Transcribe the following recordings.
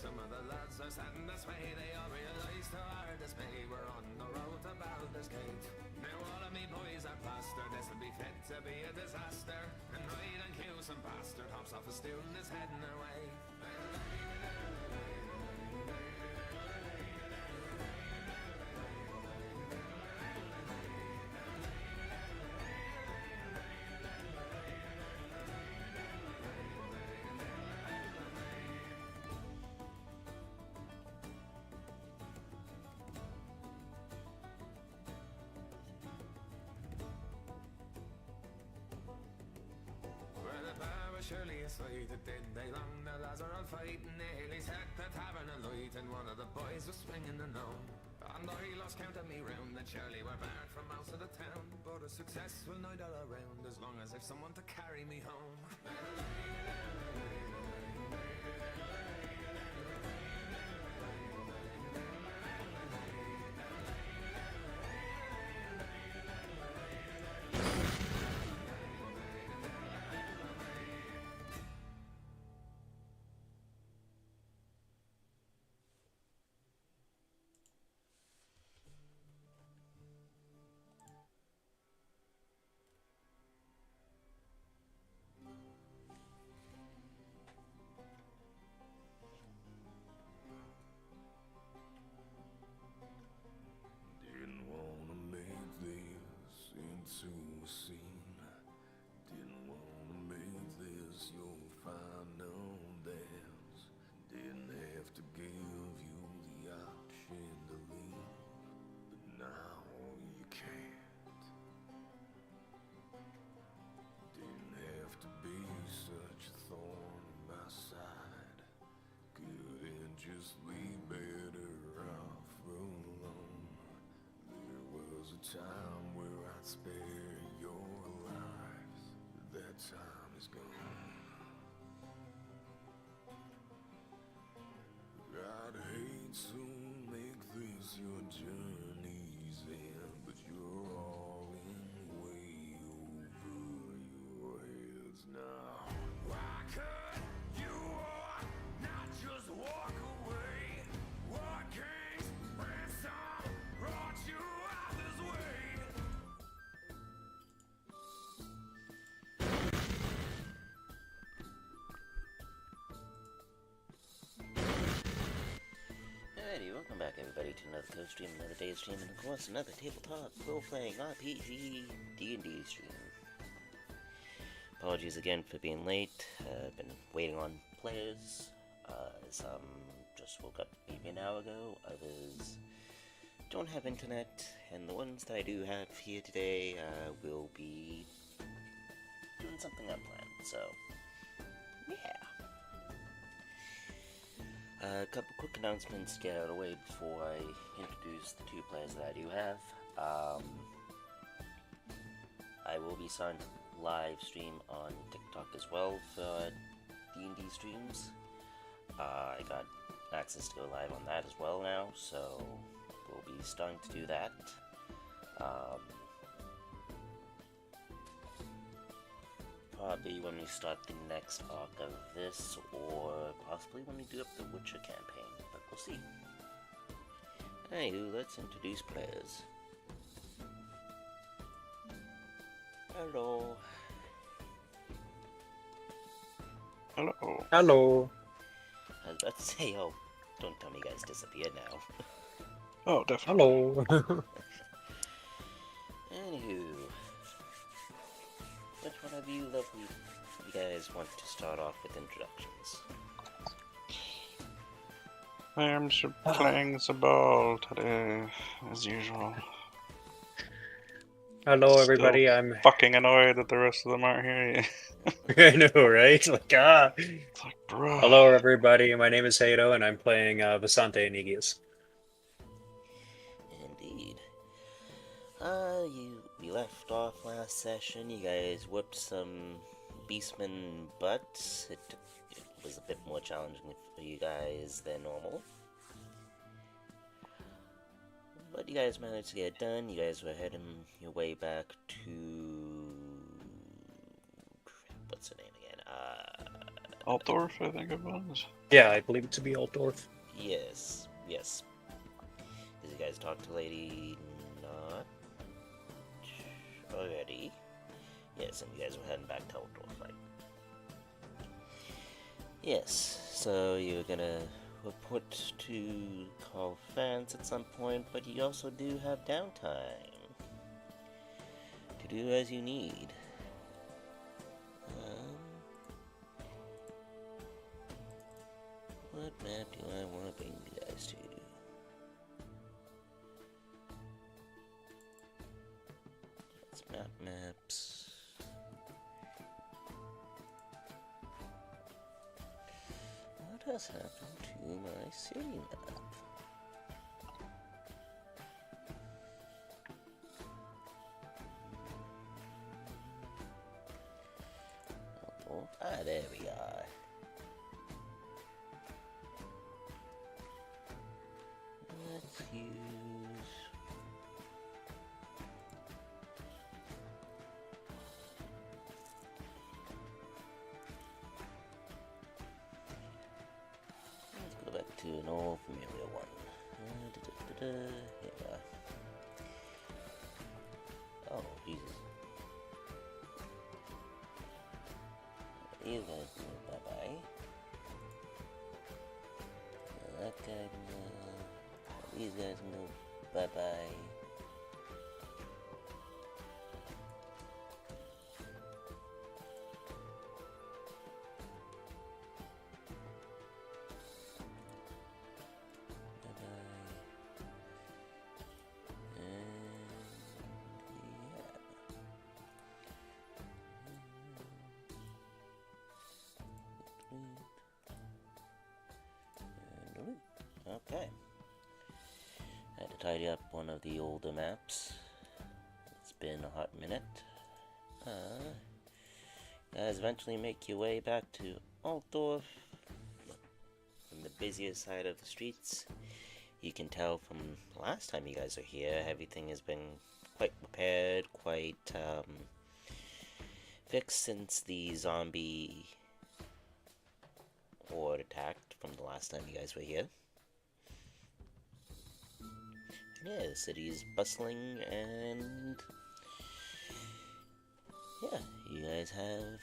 Some of the lads are standing this way, they all realise to our dismay we're on the road to Baldur's Gate. Now all of me boys are plastered, this'll be fit to be a disaster. And right and cue some bastard hops off a stool and is heading away. Surely aside it did day long, the lads are all fighting, nearly set the tavern alight, and one of the boys was swinging the gnome. And though he lost count of me round, then surely we're barred from most of the town. But a successful night all around, as long as I've someone to carry me home. Time where I'd spare your lives, but that time is gone. I'd hate to make this your journey's end, but you're all in way over your heads now. Why could you all not just walk away? What king's ransom brought you out this way? Alrighty, welcome back everybody to another co-stream, another day's stream, and of course another tabletop role-playing RPG D&D stream. Apologies again for being late. I've been waiting on players. Some just woke up maybe an hour ago, others don't have internet, and the ones that I do have here today will be doing something unplanned, so yeah. A couple quick announcements to get out of the way before I introduce the two players that I do have. I will be starting to live stream on TikTok as well for D&D streams. I got access to go live on that as well now, so we'll be starting to do that. Probably when we start the next arc of this, or possibly when we do up the Witcher campaign, but we'll see. Anywho, let's introduce players. Hello. Hello. Hello. I was about to say, oh, don't tell me you guys disappeared now. Oh, definitely. Hello. Anywho, which one of you lovely you guys want to start off with introductions? I'm playing the ball today, as usual. Hello, everybody. Still I'm. fucking annoyed that the rest of them aren't here yet. I know, right? Like, ah. It's like, bro. Hello, everybody. My name is Hato, and I'm playing Vasante Anigius. Indeed. We left off last session. You guys whipped some beastmen butts. It was a bit more challenging for you guys than normal. But you guys managed to get it done. You guys were heading your way back to... what's her name again? Altdorf, I think it was. Yeah, I believe it to be Altdorf. Yes, yes. Did you guys talk to Lady Not already? Yes, and you guys were heading back to Altdorf, right? Yes, so you're gonna report to Carl France at some point, but you also do have downtime to do as you need. What map do I want to bring you guys to? It's maps. What has happened to my city map? Oh, there we are. Let's use... Let's go back to an old familiar one. Here we are. Oh, Jesus. These guys can go bye-bye. That guy can go... These guys can go bye-bye. Okay. Had to tidy up one of the older maps. It's been a hot minute. Guys eventually make your way back to Altdorf. From the busiest side of the streets. You can tell from last time you guys are here, everything has been quite repaired, quite fixed since the zombie horde attacked from the last time you guys were here. Yeah, the city is bustling, and yeah, you guys have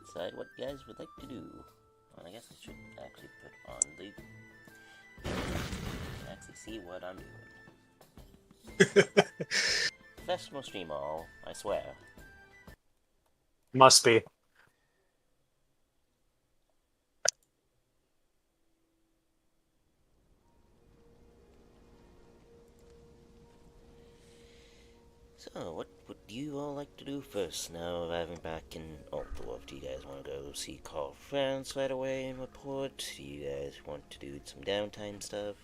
decided what you guys would like to do. Well, I guess I should actually put on the... actually see what I'm doing. Professional stream all, I swear. Must be. So, what would you all like to do first now arriving back in Altdorf? Do you guys want to go see Carl France right away and report? Do you guys want to do some downtime stuff?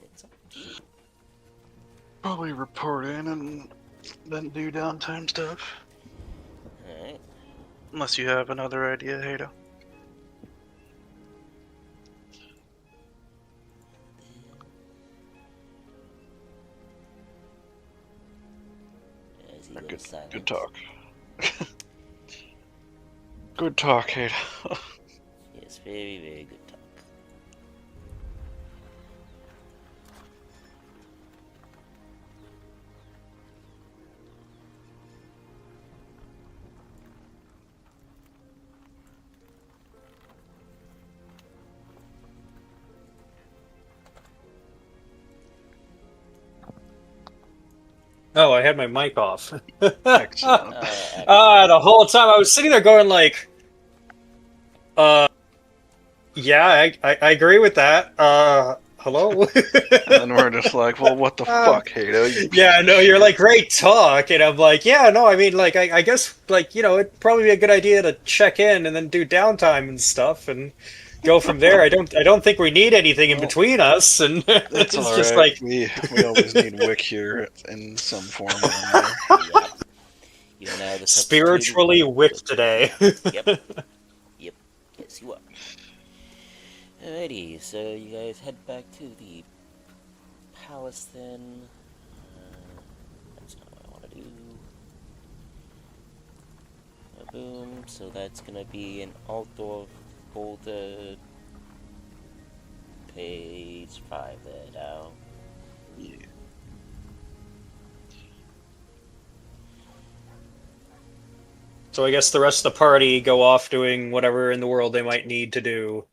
It's up to you. Probably report in and then do downtime stuff. Alright. Unless you have another idea, Hato. Good talk. Good talk, Hato. Yes, very, very good talk. Oh, I had my mic off. Excellent. The whole time I was sitting there going like, yeah, I agree with that. Hello? And then we're just like, well, what the fuck, Hato? Yeah, no, you're like, great talk. And I'm like, yeah, no, I mean, like, I guess, like, you know, it'd probably be a good idea to check in and then do downtime and stuff and go from there. I don't think we need anything in between us. And It's it's all just right. like, we always need Wick here in some form or another. Yep. You're now the spiritually substituted whipped today. Yep. Yep. Yes, you are. Alrighty, so you guys head back to the palace then. That's not what I want to do. Boom. So that's gonna be an Altdorf Boulder page 5 there now. Yeah. So I guess the rest of the party go off doing whatever in the world they might need to do.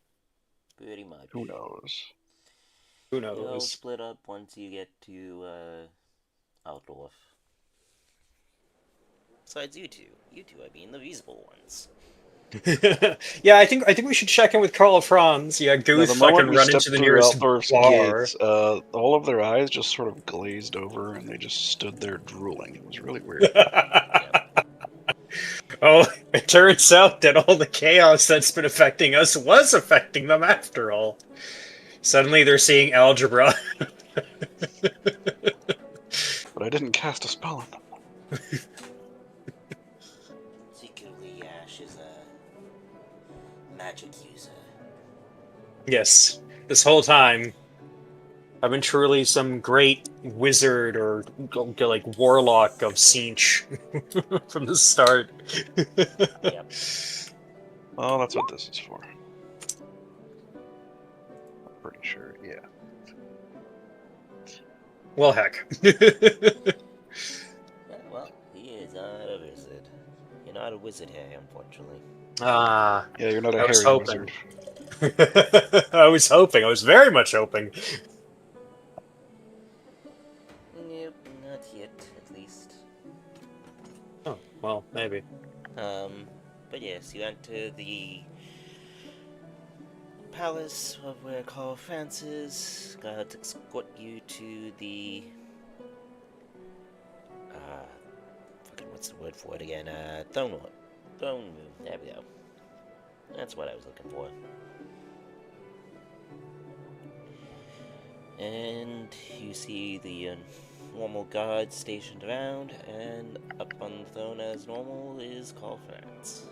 Pretty much. Who knows? Who It'll knows? split up once you get to Altdorf. Besides you two, I mean the visible ones. Yeah, I think we should check in with Karl Franz. Yeah, Now, Guth the fucking moment we run stepped into the through nearest Altdorf's bar. gates, all of their eyes just sort of glazed over, and they just stood there drooling. It was really weird. Oh, it turns out that all the chaos that's been affecting us was affecting them after all. Suddenly they're seeing algebra. But I didn't cast a spell on them. Secretly, Ash is a magic user. Yes, this whole time, I've been truly some great wizard or like warlock of Sinch from the start. Yep. Oh, that's what this is for. I'm pretty sure, yeah. Well, heck. Well, he is not a wizard. You're not a wizard here, unfortunately. Ah, Yeah, you're not a I was hairy hoping. wizard. I was hoping. I was very much hoping. Nope, not yet, at least. Oh, well, maybe. But yes, you enter the palace of where Karl Franz is. Guards escort you to the fucking what's the word for it again? Throne room. There we go. That's what I was looking for. And you see the normal guards stationed around, and up on the throne as normal is Karl Franz.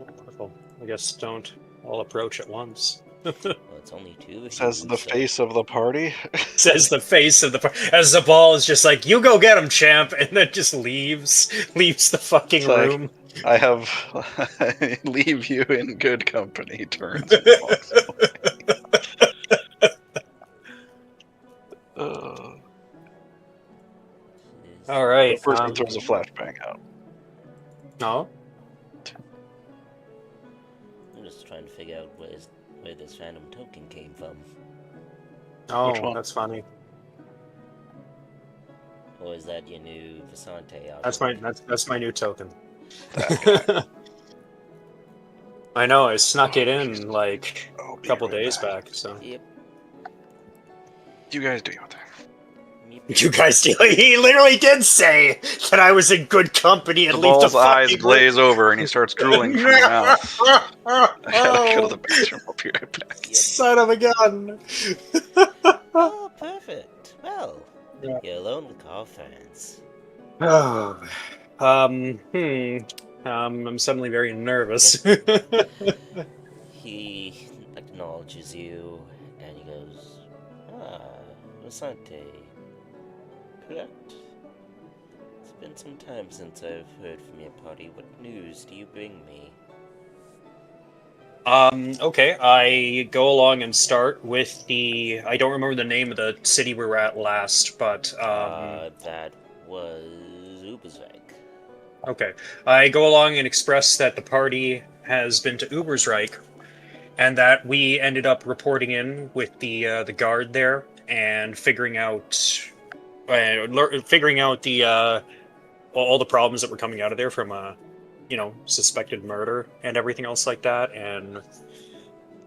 Wonderful. I guess don't all approach at once. Well, it's only two of you. Says the so- face of the party. Says the face of the as the ball is just like, you go get him, champ, and then just leaves the fucking It's like- room. I have leave you in good company. Turns and walks away. is- All right. First, he throws a flashbang out. No. I'm just trying to figure out where this phantom token came from. Oh, Which one? that's funny. Or is that your new Visante out? That's my new token. That guy. I know. I snuck it Oh, in Jesus. like I'll a be couple right days back. back. So Yep. You guys do your thing. you guys do. He literally did say that I was in good company and The leave the ball's eyes fucking glaze over, and he starts drooling from the mouth. I gotta go to the Oh, bathroom. I'll be right back. son of a gun. Oh, perfect. Well, Yeah. you're alone with Karl Franz. Oh, I'm suddenly very nervous. He acknowledges you, and he goes, Visante. Correct? It's been some time since I've heard from your party. What news do you bring me? Okay, I go along and start with I don't remember the name of the city we were at last, but, That was Ubersreich. okay. I go along and express that the party has been to Ubersreich, and that we ended up reporting in with the guard there and figuring out the all the problems that were coming out of there from suspected murder and everything else like that. And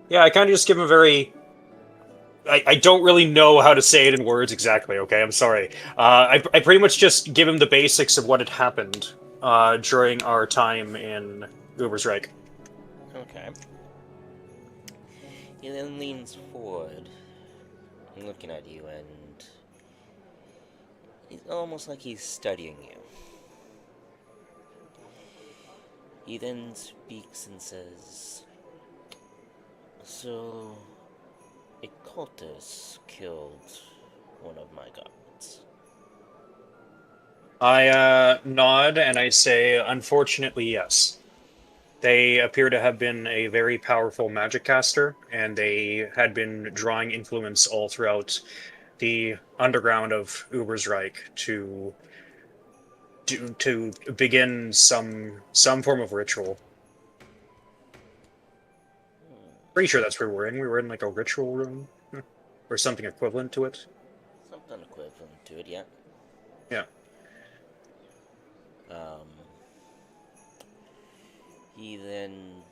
yeah, I kind of just give him a very I don't really know how to say it in words exactly. Okay, I'm sorry. I pretty much just give him the basics of what had happened during our time in Ubersreich. Okay. He then leans forward, looking at you, and it's almost like he's studying you. He then speaks and says, "So, a cultist killed one of my guards." I nod and I say, unfortunately, yes. They appear to have been a very powerful magic caster, and they had been drawing influence all throughout the underground of Ubersreich to begin some form of ritual. Pretty sure that's where we're in. We were in like a ritual room or something equivalent to it. Something equivalent to it, yeah. Yeah. He then...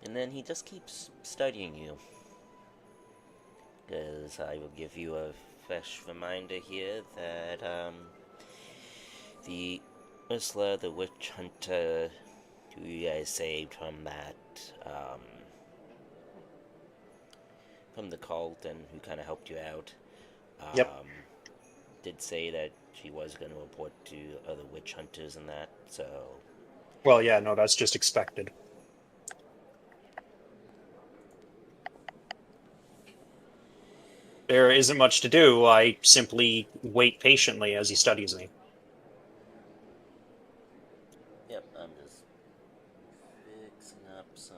And then he just keeps studying you. Because I will give you a fresh reminder here that, the Ursula the Witch Hunter who you guys saved from that, from the cult and who kind of helped you out, Yep. did say that she was going to report to other witch hunters and that, so... Well, yeah, no, that's just expected. There isn't much to do. I simply wait patiently as he studies me. Yep, I'm just fixing up some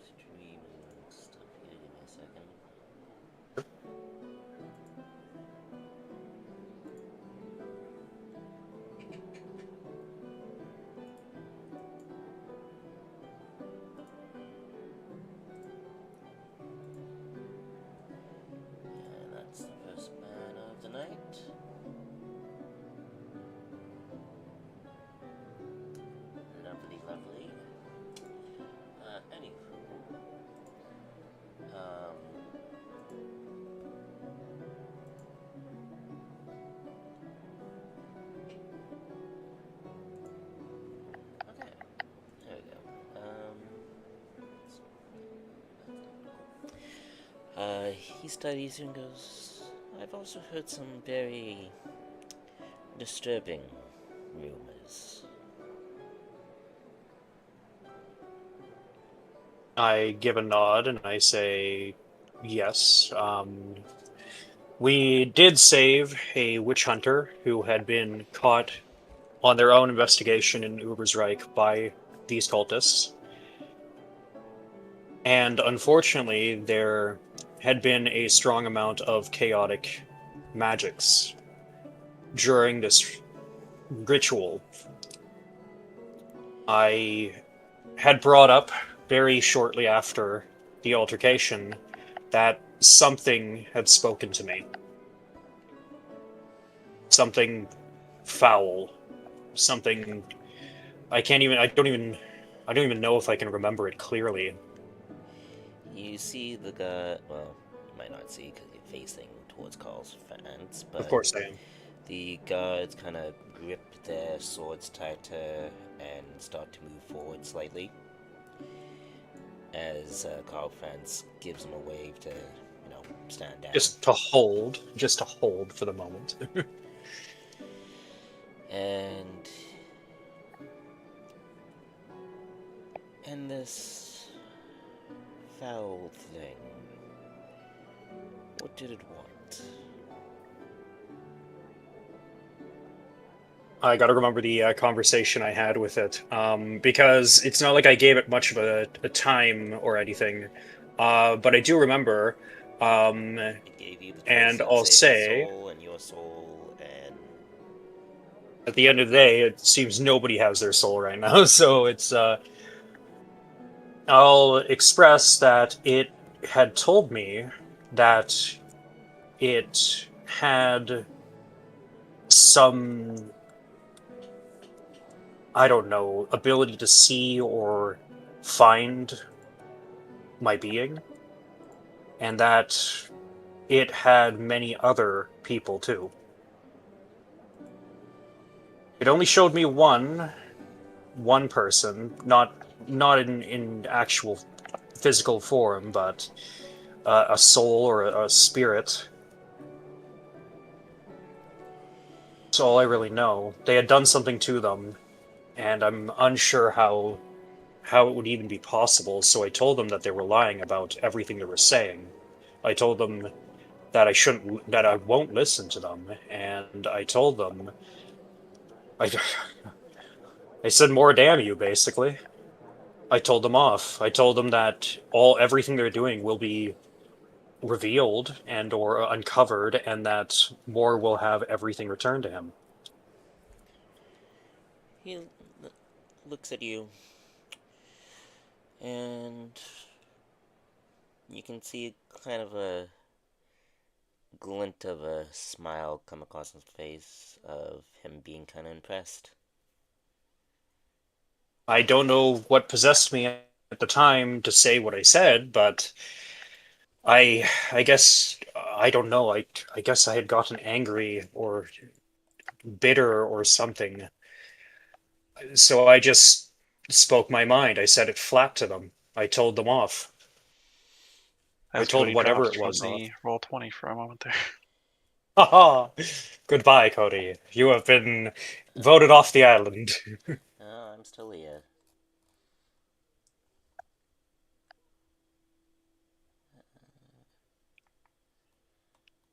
streaming stuff here. Give me a second. And that's the first man of the night. Lovely, lovely. Anywho. Okay. There we go. He studies and goes, I've also heard some very disturbing rumors. I give a nod and I say, yes. We did save a witch hunter who had been caught on their own investigation in Ubersreich by these cultists. And unfortunately, there had been a strong amount of chaotic magics during this ritual. I had brought up very shortly after the altercation that something had spoken to me. Something foul. Something I don't even know if I can remember it clearly. You see the guy, well, you might not see because you're facing towards Carl's fence, but Of course I am. the guards kind of grip their swords tighter and start to move forward slightly as Carl Fence gives them a wave to, stand down. Just to hold for the moment. And this foul thing, what did it want? I gotta remember the conversation I had with it, because it's not like I gave it much of a time or anything, but I do remember, It gave you the choice and of I'll saving say, soul and your soul, and at the end of the day, it seems nobody has their soul right now, so it's, I'll express that it had told me that it had some, I don't know, ability to see or find my being, and that it had many other people too. It only showed me one person, not in actual physical form, but a soul or a spirit. That's all I really know. They had done something to them, and I'm unsure how it would even be possible, so I told them that they were lying about everything they were saying. I told them that I won't listen to them, and I told them, I, I said, more damn you, basically. I told them off. I told them that everything they're doing will be revealed and or uncovered, and that Moore will have everything returned to him. He looks at you, and you can see kind of a glint of a smile come across his face of him being kind of impressed. I don't know what possessed me at the time to say what I said, but I guess I don't know. I guess I had gotten angry or bitter or something. So I just spoke my mind. I said it flat to them. I told them off. I As told Cody whatever drops it from was off. the roll 20 for a moment there. Haha! Goodbye, Cody. You have been voted off the island. Oh, I'm still here.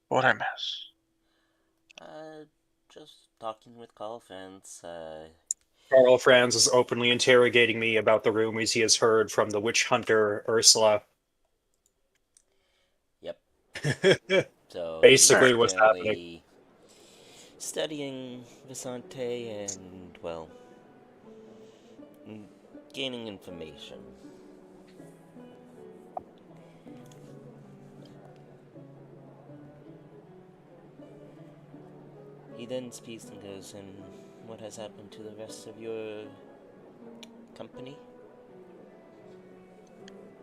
What'd I miss? Just talking with call friends. Carl Franz is openly interrogating me about the rumors he has heard from the witch hunter Ursula. Yep. So Basically, he's what's happening. currently studying Visante and, well, gaining information. He then speaks and goes, and what has happened to the rest of your company?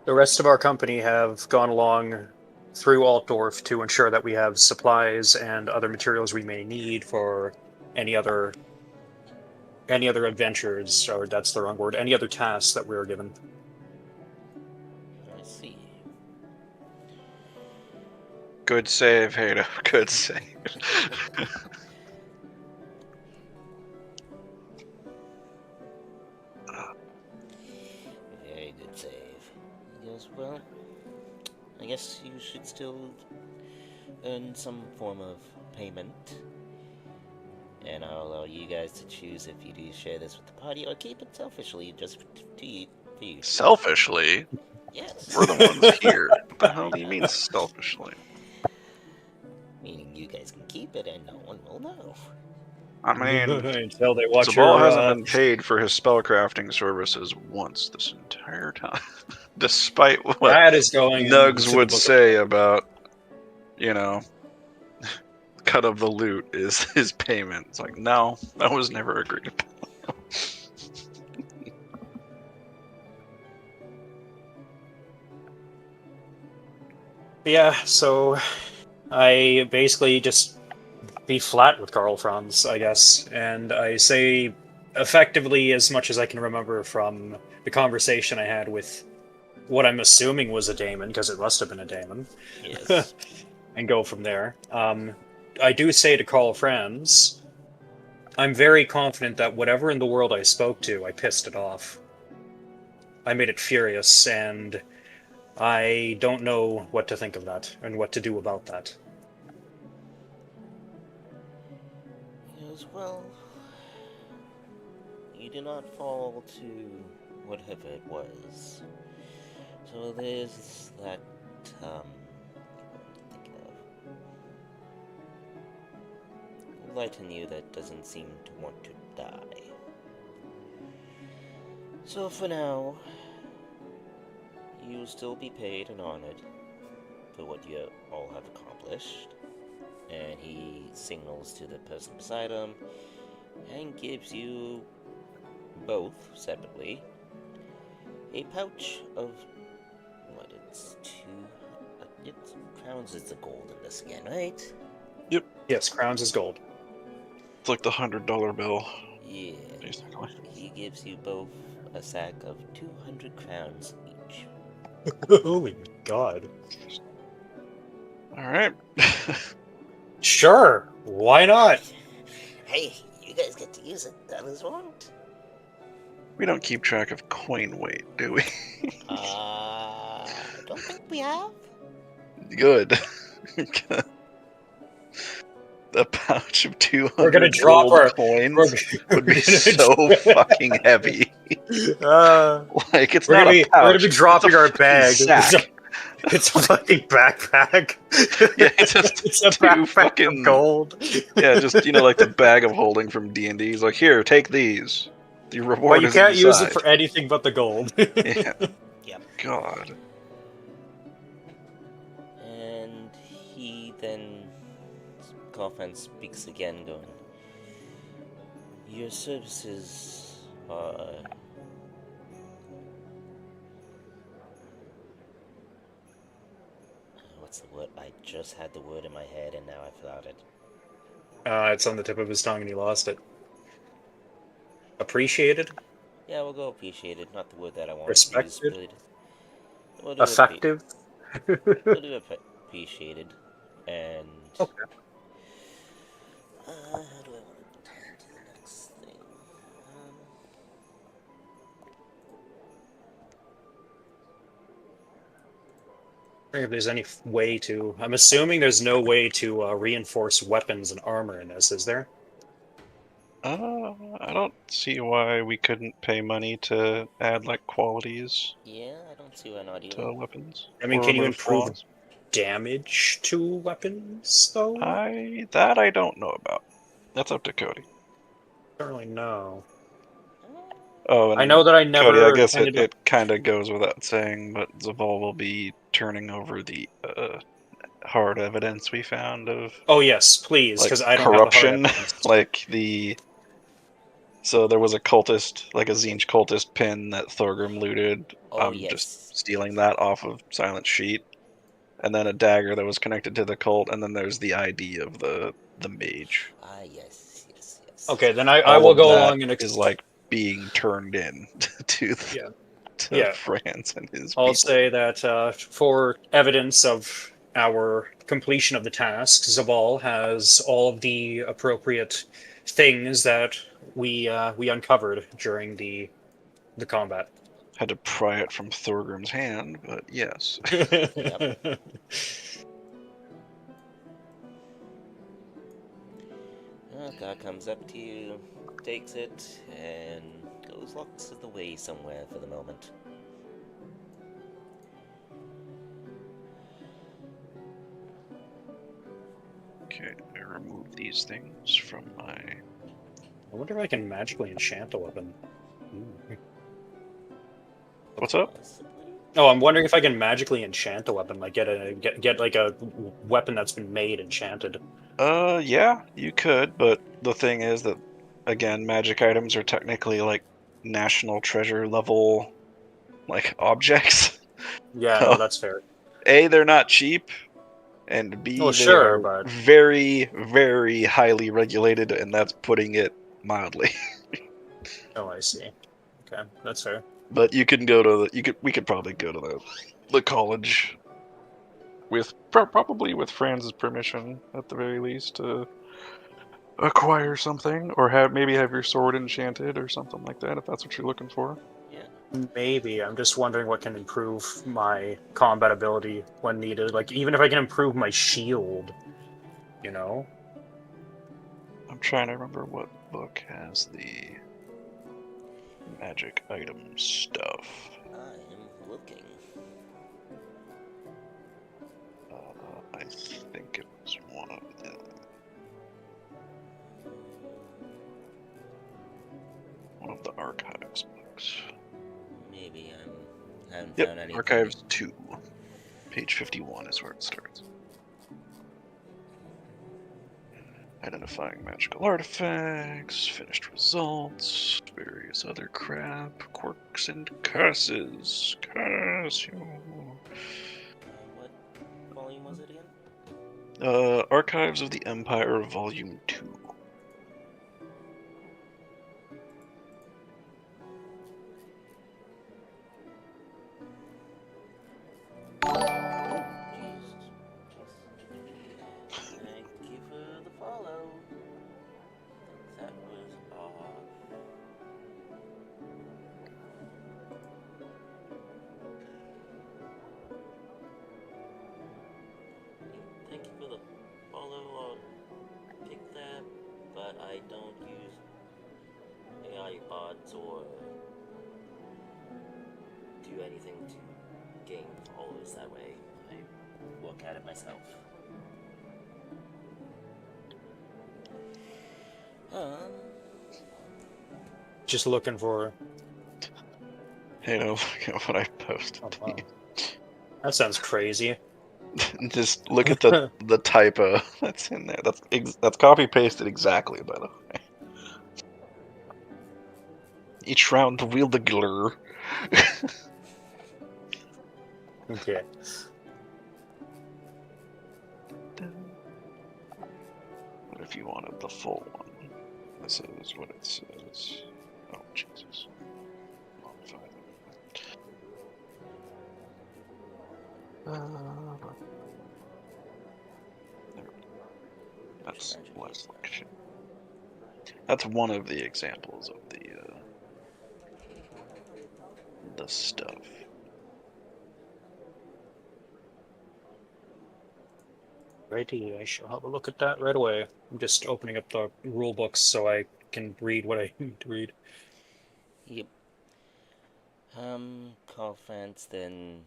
The rest of our company have gone along through Altdorf to ensure that we have supplies and other materials we may need for any other adventures, or that's the wrong word, any other tasks that we were given. I see. Good save, Hado. Good save. Very good save. He goes, well, I guess you should still earn some form of payment. And I'll allow you guys to choose if you do share this with the party or keep it selfishly just to you. For you. Selfishly? Yes. We're the ones here. What the hell do you mean selfishly? Meaning you guys can keep it and no one will know. I mean, Until they watch Zabal your, hasn't been paid for his spellcrafting services once this entire time. Despite what that is going Nugs into would the book say about, cut of the loot is his payment. It's like, no, that was never agreed upon. Yeah, so I basically just be flat with Karl Franz, I guess, and I say effectively as much as I can remember from the conversation I had with what I'm assuming was a daemon, because it must have been a daemon. Yes. And go from there. I do say to Karl Franz, I'm very confident that whatever in the world I spoke to, I pissed it off. I made it furious, and I don't know what to think of that and what to do about that. He goes, well, you did not fall to whatever it was. So there's that, thinking of light in you that doesn't seem to want to die. So for now, you will still be paid and honored for what you all have accomplished. And he signals to the person beside him and gives you both separately a pouch of what, it's it's crowns is the gold in this again, right? Yes, crowns is gold. It's like the $100 bill, Yeah. basically. He gives you both a sack of 200 crowns each. Holy God. Alright. Sure, why not? Hey, you guys get to use it. Others won't. We don't keep track of coin weight, do we? I don't think we have. Good. A pouch of We're gonna 200 drop gold our. coins would be We're so fucking heavy. Like, it's not a we're gonna pouch, be it's a dropping our fucking bag. sack. It's a fucking backpack. Yeah, it's just It's a two backpack of fucking gold. yeah, just like the bag of holding from D&D. He's like, here, take these. The But reward you is can't use it inside. for anything but the gold. Yeah, Yep. God. And he then Kaufman speaks again, going, "Your services are what's the word? I just had the word in my head and now I forgot it. It's on the tip of his tongue and he lost it. Appreciated? Yeah, we'll go appreciated, not the word that I wanted to use, Respected? but we'll do Effective? we'll do appreciated. And Okay. how do I want to do the next thing? I wonder if there's any way to. I'm assuming there's no way to reinforce weapons and armor in this, is there? I don't see why we couldn't pay money to add like qualities Yeah, I don't see why not either. to weapons. I mean, or can you remove improve flaws. damage to weapons, though? I don't know about. That's up to Cody. don't really know. Oh, and I know that I Cody, I never guess ended up. it kind of goes without saying, but Zaval will be turning over the hard evidence we found of Oh yes, please, like because I don't have the hard corruption. evidence. Like so there was a cultist, like a Zinj cultist pin that Thorgrim looted. Oh, I'm yes. just stealing that off of Silent Sheet. And then a dagger that was connected to the cult, and then there's the ID of the mage. Ah, yes. Okay, then I All will of go that along and is like being turned in yeah. to Yeah. France and his I'll people. say that for evidence of our completion of the task, Zabal has all of the appropriate things that we uncovered during the combat. Had to pry it from Thorgrim's hand, but yes. Yep. Guy comes up to you, takes it, and goes lots of the way somewhere for the moment. Okay, I remove these things from my. I wonder if I can magically enchant a weapon. Ooh. What's up? Possibly. Oh, I'm wondering if I can magically enchant a weapon, like get like a weapon that's been made enchanted. Yeah, you could, but the thing is that, again, magic items are technically like national treasure level, like objects. Yeah, So, no, that's fair. A, they're not cheap, and B, Well, they sure, are but very, very highly regulated, and that's putting it mildly. oh, I see. Okay, that's fair. But you can go to we could probably go to the college with probably with Franz's permission at the very least to acquire something, or maybe have your sword enchanted or something like that if that's what you're looking for. Yeah. Maybe. I'm just wondering what can improve my combat ability when needed. Like, even if I can improve my shield, you know? I'm trying to remember what book has the magic item stuff. I am looking. I think it was one of them. One of the archives books. Maybe I haven't Yep, found anything. Archives 2. Page 51 is where it starts. Identifying magical artifacts, finished results, various other crap, quirks and curses. Curse you. What volume was it again? Archives of the Empire, Volume 2. Thank you for the follow. That was off. Thank I don't use AI bots or do anything to gain followers that way. I work at it myself. Just looking for. You know, look at what I posted. Oh, wow. That sounds crazy. Just look at the typo that's in there. That's copy pasted exactly, by the way. Each round wield the glur. Okay. What if you wanted the full one? This is what it says. Oh, Jesus. Modify that. That's less like shit. That's one of the examples of the stuff. Righty, I shall have a look at that right away. I'm just opening up the rule books so I can read what I need to read. Yep. Call France then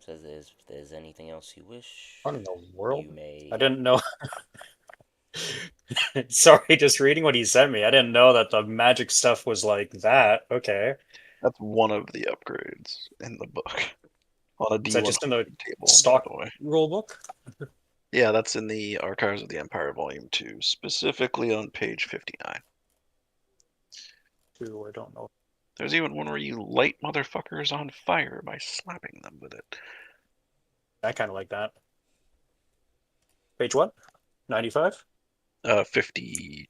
says if there's anything else you wish, What in the world? you may. I didn't know. Sorry, just reading what he sent me. I didn't know that the magic stuff was like that. Okay. That's one of the upgrades in the book. On a Is that just in the table, stock by the way. rule book? Yeah, that's in the Archives of the Empire, Volume 2, specifically on page 59. Ooh, I don't know. There's even one where you light motherfuckers on fire by slapping them with it. I kind of like that. Page what? 95? 50.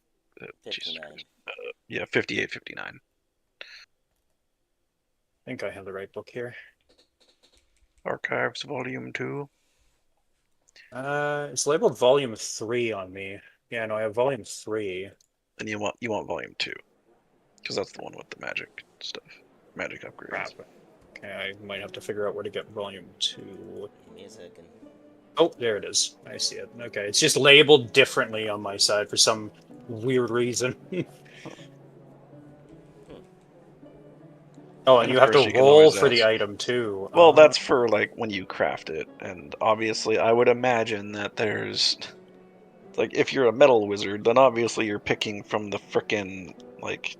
Jesus 59. Christ. Yeah, 58, 59. I think I have the right book here. Archives, Volume 2. It's labeled Volume 3 on me. Yeah, no, I have Volume 3. And you want Volume 2. Because that's the one with the magic stuff. Magic upgrades. Crap. Okay, I might have to figure out where to get Volume 2. Give me a second. Oh, there it is. I see it. Okay, it's just labeled differently on my side for some weird reason. Oh, and you have to roll for the item too. Well, that's for like when you craft it, and obviously I would imagine that there's like if you're a metal wizard, then obviously you're picking from the frickin' like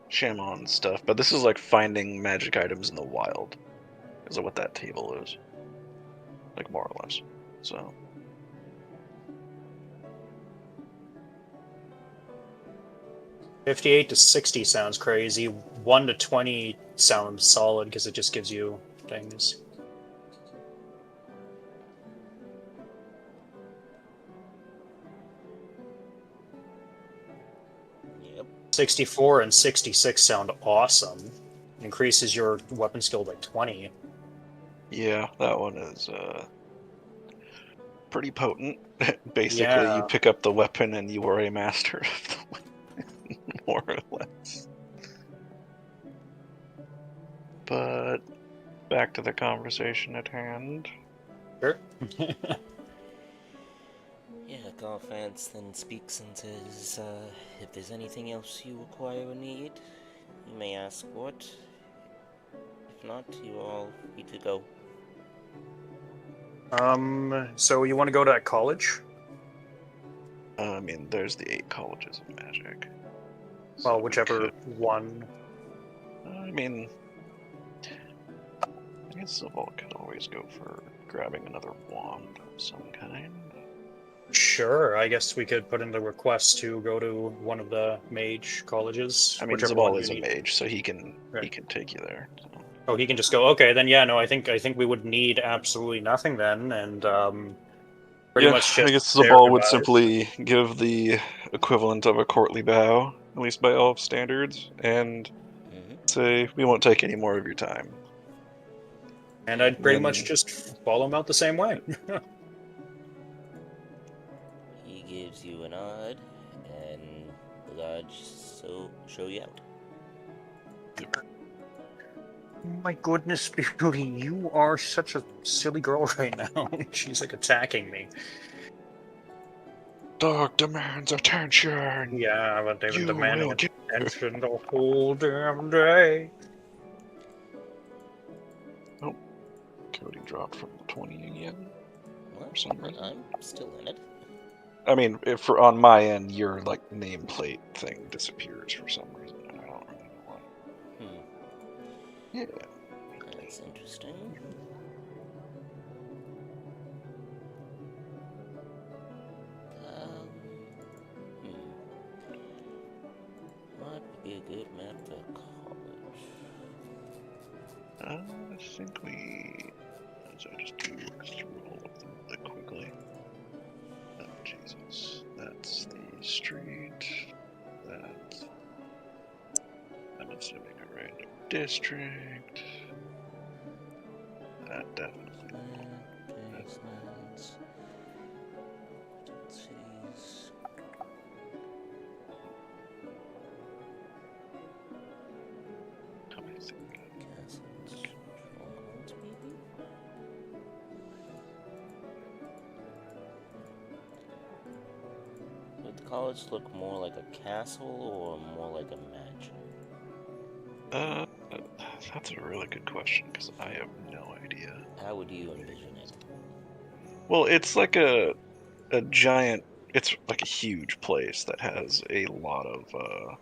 Shaman stuff, but this is like finding magic items in the wild. Is what that table is. Like more or less. So 58 to 60 sounds crazy. 1 to 20 sounds solid because it just gives you things. Yep. 64 and 66 sound awesome. Increases your weapon skill by 20. yeah, that one is pretty potent. Basically, you pick up the weapon and you are a master of the weapon, more or less. But back to the conversation at hand. Sure. Yeah, Garfance then speaks and says, if there's anything else you require or need, you may ask for it. If not, you all need to go. So you want to go to that college? I mean, there's the 8 colleges of magic. Well, whichever one. I mean, I guess the vault could always go for grabbing another wand of some kind. Sure, I guess we could put in the request to go to one of the mage colleges. I mean, Zabal is a mage, so he can take you there. So. Oh, he can just go. Okay, then yeah, no, I think we would need absolutely nothing then, and pretty much just. I guess Zabal would simply give the equivalent of a courtly bow, at least by elf standards, and say, "We won't take any more of your time." And I'd pretty much just follow him out the same way. He gives you a nod, and the guards show you out. My goodness, Beauty, you are such a silly girl right now. She's like attacking me. dog demands attention. Yeah, but they've been You demanding will get. attention the whole damn day. Cody dropped from 20 again. What? For some reason. I'm still in it. I mean, if on my end, your like nameplate thing disappears for some reason, and I don't really know why. Yeah. That's interesting. What would be a good map for college? I think we. So I just do through all of them really quickly. Oh, Jesus. That's the street. That's. I'm assuming a random district. That definitely. Basements. Cities. How many things? Castles. Strongholds, maybe? Would the college look more like a castle or more like a mansion? That's a really good question because I have no idea. How would you envision it? Well, it's like a giant. It's like a huge place that has a lot of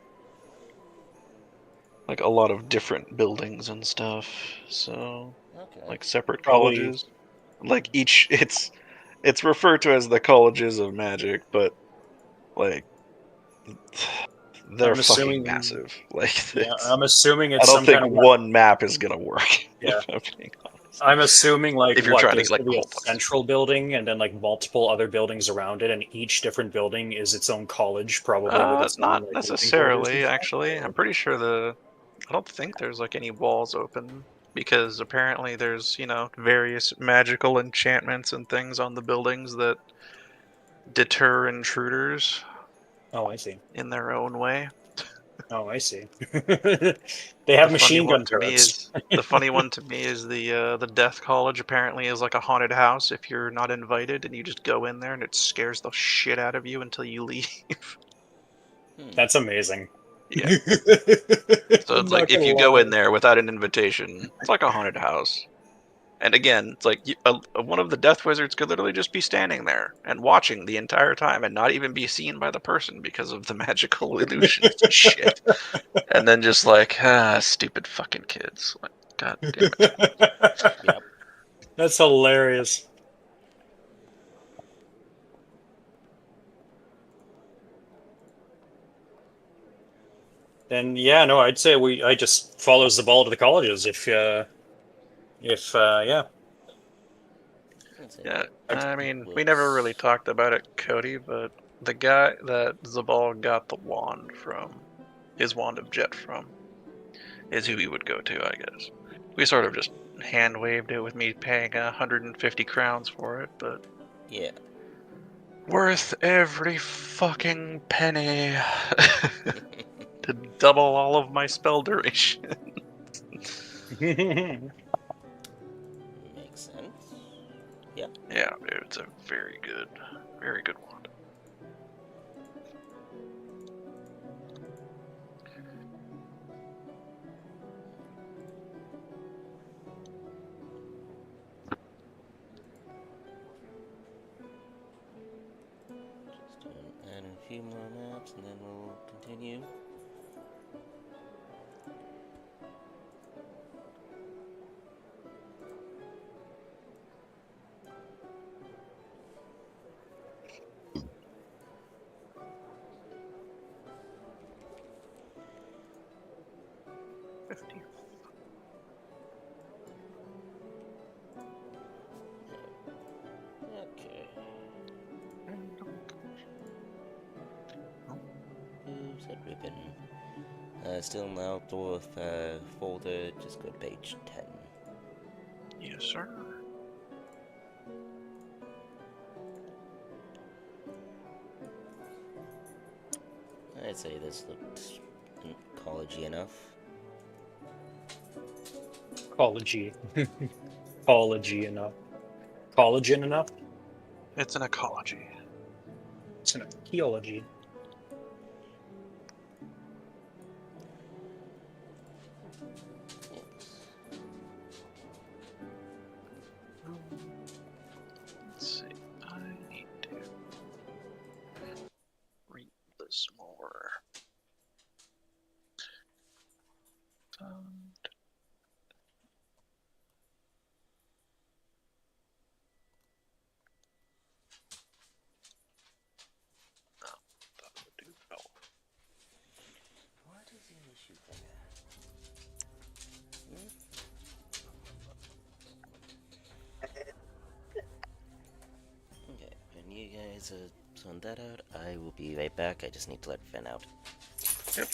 like a lot of different buildings and stuff. So Okay. like separate Probably- colleges. Like each, it's referred to as the colleges of magic, but like they're I'm fucking assuming- massive. Like Yeah, it's- I'm assuming I it's don't some think kind of. one map is gonna work. Yeah. If I'm being honest. I'm assuming like If you're what trying to, there's like, gonna be a whole place. central building and then like multiple other buildings around it, and each different building is its own college, probably with its own, Not like, living quarters necessarily, and stuff. actually. I'm pretty sure I don't think there's like any walls open because apparently there's, various magical enchantments and things on the buildings that deter intruders Oh, I see. in their own way. Oh, I see. They have machine gun turrets. The funny one to me is the Death College apparently is like a haunted house if you're not invited and you just go in there and it scares the shit out of you until you leave. That's amazing. Yeah. So it's like if you go in there without an invitation, it's like a haunted house. And again, it's like one of the Death Wizards could literally just be standing there and watching the entire time and not even be seen by the person because of the magical illusions and shit. And then just like, stupid fucking kids. Like, God damn it. Yep. That's hilarious. Then yeah, no, I'd say I just follows the ball to the colleges if yeah. That's it. Yeah, I mean, we never really talked about it, Cody, but the guy that Zabal got the wand from, his wand of jet from, is who he would go to, I guess. We sort of just hand waved it with me paying 150 crowns for it, but Yeah. worth every fucking penny to double all of my spell duration. Makes sense. Yeah. Yeah, it's a very good wand. Just add a few more maps and then we'll continue. Okay. Who's that ribbon? Still in the outdoor folder, just go to page 10. Yes, sir. I'd say this looked collegey enough. College-y. College-y enough. Collagen enough? It's an ecology. It's an archaeology. Let's see. I need to read this more. What is the issue for that? Okay, when you guys sort that out, I will be right back. I just need to let Finn out. Yep.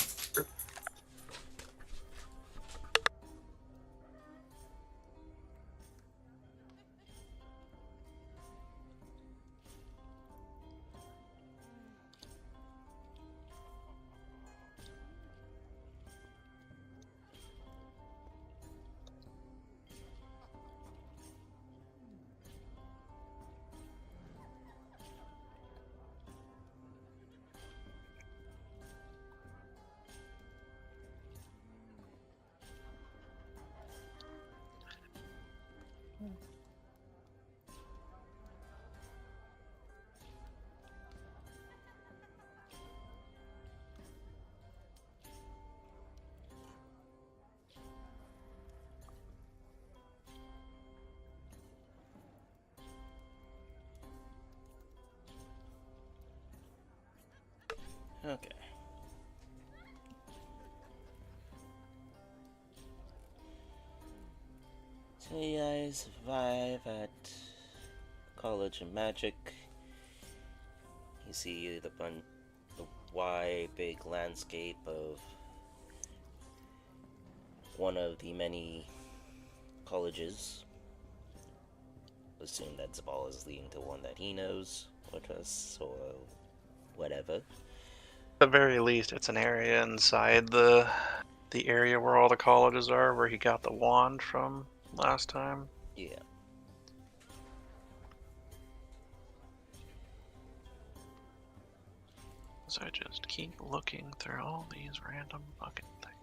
Okay. So you guys arrive at College of Magic. You see the wide, big landscape of one of the many colleges. Assume that Zabal is leading to one that he knows, or just, or whatever. At the very least, it's an area inside the area where all the colleges are, where he got the wand from last time. Yeah. So I just keep looking through all these random fucking things.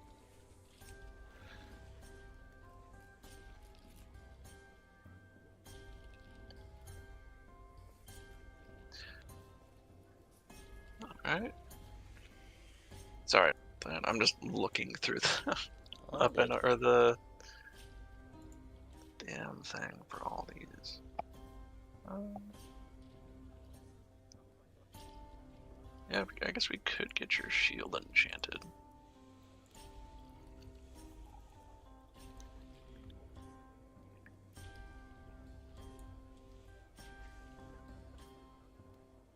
Alright. Sorry, I'm just looking through the up and or the damn thing for all these. Yeah, I guess we could get your shield enchanted.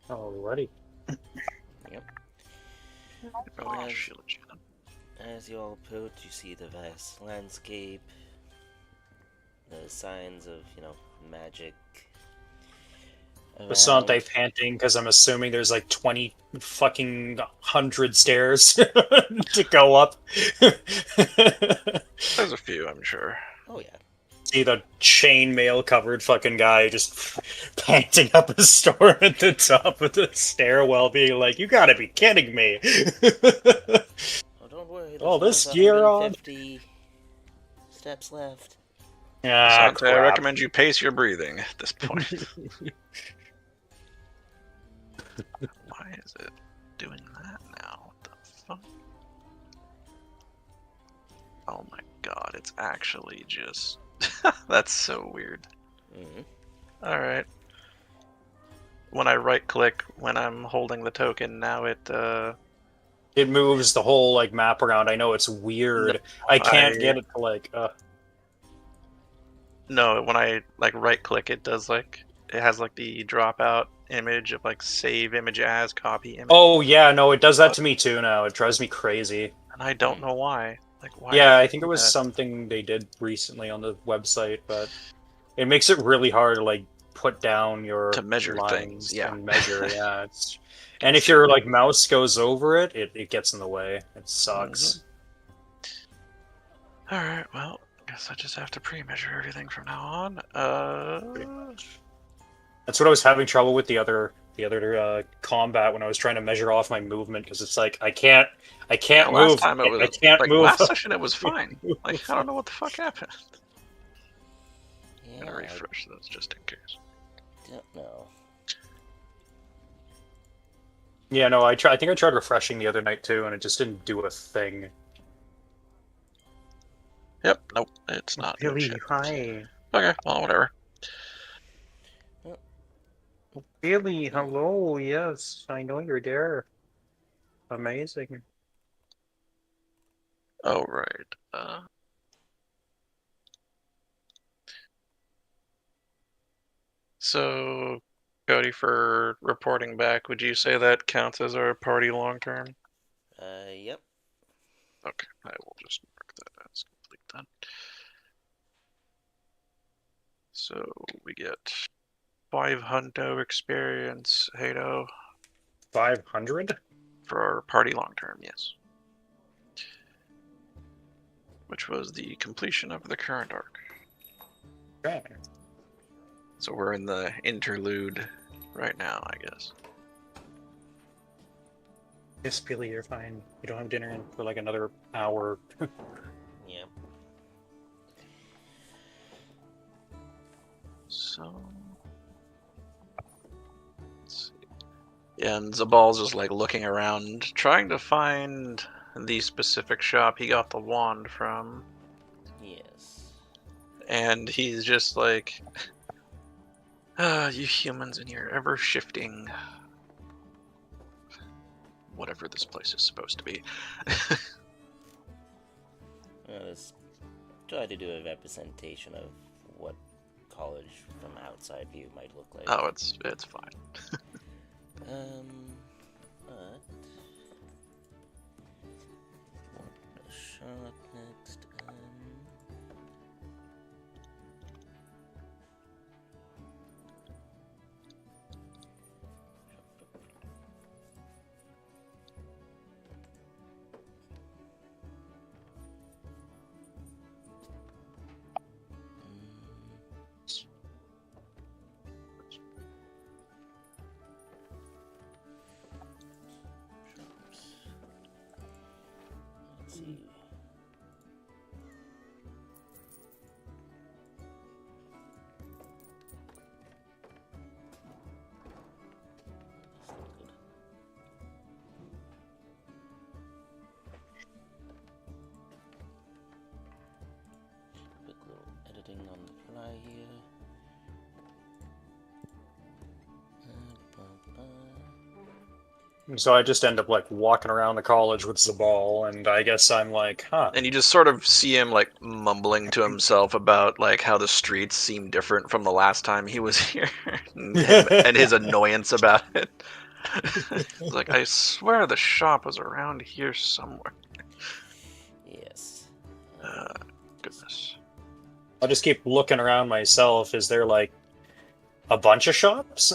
Alrighty. Yep. Probably get As- shield enchanted. As you all approach, you see the vast landscape, the signs of, magic around. Basante panting because I'm assuming there's like 20 fucking 100 stairs to go up. There's a few, I'm sure. Oh yeah. See the chainmail covered fucking guy just panting up a storm at the top of the stairwell, being like, "You gotta be kidding me!" Oh, don't worry. There's Oh, this another gear on? 150 steps left. Ah, Sante, I crap. recommend you pace your breathing at this point. Why is it doing that now? What the fuck? Oh my god, it's actually just... That's so weird. Mm-hmm. Alright. When I right click, when I'm holding the token, now it It moves the whole like map around. I know it's weird. No, I can't I- get it to like. No, when I like right click, it does like... It has like the dropout image of like save image as, copy image. Oh yeah, no, it does that to me too now. It drives me crazy. And I don't know why. Like, why? Yeah, does I think it was that? something they did recently on the website, but it makes it really hard to like put down your To measure lines things, yeah. and measure. Yeah, and if your like mouse goes over it, it gets in the way. It sucks. Alright, well, guess I just have to pre-measure everything from now on. That's what I was having trouble with the other the other combat when I was trying to measure off my movement because it's like I can't Yeah, last move. time it was I can't like move. last session it was fine. Like I don't know what the fuck happened. I'm Yeah, gonna refresh those just in case. I don't know. Yeah, no, I think I tried refreshing the other night too, and it just didn't do a thing. Yep, nope, it's not doing Billy, shit. hi. Okay, well, whatever. Billy, hello. Yes, I know you're there. Amazing. Oh, right. So, Cody, for reporting back, would you say that counts as our party long term? Yep. Okay, I will just mark that as complete then. So we get 5 hundo experience, Hado, 500? for our party long term, yes. Which was the completion of the current arc. Okay. So we're in the interlude right now, I guess. Yes, Billy, you're fine. You don't have dinner in for like another hour. Yep. So let's see. Yeah, and Zabal's just like looking around, trying to find the specific shop he got the wand from. Yes. And he's just like, you humans in your ever shifting whatever this place is supposed to be. Let's try to do a representation of what college from outside view might look like. Oh, it's fine. But what a shot next. Let's see. That's not good. Quick little editing on the fly here. So I just end up like walking around the college with Zabal, and I guess I'm like, huh. And you just sort of see him like mumbling to himself about like how the streets seem different from the last time he was here, and his annoyance about it. It's like, I swear the shop was around here somewhere. Yes. Goodness. I'll just keep looking around myself. Is there like a bunch of shops?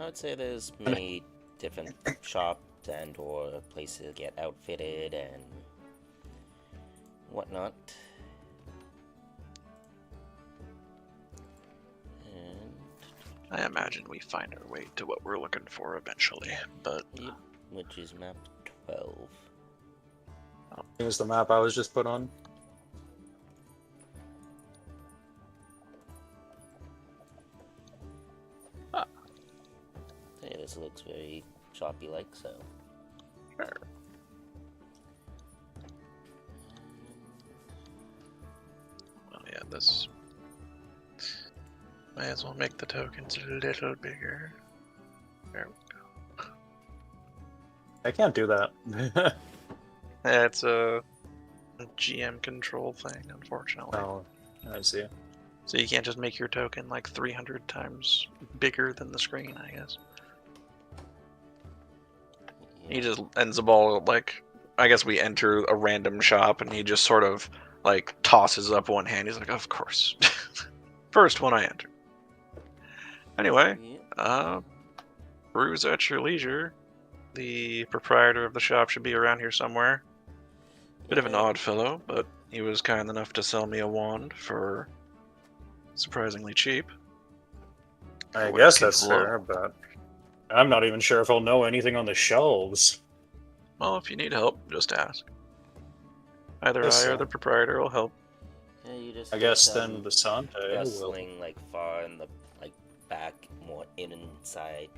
I would say there's many different shops and or places to get outfitted and whatnot. And I imagine we find our way to what we're looking for eventually, but yep, which is map 12. Here's the map I was just put on. Hey, this looks very shoppy like, so. sure. Well, yeah, this might as well make the tokens a little bigger. There we go. I can't do that. Yeah, it's a GM control thing, unfortunately. Oh, I see. So you can't just make your token like 300 times bigger than the screen, I guess. He just ends up all like, I guess we enter a random shop and he just sort of like tosses up one hand. He's like, of course. First one I enter. Anyway, Brews at your leisure. The proprietor of the shop should be around here somewhere. Bit of an odd fellow, but he was kind enough to sell me a wand for surprisingly cheap. For I what it's guess that's capable of. fair, but I'm not even sure if I'll know anything on the shelves. Well, if you need help, just ask. Either Yes, I or sir. the proprietor will help. Yeah, you just I hear guess some then Basante will. rustling like far in the like back, more inside,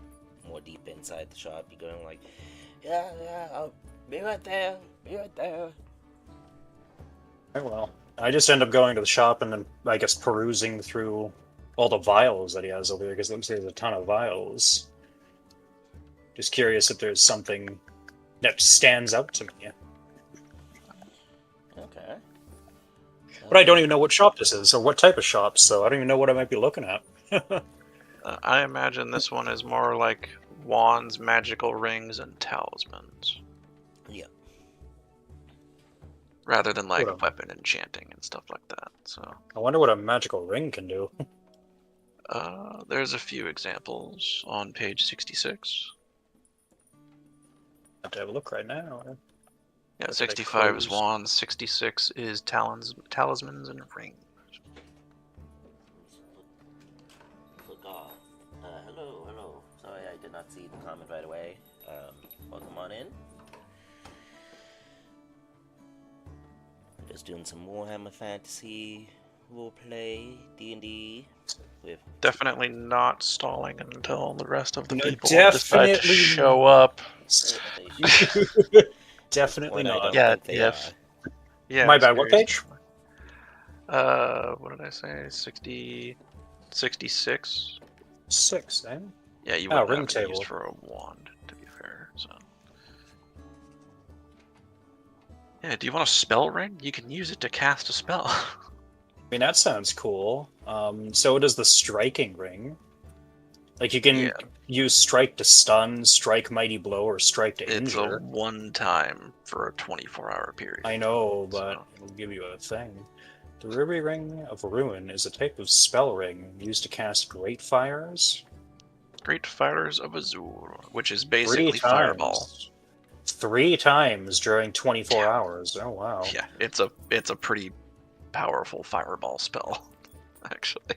more deep inside the shop. You're going like, yeah, I'll be right there, be right there. Oh, well, I just end up going to the shop and then I guess perusing through all the vials that he has over there because it looks like there's a ton of vials. Just curious if there's something that stands out to me. Okay. But I don't even know what shop this is or what type of shop, so I don't even know what I might be looking at. I imagine this one is more like wands, magical rings, and talismans, Yeah. rather than like What a- weapon enchanting and stuff like that. So, I wonder what a magical ring can do. there's a few examples on page 66. I have to have a look right now. Yeah, What did I 65 is cruise? wands, 66 is talismans and rings. Click off. Hello. Sorry, I did not see the comment right away. Welcome on in. We're just doing some Warhammer Fantasy roleplay, D&D with Definitely not stalling until the rest of the No, people decide to definitely show up. they should. Definitely When I not. don't Yeah, think they yeah. are. Yeah. My bad, what page? What did I say? 60, 66. 6, eh? Yeah, you Oh, wouldn't ring have it table. used for a wand, to be fair. So. Yeah, do you want a spell ring? You can use it to cast a spell. I mean, that sounds cool. So does the striking ring. Like, you can Yeah. use strike to stun, strike mighty blow, or strike to It's a injure. one time for a 24-hour period. I know, but So. it'll give you a thing. The Ruby Ring of Ruin is a type of spell ring used to cast great fires. Great Fires of Azur, which is 3 basically Fireball. times. 3 times during 24 hours. Oh, wow. Yeah, it's a pretty powerful Fireball spell, actually.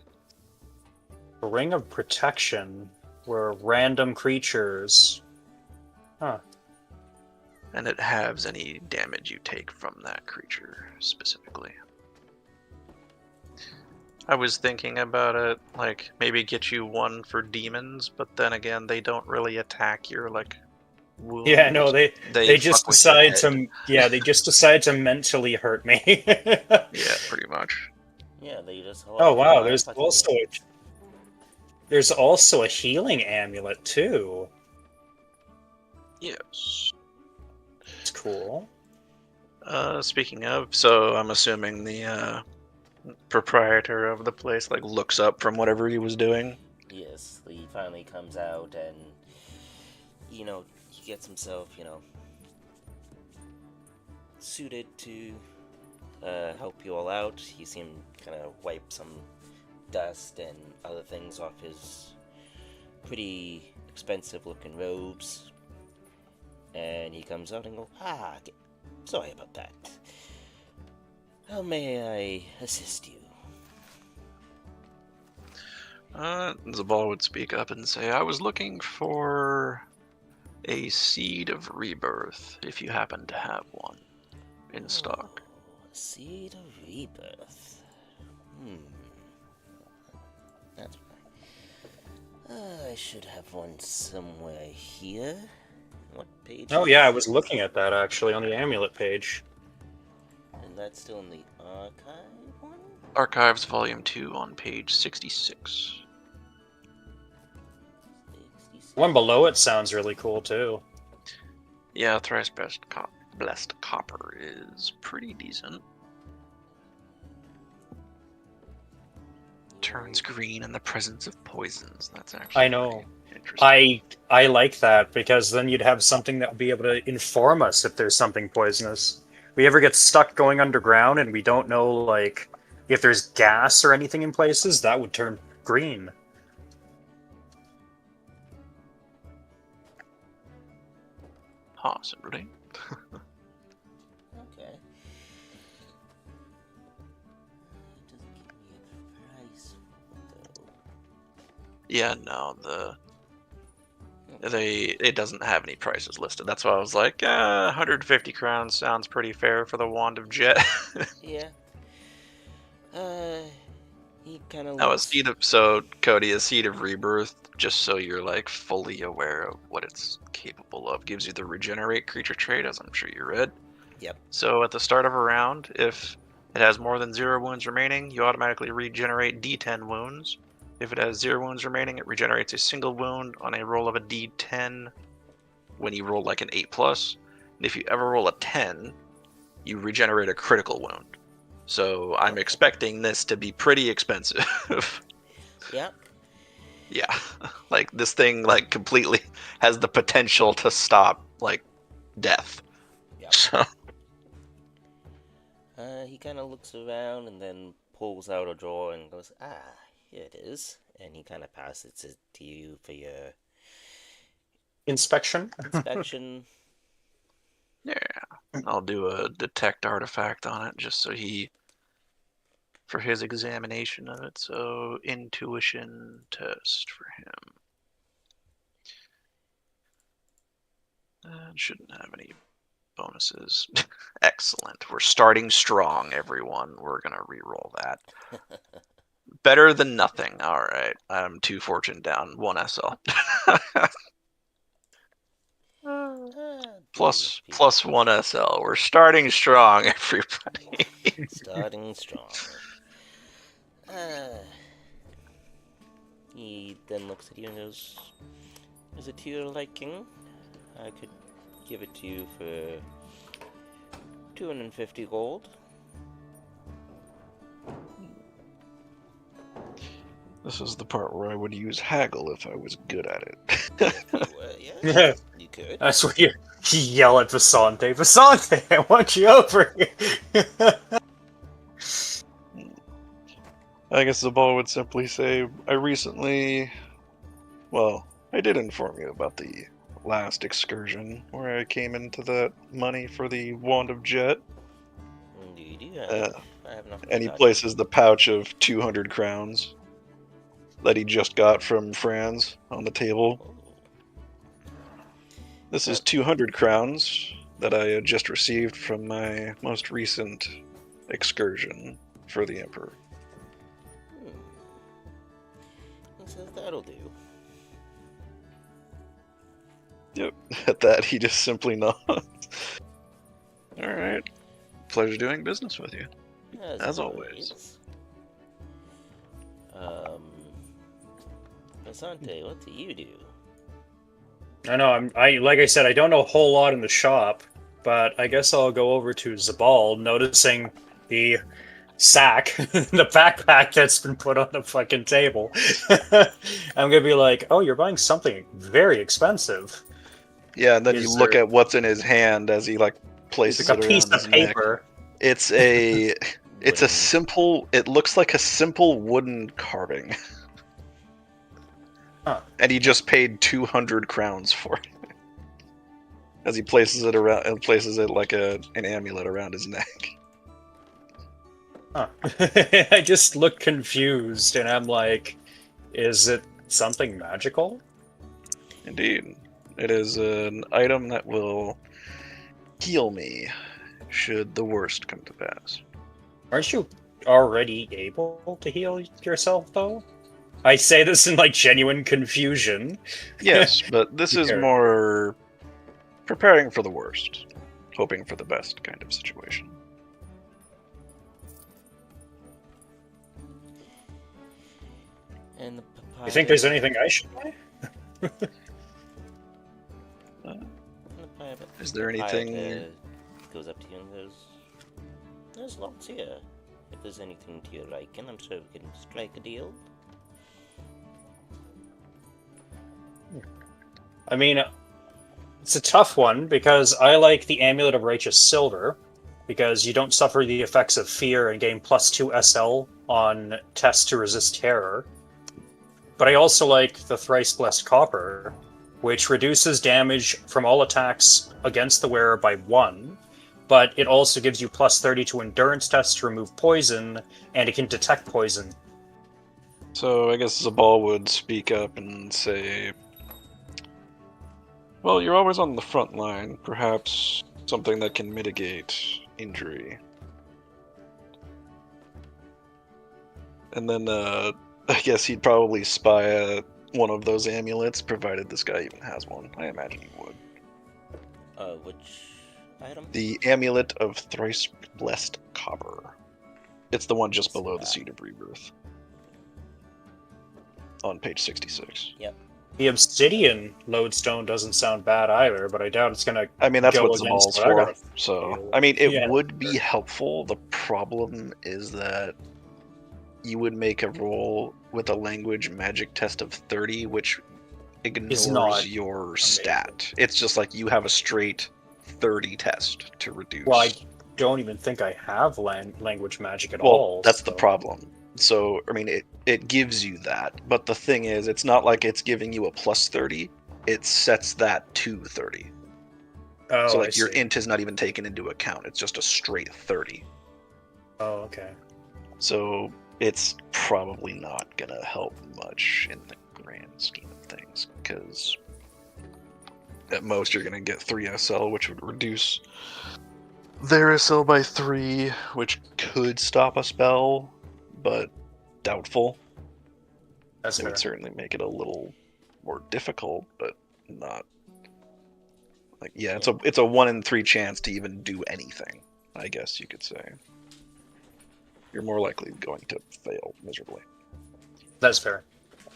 A Ring of Protection, where random creatures. Huh. And it halves any damage you take from that creature specifically. I was thinking about it, like maybe get you one for demons, but then again, they don't really attack your like wounds. Yeah, no, they just fuck with your decide head. they just decide to mentally hurt me. Yeah, pretty much. Yeah, they just. Oh wow, there's also a healing amulet too. Yes. It's cool. Speaking of, so I'm assuming the proprietor of the place like looks up from whatever he was doing. Yes, he finally comes out and he gets himself suited to help you all out. You see him kind of wipe some dust and other things off his pretty expensive looking robes, and he comes out and goes, sorry about that. How may I assist you? Zabal would speak up and say, I was looking for a seed of rebirth, if you happen to have one in stock. A seed of rebirth. That's right. I should have one somewhere here. What page? Oh yeah, I was looking at that actually on the amulet page. And that's still in the archive one? Archives Volume 2 on page 66. One below it sounds really cool too. Yeah, Thrice Blessed Copper is pretty decent. Turns green in the presence of poisons. That's actually I know. pretty interesting. I like that because then you'd have something that would be able to inform us if there's something poisonous. We ever get stuck going underground and we don't know like if there's gas or anything in places, that would turn green. Possibly. Okay. It doesn't give me a price, though. Yeah, no, it doesn't have any prices listed. That's why I was like, 150 crowns sounds pretty fair for the Wand of Jet. Yeah. He kind of Now, looks. Cody, a Seed of Rebirth, just so you're like fully aware of what it's capable of, gives you the Regenerate creature trait, as I'm sure you read. Yep. So at the start of a round, if it has more than 0 wounds remaining, you automatically regenerate D10 wounds. If it has 0 wounds remaining, it regenerates a single wound on a roll of a D10 when you roll like an 8+. And if you ever roll a 10, you regenerate a critical wound. So I'm expecting this to be pretty expensive. Yep. Yeah. Like, this thing, like, completely has the potential to stop, like, death. Yep. So... He kind of looks around and then pulls out a drawer and goes, here it is. And he kind of passes it to you for your Inspection. inspection. Yeah. I'll do a detect artifact on it just so for his examination of it. So, intuition test for him. Shouldn't have any bonuses. Excellent. We're starting strong, everyone. We're going to re-roll that. Better than nothing. All right. I'm 2 fortune down, 1 SL. plus 1 SL. We're starting strong, everybody. Starting strong. He then looks at you and goes, is it to your liking? I could give it to you for 250 gold. This is the part where I would use haggle if I was good at it. Yeah, you could. That's what you yell at Vasante. Vasante, I want you over here. I guess the ball would simply say, I did inform you about the last excursion where I came into that money for the Wand of Jet. Indeed, you have. I have nothing. And he places the pouch of 200 crowns that he just got from Franz on the table. Oh. This is 200 crowns that I had just received from my most recent excursion for the Emperor. He says that'll do. Yep, at that he just simply nods. Alright. Pleasure doing business with you. As always. Asante, what do you do? I know, like I said, I don't know a whole lot in the shop, but I guess I'll go over to Zabal, noticing the sack, the backpack that's been put on the fucking table. I'm gonna be like, oh, you're buying something very expensive. Yeah, and then you look at what's in his hand as he like places like it a around piece his of neck. paper. It's a simple. It looks like a simple wooden carving. Huh. And he just paid 200 crowns for it. As he places it around and places it like an amulet around his neck. Huh. I just look confused, and I'm like, is it something magical? Indeed. It is an item that will heal me should the worst come to pass. Aren't you already able to heal yourself, though? I say this in, like, genuine confusion. Yes, but this is more preparing for the worst, hoping for the best kind of situation. And the papaya. You think there's anything I should buy? Is there anything... Goes up to you and goes, there's lots here. If there's anything to your liking, I'm sure we can strike a deal. I mean, it's a tough one, because I like the Amulet of Righteous Silver, because you don't suffer the effects of fear and gain +2 SL on tests to resist terror. But I also like the Thrice Blessed Copper, which reduces damage from all attacks against the wearer by 1, but it also gives you +30 to endurance tests to remove poison, and it can detect poison. So I guess Zabal would speak up and say, well, you're always on the front line. Perhaps something that can mitigate injury. And then I guess he'd probably spy one of those amulets, provided this guy even has one. I imagine he would. Which item? The Amulet of Thrice Blessed Copper. It's the one just below the Seed of Rebirth. On page 66. Yep. The Obsidian Lodestone doesn't sound bad either, but I doubt it's gonna. I mean, that's go what against Zabal's what I for. gotta So, feel. I mean, it Yeah. would be helpful. The problem is that you would make a roll with a language magic test of 30, which ignores not your stat. It's just like you have a straight 30 test to reduce. Well, I don't even think I have language magic at Well, all. that's the so- problem. So, I mean, it gives you that, but the thing is, it's not like it's giving you a plus 30. It sets that to 30. Oh, So, I like, your see. int is not even taken into account. It's just a straight 30. Oh, okay. So, it's probably not going to help much in the grand scheme of things, because at most you're going to get 3 SL, which would reduce their SL by 3, which could stop a spell, but doubtful. That's It fair. would certainly make it a little more difficult, but not like, yeah, it's a 1 in 3 chance to even do anything, I guess you could say. You're more likely going to fail miserably. That's fair.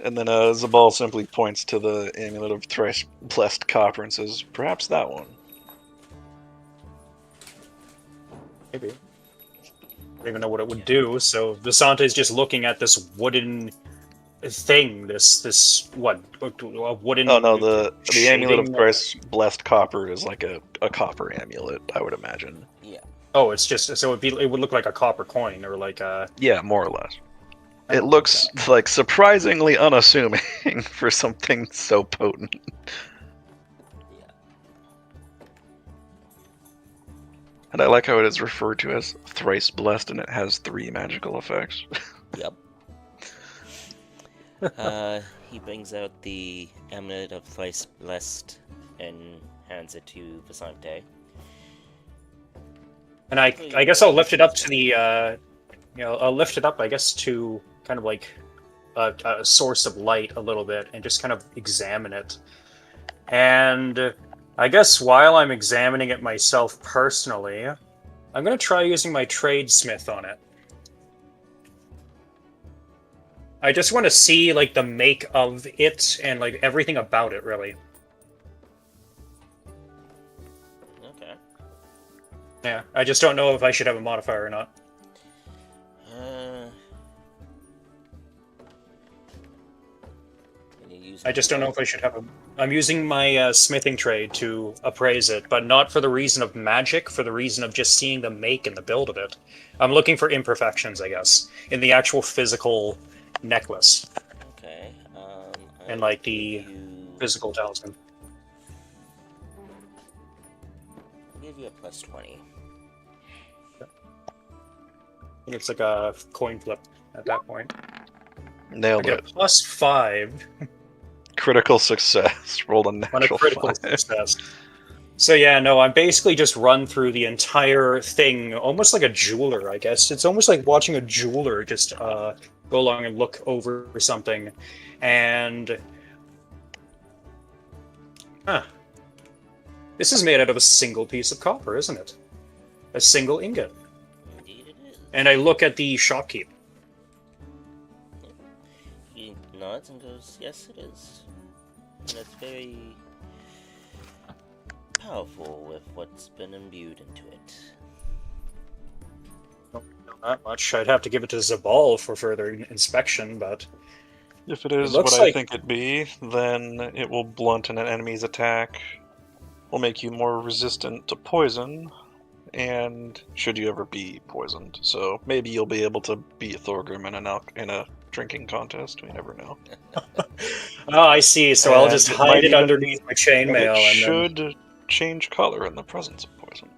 And then Zabal simply points to the Amulet of Thrice Blessed Copper and says, perhaps that one. Maybe. I don't even know what it would do. So Visante's just looking at this wooden thing. This what? A wooden. Oh no, the Amulet of shading? Thrice Blessed Copper is like a copper amulet, I would imagine. Yeah. Oh, it's just so it would look like a copper coin or like a. Yeah, more or less. Oh, It looks like surprisingly unassuming for something so potent. Yeah. And I like how it is referred to as thrice blessed and it has 3 magical effects. Yep. He brings out the Amulet of Thrice Blessed and hands it to Visante. And I guess I'll lift it up to the. I'll lift it up. I guess to kind of like a source of light a little bit and just kind of examine it. And I guess while I'm examining it myself personally, I'm going to try using my tradesmith on it. I just want to see like the make of it and like everything about it, really. Okay. Yeah, I just don't know if I should have a modifier or not. Can you use I just don't know if I should have a. I'm using my smithing trade to appraise it, but not for the reason of magic, for the reason of just seeing the make and the build of it. I'm looking for imperfections, I guess, in the actual physical necklace Okay. and I'll like the give you- physical talisman. I'll give you a plus 20. I think it's like a coin flip at that point. I Nailed get a it. plus 5 Critical success. Rolled a on a natural critical 5. success. So yeah, no, I'm basically just run through the entire thing, almost like a jeweler, I guess. It's almost like watching a jeweler just go along and look over something. And this is made out of a single piece of copper, isn't it? A single ingot. Indeed it is. And I look at the shopkeep. He nods and goes, yes it is. And it's very powerful with what's been imbued into it. Don't know that much. I'd have to give it to Zabal for further inspection, but If it is looks what I like- think it be, then it will blunt an enemy's attack, will make you more resistant to poison, and should you ever be poisoned. So maybe you'll be able to beat Thorgrim in a drinking contest. We never know. oh, I see. So I'll just And it hide might it even- underneath my chainmail, It and then should change color in the presence of poison.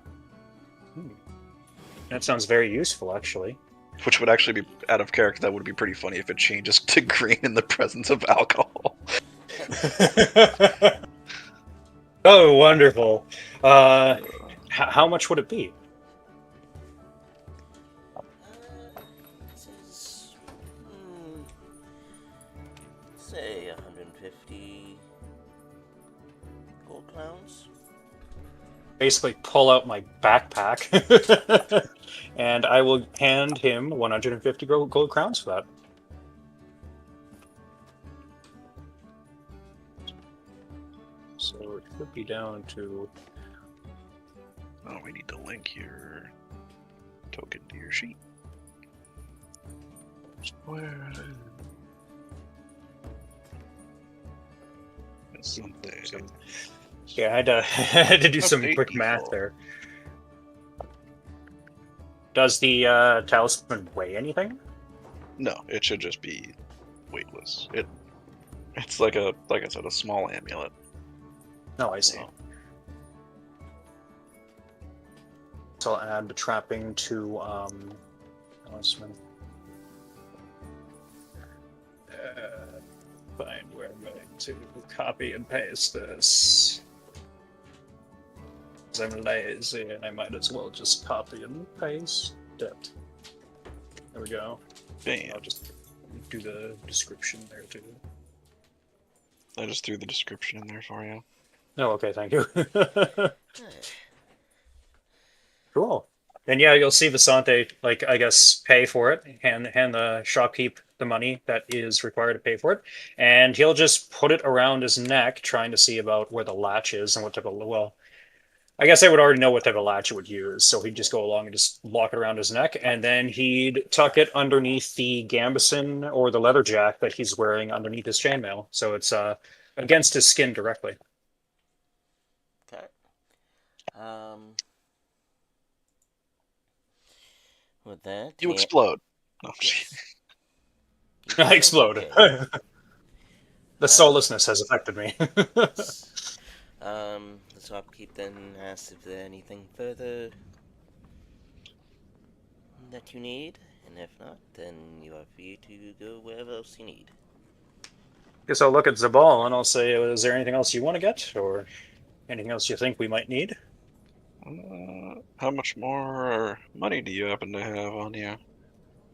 that sounds very useful, actually. which would actually be out of character. That would be pretty funny if it changes to green in the presence of alcohol. Oh, wonderful. How much would it be? This is, say 150 gold crowns. Basically, pull out my backpack, and I will hand him 150 gold crowns for that. So it could be down to... Oh, we need to link your token to your sheet. Where? It's something. Yeah, I had to, I had to do some Update quick math default. there. Does the talisman weigh anything? No, it should just be weightless. It's like I said, a small amulet. No, I see. So, So I'll add the trapping to talisman. Fine, we're going to copy and paste this. 'Cause I'm lazy and I might as well just copy and paste it. There we go. bam. I'll just do the description there too. I just threw the description in there for you. Oh, okay, thank you. Alright. Cool. And yeah, you'll see Visante, like, I guess, pay for it, hand the shopkeep the money that is required to pay for it, and he'll just put it around his neck, trying to see about where the latch is and what type of, well, I guess I would already know what type of latch it would use, so he'd just go along and just lock it around his neck, and then he'd tuck it underneath the gambeson or the leather jack that he's wearing underneath his chainmail, so it's against his skin directly. Okay. With that, You yeah, explode. No, yes. I explode. Okay. The soullessness has affected me. The shopkeep then asks if there's anything further that you need, and if not, then you are free to go wherever else you need. Guess I'll look at Zabal and I'll say, is there anything else you want to get? Or anything else you think we might need? how much more money do you happen to have on you?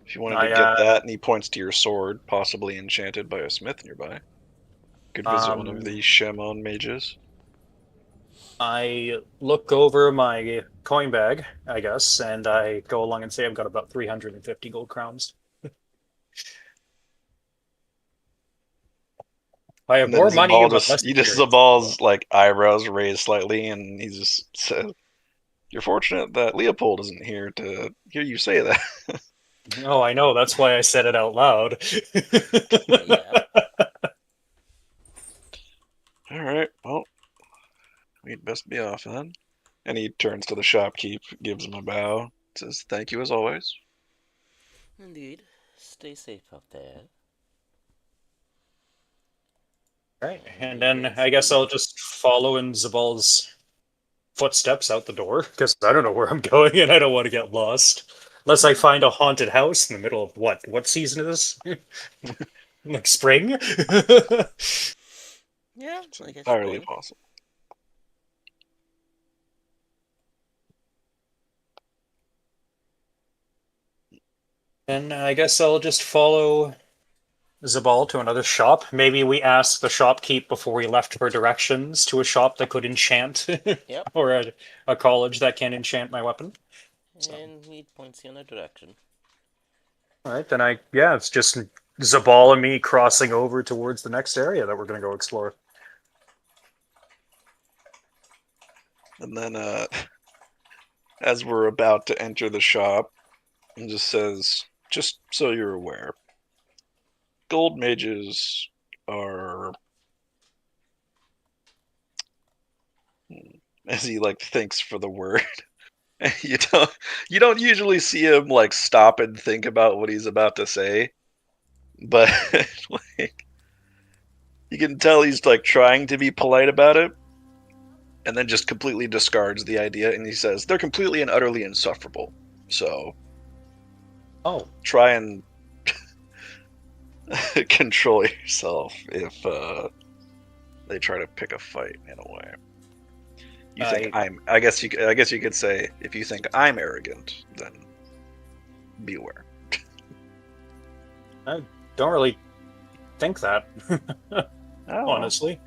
If you wanted I, to get that, and he points to your sword, possibly enchanted by a smith nearby. Could visit one of the Shemon mages. I look over my coin bag, I guess, and I go along and say I've got about 350 gold crowns. I have And then more money, Zabal but less experience. Zabal's like eyebrows raised slightly, and he just says, "You're fortunate that Leopold isn't here to hear you say that." Oh, I know. That's why I said it out loud. Yeah. All right, well, we'd best be off then. And he turns to the shopkeep, gives him a bow, says, "Thank you as always." Indeed. Stay safe out there. Right, and then I guess I'll just follow in Zabal's footsteps out the door, because I don't know where I'm going and I don't want to get lost. Unless I find a haunted house in the middle of what? What season is this? Like spring? Yeah, It's I guess entirely spring. possible. And I guess I'll just follow Zabal to another shop. Maybe we ask the shopkeep before we left for directions to a shop that could enchant, Yep. or a college that can enchant my weapon. So. And he points you in a direction. All right, then it's just Zabal and me crossing over towards the next area that we're going to go explore. And then, as we're about to enter the shop, it just says, "Just so you're aware, gold mages are," as he like thinks for the word. you don't usually see him like stop and think about what he's about to say, but like you can tell he's like trying to be polite about it, and then just completely discards the idea, and he says they're completely and utterly insufferable. So Oh, try and control yourself if they try to pick a fight in a way. You think I guess you could say if you think I'm arrogant, then beware. I don't really think that, Oh. honestly.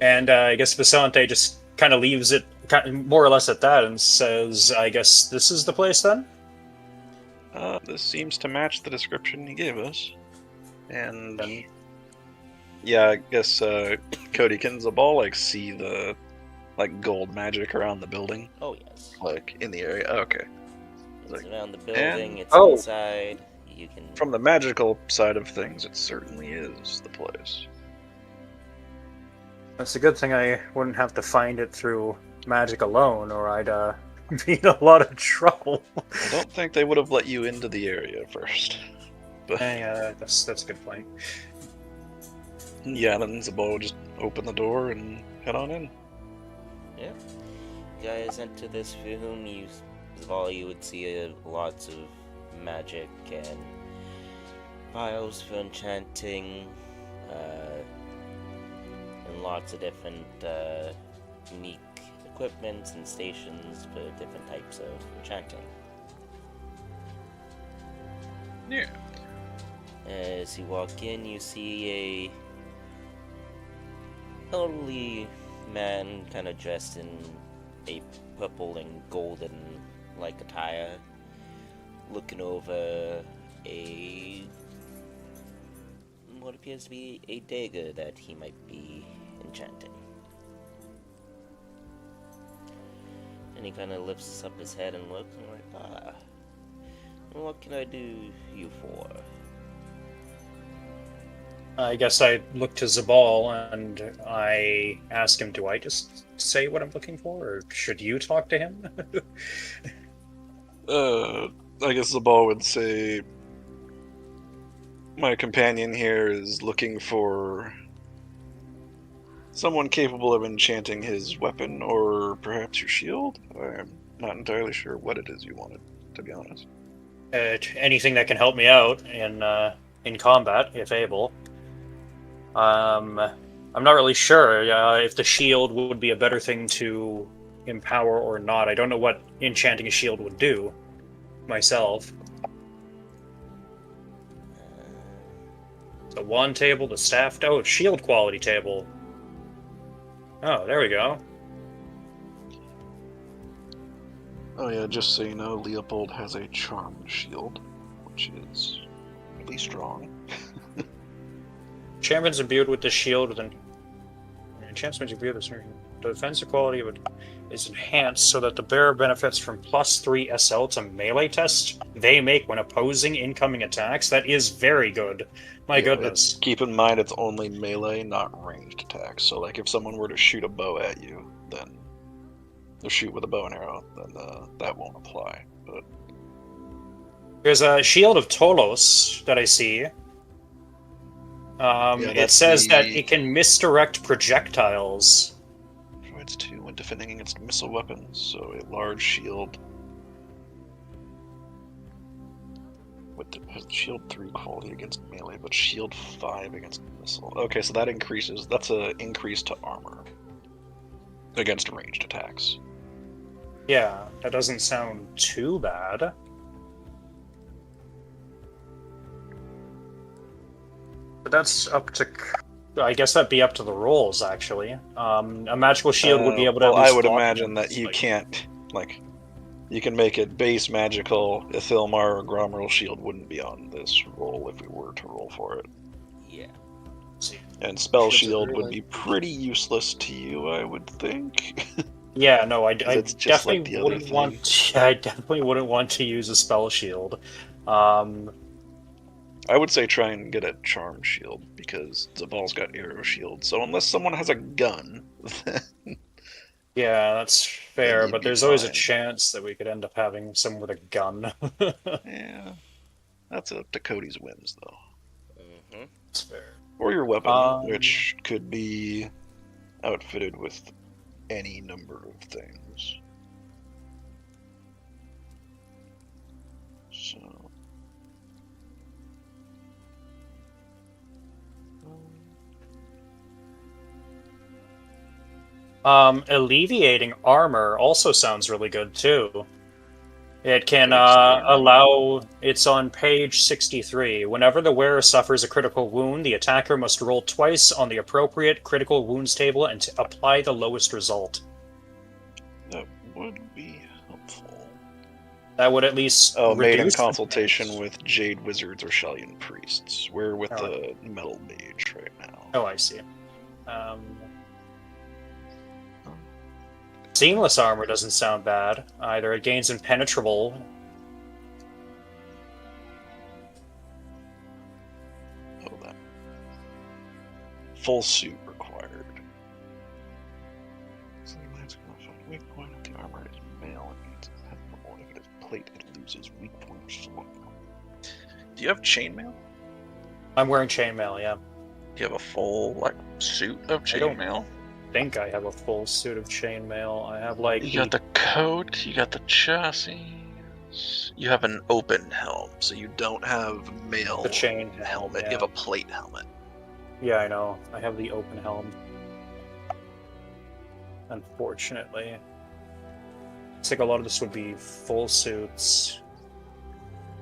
And I guess Visante just kind of leaves it more or less at that and says, I guess this is the place then? This seems to match the description he gave us. And yeah, I guess Cody, can Zabal like see the gold magic around the building? Oh, yes. Like in the area? Okay. It's around the building, and- it's Oh. inside. You can. From the magical side of things, it certainly is the place. It's a good thing I wouldn't have to find it through magic alone, or I'd be in a lot of trouble. I don't think they would have let you into the area first. But Yeah, that's a good point. yeah, then Zabal would just open the door and head on in. Yeah. You guys enter this room, you would see lots of magic and vials for enchanting, and lots of different unique equipments and stations for different types of enchanting. Yeah. As you walk in, you see a elderly man kind of dressed in a purple and golden like attire, looking over what appears to be a dagger that he might be enchanting. And he kind of lifts up his head and looks and like, what can I do you for? I guess I look to Zabal and I ask him, do I just say what I'm looking for, or should you talk to him? I guess Zabal would say, my companion here is looking for someone capable of enchanting his weapon, or perhaps your shield? I'm not entirely sure what it is you wanted, to be honest. Anything that can help me out in combat, if able. I'm not really sure if the shield would be a better thing to empower or not. I don't know what enchanting a shield would do myself. The wand table, the staff. Oh, shield quality table. Oh, there we go. Oh yeah, just so you know, Leopold has a charmed shield, which is really strong. Enchantments imbued with the shield with enchantments imbued with the defensive quality of it is enhanced so that the bearer benefits from +3 SL to melee test they make when opposing incoming attacks. That is very good. My goodness. Keep in mind it's only melee, not ranged attacks. So like if someone were to shoot a bow at you, then or shoot with a bow and arrow, then that won't apply. But There's a shield of Tolos that I see. It says that it can misdirect projectiles. provides 2 when defending against missile weapons, so a large shield has shield 3 quality against melee, but shield 5 against missile. Okay, so that increases. That's an increase to armor against ranged attacks. Yeah, that doesn't sound too bad. But that's up to... I guess that'd be up to the rolls, actually. A magical shield would be able to... Well, at least I would block imagine them, that you like- can't, like... You can make it base magical. Ithilmar or Gromril shield wouldn't be on this roll if we were to roll for it. Yeah. See. And spell Shields are shield really- would be pretty useless to you, I would think. Yeah, no, I it's just like definitely the other wouldn't want. I definitely wouldn't want to use a spell shield. I would say try and get a charm shield because Zabal's got arrow shield. So unless someone has a gun, Yeah, that's fair, you'd but be there's always a fine. chance that we could end up having someone with a gun. yeah, that's up to Cody's whims though. Mm-hmm. That's fair. Or your weapon, Um, which could be outfitted with any number of things. So. Alleviating armor also sounds really good too. It can Page 69. allow. It's on page 63. Whenever the wearer suffers a critical wound, the attacker must roll twice on the appropriate critical wounds table and apply the lowest result. That would be helpful. That would at least Made in reduce consultation the with Jade Wizards or Shellion Priests. We're with Oh. the Metal Mage right now. Oh, I see. Seamless armor doesn't sound bad either. It gains impenetrable. Oh, that. Full suit required. Weak point of the armor is mail and needs impenetrable. If it is plate, it loses weak points. Do you have chainmail? I'm wearing chainmail, yeah. Do you have a full suit of I don't- chainmail? I think I have a full suit of chainmail. I have like You got the coat, you got the chassis, you have an open helm, so you don't have mail the chain helmet, yeah. you have a plate helmet. Yeah, I know. I have the open helm. Unfortunately. It's like a lot of this would be full suits.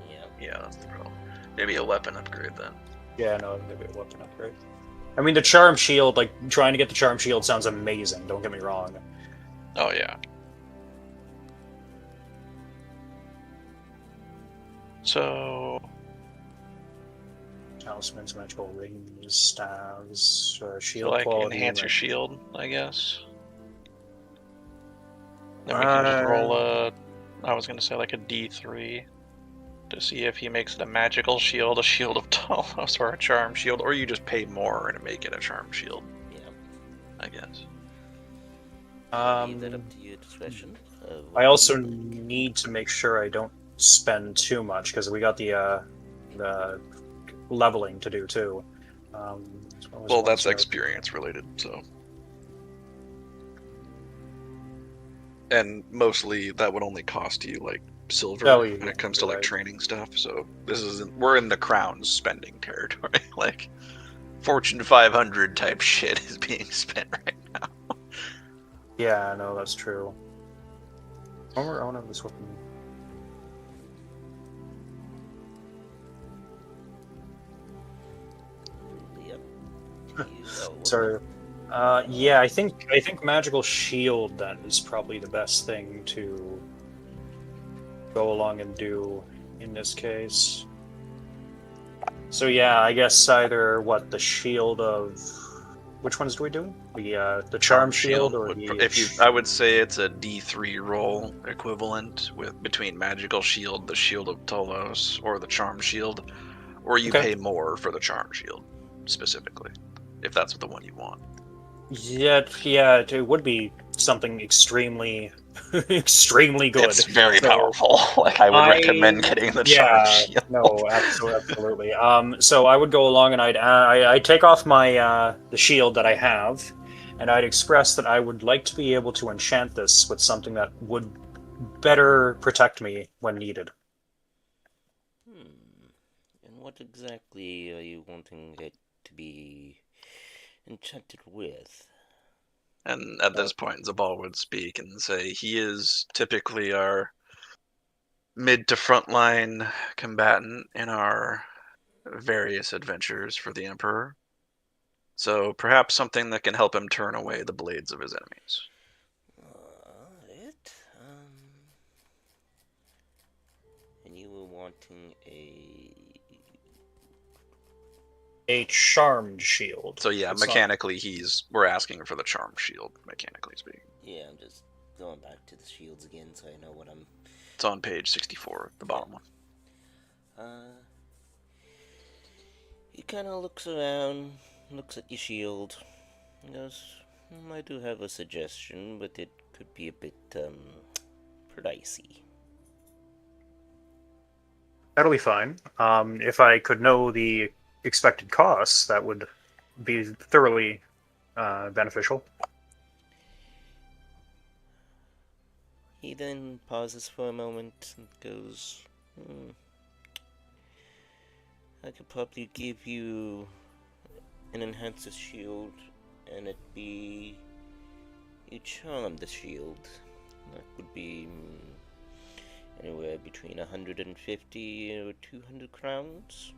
Yeah. Yeah, that's the problem. Maybe a weapon upgrade then. Yeah, no, maybe a weapon upgrade. I mean, the charm shield, like, trying to get the charm shield sounds amazing, don't get me wrong. Oh yeah. So Talismans, magical rings, staves, shield so like quality. enhance your like- shield, I guess. Then we can just roll a. I was gonna say like a D3 to see if he makes it a magical shield, a shield of Talos, or a charm shield, or you just pay more to make it a charm shield. Yeah. I guess. Leave that up to your discretion. I also need to make sure I don't spend too much, because we got the leveling to do, too. Well, that's experience related, so. And mostly that would only cost you like silver Oh, yeah, when it comes to like right. training stuff. So this isn't. We're in the crown's spending territory. Like Fortune 500 type shit is being spent right now. Yeah, no, that's true. Former owner of this weapon. Yep. Sorry. Yeah, I think magical shield then is probably the best thing to go along and do in this case. So yeah, I guess either the shield of which ones do we do? The charm shield or would, the I would say it's a D3 roll equivalent with between magical shield, the shield of Tolos, or the charm shield, or you Okay. pay more for the charm shield specifically, if that's the one you want. yeah, it would be something extremely extremely good. It's very So, powerful. Like I would recommend getting the charm shield. No, absolutely. So I would go along and I'd take off my the shield that I have, and I'd express that I would like to be able to enchant this with something that would better protect me when needed. And what exactly are you wanting it to be enchanted with? And at this point, Zabal would speak and say he is typically our mid to frontline combatant in our various adventures for the Emperor. So perhaps something that can help him turn away the blades of his enemies. And you were wanting A charmed shield. So yeah, It's not- mechanically we're asking for the charm shield, mechanically speaking. Yeah, I'm just going back to the shields again so I know what I'm... It's on page 64, the bottom one. He kind of looks around, looks at your shield, and goes, I do have a suggestion, but it could be a bit, pricey. That'll be fine. If I could know the expected costs, that would be thoroughly beneficial. He then pauses for a moment and goes, I could probably give you an enhancer shield, and it'd be you charm the shield. That would be anywhere between 150 or 200 crowns.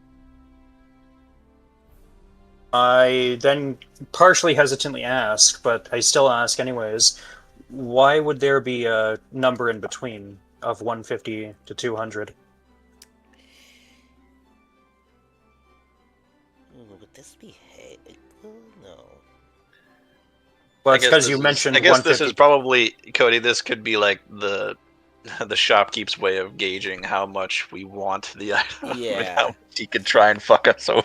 I then partially hesitantly ask, but I still ask anyways, why would there be a number in between of 150 to 200? Would this be Hegel? No. Well, I it's guess because this you is- mentioned I guess this 150. is probably, Cody. This could be like the shopkeep's way of gauging how much we want the item. Yeah. How much he could try and fuck us over.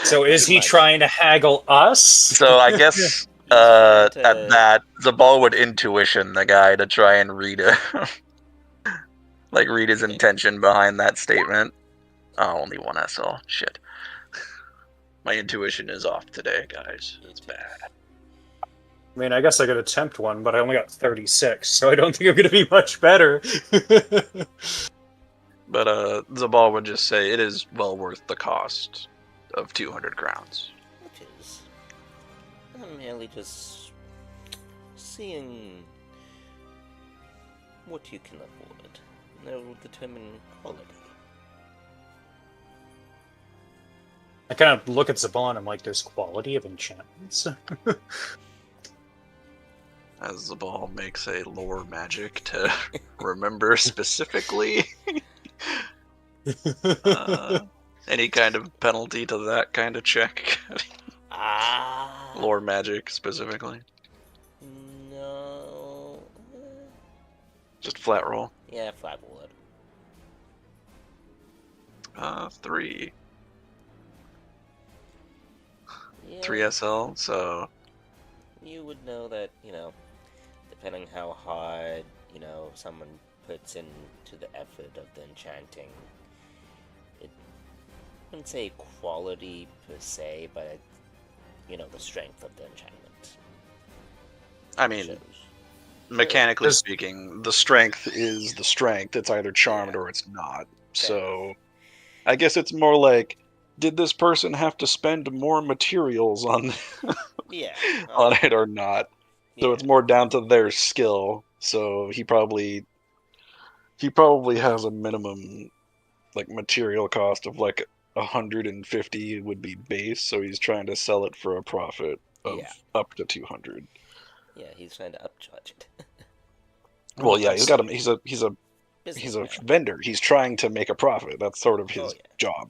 So is Pretty he much. trying to haggle us? So I guess trying to- at that, Zabal would intuition the guy to try and read read his intention behind that statement. Oh, only one SL. Shit. My intuition is off today, guys. It's bad. I mean, I guess I could attempt one, but I only got 36, so I don't think I'm going to be much better. But Zabal would just say it is well worth the cost of 200 crowns. It is. I'm merely just seeing what you can afford. That will determine quality. I kind of look at Zaban and I'm like, there's quality of enchantments. As Zabal makes a lore magic to remember specifically any kind of penalty to that kind of check. Lore magic specifically. No. Just flat roll. Yeah, flat wood. 3. Yeah, 3 SL, so you would know that, depending how hard, someone puts into the effort of the enchanting, it I wouldn't say quality per se, but, the strength of the enchantment. I mean, shows. mechanically Does- speaking, the strength is the strength. It's either charmed or it's not. So I guess it's more like, did this person have to spend more materials on Yeah. on it or not? So yeah. it's more down to their skill. So he probably has a minimum like material cost of like 150 would be base, so he's trying to sell it for a profit of Yeah. up to 200. Yeah, he's trying to upcharge it. Well, yeah, I he's got see. he's a Businessman. vendor. He's trying to make a profit. That's sort of his yeah. job.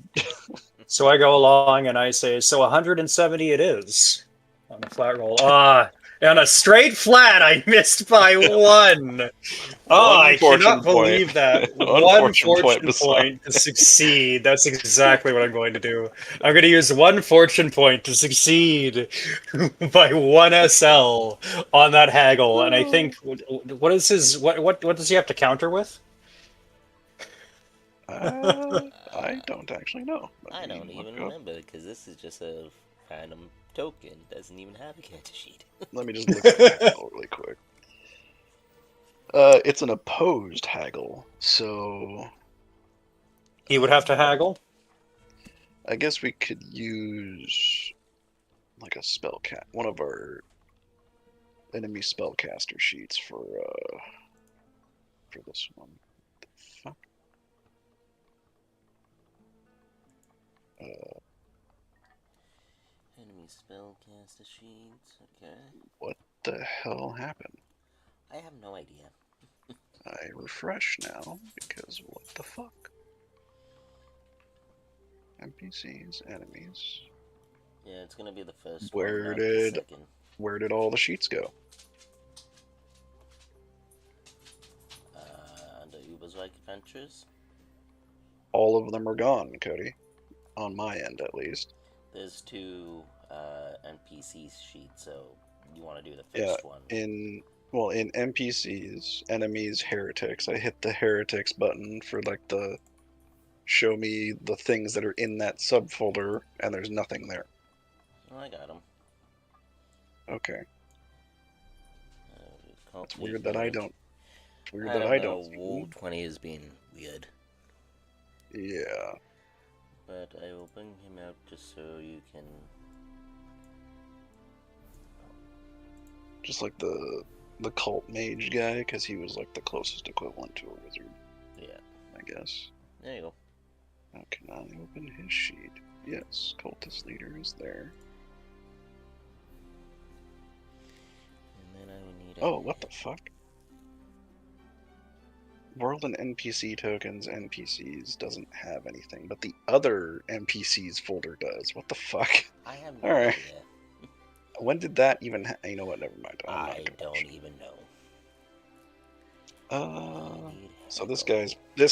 So I go along and I say, so 170 it is on a flat roll. On a straight flat, I missed by one. I fortune cannot point. believe that. One One fortune point fortune point to succeed. That's exactly what I'm going to do. I'm going to use one fortune point to succeed by one SL on that haggle. And I think, what is his, what does he have to counter with? I don't actually know. I Let me don't look even up. remember, because this is just a random token. Doesn't even have a character sheet. Let me just look at the haggle really quick. It's an opposed haggle, so He would have to haggle? I guess we could use like a one of our enemy spellcaster sheets for this one. The fuck? Enemy spellcaster sheets. Okay. What the hell happened? I have no idea. I refresh now because what the fuck? NPCs, enemies. Yeah, it's gonna be the first Where one, not did- the second. Where did all the sheets go? Under Uber's Like Adventures. All of them are gone, Cody. On my end, at least. There's 2 NPC sheets, so you want to do the Yeah, first one. in NPCs, enemies, heretics, I hit the heretics button for like the show me the things that are in that subfolder, and there's nothing there. Oh, I got him. Okay, It's it's weird that I don't. It's weird that don't I know. don't. Wall 20 is being weird. Yeah. but I will bring him out just so you can. Just like the cult mage guy, because he was like the closest equivalent to a wizard, Yeah. I guess. There you go. How can I open his sheet? Yes, cultist leader is there. And then I will need. Oh, what the fuck? World and NPC tokens, NPCs doesn't have anything, but the other NPCs folder does. What the fuck? I have no Alright. idea. When did that even you know what, never mind. I don't even know. So this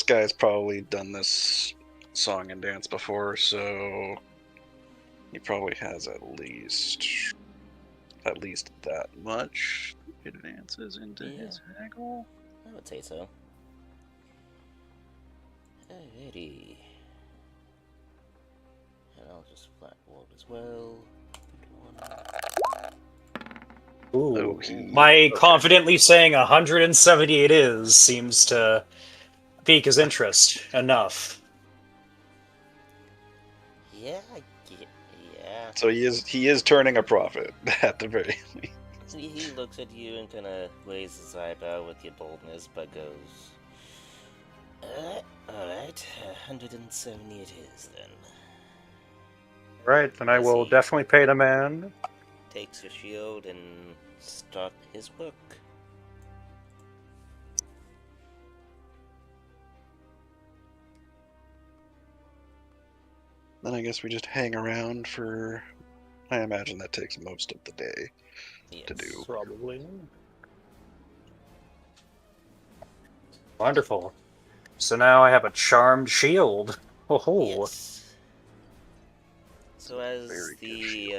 guy's probably done this song and dance before, so he probably has at least that much advances into his haggle. I would say so. Alrighty. And I'll just flat world as well. Ooh. Oh, My confidently saying 170 it is seems to pique his interest enough. Yeah, I get. Yeah. So he is turning a profit at the very least. He looks at you and kind of raises his eyebrow with your boldness, but goes, alright, 170 it is then. Right, then I will definitely pay the man. Takes your shield and start his work. Then I guess we just hang around for. I imagine that takes most of the day to do. Probably. Wonderful. So now I have a charmed shield. Oh, Yes. So as the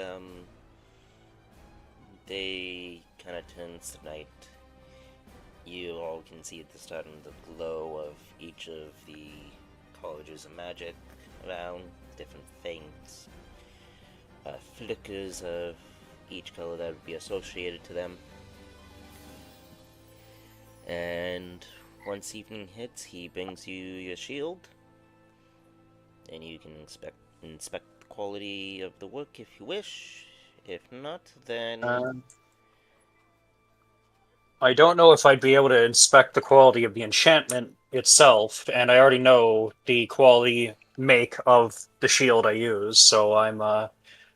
day kind of turns to night, you all can see at the start the glow of each of the colleges of magic around, different faints, flickers of each color that would be associated to them. And once evening hits, he brings you your shield, and you can inspect the quality of the work if you wish. If not, then I don't know if I'd be able to inspect the quality of the enchantment itself, and I already know the quality make of the shield I use, so I'm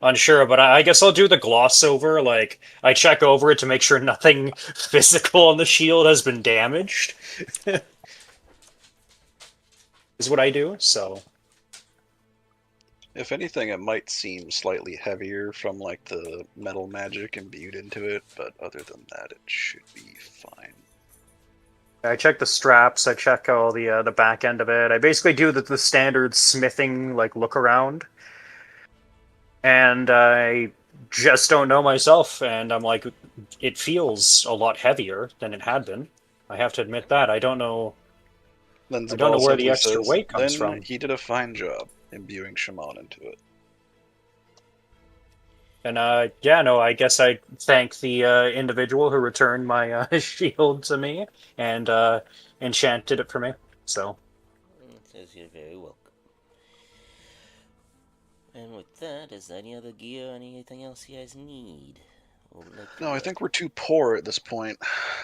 unsure, but I guess I'll do the gloss over. Like, I check over it to make sure nothing physical on the shield has been damaged. Is what I do, so. If anything, it might seem slightly heavier from like the metal magic imbued into it, but other than that, it should be fine. I check the straps. I check all the back end of it. I basically do the standard smithing like look around, and I just don't know myself. And I'm like, it feels a lot heavier than it had been. I have to admit that. I don't know. Then I don't know Zabal where the simply extra says, weight comes then from. he did a fine job imbuing shaman into it. And yeah, no, I guess I thank the individual who returned my shield to me and enchanted it for me. So. it says you're very welcome. And with that, is there any other gear or anything else you guys need? No, I think we're too poor at this point.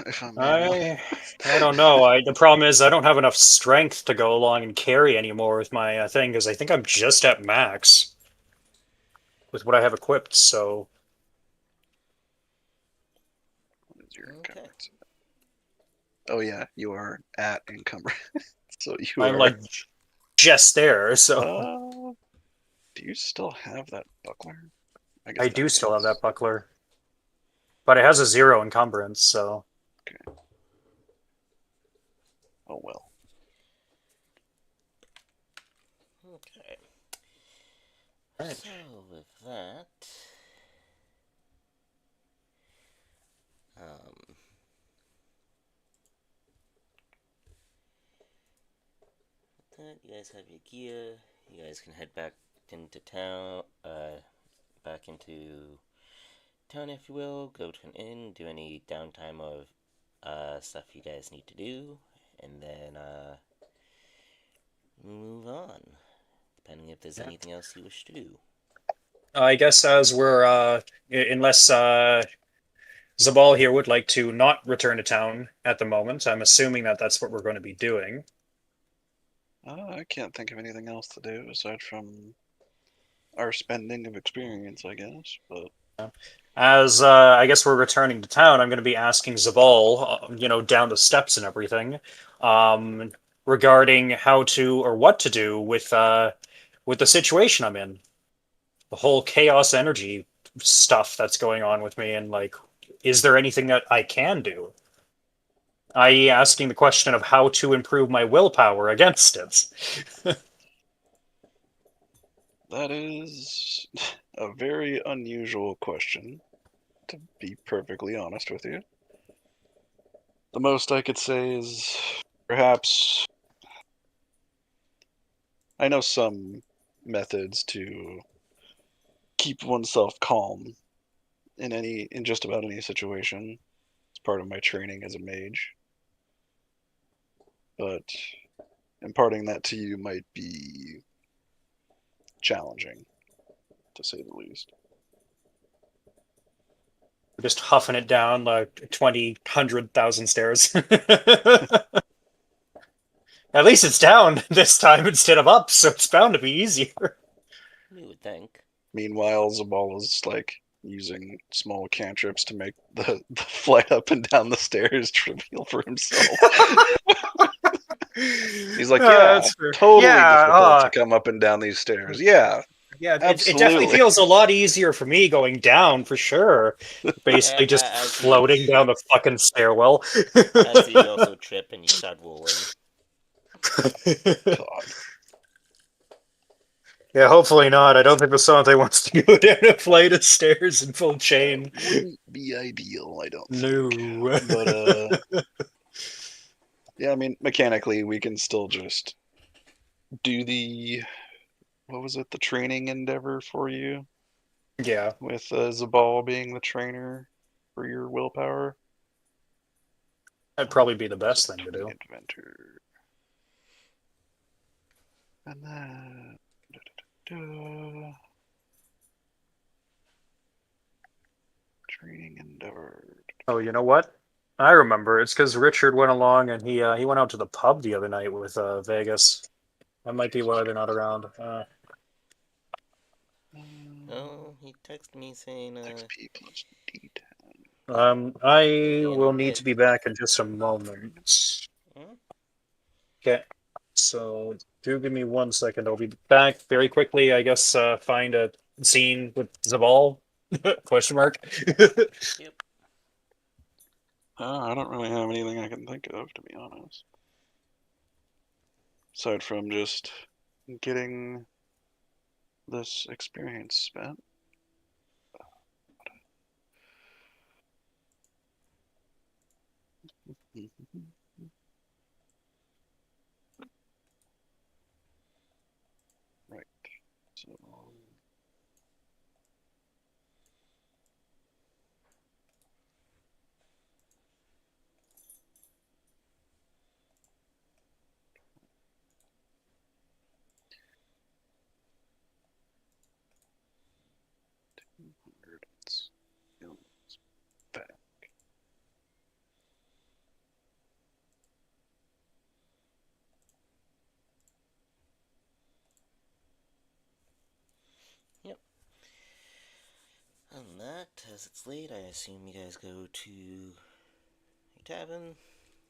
If I'm being honest. I don't know. The problem is I don't have enough strength to go along and carry anymore with my thing because I think I'm just at max with what I have equipped. So What is your encumbrance? Oh yeah, you are at encumbrance. So you I'm are like just there. So do you still have that buckler? I do still have that buckler, but it has a 0 encumbrance. So okay. Oh well. Okay. Right. So with that, you guys have your gear. You guys can head back into town. Back into town, if you will. Go to an inn. Do any downtime of stuff you guys need to do, and then move on. depending if there's Yeah. anything else you wish to do. I guess as we're, unless Zabal here would like to not return to town at the moment, I'm assuming that that's what we're going to be doing. I can't think of anything else to do aside from our spending of experience, I guess. But As I guess we're returning to town, I'm going to be asking Zabal, down the steps and everything, um, regarding how to or what to do with the situation I'm in, the whole chaos energy stuff that's going on with me, and like, is there anything that I can do? I.e., asking the question of how to improve my willpower against it. that is a very unusual question, to be perfectly honest with you. The most I could say is perhaps I know some methods to keep oneself calm in just about any situation. It's part of my training as a mage. But imparting that to you might be challenging, to say the least. Just huffing it down like 20, 100,000 stairs. At least it's down this time instead of up, so it's bound to be easier. You would think. Meanwhile, Zabal is like using small cantrips to make the flight up and down the stairs trivial for himself. He's like, yeah, That's fair. totally Yeah, difficult to come up and down these stairs. Yeah, yeah. It definitely absolutely. feels a lot easier for me going down for sure. Basically, just As floating down the fucking stairwell. you also trip and you start rolling. God. Yeah, hopefully not. I don't think Basante wants to go down a flight of stairs in full chain. Wouldn't be ideal, I don't No. think. But yeah, I mean, mechanically, we can still just do the what was it, the training endeavor for you Yeah, with Zabal being the trainer for your willpower. that'd probably be the best So thing to do. Inventor. And then training endeavor. Oh, you know what? I remember. It's because Richard went along and he went out to the pub the other night with Vegas. That might be why they're not around. Oh, he texted me saying, XP plus D10. I be in a will need bit. to be back in just a moment. Hmm? Okay, so do give me 1 second. I'll be back very quickly. I guess find a scene with Zabal? Question mark. Yep. I don't really have anything I can think of, to be honest. Aside from just getting this experience spent. Right. So it's back. Yep. On that, as it's late, I assume you guys go to your tavern,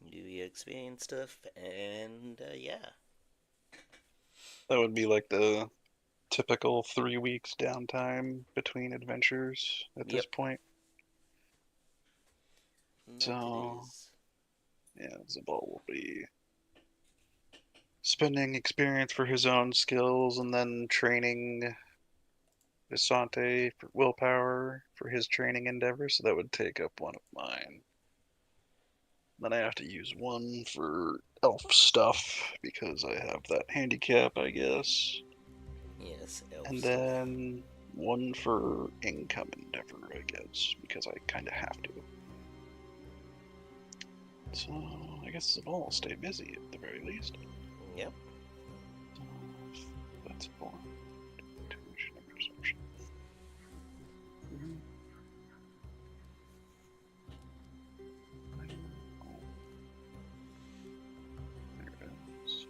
do your experience stuff, and yeah. That would be like the typical 3 weeks downtime between adventures at this Yep. point. That So it is. yeah, Zabal will be spending experience for his own skills and then training Visante for willpower for his training endeavor, so that would take up one of mine. Then I have to use one for elf stuff because I have that handicap, I guess. Yes, elf And stuff. then one for income endeavor, I guess, because I kind of have to. So I guess Zabal will stay busy at the very least. Yep. But It's for intuition and perception. There it is.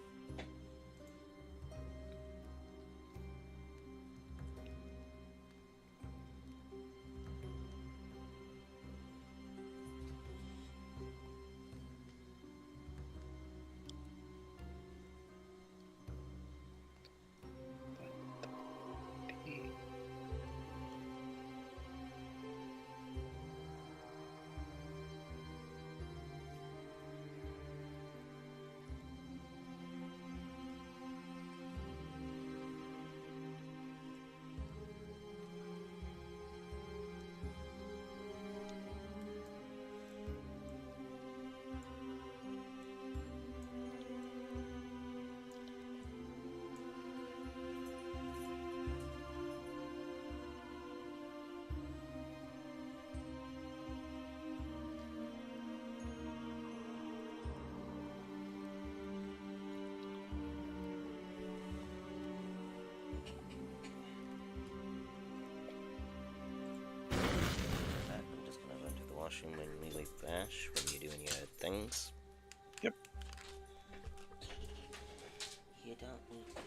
I'm just gonna run to the washroom when we wait for Ash, when you're doing your things. Yep. You don't need to.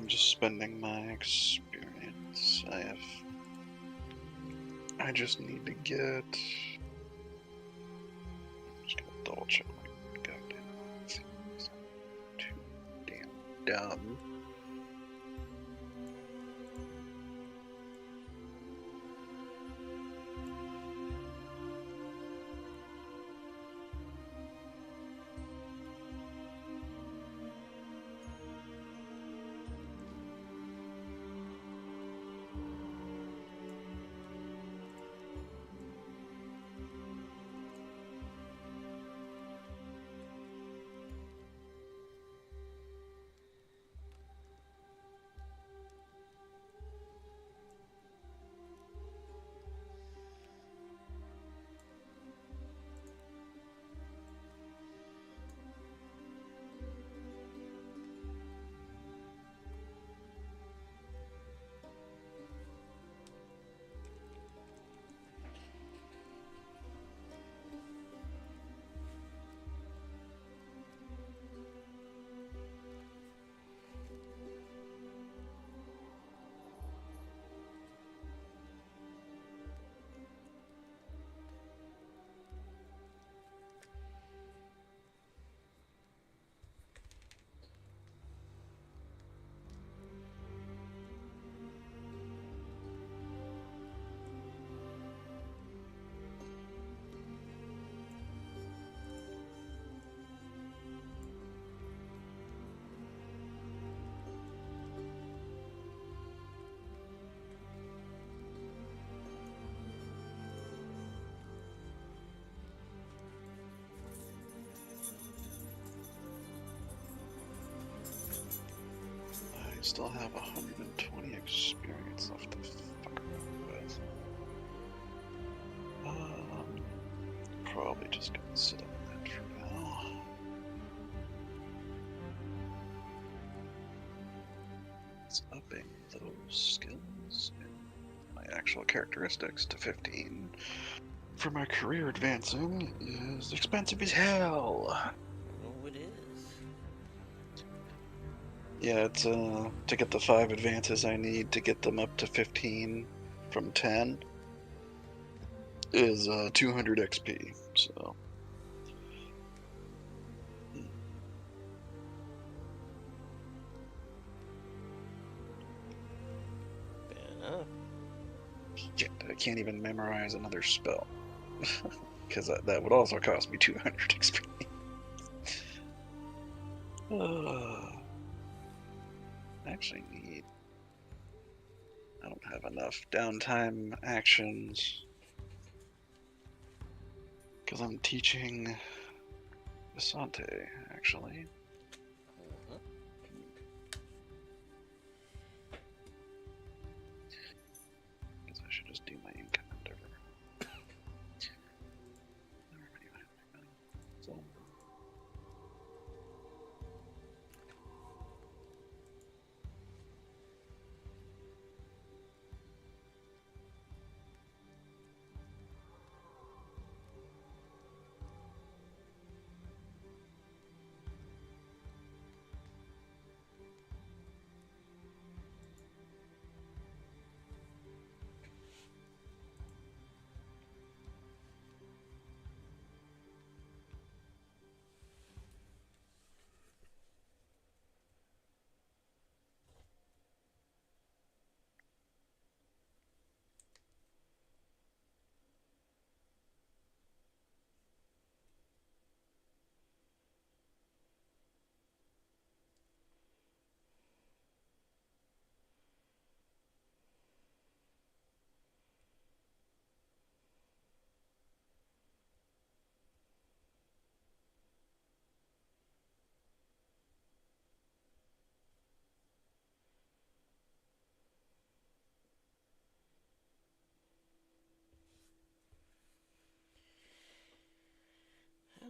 I'm just spending my experience. I just need to get. I'm just gonna double check my goddamn. It's too damn dumb. I still have 120 experience left to fuck around with. Probably just gonna sit on that for now. It's upping those skills and my actual characteristics to 15. For my career advancing is expensive as hell. Oh, it is. Yeah, it's to get the 5 advances I need to get them up to 15 from 10 is 200 XP, so. Fair enough. Shit, I can't even memorize another spell. Because that would also cost me 200 XP. Actually need... I don't have enough downtime actions. Because I'm teaching Visante, actually. Mhm. Guess I should just do my income endeavor. So,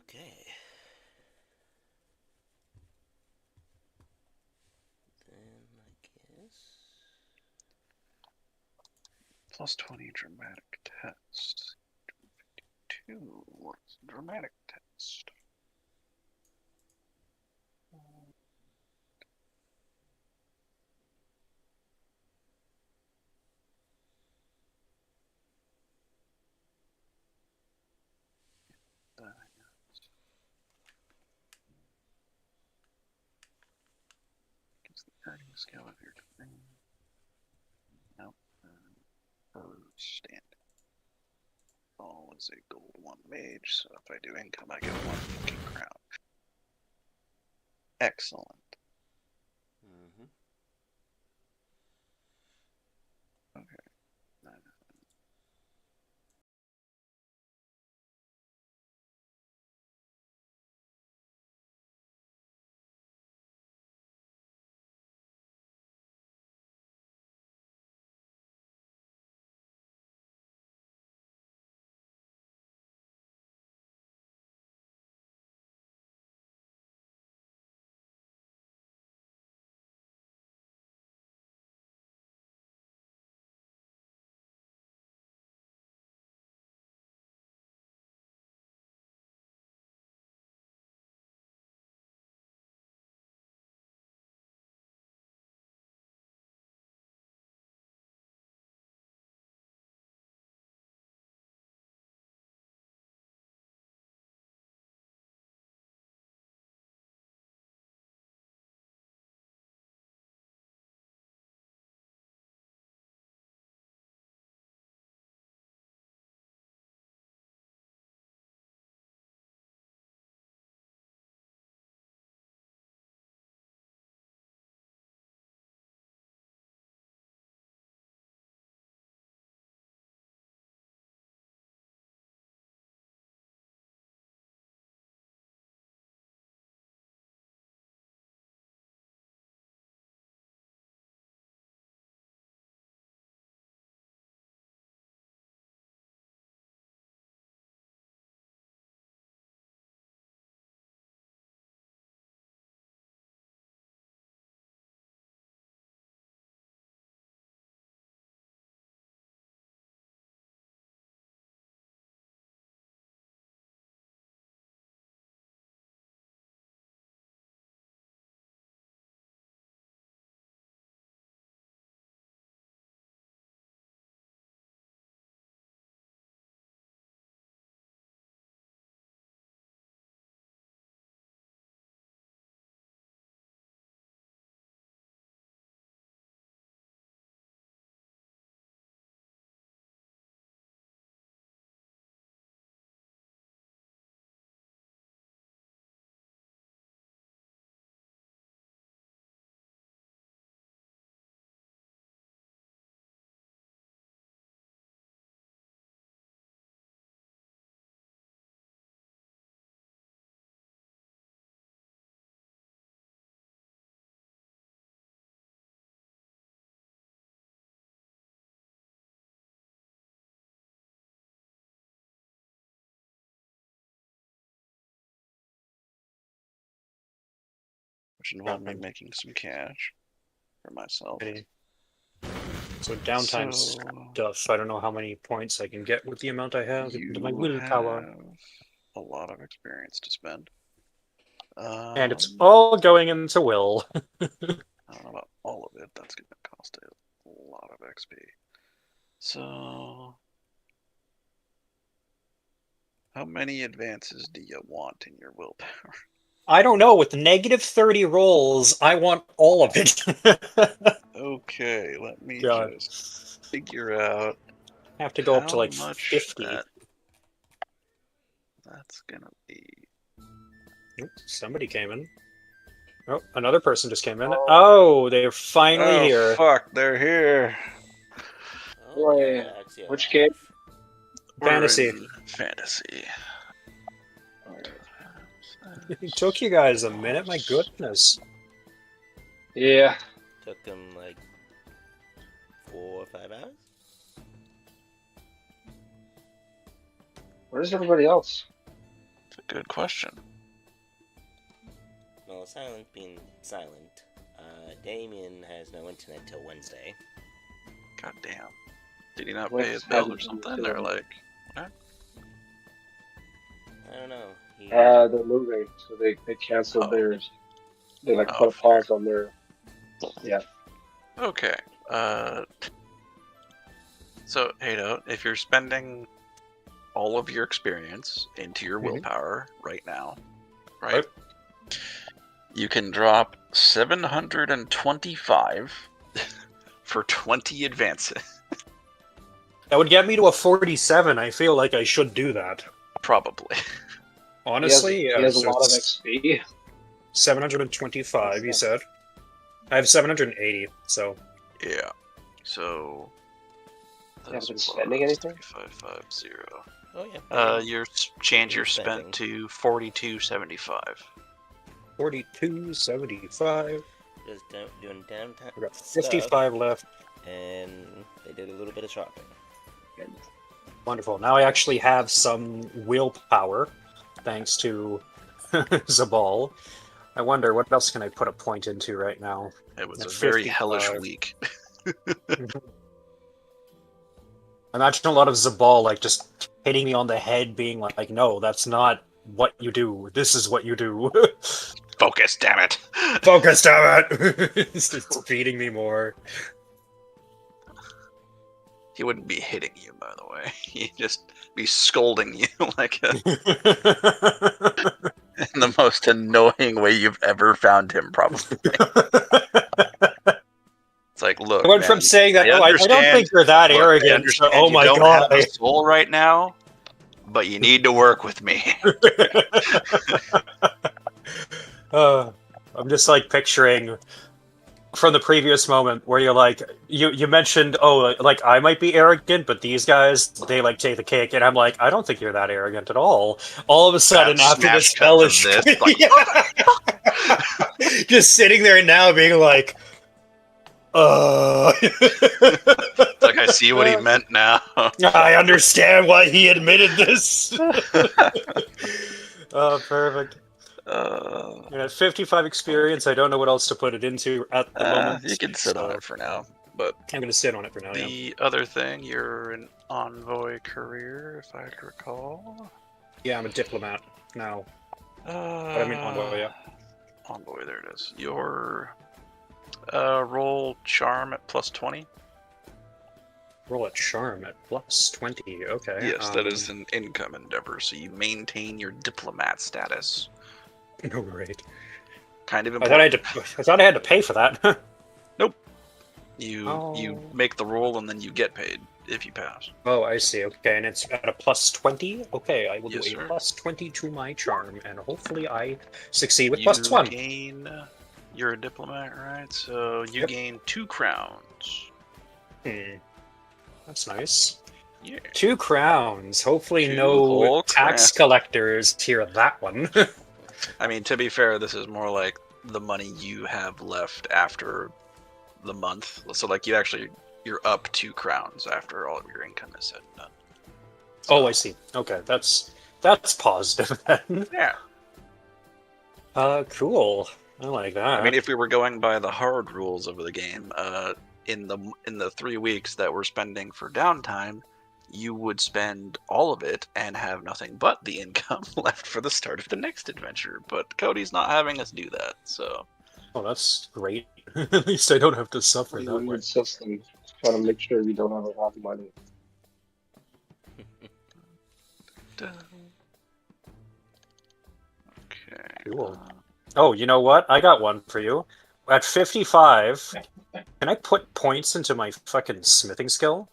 Okay. Then I guess. plus 20 dramatic test. 2. What's dramatic test? Scale of your domain. Nope. Standing. All is a gold 1 mage, so if I do income, I get 1 fucking crown. Excellent. Mm-hmm. Okay. Which involved me making some cash for myself. So downtime stuff. I don't know how many points I can get with the amount I have into my willpower. Have a lot of experience to spend. And it's all going into will. I don't know about all of it. That's going to cost a lot of XP. So, how many advances do you want in your willpower? I don't know. With negative 30 rolls, I want all of it. Okay, let me just figure out. I have to go up to like much 50. That's gonna be. Oop, somebody came in. Oh, another person just came in. Oh, they're finally here. Fuck, they're here. Oh, Boy, actually, which game? Fantasy. Fantasy. It took you guys a minute, my goodness. Yeah. Took them like 4 or 5 hours. Where's everybody else? That's a good question. Well, silent being silent. Damien has no internet till Wednesday. God damn. Did he not Wait, pay his bill or hasn't something? been Or doing like, I don't know. they're moving, so they canceled theirs. They put a pause on their. Yeah. Okay. So, Hado, if you're spending all of your experience into your willpower right now, right? You can drop 725 for 20 advances. That would get me to a 47. I feel like I should do that. Probably. Honestly, he has a so lot of it's XP. 725, you said. I have 780, so... Yeah. So... You haven't been spending anything? 3550. Oh yeah. Your change your Spending. spent to 4275. 4275. Just doing downtime. I got 55 left. And they did a little bit of shopping. Wonderful. Now I actually have some willpower, thanks to Zabal. I wonder, what else can I put a point into right now? It was At a very 55. hellish week. Imagine a lot of Zabal, like, just hitting me on the head, being like, no, that's not what you do. This is what you do. Focus, damn it! Focus, damn it! It's just beating me more. He wouldn't be hitting you, by the way. He'd just be scolding you like in the most annoying way you've ever found him, probably. It's like, look, I went man, from saying that, I don't understand- think you're that look, I arrogant, to, understand oh you my don't god. have a soul right now, but you need to work with me. I'm just like picturing from the previous moment where you're like, you mentioned, oh, like I might be arrogant, but these guys, they like take the cake, and I'm like, I don't think you're that arrogant at all. All of a sudden, That after this smash cut to hellish, this, like, just sitting there now, being like, It's like, I see what he meant now. I understand why he admitted this. Oh, perfect. At 55 experience, I don't know what else to put it into at the moment. You can sit on it for now, but I'm going to sit on it for now, yeah. the other thing, you're an envoy career, if I recall. Yeah, I'm a diplomat now. But I mean envoy, yeah. Envoy, there it is. Your roll charm at plus 20. Roll a charm at plus 20, okay. Yes, that is an income endeavor, so you maintain your diplomat status. No, great. Kind of I thought important. I had to pay for that. You make the roll and then you get paid if you pass. Oh, I see. Okay, and it's at a plus 20? Okay, I will Yes, do sir. a plus 20 to my charm, and hopefully I succeed with You plus 1. gain... You're a diplomat, right? So you Yep. gain 2 crowns. That's nice. Yeah. 2 crowns. Hopefully 2 no whole tax crowns. collectors hear that one. I mean, to be fair, this is more like the money you have left after the month. So, like, you're up 2 crowns after all of your income is said and done. Oh, I see. Okay, that's positive then. Yeah. Cool. I like that. I mean, if we were going by the hard rules of the game, in the 3 weeks that we're spending for downtime, you would spend all of it and have nothing but the income left for the start of the next adventure. But Cody's not having us do that, so. Oh, that's great. At least I don't have to suffer Pretty that way. weird system. Trying to make sure we don't have a lot of money. Okay. Cool. Oh, you know what? I got one for you. At 55, can I put points into my fucking smithing skill?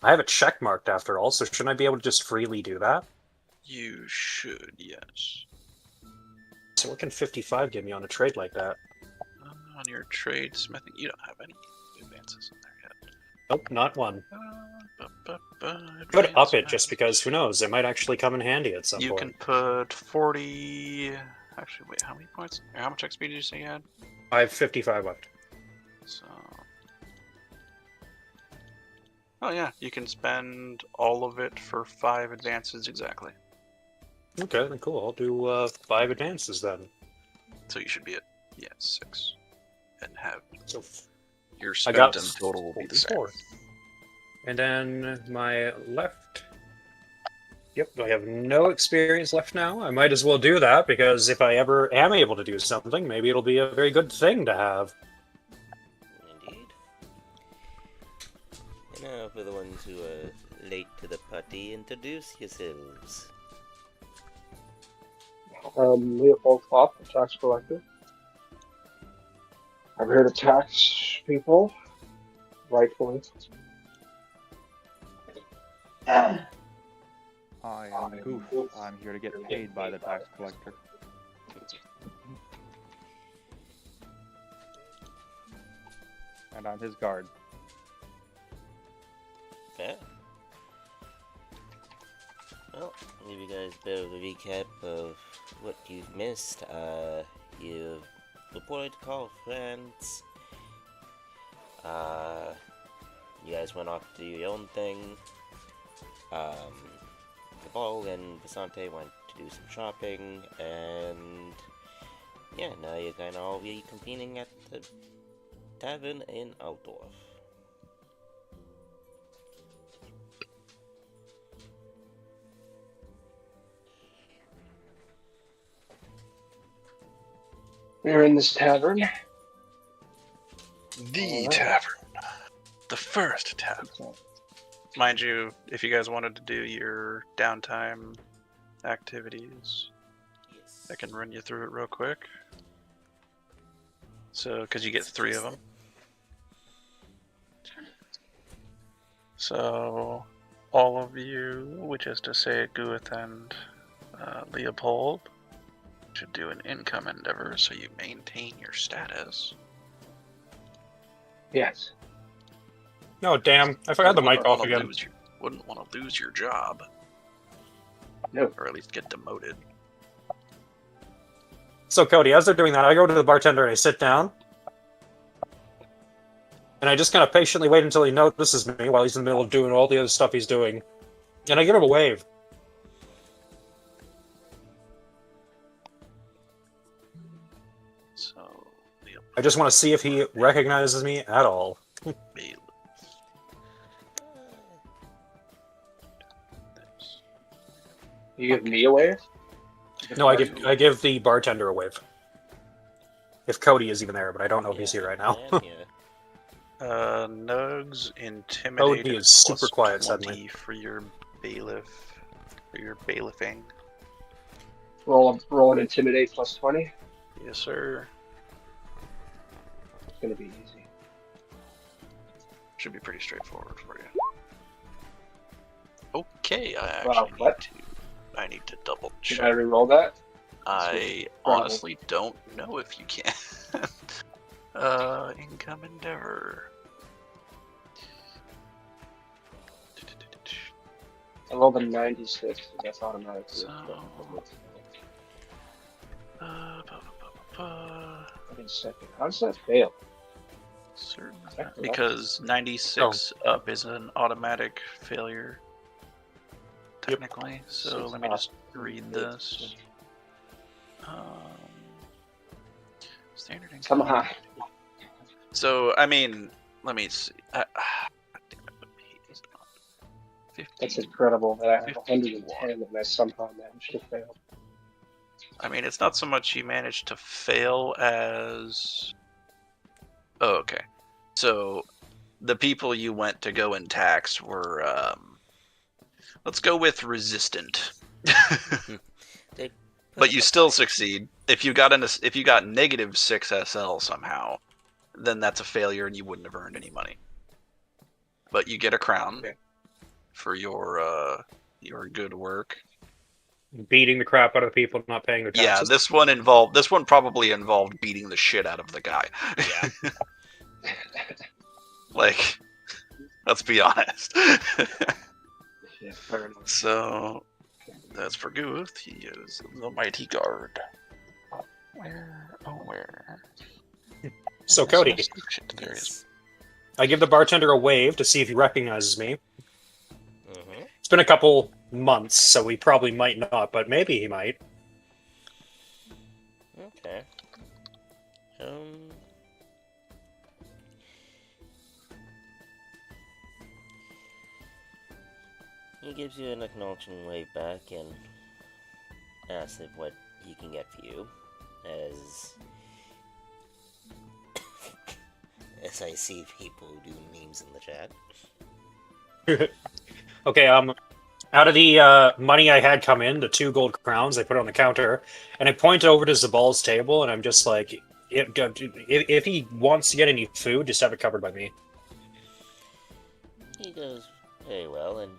I have it check marked after all, so shouldn't I be able to just freely do that? You should, yes. So what can 55 give me on a trade like that? On your trade smithing, you don't have any advances in there yet. Nope, not one. Could up it just because, who knows, it might actually come in handy at some You point. can put 40... Actually, wait, how many points? Or how much XP did you say you had? I have 55 left. So... Oh yeah, you can spend all of it for 5 advances exactly. Okay, then cool. I'll do 5 advances then. So you should be at, 6. And have So your I got spent in total will be the same. 44. And then my left. Yep, I have no experience left now. I might as well do that because if I ever am able to do something, maybe it'll be a very good thing to have. Indeed. And now for the ones who are late to the party, introduce yourselves. Leopold Klopp, tax collector. I'm here to tax people, rightfully. I am Goof. I'm here to get paid by the tax collector. And I'm his guard. Fair. Well, I'll give you guys a bit of a recap of what you've missed. You've reported to call friends. You guys went off to do your own thing. Cabal and Visante went to do some shopping, and yeah, now you're kind of all reconvening at the tavern in Altdorf. We're in this tavern. The Alright. tavern. The first tavern. Mind you, if you guys wanted to do your downtime activities, Yes. I can run you through it real quick. So, because you get 3 of them. So, all of you, which is to say Guith and Leopold, should do an income endeavor so you maintain your status. Yes. No, damn. I forgot the mic Wouldn't off wanna again. wouldn't want to lose your job. No. Or at least get demoted. So, Cody, as they're doing that, I go to the bartender and I sit down. And I just kind of patiently wait until he notices me while he's in the middle of doing all the other stuff he's doing. And I give him a wave. So, I just want to see if he recognizes me at all. Leopold. You give me away? No, I give the bartender a wave. If Cody is even there, but I don't know if he's here right now. Yeah, yeah. Nugs intimidated. Cody is super plus quiet 20 suddenly. for your bailiff. For your bailiffing. Roll an intimidate plus 20. Yes, sir. It's gonna be easy. Should be pretty straightforward for you. Okay, I Wow, actually what? I need to double Should check. I re-roll that? I Probably. honestly don't know if you can. Income endeavor. I rolled a 96. So that's automatic. So- Ba, ba, ba, ba. Wait a second. How does that fail? Certain. Check that. Because 96 up is an automatic failure. Technically. So Six let me up. just read this. Standard income. Somehow. So, I mean, let me see. I think that would be 15. That's incredible that I have 51. 110 and I somehow managed to fail. I mean, it's not so much you managed to fail as... Oh, okay. So, the people you went to go and tax were, let's go with resistant. They But you still succeed. If you got negative 6 SL somehow, then that's a failure and you wouldn't have earned any money. But you get a crown Okay. for your good work. Beating the crap out of the people not paying their Yeah, taxes. this one probably involved beating the shit out of the guy. Yeah. Like, let's be honest. Yeah, fair enough. So, that's for Guth. He is the mighty guard. Where? Oh, where? So, Cody, Shit, there he is. I give the bartender a wave to see if he recognizes me. Mm-hmm. It's been a couple months, so he probably might not, but maybe he might. Okay. He gives you an acknowledging wave back and asks if what he can get for you, as I see people do memes in the chat. Okay, out of the money I had come in, the 2 gold crowns, I put it on the counter, and I point over to Zabal's table, and I'm just like, if he wants to get any food, just have it covered by me. He goes very well, and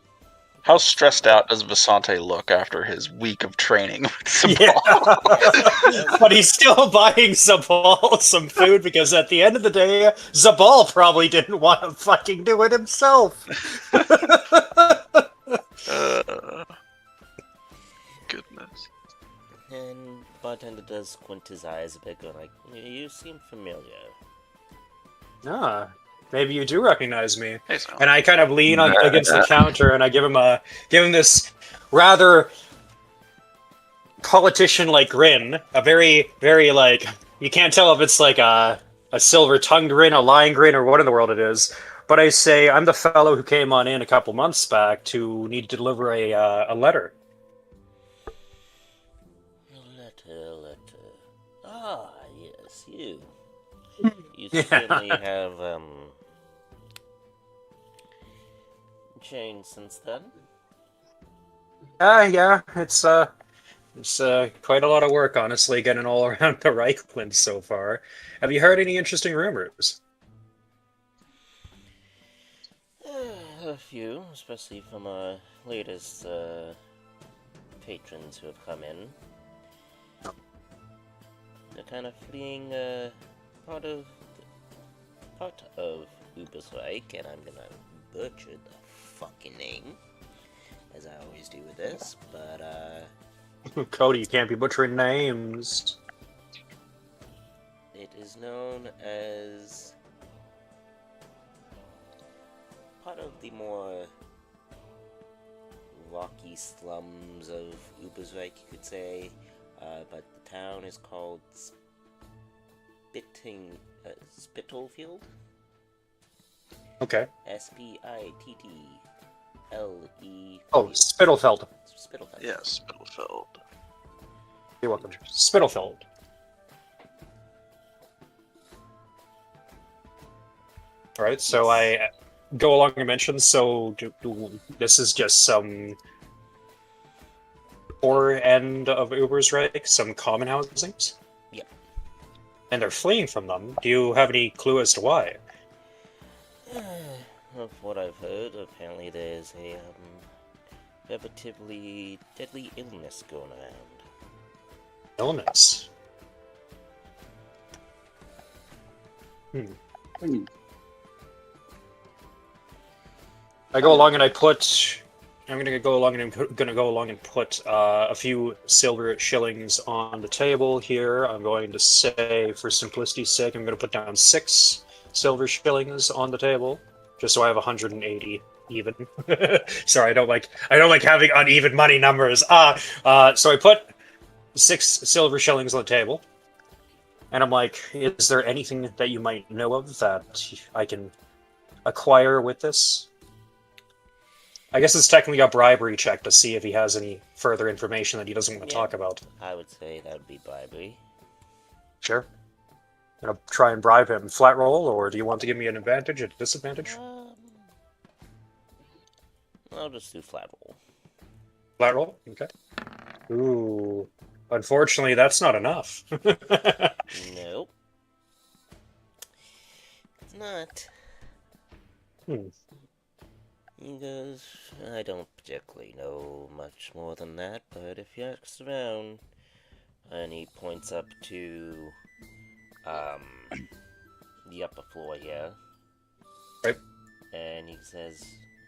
How stressed out does Vasante look after his week of training with Yeah. Zabal? But he's still buying Zabal some food because at the end of the day, Zabal probably didn't want to fucking do it himself. Goodness. and bartender does squint his eyes a bit, going like, "You seem familiar." Ah, maybe you do recognize me. Hey, Sam. And I kind of lean against the counter and I give him this rather politician-like grin, a very, very like, you can't tell if it's like a silver-tongued grin, a lying grin, or what in the world it is. But I say, I'm the fellow who came on in a couple months back to need to deliver a letter. Letter. Ah, yes, you. You Yeah. certainly have, changed since then. Yeah, it's quite a lot of work, honestly, getting all around the Reichland so far. Have you heard any interesting rumors? A few, especially from our latest, patrons who have come in. They're kind of fleeing, part of Ubersreich, and I'm gonna butcher the fucking name, as I always do with this, but, Cody, you can't be butchering names. it is known as part of the more rocky slums of Ubersreich, you could say, but the town is called Spittlefield? Okay. Spittle. Oh, Spittlefeld. Spittlefeld. Yes, Spittlefeld. You're welcome. Spittlefeld. Alright, so I go along and mention, so this is just some poor end of Uber's, right? Some common housings? Yeah. And they're fleeing from them. Do you have any clue as to why? Of what I've heard, apparently there's a relatively deadly illness going around. Illness. I go along and I put. I'm gonna go along and put a few silver shillings on the table here. I'm going to say, for simplicity's sake, I'm gonna put down 6 silver shillings on the table, just so I have 180 even. Sorry, I don't like having uneven money numbers. So I put 6 silver shillings on the table, and I'm like, is there anything that you might know of that I can acquire with this? I guess it's technically a bribery check to see if he has any further information that he doesn't want to talk about. I would say that would be bribery. Sure. Gonna try and bribe him. Flat roll, or do you want to give me an advantage, a disadvantage? I'll just do flat roll. Flat roll? Okay. Ooh. Unfortunately, that's not enough. Nope. It's not. He goes, I don't particularly know much more than that, but if you ask around, and he points up to, the upper floor here. Right. And he says,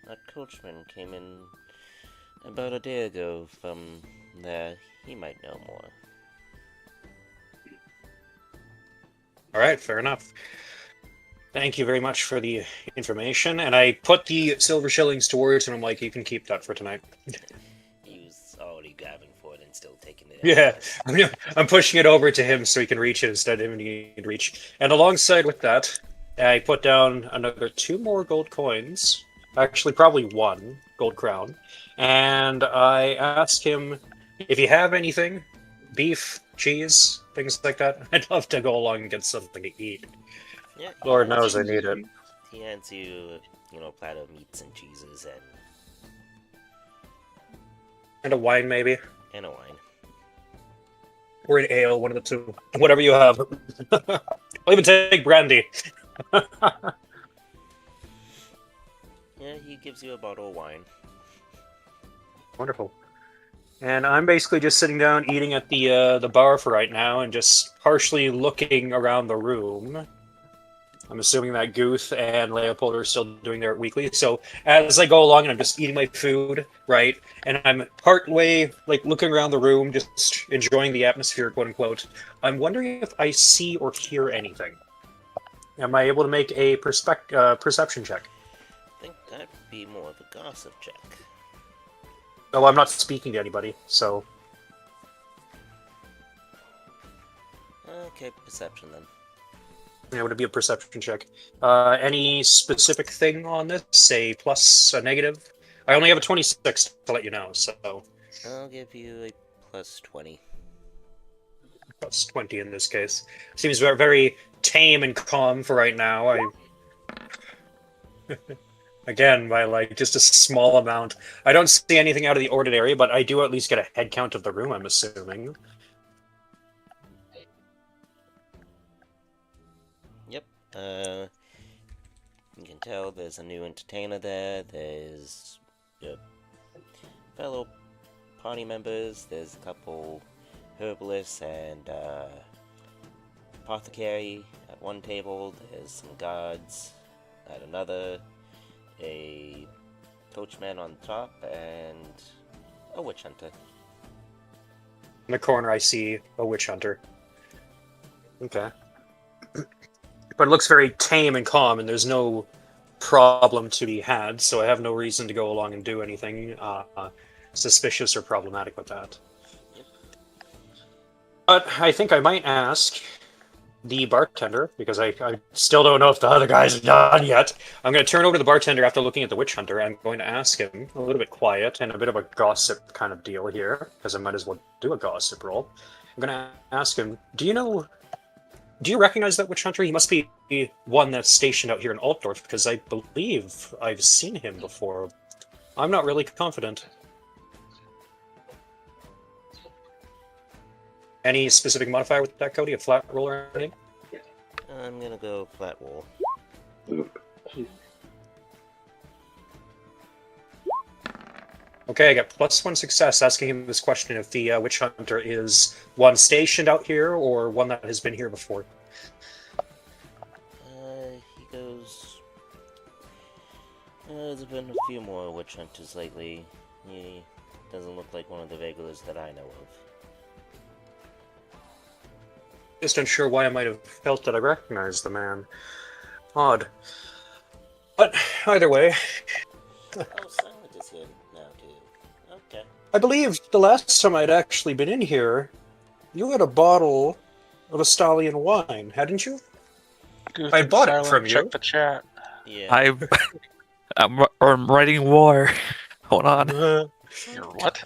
a coachman came in about a day ago from there. He might know more. Alright, fair enough. Thank you very much for the information, and I put the silver shillings towards him. I'm like, you can keep that for tonight. He was already grabbing for it and still taking it. Yeah, I'm pushing it over to him so he can reach it instead of him needing to reach. And alongside with that, I put down another 2 more gold coins. Actually, probably 1 gold crown. And I ask him if you have anything, beef, cheese, things like that. I'd love to go along and get something to eat. Yeah, Lord knows I need it. He hands you, a platter of meats and cheeses And a wine, maybe. and a wine. Or an ale, one of the two. Whatever you have. I'll even take brandy. Yeah, he gives you a bottle of wine. Wonderful. And I'm basically just sitting down, eating at the bar for right now, and just partially looking around the room. I'm assuming that Guth and Leopold are still doing their weekly. So as I go along and I'm just eating my food, right, and I'm partway like looking around the room, just enjoying the atmosphere, quote unquote, I'm wondering if I see or hear anything. Am I able to make a perception check? I think that'd be more of a gossip check. Oh, I'm not speaking to anybody, so... Okay, perception then. Yeah, would it be a perception check? Any specific thing on this? Say plus, a negative? I only have a 26 to let you know, so... I'll give you a plus 20. Plus 20 in this case. Seems very tame and calm for right now. Again, by like just a small amount. I don't see anything out of the ordinary, but I do at least get a head count of the room, I'm assuming. Yep. You can tell there's a new entertainer there. There's fellow party members. There's a couple herbalists and apothecary at one table. There's some guards at another. A coachman on top, and a witch hunter. In the corner, I see a witch hunter. Okay. But it looks very tame and calm, and there's no problem to be had, so I have no reason to go along and do anything suspicious or problematic with that. But I think I might ask the bartender, because I still don't know if the other guys are done yet. I'm going to turn over to the bartender after looking at the witch hunter. I'm going to ask him, a little bit quiet and a bit of a gossip kind of deal here, because I might as well do a gossip roll. I'm going to ask him, do you recognize that witch hunter? He must be one that's stationed out here in Altdorf, because I believe I've seen him before. I'm not really confident. Any specific modifier with that, Cody? A flat roll or anything? I'm gonna go flat roll. Okay, I got +1 success asking him this question if the witch hunter is one stationed out here or one that has been here before. He goes... there's been a few more witch hunters lately. He doesn't look like one of the regulars that I know of. Just unsure why I might have felt that I recognized the man. Odd. But either way, Oh, Silent is here now, too. Okay. I believe the last time I'd actually been in here, you had a bottle of Estalian wine, hadn't you? Good I bought it silent, from you. Check the chat. Yeah. I'm writing war. Hold on. You're what?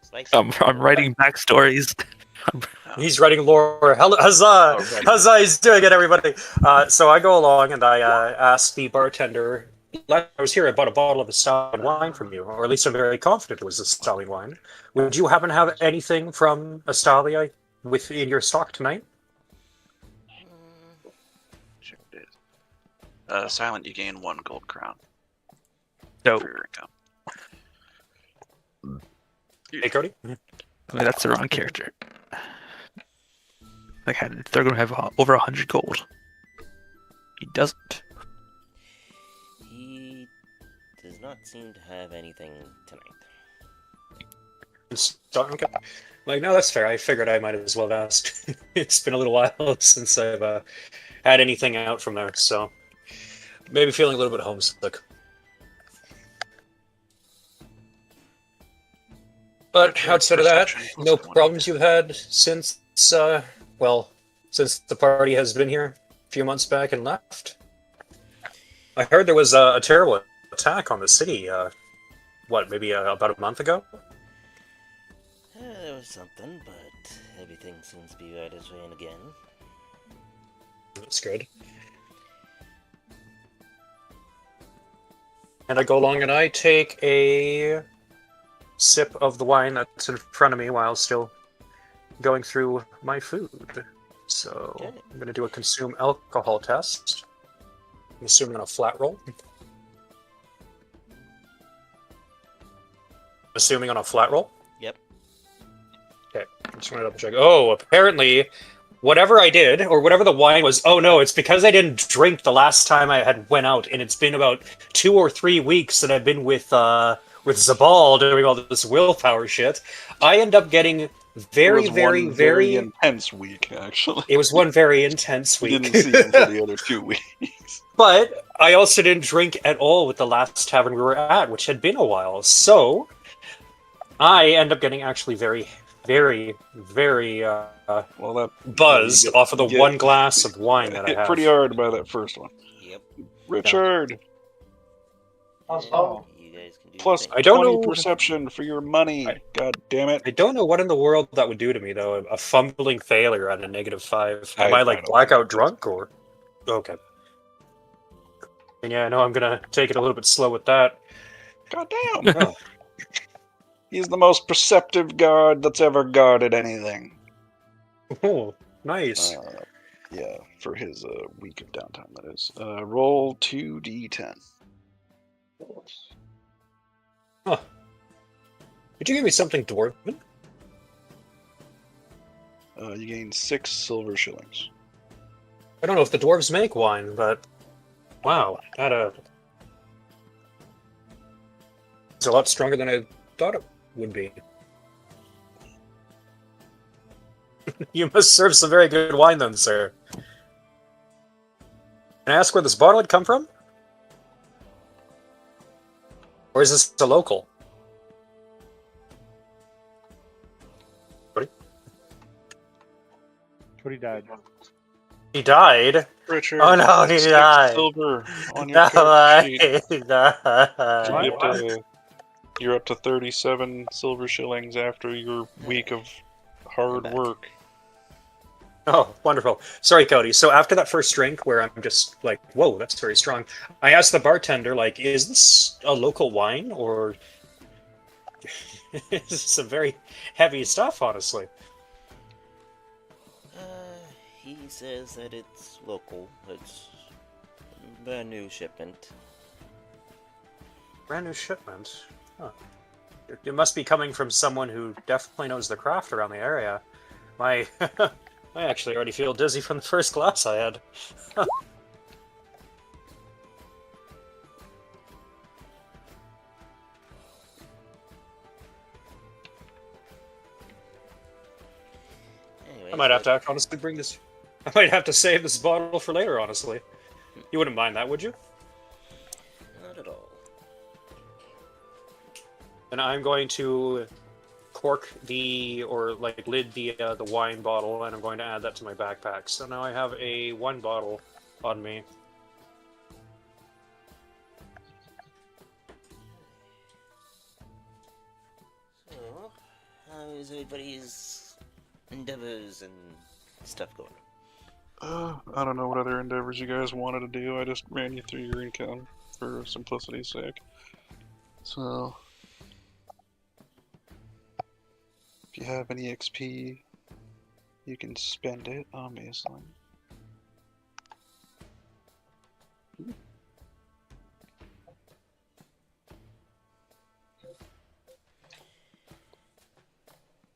Spicy. I'm writing backstories. He's writing lore. Huzzah! right. Huzzah! He's doing it, everybody. So I go along and I ask the bartender. I was here. I bought a bottle of Estalian wine from you, or at least I'm very confident it was Estalian wine. Would you happen to have anything from Estalia within your stock tonight? Sure it is. Silent, you gain 1 gold crown So for your income. Hey, Cody. I mean, that's the wrong character. Like they're gonna have over 100 gold. He doesn't. He does not seem to have anything tonight. Okay. Like, no, that's fair. I figured I might as well have asked. It's been a little while since I've had anything out from there, so maybe feeling a little bit homesick. But outside of that, no problems you've had since, since the party has been here a few months back and left? I heard there was a terrible attack on the city, maybe about a month ago? There was something, but everything seems to be right as rain again. That's good. And I go along and I take a sip of the wine that's in front of me while still going through my food. So Okay. I'm going to do a consume alcohol test. I'm assuming on a flat roll. Assuming on a flat roll? Yep. Okay, I just want to double check. Oh, apparently, whatever I did, or whatever the wine was, oh no, it's because I didn't drink the last time I had went out, and it's been about 2 or 3 weeks that I've been with Zabal doing all this willpower shit. I end up getting very, it was very, one very... intense week, actually. It was one very intense We week. didn't see him for the other 2 weeks. But I also didn't drink at all with the last tavern we were at, which had been a while. So I end up getting actually very, very, very Well, that buzzed you off of the get- one glass of wine that I hit have. pretty hard by that first one. Yep. Richard, Oh. You guys can do plus your I don't 20 know- perception for your money. God damn it. I don't know what in the world that would do to me, though. A fumbling failure at a -5. Am I I like don't blackout think drunk, or? Okay. And yeah, I know I'm gonna take it a little bit slow with that. God damn. Oh. He's the most perceptive guard that's ever guarded anything. Oh, nice. Yeah, for his week of downtime, that is. Roll 2d10. Huh. Could you give me something dwarven? You gain 6 silver shillings. I don't know if the dwarves make wine, but wow, it's a lot stronger than I thought it would be. You must serve some very good wine then, sir. Can I ask where this bottle had come from? Or is this a local? Cody died. He died? Richard, Oh no, he 6 died. silver on your No, character sheet. he died. You're up to 37 silver shillings after your week of hard back. work. Oh, wonderful. Sorry, Cody. So after that first drink, where I'm just like, whoa, that's very strong, I asked the bartender, like, is this a local wine, or is this some very heavy stuff, honestly? He says that it's local. It's a brand new shipment. Brand new shipment. Huh. It must be coming from someone who definitely knows the craft around the area. I actually already feel dizzy from the first glass I had. Anyway, I might have to honestly bring this. I might have to save this bottle for later, honestly. You wouldn't mind that, would you? Not at all. And I'm going to cork lid the wine bottle, and I'm going to add that to my backpack. So now I have a wine bottle on me. So, how is everybody's endeavors and stuff going? I don't know what other endeavors you guys wanted to do. I just ran you through your income for simplicity's sake. So, if you have any XP, you can spend it, obviously.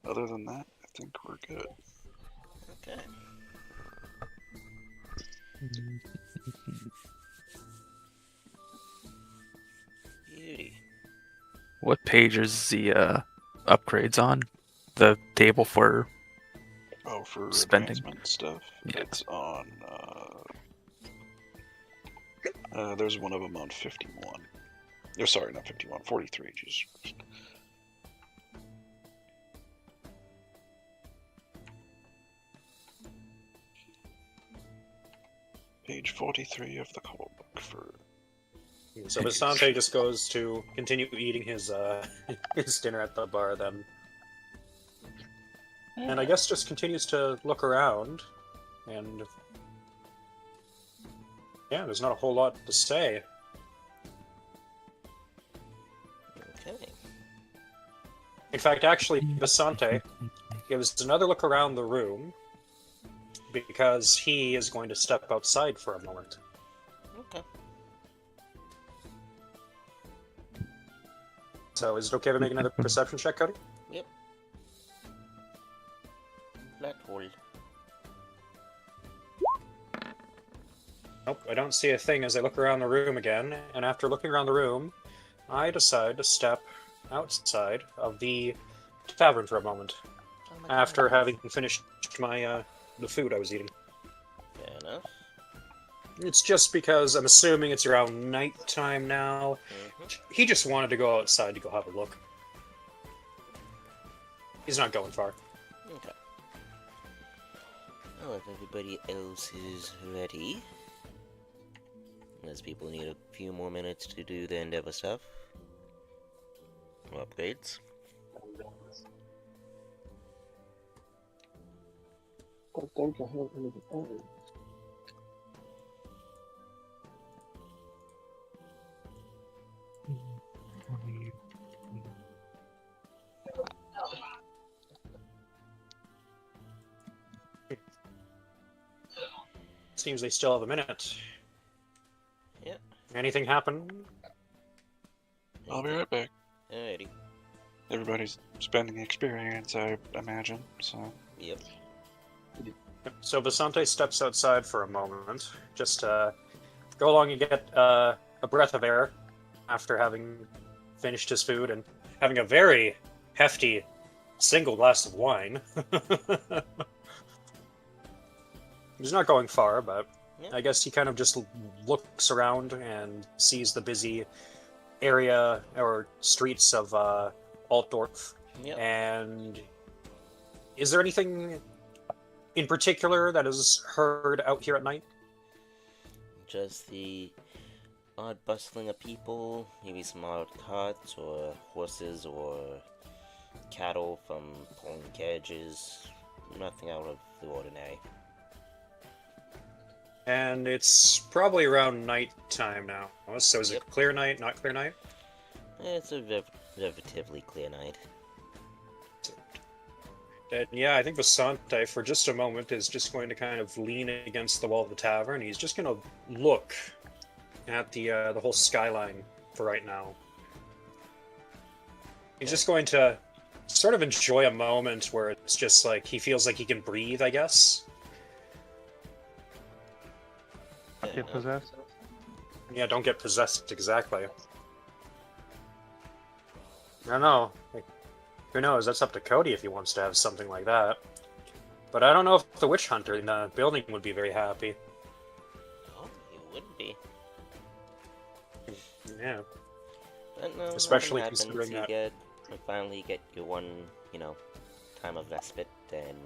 Other than that, I think we're good. Okay. Beauty. What page is the upgrades on? The table for Oh, for Spending. advancement stuff, Yeah. it's on. There's one of them on 51. Oh, sorry, not 51, 43. Jeez. Page 43 of the call book for. So Visante just goes to continue eating his his dinner at the bar then. And I guess just continues to look around, and yeah, there's not a whole lot to say. Okay. In fact, actually, Visante, gives another look around the room because he is going to step outside for a moment. Okay. So is it okay to make another perception check, Cody? Yep. Flat hole. Nope, I don't see a thing as I look around the room again, and after looking around the room, I decide to step outside of the tavern for a moment, Oh my after God. having finished my the food I was eating. Fair enough. It's just because I'm assuming it's around nighttime now. He just wanted to go outside to go have a look. He's not going far. Okay. Well, if everybody else is ready, unless people need a few more minutes to do the Endeavor stuff or upgrades. I think I have anything. Oh. Seems they still have a minute. Yep. Anything happen? I'll be right back. Alrighty. Everybody's spending experience, I imagine, so... Yep. So Vasante steps outside for a moment, just to go along and get a breath of air after having finished his food and having a very hefty single glass of wine. He's not going far, but Yeah. I guess he kind of just looks around and sees the busy area or streets of Altdorf. Yep. And is there anything in particular that is heard out here at night? Just the odd bustling of people, maybe some odd carts or horses or cattle from pulling carriages. Nothing out of the ordinary. And it's probably around nighttime now. So is Yep. it clear night, not clear night? It's a relatively clear night. And yeah, I think Vasante, for just a moment, is just going to kind of lean against the wall of the tavern. He's just going to look at the whole skyline for right now. He's just going to sort of enjoy a moment where it's just like he feels like he can breathe, I guess. Fair Get enough. possessed. Yeah, don't get possessed exactly. I don't know. Like, who knows? That's up to Cody if he wants to have something like that. But I don't know if the witch hunter in the building would be very happy. Oh, you would be. Yeah. But no, Especially nothing happens. considering You that- finally get your one, time of respite, and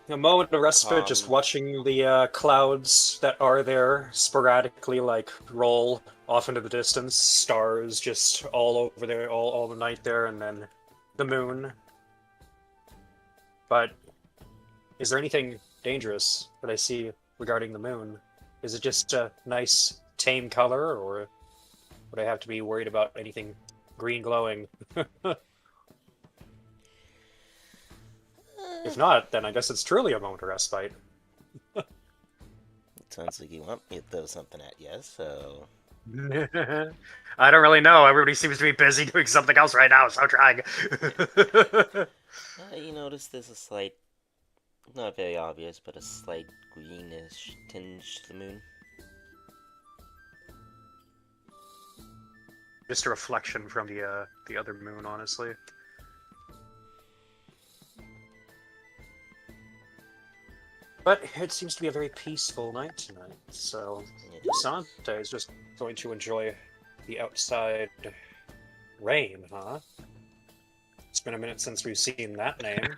A moment of respite, just watching the clouds that are there sporadically, like, roll off into the distance. Stars just all over there, all the night there, and then the moon. But is there anything dangerous that I see regarding the moon? Is it just a nice, tame color, or would I have to be worried about anything green glowing? If not, then I guess it's truly a moment of respite. it sounds like you want me to throw something at you, so... I don't really know. Everybody seems to be busy doing something else right now, so I'm trying. You notice there's a slight, not very obvious, but a slight greenish tinge to the moon. Just a reflection from the other moon, honestly. But it seems to be a very peaceful night tonight, so It is. Santa is just going to enjoy the outside rain, huh? It's been a minute since we've seen that name.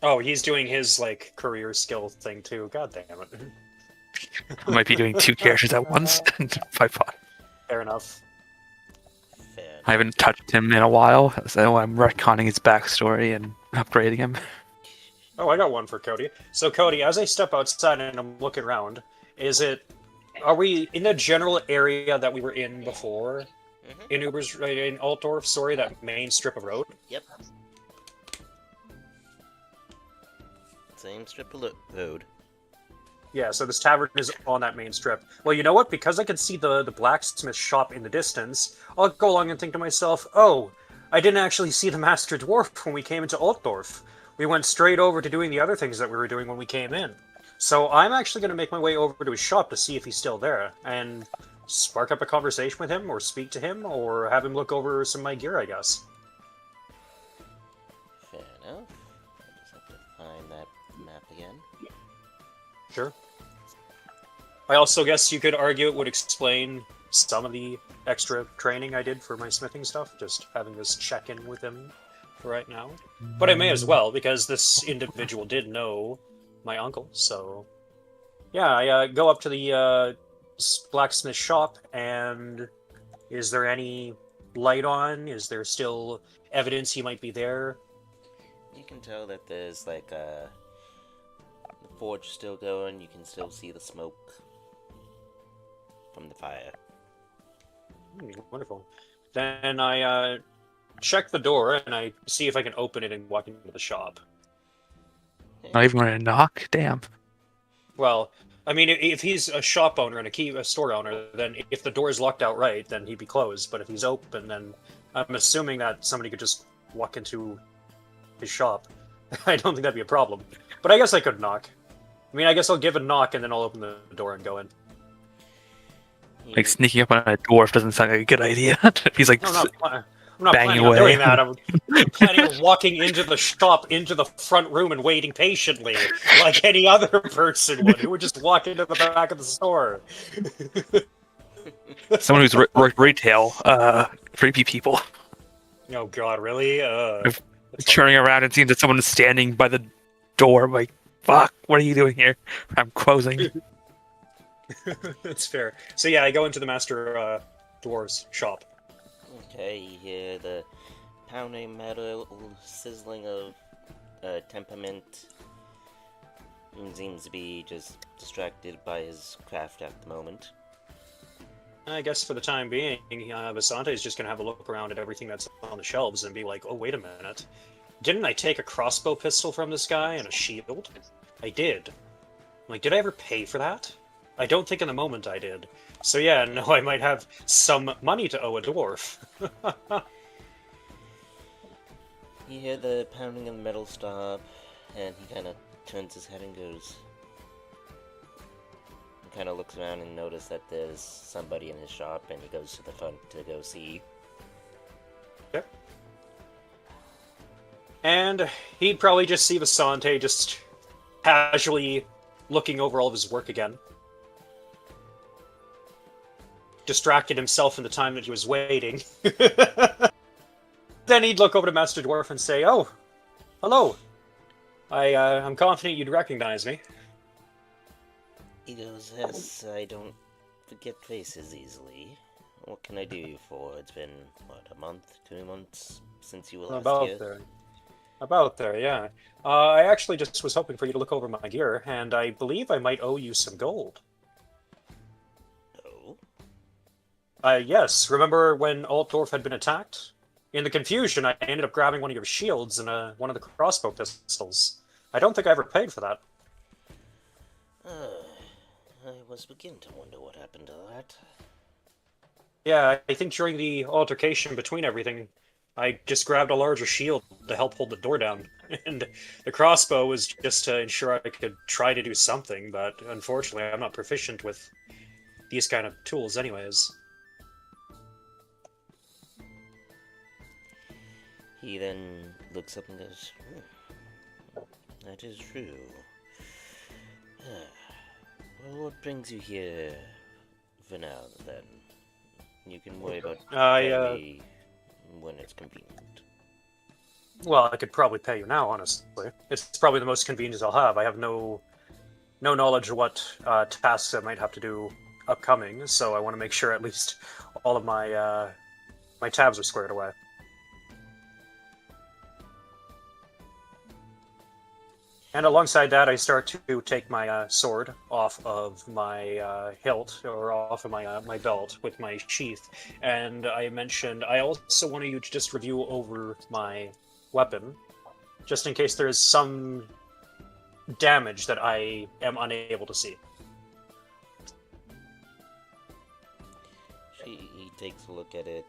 Oh, he's doing his, like, career skill thing, too. God damn it. I might be doing two characters at once. By far. Fair enough. Fair. I haven't touched him in a while, so I'm retconning his backstory and upgrading him. Oh, I got one for Cody. So, Cody, as I step outside and I'm looking around, are we in the general area that we were in before? Mm-hmm. in Altdorf, sorry, that main strip of road. Yep. Same strip of road. Yeah, so this tavern is on that main strip. Well, you know what? Because I can see the blacksmith shop in the distance, I'll go along and think to myself, oh, I didn't actually see the Master Dwarf when we came into Altdorf. We went straight over to doing the other things that we were doing when we came in. So I'm actually going to make my way over to his shop to see if he's still there, and spark up a conversation with him, or speak to him, or have him look over some of my gear, I guess. Fair enough. I just have to find that map again. Sure. I also guess you could argue it would explain some of the extra training I did for my smithing stuff, just having this check-in with him for right now. But I may as well, because this individual did know my uncle, so... Yeah, I go up to the blacksmith shop, and is there any light on? Is there still evidence he might be there? You can tell that there's like the forge still going. You can still see the smoke from the fire. Wonderful. Then I check the door and I see if I can open it and walk into the shop. Not even going to knock? Damn. Well, I mean, if he's a shop owner and a store owner, then if the door is locked outright, then he'd be closed. But if he's open, then I'm assuming that somebody could just walk into his shop. I don't think that'd be a problem. But I guess I could knock. I mean, I guess I'll give a knock and then I'll open the door and go in. Like sneaking up on a dwarf doesn't sound like a good idea. He's like, No, I'm not banging planning on away. doing that. I'm planning on walking into the shop, into the front room, and waiting patiently, like any other person would, who would just walk into the back of the store. someone who's worked retail, creepy people. Oh God, really? That's Turning around and seeing that someone is standing by the door. I'm like, fuck, what are you doing here? I'm closing. That's fair. So yeah, I go into the Master Dwarves shop. Okay, you hear the pounding metal, sizzling of temperament. He seems to be just distracted by his craft at the moment. I guess for the time being, Basante is just going to have a look around at everything that's on the shelves and be like, oh, wait a minute. Didn't I take a crossbow pistol from this guy and a shield? I did. Like, did I ever pay for that? I don't think in the moment I did. So yeah, no, I might have some money to owe a dwarf. You hear the pounding of the metal stop, and he kind of turns his head and goes... He kind of looks around and notices that there's somebody in his shop, and he goes to the front to go see. Yep. And he'd probably just see Vasante just casually looking over all of his work again. Distracted himself in the time that he was waiting. Then he'd look over to Master Dwarf and say, oh, hello. I'm confident you'd recognize me. He goes, yes, I don't forget faces easily. What can I do you for? It's been, what, a month, 2 months since you were last here? About there, yeah. I actually just was hoping for you to look over my gear, and I believe I might owe you some gold. Oh? Yes. Remember when Altdorf had been attacked? In the confusion, I ended up grabbing one of your shields and one of the crossbow pistols. I don't think I ever paid for that. I was beginning to wonder what happened to that. Yeah, I think during the altercation between everything, I just grabbed a larger shield to help hold the door down. And the crossbow was just to ensure I could try to do something, but unfortunately I'm not proficient with these kind of tools anyways. He then looks up and goes, that is true. Well, what brings you here for now, then? You can worry about me when it's convenient. Well, I could probably pay you now, honestly. It's probably the most convenient I'll have. I have no knowledge of what tasks I might have to do upcoming, so I want to make sure at least all of my my tabs are squared away. And alongside that, I start to take my sword off of my hilt, or off of my belt with my sheath. And I mentioned I also wanted you to just review over my weapon, just in case there is some damage that I am unable to see. He takes a look at it.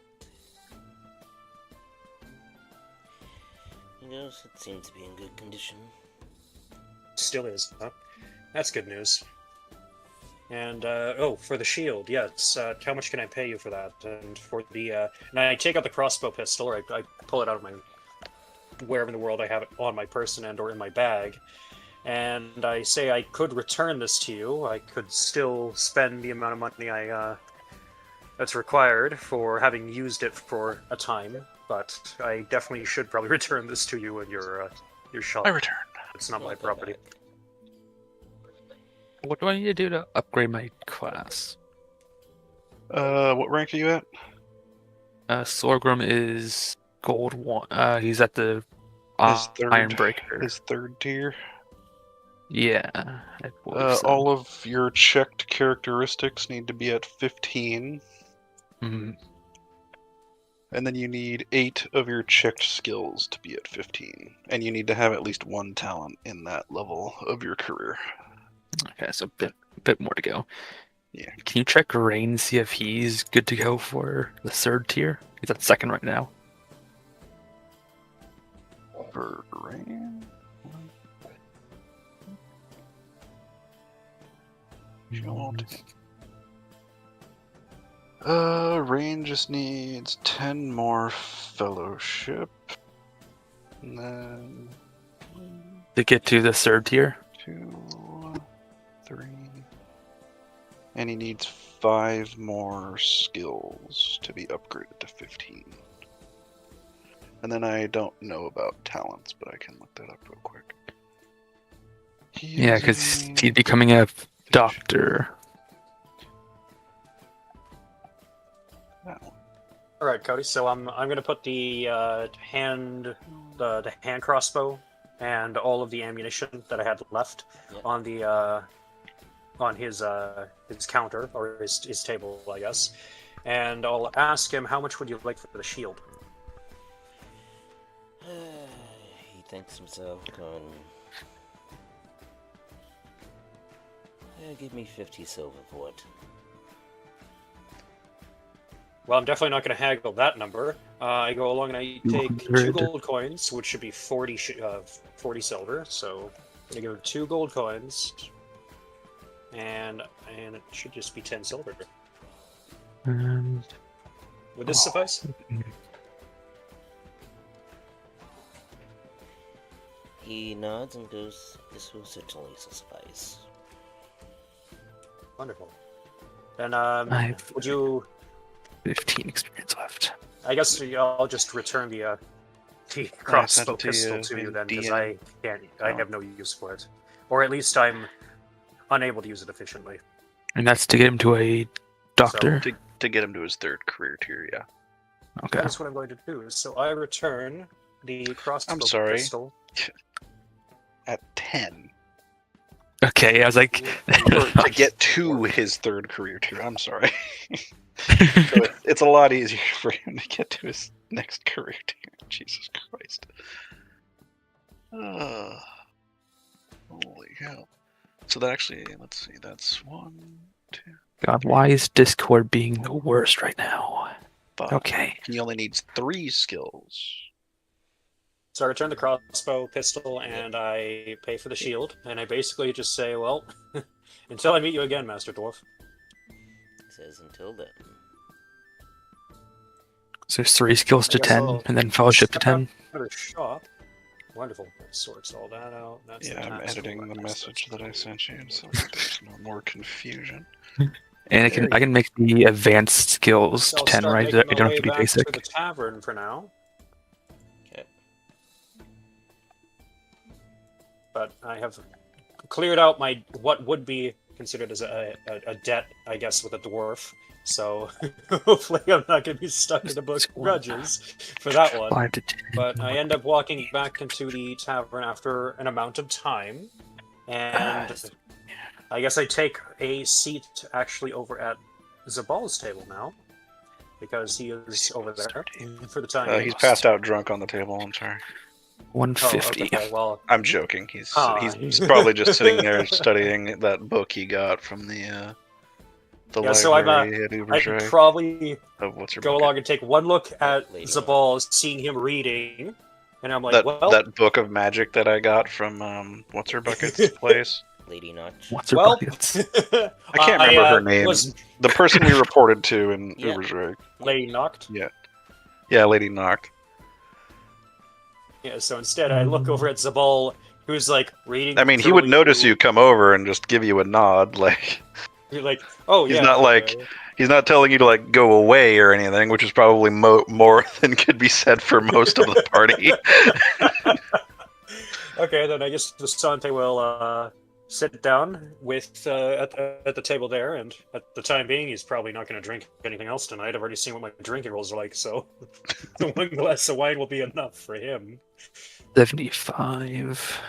He goes, it seems to be in good condition. Still is, huh? That's good news. And, for the shield, yes. How much can I pay you for that? And for the, and I take out the crossbow pistol, or I pull it out of my, wherever in the world I have it on my person and or in my bag. And I say I could return this to you. I could still spend the amount of money that's required for having used it for a time, but I definitely should probably return this to you in your shop. I return. It's not my property. What do I need to do to upgrade my class? What rank are you at? Sorghum is gold 1. He's at the His third, Ironbreaker. His third tier. Yeah. I believe so. All of your checked characteristics need to be at 15. Mhm. And then you need 8 of your checked skills to be at 15. And you need to have at least 1 talent in that level of your career. Okay, so a bit more to go. Yeah. Can you check Rain, see if he's good to go for the third tier? He's at second right now. For Rain? Rain just needs 10 more fellowship. And then To get to the third tier? 2, 3. And he needs 5 more skills to be upgraded to 15. And then I don't know about talents, but I can look that up real quick. Yeah, because he's becoming a doctor. That one. All right, Cody. So I'm going to put the hand crossbow and all of the ammunition that I had left on the on his counter, or his table, I guess. And I'll ask him, how much would you like for the shield? He thinks himself, going, give me 50 silver for it. Well, I'm definitely not going to haggle that number. I go along and I take 2 gold coins, which should be 40 silver. So I go 2 gold coins, and it should just be 10 silver. And Would this suffice? He nods and goes, this will certainly suffice. Wonderful. Then, have would you... 15 experience left. I guess I'll just return the crossbow pistol to you then, because I have no use for it. Or at least I'm unable to use it efficiently. And that's to get him to a doctor? To get him to his third career tier, yeah. Okay. That's what I'm going to do. So I return the crossbow pistol. At 10. Okay, I was like... to get to his third career tier, I'm sorry. So it's a lot easier for him to get to his next career tier. Jesus Christ. Holy hell. So that actually, let's see, that's 1, 2... God, why is Discord being the worst right now? 5. Okay. He only needs 3 skills. So I return the crossbow pistol and I pay for the shield, and I basically just say, well, until I meet you again, Master Dwarf. He says, until then. So there's 3 skills to I guess 10, I'll and then fellowship to step 10. out of shop. Wonderful. Sorts all that out. That's Yeah, I'm task editing the force. message that I sent you, so there's no more confusion. And I can make the advanced skills So to I'll 10, start right? making You my don't have way to be back basic. to the tavern for now. Okay. But I have cleared out my what would be considered as a debt, I guess, with a dwarf. So hopefully I'm not going to be stuck in a book of grudges for that one. 5 to 10. But I end up walking back into the tavern after an amount of time, and I guess I take a seat actually over at Zabal's table now, because he is over there for the time being. He's passed out drunk on the table. I'm sorry. 150. Okay, well, I'm joking. He's He's probably just sitting there studying that book he got from the yeah, so I could probably go along and take one look at Zabal, seeing him reading, and I'm like, well, that book of magic that I got from what's her bucket's place. Lady Notch. What's her well, buckets? I can't remember her name. The person we reported to in Yeah. Ubersreich. Lady Noct. Yeah, Lady Noct. Yeah, so instead I look over at Zabal, who's like reading. I mean, he would notice you come over and just give you a nod, like. You're like, oh yeah. He's not like he's not telling you to like go away or anything, which is probably more than could be said for most of the party. Okay, then I guess Visante will sit down with at the table there, and at the time being, he's probably not going to drink anything else tonight. I've already seen what my drinking rolls are like, so one glass of wine will be enough for him. 75.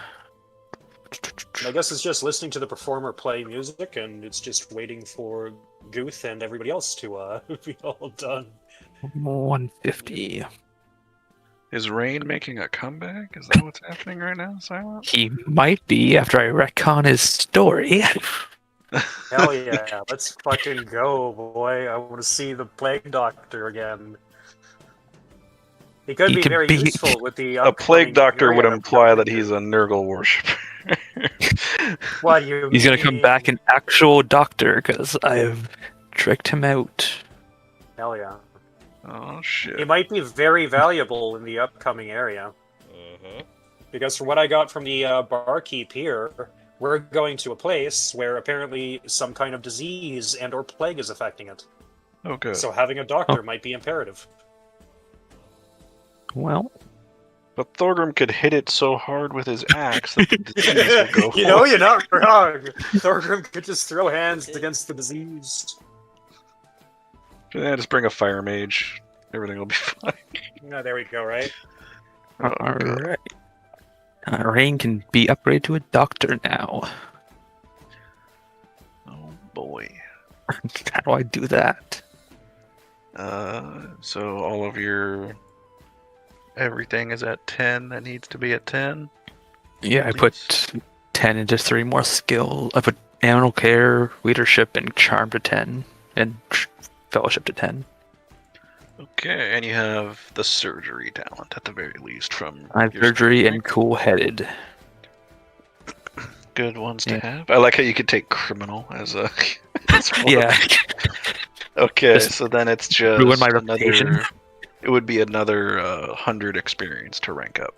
And I guess it's just listening to the performer play music, and it's just waiting for Guth and everybody else to be all done. 150. Is Rain making a comeback? Is that what's happening right now, Silent? He might be after I retcon his story. Hell yeah, let's fucking go, boy. I want to see the Plague Doctor again. He could He be could very be- useful with the A plague doctor would area imply that he's a Nurgle worshiper. What do you He's gonna come mean? back an actual doctor because I've tricked him out. Hell yeah. Oh He shit. might be very valuable in the upcoming area. Mm-hmm. Because from what I got from the barkeep here, we're going to a place where apparently some kind of disease and or plague is affecting it. Oh good. So having a doctor might be imperative. Well, But Thorgrim could hit it so hard with his axe that the disease will go You know, you're not wrong. Thorgrim could just throw hands against the disease. Yeah, just bring a fire mage. Everything will be fine. Oh, there we go, right? alright. Rain can be upgraded to a doctor now. Oh boy. How do I do that? So all of your everything is at 10 that needs to be at 10. Yeah, I put 10 into 3 more skill. I put animal care, leadership, and charm to 10, and fellowship to 10. Okay, and you have the surgery talent at the very least from I have your surgery strength and cool-headed. good ones to Yeah. have. I like how you could take criminal as a as one of Yeah, Okay, Just so then it's just ruin my reputation. another. It would be another 100 experience to rank up.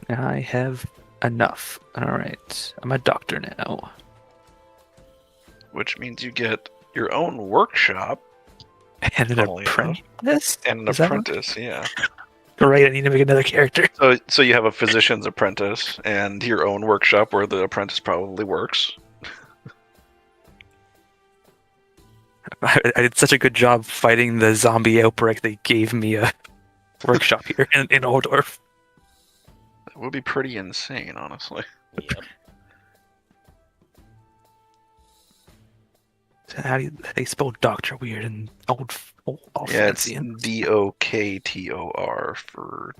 I have enough. Alright, I'm a doctor now. Which means you get your own workshop And an Funnily enough. apprentice? and an Is that right? apprentice. Yeah. Great, I need to make another character. So you have a physician's apprentice and your own workshop where the apprentice probably works. I did such a good job fighting the zombie outbreak. They gave me a workshop here in Oldorf. That would be pretty insane, honestly. Yep. So how do they spell doctor weird and all Yeah, it's fancy? And DOKTOR for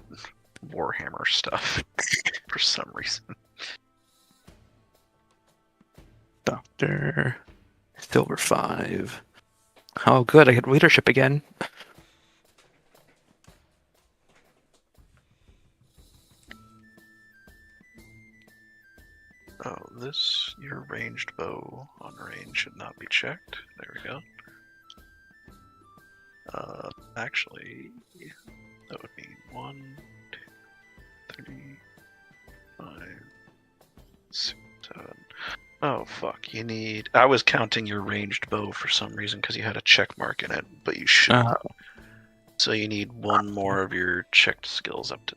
Warhammer stuff for some reason. doctor, silver 5. Oh, good! I get leadership again. Oh, your ranged bow on range should not be checked. There we go. Actually, that would mean 1, 2, 3, 5, 6, 7. Oh, fuck. You need. I was counting your ranged bow for some reason because you had a check mark in it, but you shouldn't. So you need one more of your checked skills up to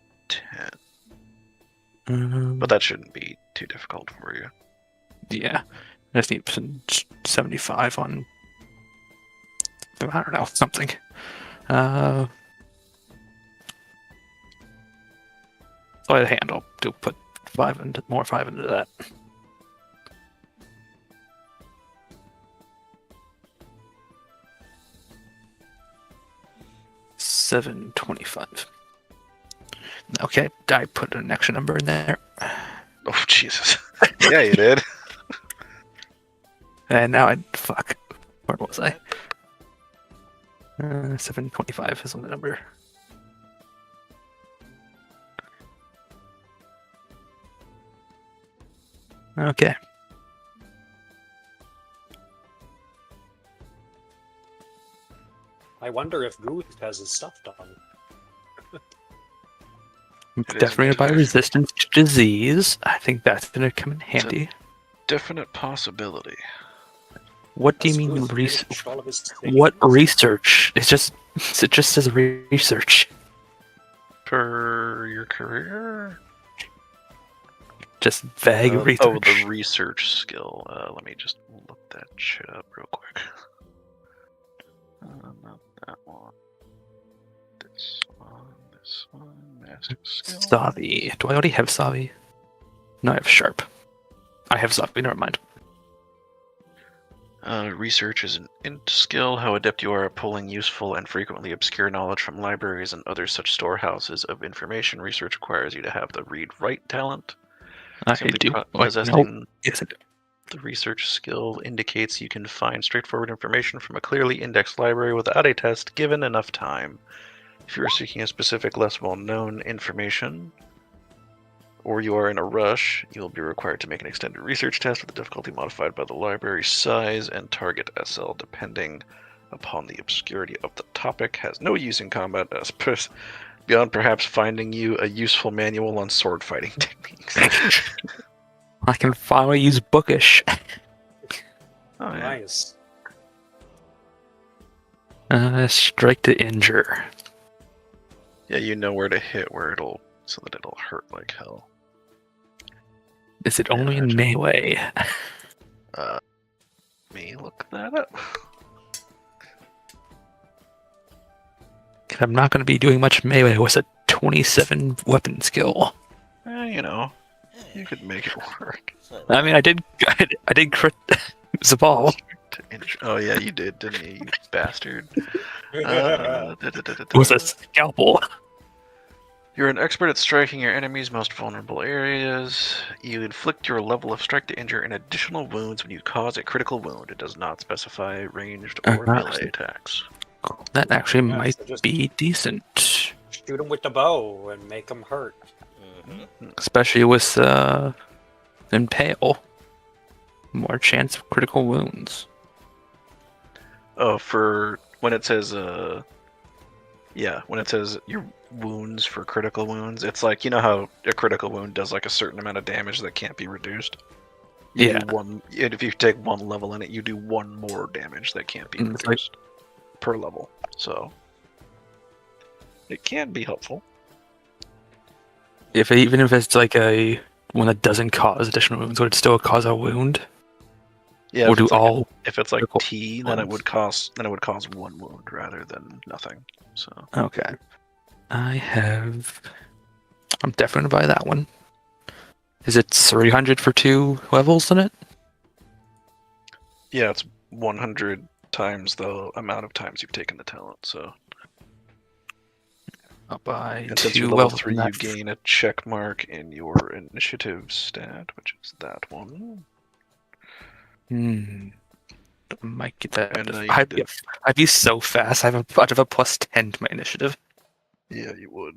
10. But that shouldn't be too difficult for you. Yeah. I just need 75 on. I don't know, something. So I handle to put 5 into that. $725. Okay, I put an extra number in there. Oh Jesus! Yeah, you did. And now fuck. Where was I? 725 is the number. Okay. I wonder if Guth has his stuff done. Definitely by resistance to disease. I think that's gonna come in handy. Definite possibility. What do you Has mean Guth research? finished all of his What things? research? It just says research. For your career? Just vague research. Oh, the research skill. Let me just look that shit up real quick. Not that one. This one. This one. Master skill. Savi. Do I already have Savi? No, I have Sharp. I have Savi, never mind. Research is an int skill. How adept you are at pulling useful and frequently obscure knowledge from libraries and other such storehouses of information. Research requires you to have the read-write talent. I Simply do. Possessing Yes, I do. the research skill indicates you can find straightforward information from a clearly indexed library without a test, given enough time. If you are seeking a specific, less well-known information, or you are in a rush, you will be required to make an extended research test with the difficulty modified by the library size and target SL depending upon the obscurity of the topic. Has no use in combat beyond perhaps finding you a useful manual on sword fighting techniques. I can finally use Bookish. Oh, yeah. Nice. Strike to injure. Yeah, you know where to hit so that it'll hurt like hell. Is it only in melee? Let me look that up. I'm not going to be doing much melee with a 27 weapon skill. You could make it work. I mean, I did crit Zabal. Oh yeah, you did, didn't you, you bastard? With a scalpel. You're an expert at striking your enemy's most vulnerable areas. You inflict your level of strike to injure and additional wounds when you cause a critical wound. It does not specify ranged or melee attacks. That actually Yeah, might so just- be decent. Shoot him with the bow and make him hurt. Especially with Impale. More chance of critical wounds. Oh, for when it says when it says your wounds for critical wounds, it's like, you know how a critical wound does like a certain amount of damage that can't be reduced? You do if you take one level in it, you do one more damage that can't be It's reduced per level. So it can be helpful. Even if it's like a one that doesn't cause additional wounds, would it still cause a wound? Yeah, Or do all if it's like critical T, then it ones? would cause one wound rather than nothing. So Okay. I'm definitely gonna buy that one. Is it 300 for 2 levels in it? yeah, it's 100 times the amount of times you've taken the talent. So I'll buy and since 2 you're level levels 3, in you that. gain a check mark in your initiative stat, which is that one. I might get that. And, I'd be so fast. I'd have a plus 10 to my initiative. Yeah, you would.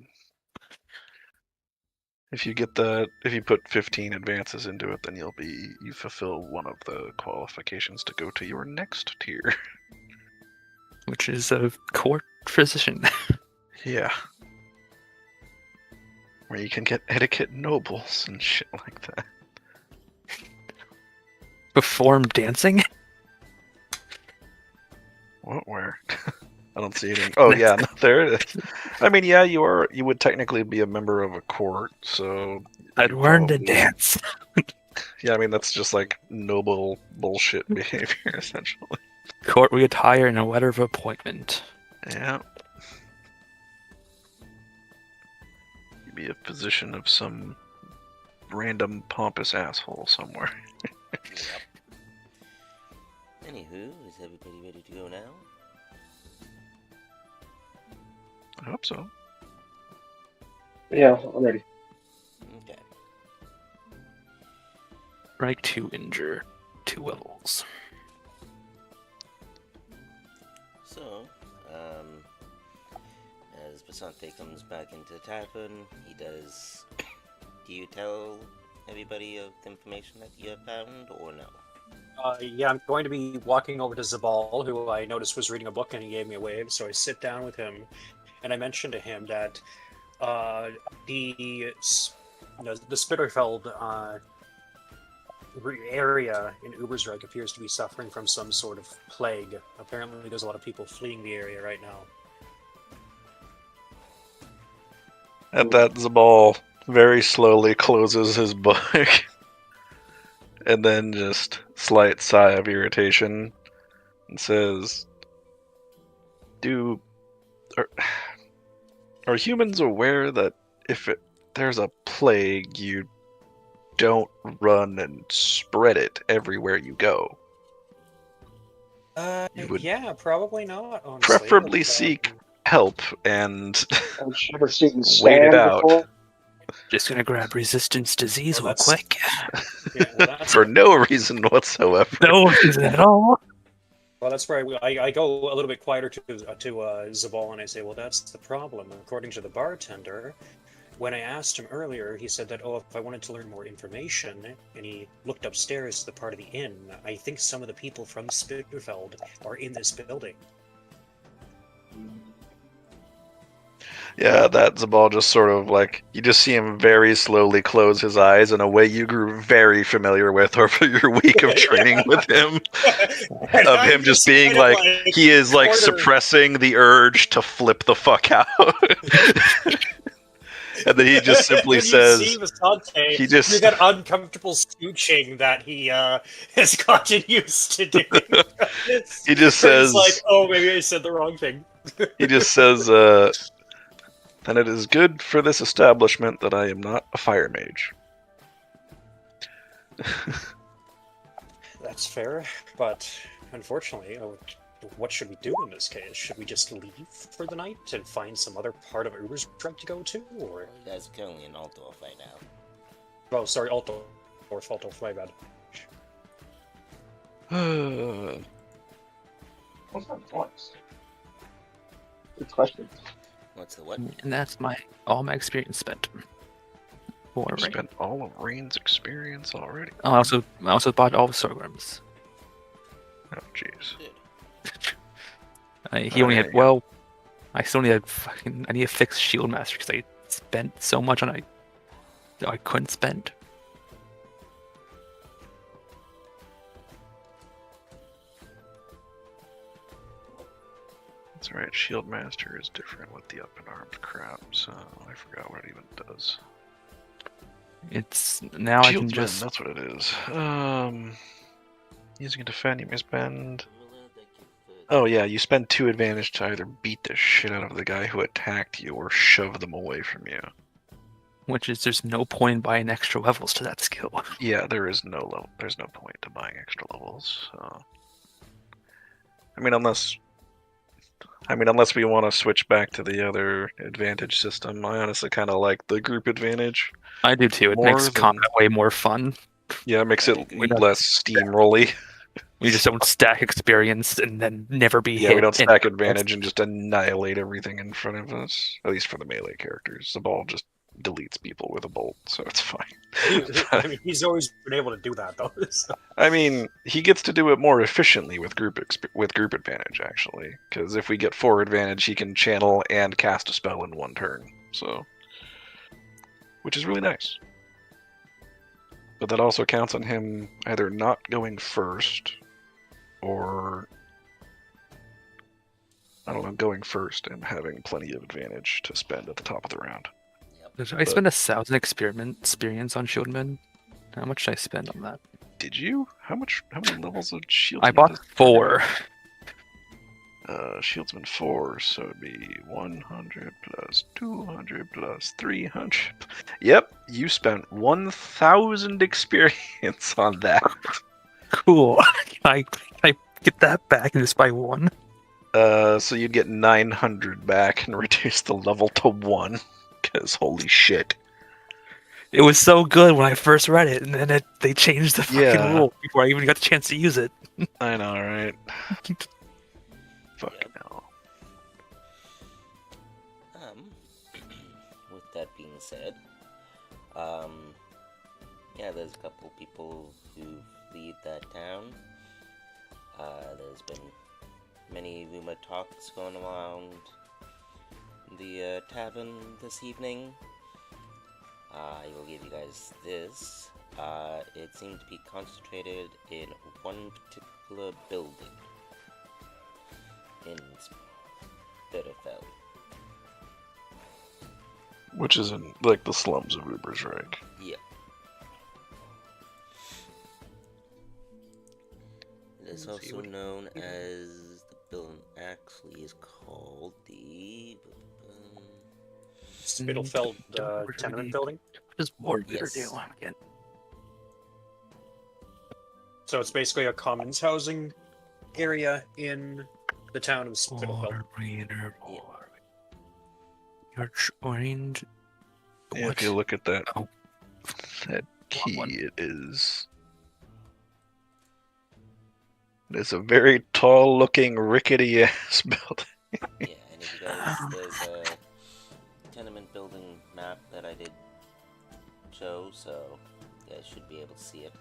If you get that, if you put 15 advances into it, then you fulfill one of the qualifications to go to your next tier. Which is a court physician. Yeah. Where you can get etiquette nobles and shit like that. Perform dancing? What? Where? I don't see anything. Oh yeah, no, there it is. I mean, yeah, you would technically be a member of a court, so I'd learn to dance. Yeah, I mean that's just like noble bullshit behavior, essentially. Court reattire in a letter of appointment. Yeah. Be a position of some random pompous asshole somewhere. Yep. Anywho, is everybody ready to go now? I hope so. Yeah, I'm ready. Okay. Strike 2 injure. 2 levels. So, as Basante comes back into the tavern, he does... Do you tell everybody of the information that you have found, or no? Yeah, I'm going to be walking over to Zabal, who I noticed was reading a book, and he gave me a wave. So I sit down with him, and I mentioned to him that the Spitterfeld area in Ubersreich appears to be suffering from some sort of plague. Apparently, there's a lot of people fleeing the area right now. At that, Zabal very slowly closes his book, and then just slight sigh of irritation, and says, Are humans aware that if there's a plague, you don't run and spread it everywhere you go? You would Yeah, probably not, honestly. preferably but, seek help and Have you ever seen wait it sand out. before? Just gonna grab resistance disease Well, real quick. Yeah, well, that's for no reason whatsoever. No reason at all. Well, that's where I go a little bit quieter to Zabal, and I say, well, that's the problem. According to the bartender, when I asked him earlier, he said that, oh, if I wanted to learn more information, and he looked upstairs to the part of the inn, I think some of the people from Spitterfeld are in this building. Yeah, that Zabal just sort of like, you just see him very slowly close his eyes in a way you grew very familiar with over your week of training with him. Of him just being like, he is like suppressing the urge to flip the fuck out. And then he just simply says, he just do that uncomfortable scooching that he has gotten used to doing. He just says, like, oh, maybe I said the wrong thing. He just says, then it is good for this establishment that I am not a fire mage. That's fair, but unfortunately, what should we do in this case? Should we just leave for the night and find some other part of Ubersreich to go to, or? Well, you guys are currently in Altdorf right now. Oh, sorry, Altdorf, my bad. What's that voice? Good question. What's the what? And that's all my experience spent. For I've spent all of Rain's experience already. I also bought all the sorghums. Oh, jeez. He only had, well, I still need I need to fix Shield Master because I spent so much on it I couldn't spend. That's right, Shield Master is different with the up and armed crap, so I forgot what it even does. It's now I can Shieldsman, just. that's what it is. Using a defend, you may spend. Oh yeah, you spend 2 advantage to either beat the shit out of the guy who attacked you or shove them away from you. Which is, there's no point in buying extra levels to that skill. Yeah, there's no point to buying extra levels. So. I mean, unless we want to switch back to the other advantage system, I honestly kind of like the group advantage. I do too. It makes combat way more fun. Yeah, it makes it less steamrolly. We just don't stack experience and then never be hit. Yeah, we don't stack advantage and just annihilate everything in front of us. At least for the melee characters. The ball just deletes people with a bolt, so it's fine. I mean, he's always been able to do that, though. So. I mean, he gets to do it more efficiently with group advantage, actually. Because if we get 4 advantage, he can channel and cast a spell in 1 turn. So, which is really nice. But that also counts on him either not going first, or I don't know, going first and having plenty of advantage to spend at the top of the round. I spent 1,000 experience on Shieldman. How much did I spend on that? Did you? How many levels of shieldsman? I bought 4. Shieldsman 4, so it'd be 100 plus 200 plus 300. Yep, you spent 1,000 experience on that. Cool. Can I get that back and just buy 1? So you'd get 900 back and reduce the level to 1. Because holy shit. It was so good when I first read it, and then they changed the fucking Yeah. rule before I even got the chance to use it. I know, right? Fucking hell. With that being said, yeah, there's a couple people who lead that town. There's been many rumor talks going around the tavern this evening. I will give you guys this. It seemed to be concentrated in one particular building in Bitterfell. Which is in, like, the slums of Ubersreich. Yep. It is also known as the building actually is called the Spitalfeld tenement building. What does War Leader Yes. do again? So it's basically a commons housing area in the town of Spitalfeld. War Leader. You're joined. Yeah, What? if you look at that, Oh. that key, One. it is. It's a very tall-looking, rickety-ass building. Yeah, and if you guys, there's a tenement building map that I did show, so you guys should be able to see it.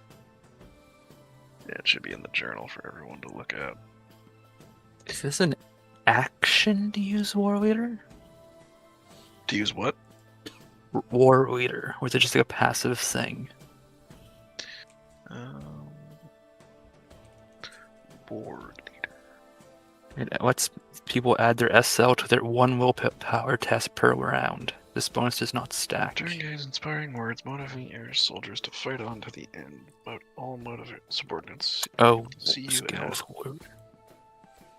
Yeah, it should be in the journal for everyone to look at. Is this an action to use War Leader? To use what? War Leader, or is it just like a passive thing? Board leader. It lets people add their SL to their 1 willpower test per round. This bonus does not stack. During days, inspiring words motivate your soldiers to fight on to the end, but all motivate subordinates Oh, see you skills. at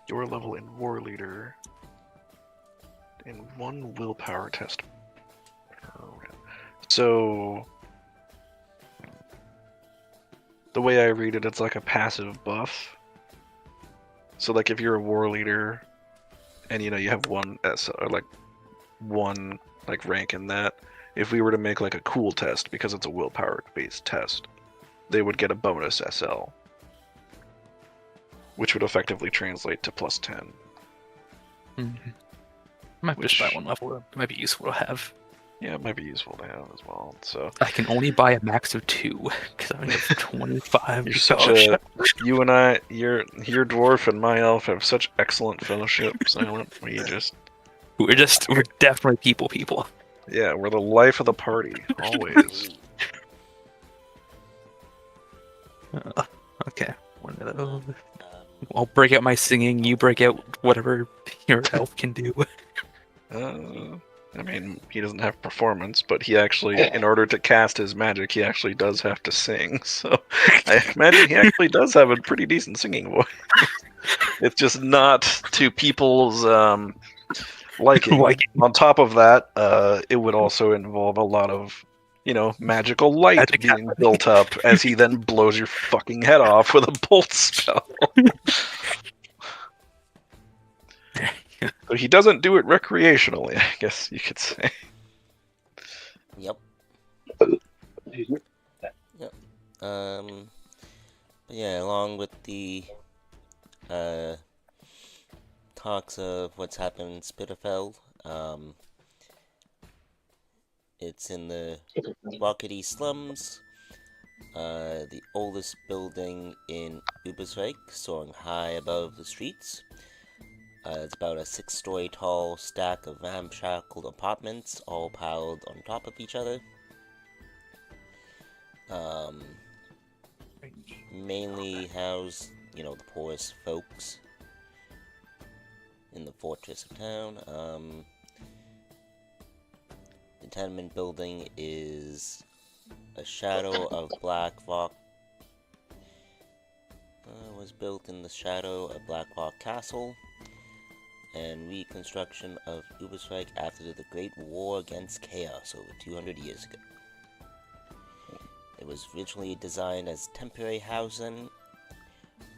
your level in War Leader in 1 willpower test per round. So, the way I read it, it's like a passive buff. So, like, if you're a War Leader, and you have 1 SL, or like 1 like rank in that, if we were to make like a cool test, because it's a willpower based test, they would get a bonus SL, which would effectively translate to plus 10. Mm-hmm. Might just buy 1 level. It might be useful to have. Yeah, it might be useful to have as well. So I can only buy a max of 2 because I only have 25. you're such a you and I, your dwarf and my elf have such excellent fellowship. Silent, We're definitely people. Yeah, we're the life of the party always. Okay, one of those. I'll break out my singing. You break out whatever your elf can do. I mean, he doesn't have performance, but he actually, in order to cast his magic, he actually does have to sing. So I imagine he actually does have a pretty decent singing voice. It's just not to people's liking. On top of that, it would also involve a lot of, magical light being built up as he then blows your fucking head off with a bolt spell. So he doesn't do it recreationally, I guess you could say. Yep. Yep. But yeah, along with the talks of what's happened in Spitalfeld, it's in the rockety slums, the oldest building in Ubersreich, soaring high above the streets. It's about a 6-story tall stack of ramshackle apartments, all piled on top of each other. Mainly house, the poorest folks in the fortress of town. The tenement building is a shadow of Black Rock was built in the shadow of Black Rock Castle, and reconstruction of Ubersreich after the Great War against Chaos over 200 years ago. It was originally designed as temporary housing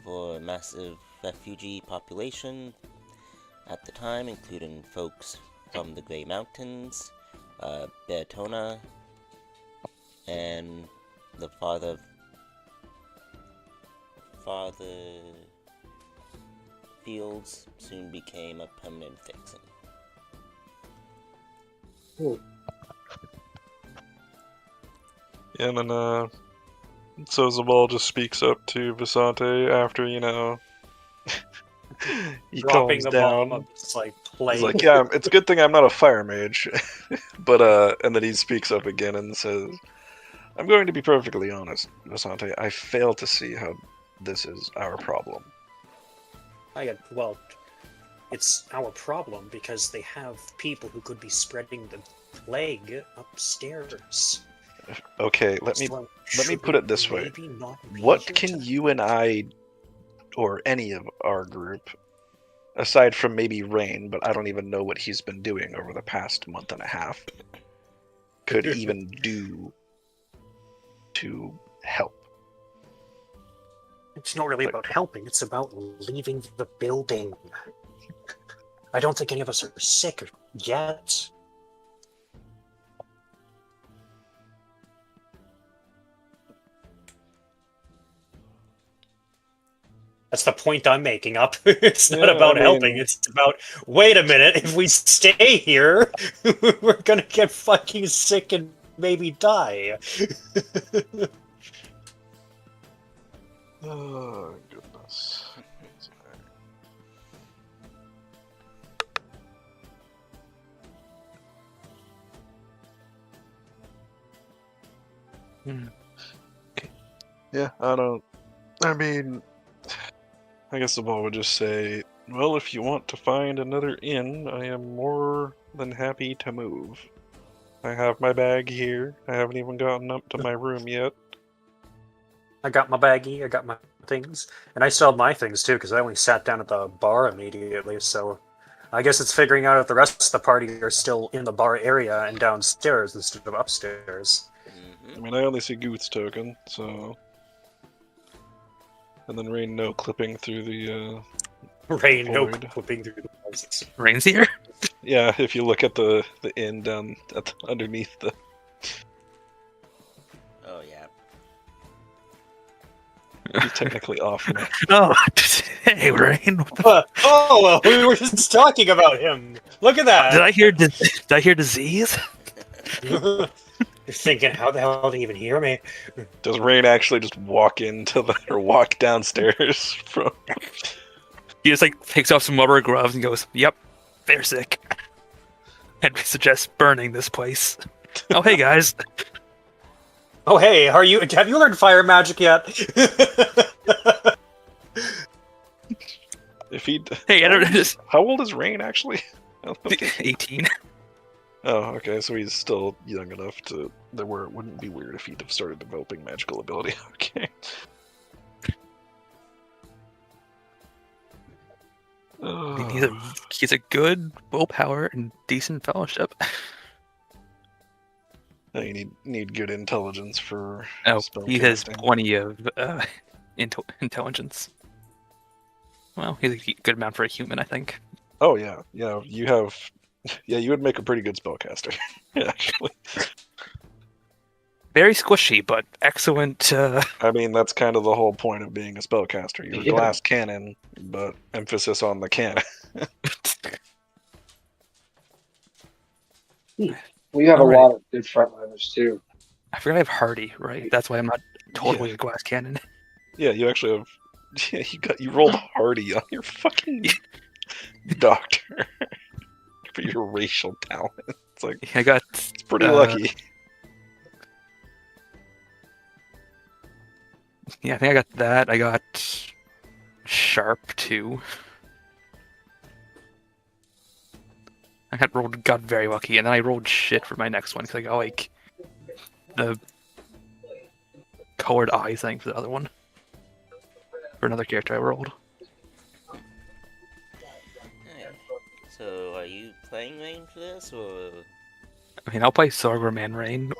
for a massive refugee population at the time, including folks from the Grey Mountains, Bertona, and the Father Fields soon became a permanent fixing. And then, so Zabal just speaks up to Visante after, you know, he Dropping calms the down. bomb of this, like, He's plague. like, yeah, it's a good thing I'm not a fire mage. But, and then he speaks up again and says, I'm going to be perfectly honest, Visante. I fail to see how this is our problem. Well, it's our problem because they have people who could be spreading the plague upstairs. Okay, let me Should put it this we way. maybe not be What here can tonight? you and I, or any of our group, aside from maybe Rain, but I don't even know what he's been doing over the past month and a half, could even do to help? It's not really about helping, it's about leaving the building. I don't think any of us are sick yet. That's the point I'm making up. It's not Yeah, about I mean- helping, it's about, wait a minute, if we stay here, we're gonna get fucking sick and maybe die. Oh, goodness. Yeah, I mean, I guess the ball would just say, well, if you want to find another inn, I am more than happy to move. I have my bag here. I haven't even gotten up to my room yet. I got my baggie, I got my things, and I still have my things too, because I only sat down at the bar immediately, so I guess it's figuring out if the rest of the party are still in the bar area and downstairs instead of upstairs. I mean, I only see Gooth's token, so... And then Rain no clipping through the, Rain, no Void. clipping through the walls. Rain's here. Yeah, if you look at the inn down underneath the... Oh yeah. He's technically off now. Oh, hey, Rain. What the Oh, well, we were just talking about him. Look at that. Did I hear disease? You're thinking, how the hell did he even hear me? Does Rain actually just walk or walk downstairs from... He just like takes off some rubber gloves and goes, "Yep, they're sick." And we suggest burning this place. Oh, hey guys. Oh, hey, have you learned fire magic yet? If he... Hey, I don't just How old is Rain, actually? 18. Oh, okay, so he's still young enough to... it wouldn't be weird if he'd have started developing magical ability. Okay. He's a good willpower and decent fellowship. You need good intelligence for Oh, he has spellcasting. plenty of intelligence. Well, he's a good amount for a human, I think. Oh yeah, you have... Yeah, you would make a pretty good spellcaster, actually. Very squishy, but excellent. I mean, that's kind of the whole point of being a spellcaster. You're a Yeah. glass cannon, but emphasis on the cannon. We have Alright. a lot of good frontliners too. I forgot I have Hardy, right? That's why I'm not totally a glass cannon. Yeah, you actually have... Yeah, you rolled Hardy on your fucking doctor for your racial talent. It's like, I got it's pretty lucky. Yeah, I think I got that. I got Sharp too. I got very lucky, and then I rolled shit for my next one because I got like the colored eye thing for the other one. For another character I rolled. Alright. So, are you playing Rain for this, or...? I mean, I'll play Sorghum and Rain.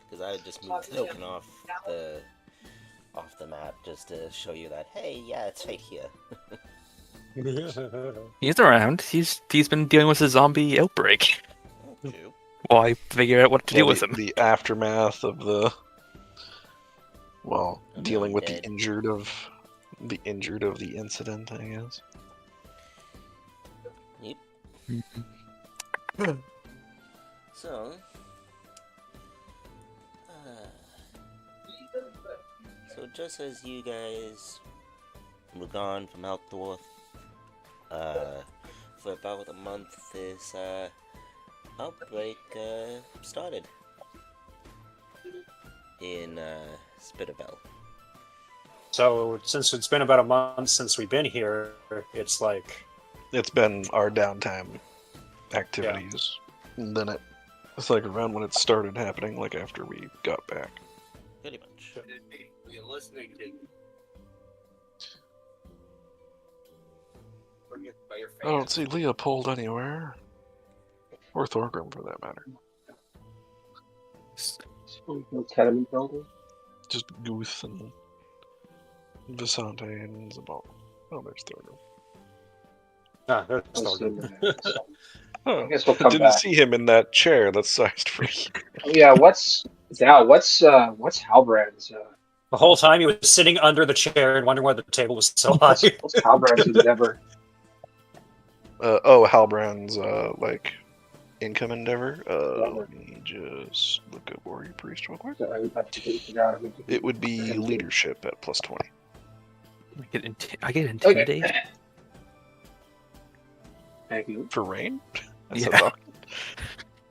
Because I just moved Token off the map just to show you that, hey, yeah, it's right here. He's around. He's been dealing with a zombie outbreak. Okay. While I figure out what to do with him. The aftermath of the dealing with dead. the injured of the incident, I guess. Yep. So, just as you guys were gone from Outdoor for about a month, this outbreak started in Spitterbell. So since it's been about a month since we've been here, it's like It's been our downtime activities. And then it's like around when it started happening, like after we got back. Pretty much. I don't see Leopold anywhere. Or Thorgrim, for that matter. Tenement building. Just Guth and Visante and Zabal. Oh, there's Thorgrim. there's I'll no see him good. in there, so. Oh, I guess we'll I come didn't back. see him in that chair that's sized for you. Oh, yeah, what's Halbrand's? The whole time he was sitting under the chair and wondering why the table was so high. What's Halbrand's endeavor? Halbrand's like income endeavor. Endeavor. Let me just look at Warrior Priest real quick. I completely forgot. It would be leadership at +20. I get intimidate. Okay. Thank you. For Rain? That's Yeah. a dog.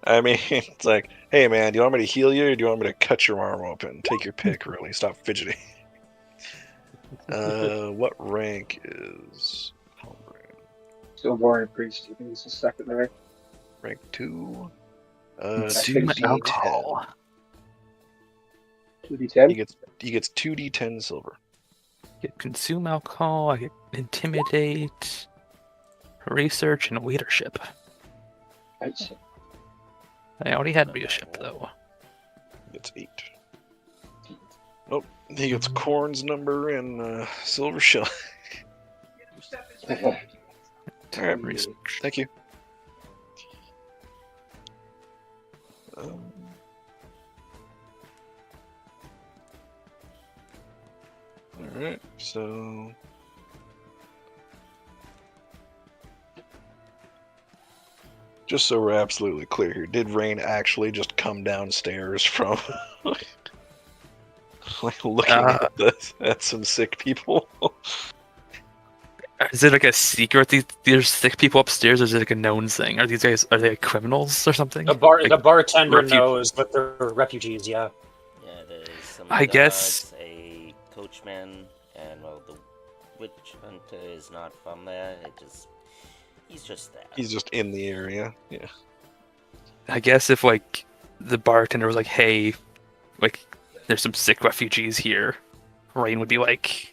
I mean, it's like, hey man, do you want me to heal you or do you want me to cut your arm open? Take your pick, really. Stop fidgeting. What rank is Halbrand? Still Warrior Priest. I think it's the second rank. Rank 2? Consume think so. alcohol. 2d10. He gets 2d10 silver. Get consume alcohol. I get intimidate, research, and leadership. Nice. I already had leadership though. He gets 8. Oh, he gets Corn's number and silver shell. Alright, Research. thank you. Alright, so... Just so we're absolutely clear here, did Rain actually just come downstairs from like looking at some sick people? Is it like a secret? There's sick people upstairs, or is it like a known thing? Are these guys they like criminals or something? The bartender knows, but they're refugees. Yeah. Yeah, there's some I guards, guess- a coachman, and well, the witch hunter is not from there. He's just there. He's just in the area. Yeah. I guess if like the bartender was like, "Hey, like there's some sick refugees here," Rain would be like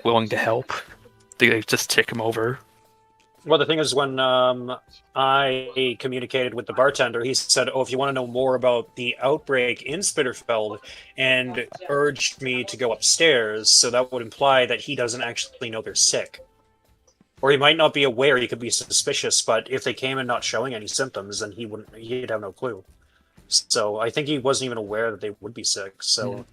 willing to help. They just take him over. Well, the thing is, when I communicated with the bartender, he said, "Oh, if you want to know more about the outbreak in Spitterfeld," and urged me to go upstairs. So that would imply that he doesn't actually know they're sick, or he might not be aware. He could be suspicious, but if they came in not showing any symptoms, then he'd have no clue. So I think he wasn't even aware that they would be sick. So.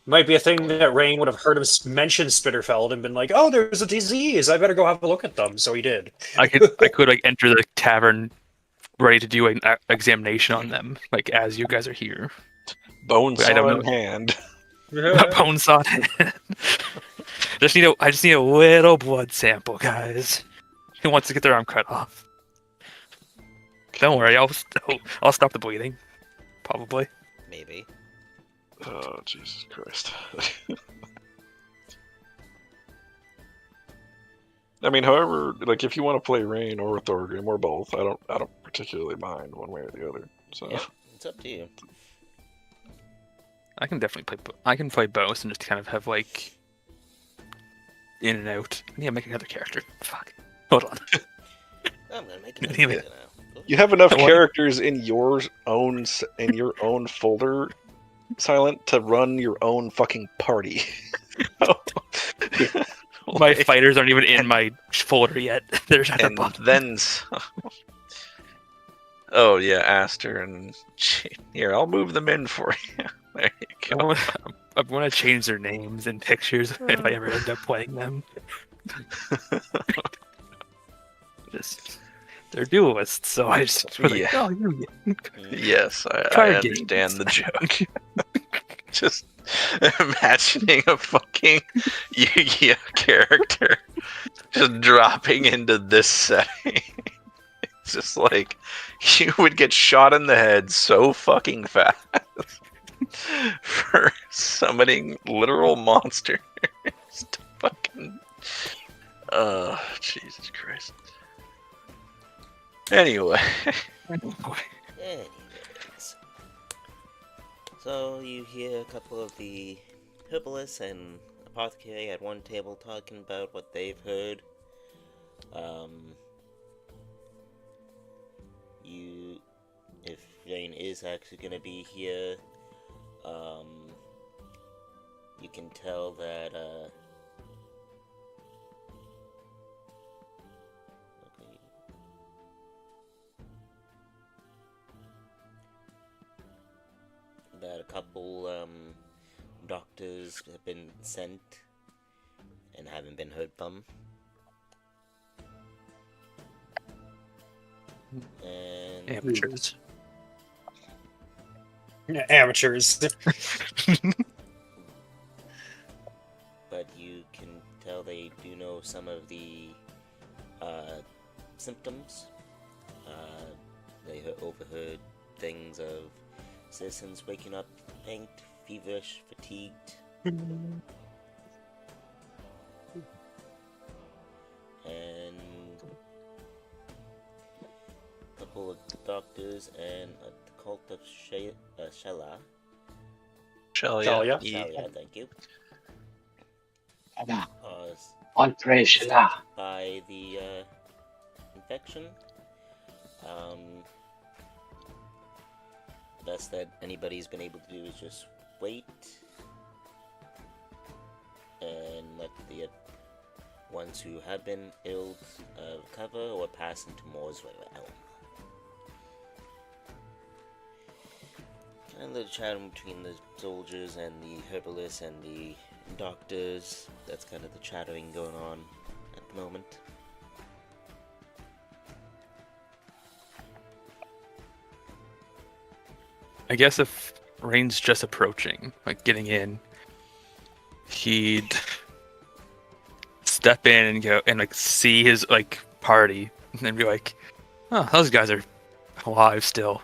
Might be a thing that Rain would have heard him mention Spitterfeld and been like, "Oh, there's a disease. I better go have a look at them." So he did. I could like enter the tavern, ready to do an examination on them, like as you guys are here. Bones I don't in know. hand. Bones on it. I just need a little blood sample, guys. Who wants to get their arm cut off? Don't worry, I'll stop the bleeding. Probably. Maybe. Oh, Jesus Christ. I mean, however, like if you want to play Rain or Thorgrim or both, I don't particularly mind one way or the other. So Yep, it's up to you. I can definitely play. I can play both and just kind of have like in and out. Yeah, make another character. Fuck. Hold on. I'm gonna make another Damn it. character now. You have enough What? characters in your own folder, Silent, to run your own fucking party. My fighters aren't even in my folder yet. They're at the and bottom. then. Oh yeah, Aster and here, I'll move them in for you. There you go. I want to change their names and pictures if I ever end up playing them. Just they're duelists, so I just was like, Yeah. oh, you Yes, I Card understand games. the joke. Just imagining a fucking Yu-Gi-Oh character just dropping into this setting. It's just like you would get shot in the head so fucking fast for summoning literal monsters to fucking. Jesus Christ. Anyway. Anyways. So you hear a couple of the herbalists and apothecary at one table talking about what they've heard. If Jane is actually gonna be here, you can tell that, okay. That a couple, doctors have been sent and haven't been heard from. And amateurs. Amateurs. but you can tell they do know some of the symptoms. They overheard things of citizens waking up faint, feverish, fatigued. And a couple of doctors and a cult of Shella. Shalia. Shalia, thank you. By the infection. Best that anybody's been able to do is just wait and let the ones who have been ill recover or pass into Moore's realm. And the chatting between the soldiers and the herbalists and the doctors, that's kind of the chattering going on at the moment. I guess if Rain's just approaching, like getting in, he'd step in and go and like see his like party and then be like, "Oh, those guys are alive still."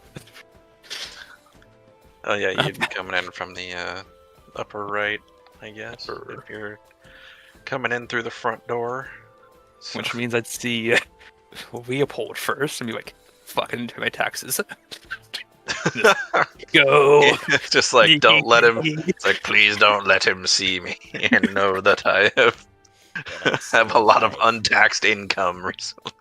Oh yeah, you'd be coming in from the upper right, I guess. If you're coming in through the front door. So- Which means I'd see Leopold first and be like, "Fucking into my taxes." Go. It's just like, don't let him. It's like, please don't let him see me and know that I have a lot of untaxed income recently.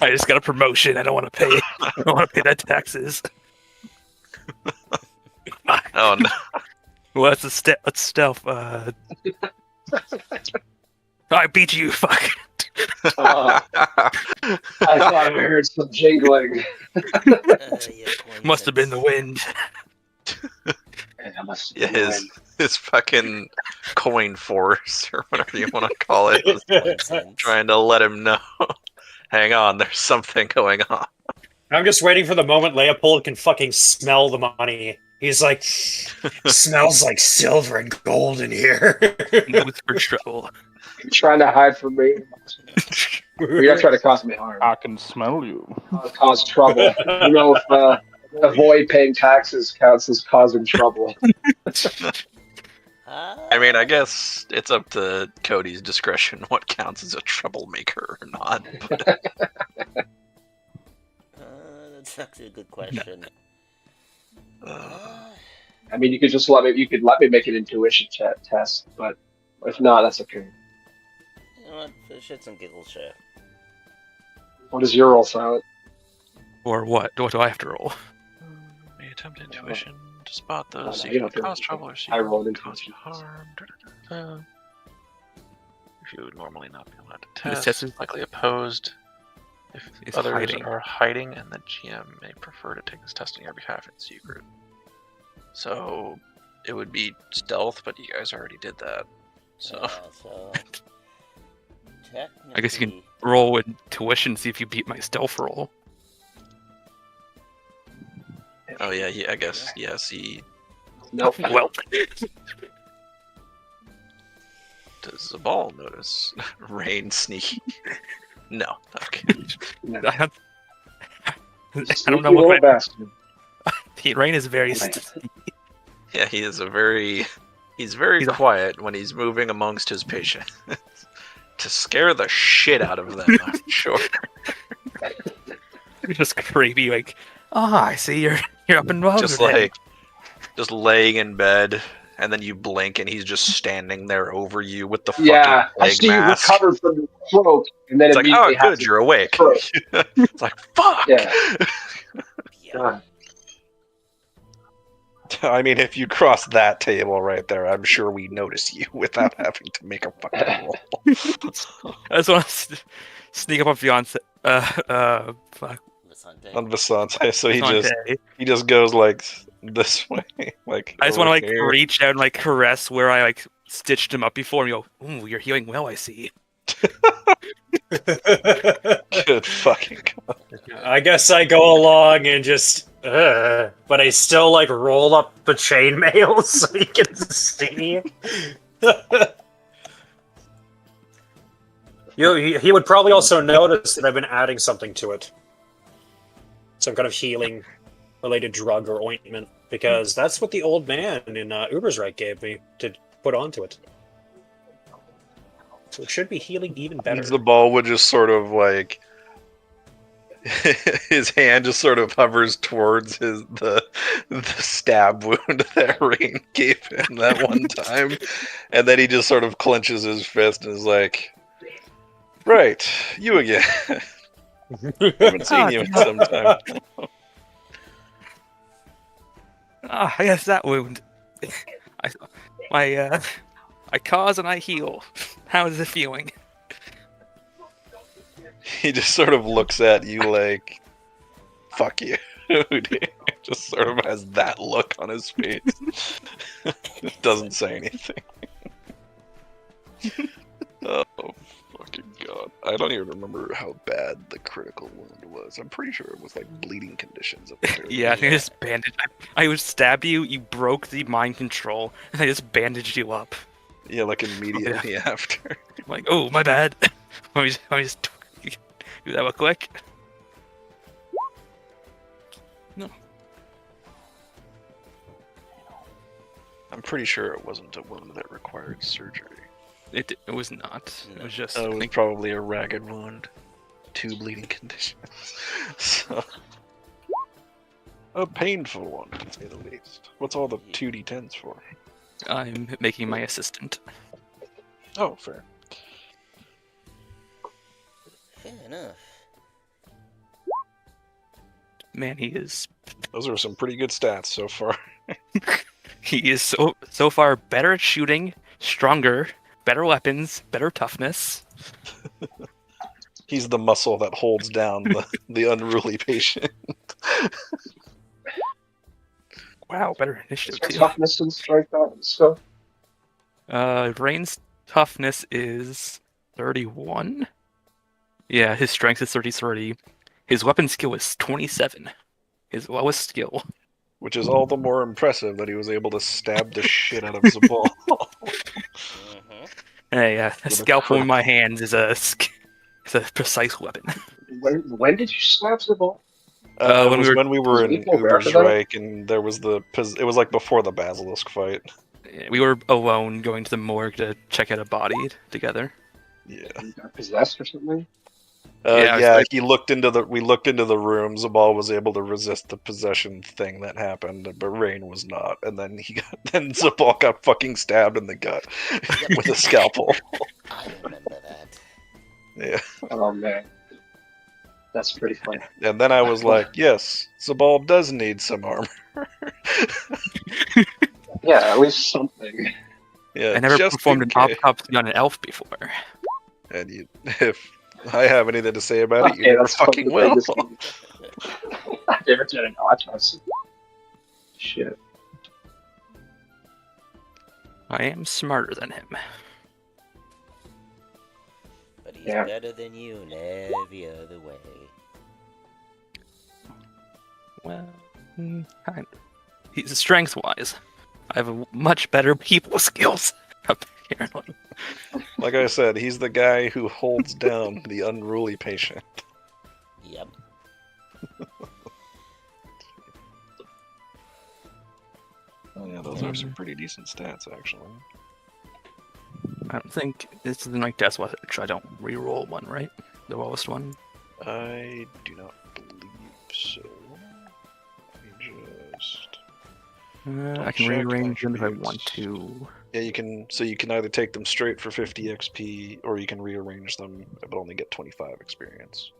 I just got a promotion. I don't want to pay. I don't want to pay that taxes. Oh no! Well, let's stealth. I beat you. Fuck. I thought I heard some jingling. Must have been the wind. Yeah, his fucking coin force or whatever you want to call it was trying to let him know. Hang on, there's something going on. I'm just waiting for the moment Leopold can fucking smell the money. He's like, smells like silver and gold in here. With for trouble. You're trying to hide from me. You're not trying to cause me harm. I can smell you. Cause trouble. You know, if avoid paying taxes counts as causing trouble. I mean, I guess it's up to Cody's discretion what counts as a troublemaker or not. But... That's actually a good question. I mean, you could just let me make an intuition test, but if not, that's okay. You know what? For shits and giggles, sure. What is your roll, Silent? Or what? What do I have to roll? May attempt intuition to spot No, those you seeking don't to do cause anything. trouble or I seeking rolled to cause intuition. harm. If you would normally not be allowed to This test, test is- likely opposed. If It's others hiding. are hiding, and the GM may prefer to take this test on your behalf in secret. So it would be stealth, but you guys already did that. So Yeah, so technically, I guess you can roll with tuition, see if you beat my stealth roll. oh yeah, I guess yes. He Nope. Well, does the ball notice Rain sneaky? No. Okay. No. I don't Sneaky know what little my bastard. Rain is very. Yeah, he is he's very He's a- quiet when he's moving amongst his patients. To scare the shit out of them, I'm sure. just creepy, like, I see you're up and well. Just like, just laying in bed, and then you blink, and he's just standing there over you with the fucking Yeah, I plague see you mask. recovered from the stroke, and then It's like, oh, immediately have good, to you're awake. stroke. It's like, fuck. Yeah. Yeah. God. I mean, if you cross that table right there, I'm sure we notice you without having to make a fucking roll. I just want to sneak up on fiance. Fuck. Visante. On Visante, so he Visante. just goes like this way, like. I just want to over like here. reach out and like caress where I like stitched him up before and go, ooh, you're healing well, I see. Good fucking God. I guess I go along and just, but I still like roll up the chainmail so you can see. He would probably also notice that I've been adding something to it, some kind of healing-related drug or ointment, because that's what the old man in Ubersreich gave me to put onto it. So it should be healing even better. The ball would just sort of like his hand just sort of hovers towards the stab wound that Rain gave him that one time, and then he just sort of clenches his fist and is like, "Right, you again. Haven't seen you in some time." I guess that wound. I cause and I heal. How is it feeling? He just sort of looks at you like, "Fuck you." Just sort of has that look on his face. Doesn't say anything. Oh, fucking God. I don't even remember how bad the critical wound was. I'm pretty sure it was like bleeding conditions. At the very Yeah, I think I just bandaged. I would stab you, you broke the mind control, and I just bandaged you up. Yeah, like immediately after. I'm like, oh, my bad. Let me just do that real quick. No. I'm pretty sure it wasn't a wound that required surgery. It was not. It was just. It was probably a ragged wound. 2 bleeding conditions. So, a painful one, to say the least. What's all the 2d10s for? I'm making my assistant. Oh, fair. Fair enough. Man, he is. Those are some pretty good stats so far. He is so far better at shooting, stronger, better weapons, better toughness. He's the muscle that holds down the unruly patient. Wow, better initiative too. Toughness and strength and stuff. Rain's toughness is 31. Yeah, his strength is 33. His weapon skill is 27. His lowest skill. Which is all the more impressive that he was able to stab the shit out of Zabal. Mm-hmm. Hey, a With a scalpel in crit. my hands is a precise weapon. When did you snap the ball? When we were in People were after that? Ubersreich, and there was it was like before the Basilisk fight. We were alone going to the morgue to check out a body together. Yeah. You got possessed or something? Yeah, Yeah, it's he looked into the. We looked into the room. Zabal was able to resist the possession thing that happened, but Rain was not. And then then Zabal got fucking stabbed in the gut with a scalpel. I remember that. Yeah, Oh man, that's pretty funny. and then I was like, yes, Zabal does need some armor. Yeah, at least something. Yeah, I never just performed in an case. autopsy on an elf before. And if I have anything to say about it, you Okay, never that's fucking the will. biggest game. I never did an autopsy. Shit. I am smarter than him. But he's Yeah. better than you in every other way. Well, kind of. He's strength-wise. I have a much better people skills, apparently. Like I said, he's the guy who holds down the unruly patient. Yep. Oh yeah, those are some pretty decent stats, actually. I don't think this is my death watch. I don't re-roll one, right? The lowest one. I do not believe so. Let me just... I can check rearrange them if I attributes. want to. Yeah, you can. So you can either take them straight for 50 XP, or you can rearrange them but only get 25 experience.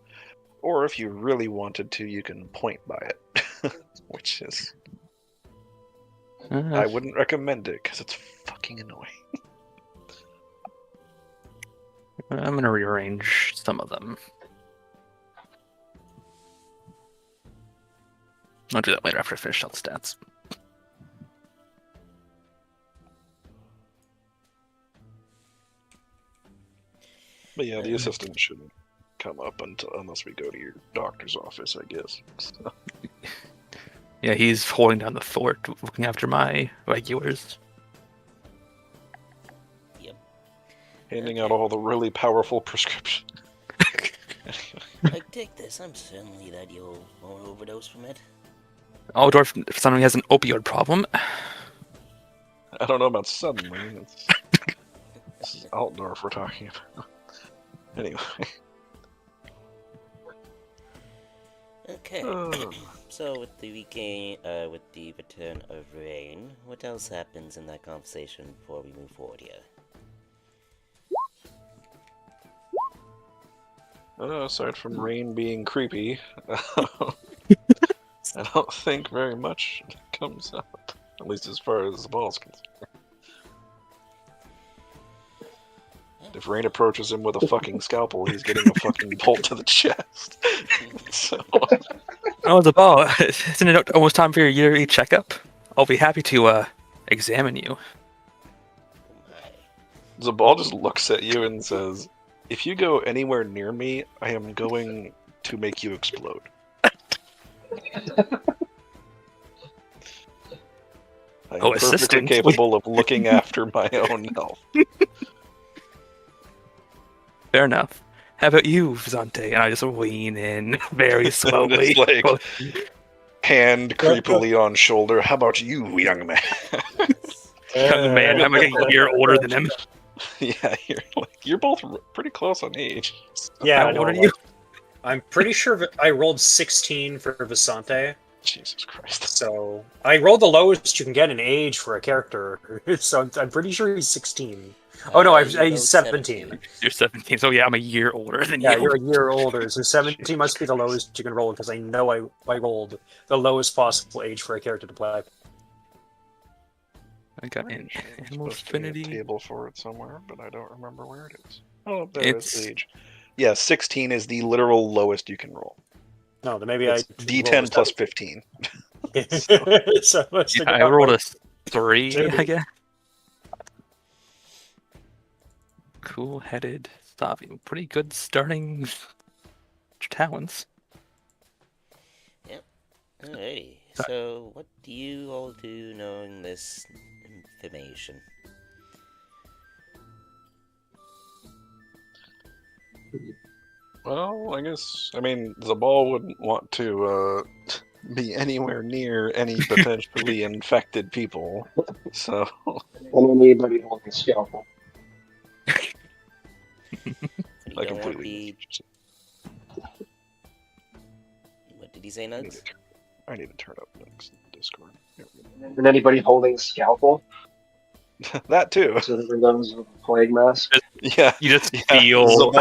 Or if you really wanted to, you can point by it, which is I wouldn't recommend it because it's fucking annoying. I'm gonna rearrange some of them. I'll do that later after I finish all the stats. But yeah, the assistant shouldn't come up unless we go to your doctor's office, I guess. So, Yeah, he's holding down the fort, looking after my regulars. Yep. handing out all the really powerful prescriptions. Take this. I'm certainly that you won't overdose from it. Aldorf, if someone has an opioid problem. I don't know about suddenly. This is Altdorf we're talking about. Anyway. Okay. So with the with the return of rain, what else happens in that conversation before we move forward here? Aside from Rain being creepy, I don't think very much comes up. At least as far as the ball's concerned. If Rain approaches him with a fucking scalpel, he's getting a fucking bolt to the chest. So... Oh, the ball. Isn't it almost time for your yearly checkup? I'll be happy to examine you. Zabal just looks at you and says, "If you go anywhere near me, I am going to make you explode." I am perfectly assistant. capable of looking after my own health. Fair enough. How about you, Vizante? And I just lean in very slowly. Just like, hand creepily on shoulder. How about you, young man? Young man, I'm like a year older than him. Yeah, you're both pretty close on age. Yeah, How I know. old are you? I'm pretty sure I rolled 16 for Visante. Jesus Christ. So I rolled the lowest you can get in age for a character. So I'm pretty sure he's 16. Oh no, he's 17. You're 17, so yeah, I'm a year older than Yeah, you. you're a year older, so 17 must be the lowest you can roll because I know I rolled the lowest possible age for a character to play. I got an There's animal supposed to be a affinity. table for it somewhere, but I don't remember where it is. Oh, there is It's age. Yeah, 16 is the literal lowest you can roll. No, then maybe It's I D10 plus 15. So I must have I got rolled like a 3, two. I guess. Cool-headed Stavi. Pretty good starting talents. Alrighty. So what do you all do knowing this information? Well, I guess, Zabal wouldn't want to be anywhere near any potentially infected people, so... And anybody holding a scalpel. You I don't want to completely... be What'd you say, I need Nugs? to turn up Nugs in Discord. Here we And anybody holding a scalpel, go. That too. considering those with a plague mask. Yeah. You just Yeah. feel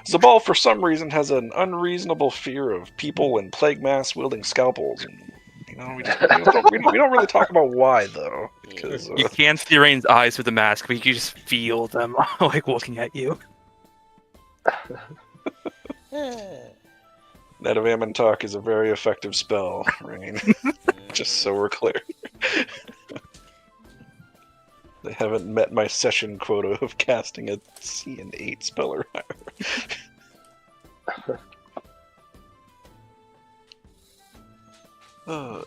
Zabal, for some reason, has an unreasonable fear of people in plague masks wielding scalpels. And, we don't really talk about why, though. Because, you can't see Rain's eyes through the mask, but you can just feel them like looking at you. Net of Ammon Talk is a very effective spell, Rain. Just so we're clear. They haven't met my session quota of casting a CN8 spell or higher.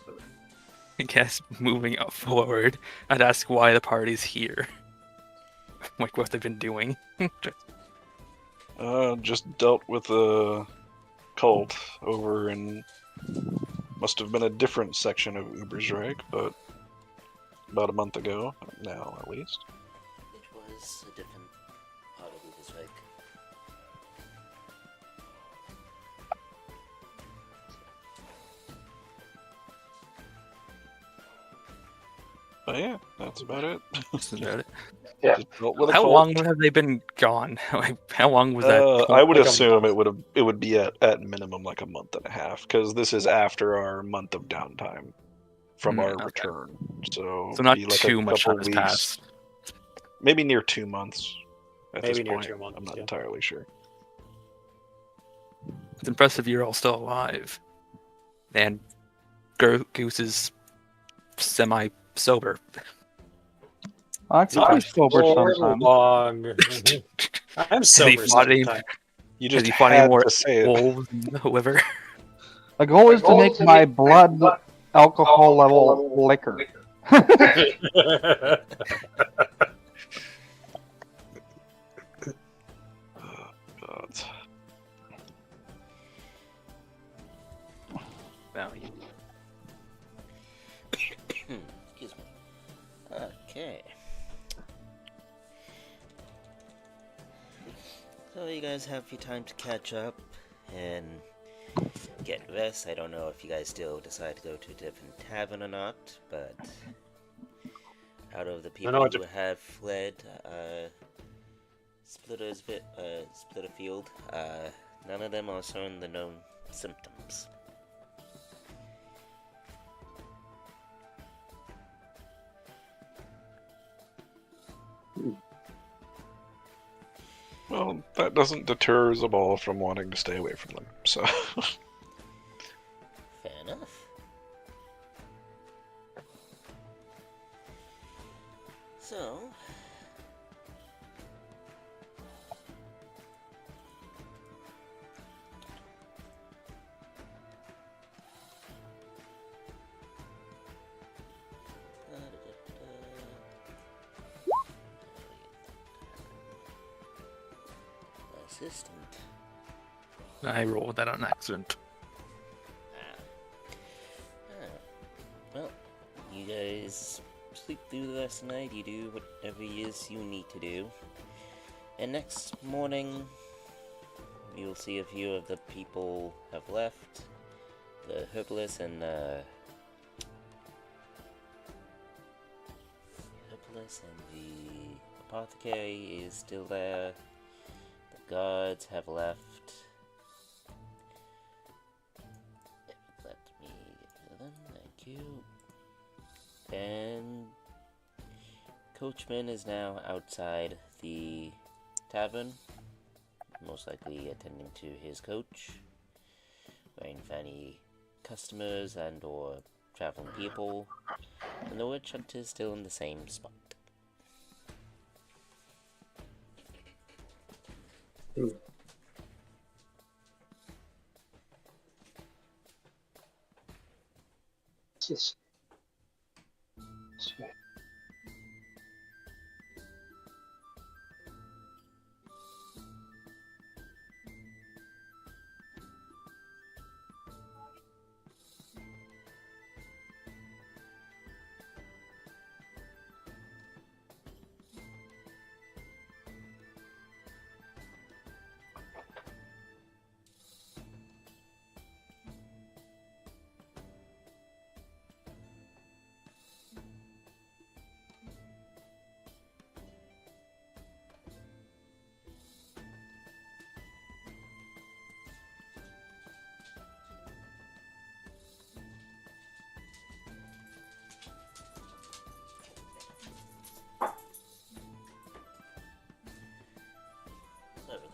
I guess moving up forward, I'd ask why the party's here. Like what they've been doing. Just dealt with a cult over in... Must have been a different section of Ubersreich, but about a month ago, now at least. It was a different part of Ubersreich. But yeah, that's about it. That's about it. Yeah. Just dealt with a How cult. long have they been gone? Like, how long was that? I would Like a assume month. it would be at minimum like a month and a half, because this is after our month of downtime from our Okay. return. So So not be like too a much couple time has weeks, passed. maybe near 2 months. At Maybe this near point, 2 months, I'm not yeah. entirely sure. It's impressive you're all still alive. And Goose is semi-sober. I can Not be sober for sometimes. long. I'm sober fought any- sometimes. You Has just he fought any had more to say it. wolves in the liver? The goal is to make my blood alcohol level liquor. God. Value. Excuse me. Okay. So you guys have your time to catch up and get rest. I don't know if you guys still decide to go to a different tavern or not, but out of the people know it who have fled Splitterfield, none of them are showing the known symptoms. Well, that doesn't deter Zabal from wanting to stay away from them. So Fair enough. So, assistant. I rolled that on accident. Well, you guys sleep through the rest of the night. You do whatever it is you need to do. And next morning, you'll see a few of the people have left. The herbalist and the apothecary is still there. The guards have left. Let me get to them. Thank you. And Coachman is now outside the tavern, most likely attending to his coach, waiting for any customers and or traveling people, and the witch hunter is still in the same spot.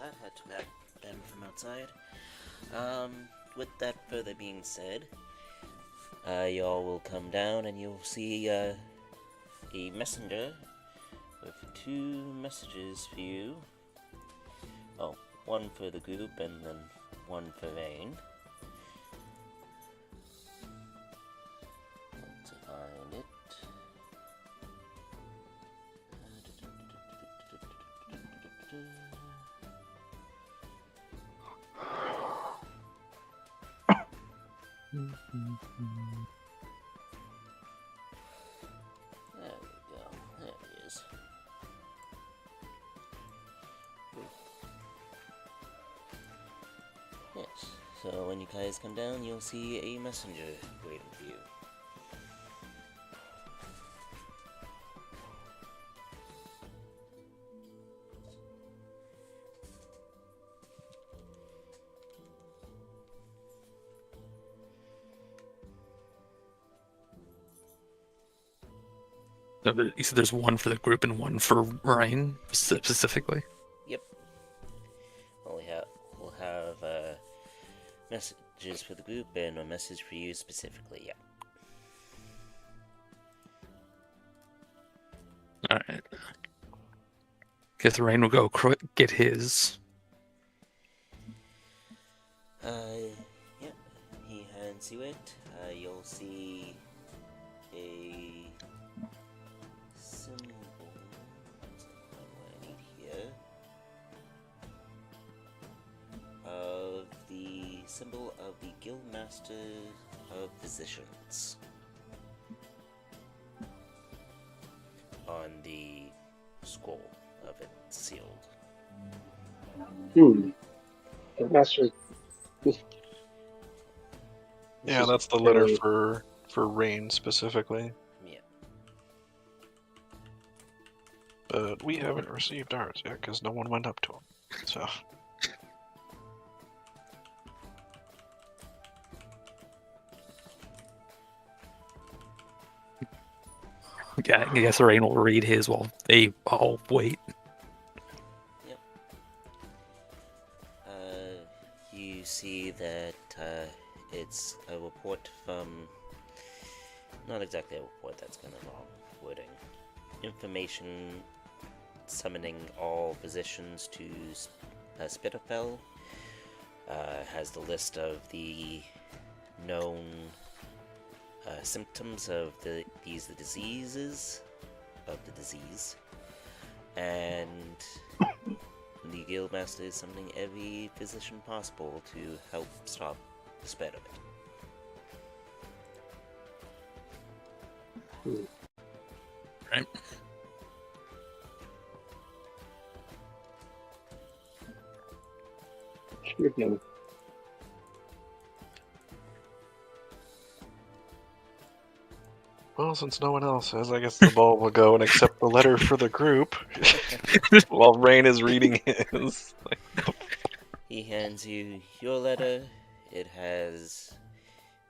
that. Had to back them from outside. With that further being said, y'all will come down and you'll see a messenger with 2 messages for you. Oh, one for the group and then one for Rain. Let's find it. There we go. There it is. Yes. So when you guys come down, you'll see a messenger waiting for you. You said there's one for the group and one for Ryan specifically. Yep. We'll have messages for the group and a message for you specifically. Yeah. All right. Guess Ryan will go get his. Yeah. He hands you it. You'll see a symbol. What I need here. Of the symbol of the Guildmaster of Physicians on the scroll of it sealed. The master. Yeah, that's the letter for Rain specifically. Yeah. But we haven't received ours yet because no one went up to him. So. Yeah, I guess Rain will read his while they all wait. Yep. You see that it's a report from... Not exactly a report, that's kind of wrong wording. Information summoning all physicians to Spitalfell. Has the list of the known symptoms of the disease, and the Guildmaster is summoning every physician possible to help stop the spread of it. Right. Well, since no one else has, I guess the ball will go and accept the letter for the group while Rain is reading his. He hands you your letter. It has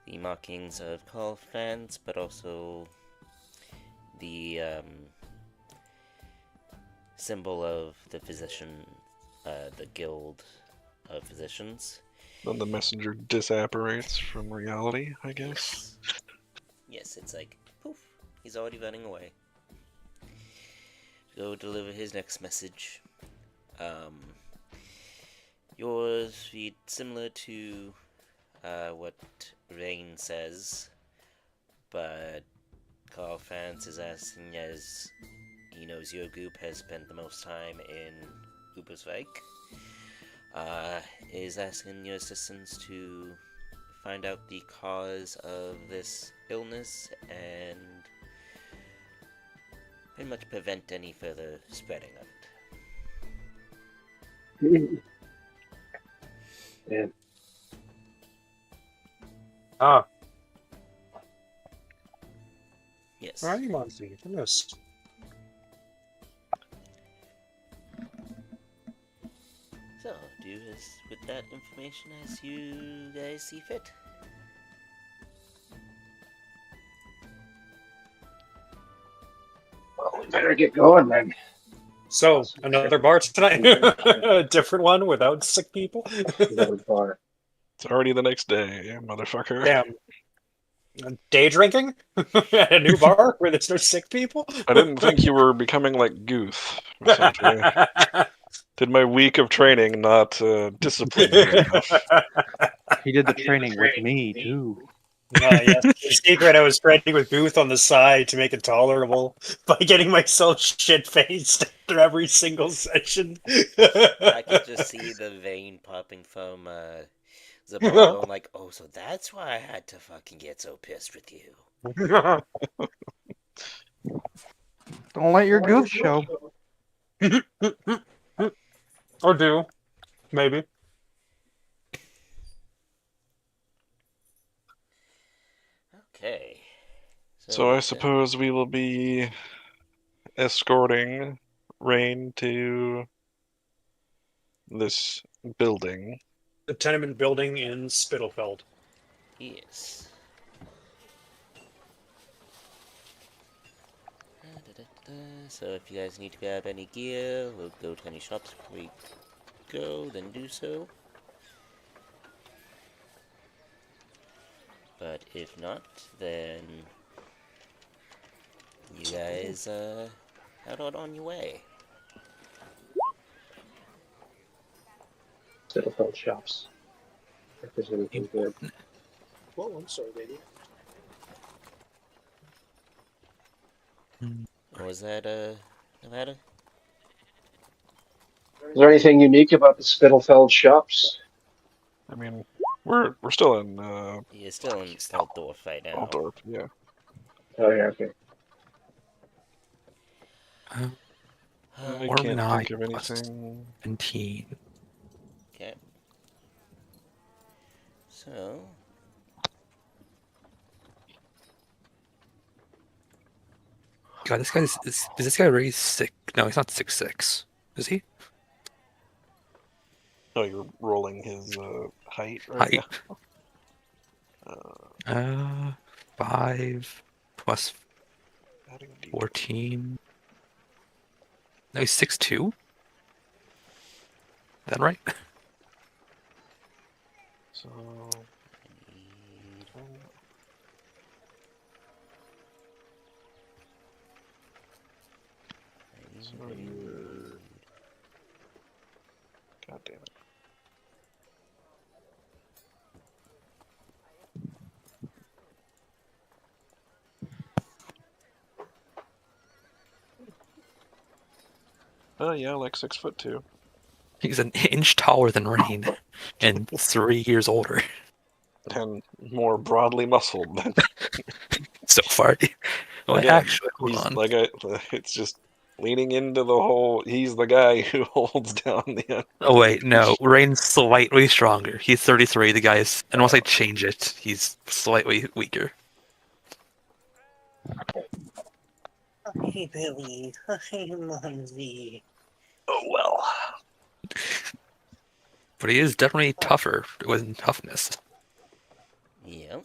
the markings of Carl Franz, but also the symbol of the physician, the Guild of Physicians. Then the messenger disapparates from reality, I guess. Yes, it's like, poof, he's already running away. Go deliver his next message. Yours read similar to what Rain says, but Carl Franz is asking, as he knows your group has spent the most time in Ubersreich, is asking your assistance to find out the cause of this illness and pretty much prevent any further spreading of it. Yeah. Yes. I'm on thing. Yes. So, do with that information as you guys see fit. Well, we better get going then. So, another bar tonight? A different one without sick people? Another bar. It's already the next day, motherfucker. Damn. Day drinking? At a new bar where there's no sick people? I didn't think you were becoming like Gooth, essentially. Did my week of training not discipline you enough? He did the training with me too. Yes. In secret, I was training with Booth on the side to make it tolerable by getting myself shit-faced after every single session. I could just see the vein popping from Zabal going like, oh, so that's why I had to fucking get so pissed with you. Don't let your goof show. Or do. Maybe. Okay. So I suppose we will be escorting Rain to this building. The tenement building in Spittlefeld. Yes. So if you guys need to grab any gear, we'll go to any shops before we go, then do so. But if not, then you guys head out on your way. Spittlefeld shops. If there's anything good. Whoa, I'm sorry, baby. Was that Nevada? Is there anything unique about the Spittlefeld shops? I mean, we're still in You're still in Altdorf right now. Altdorf, yeah. Oh yeah, okay. I Or can't nine think of plus anything. 17. Okay. So God, this guy's is this guy really sick? No, he's not 6'6". Is he? Oh, you're rolling his height right Height. now. 5 plus Adding D20. 14. No, he's 6'2". Is that right? So, God damn it. Oh yeah, like 6'2". He's an inch taller than Rain and 3 years older. And more broadly muscled than So far. Well, again, actually, hold he's on. like it's just leaning into the whole he's the guy who holds down the Oh wait, no. Rain's slightly stronger. He's 33. The guy's, and once I change it, he's slightly weaker. Hey, Billy. Hey, Mumsy. Oh well. But he is definitely tougher with toughness. yep.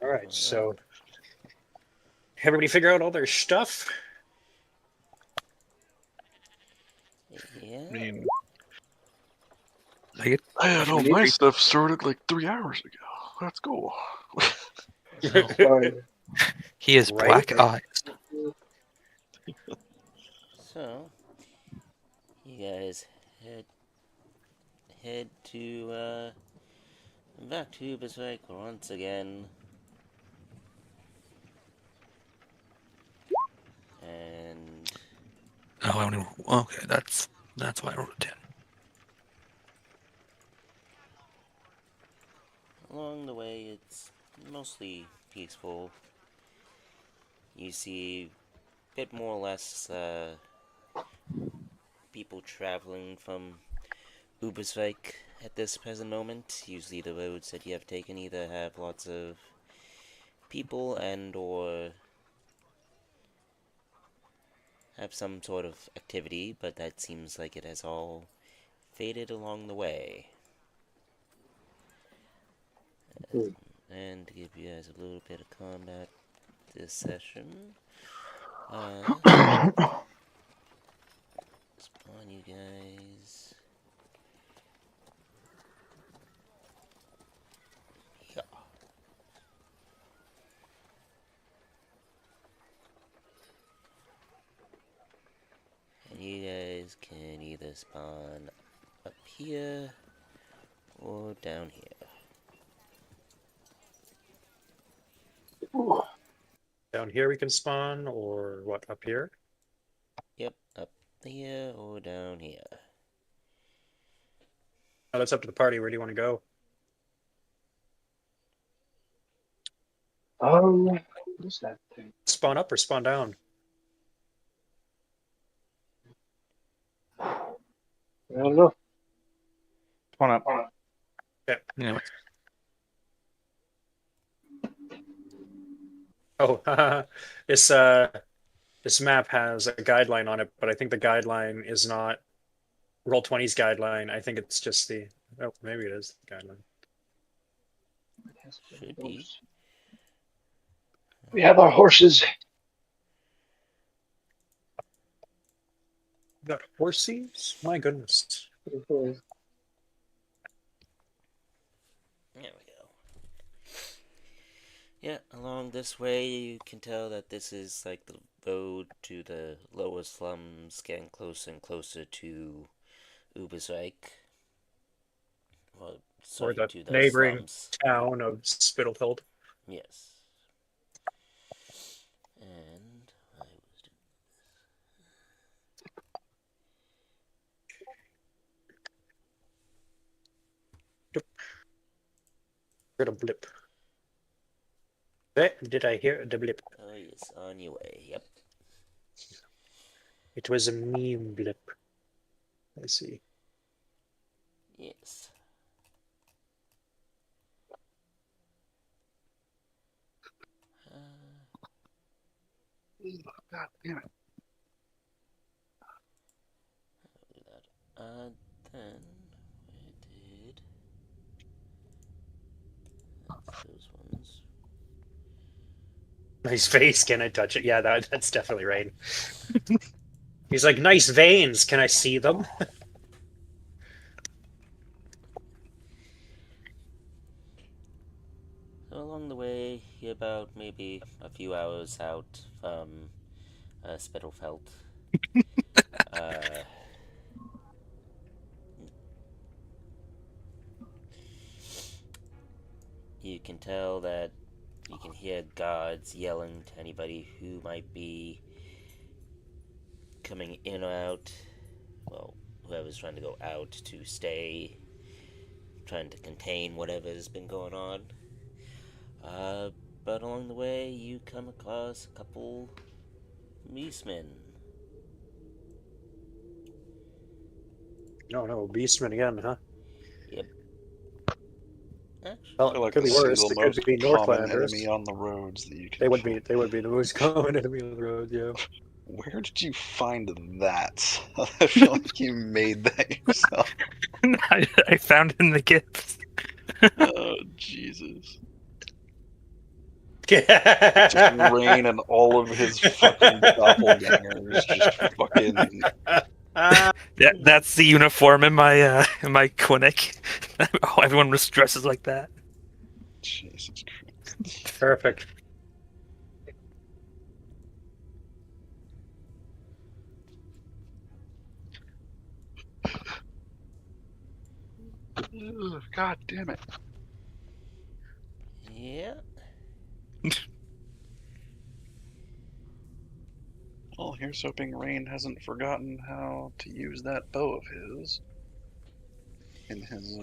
Alright, so... Everybody figure out all their stuff? Yeah. I mean, I get, I had all my stuff sorted like 3 hours ago. That's cool. Fine. he has Right? black eyes. So you guys head to back to Berserk once again. And Oh, I don't know. Okay, that's why I wrote it down. along the way, it's mostly peaceful. You see a bit more or less people traveling from Ubersvik at this present moment. Usually the roads that you have taken either have lots of people and or have some sort of activity, but that seems like it has all faded along the way. And to give you guys a little bit of combat this session. Spawn you guys. Yeah. And you guys can either spawn up here or down here. Ooh. Down here we can spawn, or what, up here? Yep, up here or down here. Oh, that's up to the party. Where do you want to go? What is that thing? Spawn up or spawn down? I don't know. Spawn up. Anyway, Oh, this this map has a guideline on it, but I think the guideline is not Roll20's guideline. I think it's just the. Oh, maybe it is the guideline. Should be. We have our horses. Got horses? My goodness. Mhm. There we go. Yeah, along this way you can tell that this is like the road to the lower slums, getting closer and closer to Ubersreich. Well, Or sorry, the to the neighboring slums. town of Spitalfield. Yes. And I was doing Heard a blip. Eh, did I hear the blip? Oh yes, on your way. Yep. It was a meme blip. I see. Yes. God damn it. Do that. Then I did. That's those ones. Nice face. Can I touch it? Yeah, that's definitely right. He's like, nice veins. Can I see them? So along the way, you're about maybe a few hours out from Spitalfeld. You can tell that you can hear guards yelling to anybody who might be coming in or out. Well, whoever's trying to go out to stay, trying to contain whatever's been going on. But along the way, you come across a couple beastmen. No, Beastman again, huh? Yep. Actually, Well, They're like could the be worse. single They could most be common Northlanders. enemy on the roads that you can. They would be the most common enemy on the road. Yeah. Where did you find that? I feel like you made that yourself. I found it in the gifts. Oh Jesus! Just Just Rain and all of his fucking doppelgangers just fucking. Yeah, that's the uniform in my clinic. Oh, everyone was dresses like that. Jesus Christ! Perfect. Ugh, God damn it! yeah. Well, here's hoping Rain hasn't forgotten how to use that bow of his in his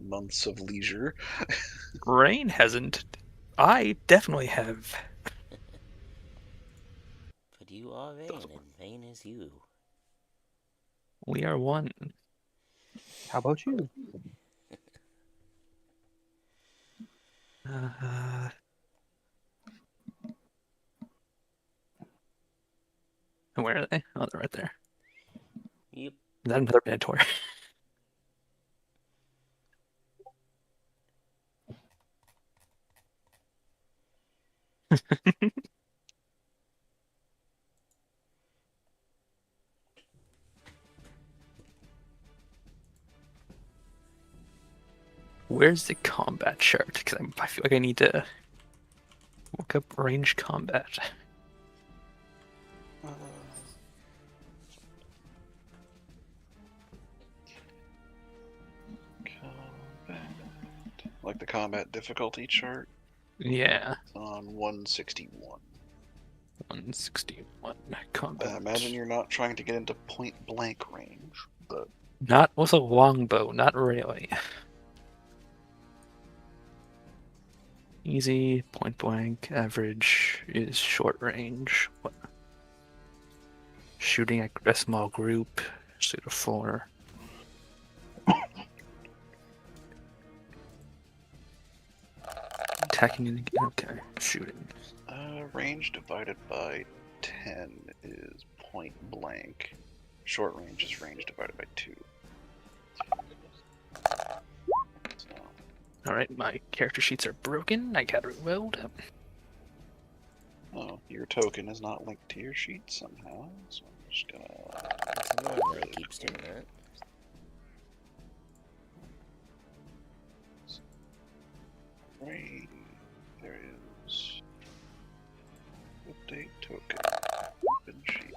months of leisure. Rain hasn't. I definitely have. But you are Vayne, and Vayne is you. We are one. How about you? Where are they? Oh, they're right there. Yep. Is that another Minotaur? Where's the combat chart? Because I feel like I need to look up range combat. Combat. Like the combat difficulty chart? Yeah, It's on 161. 161 combat. Imagine you're not trying to get into point blank range, but Not with a longbow, not really. Easy, point blank, average is short range. What? Shooting at a small group, 2 to 4. Attacking in the okay, shooting. range divided by 10 is point blank. Short range is range divided by 2. So, Alright, my character sheets are broken. I gotta reload. oh, your token is not linked to your sheet somehow, so I'm just gonna... It's annoying that it keeps doing that. Range. There is... Update token. Open sheet.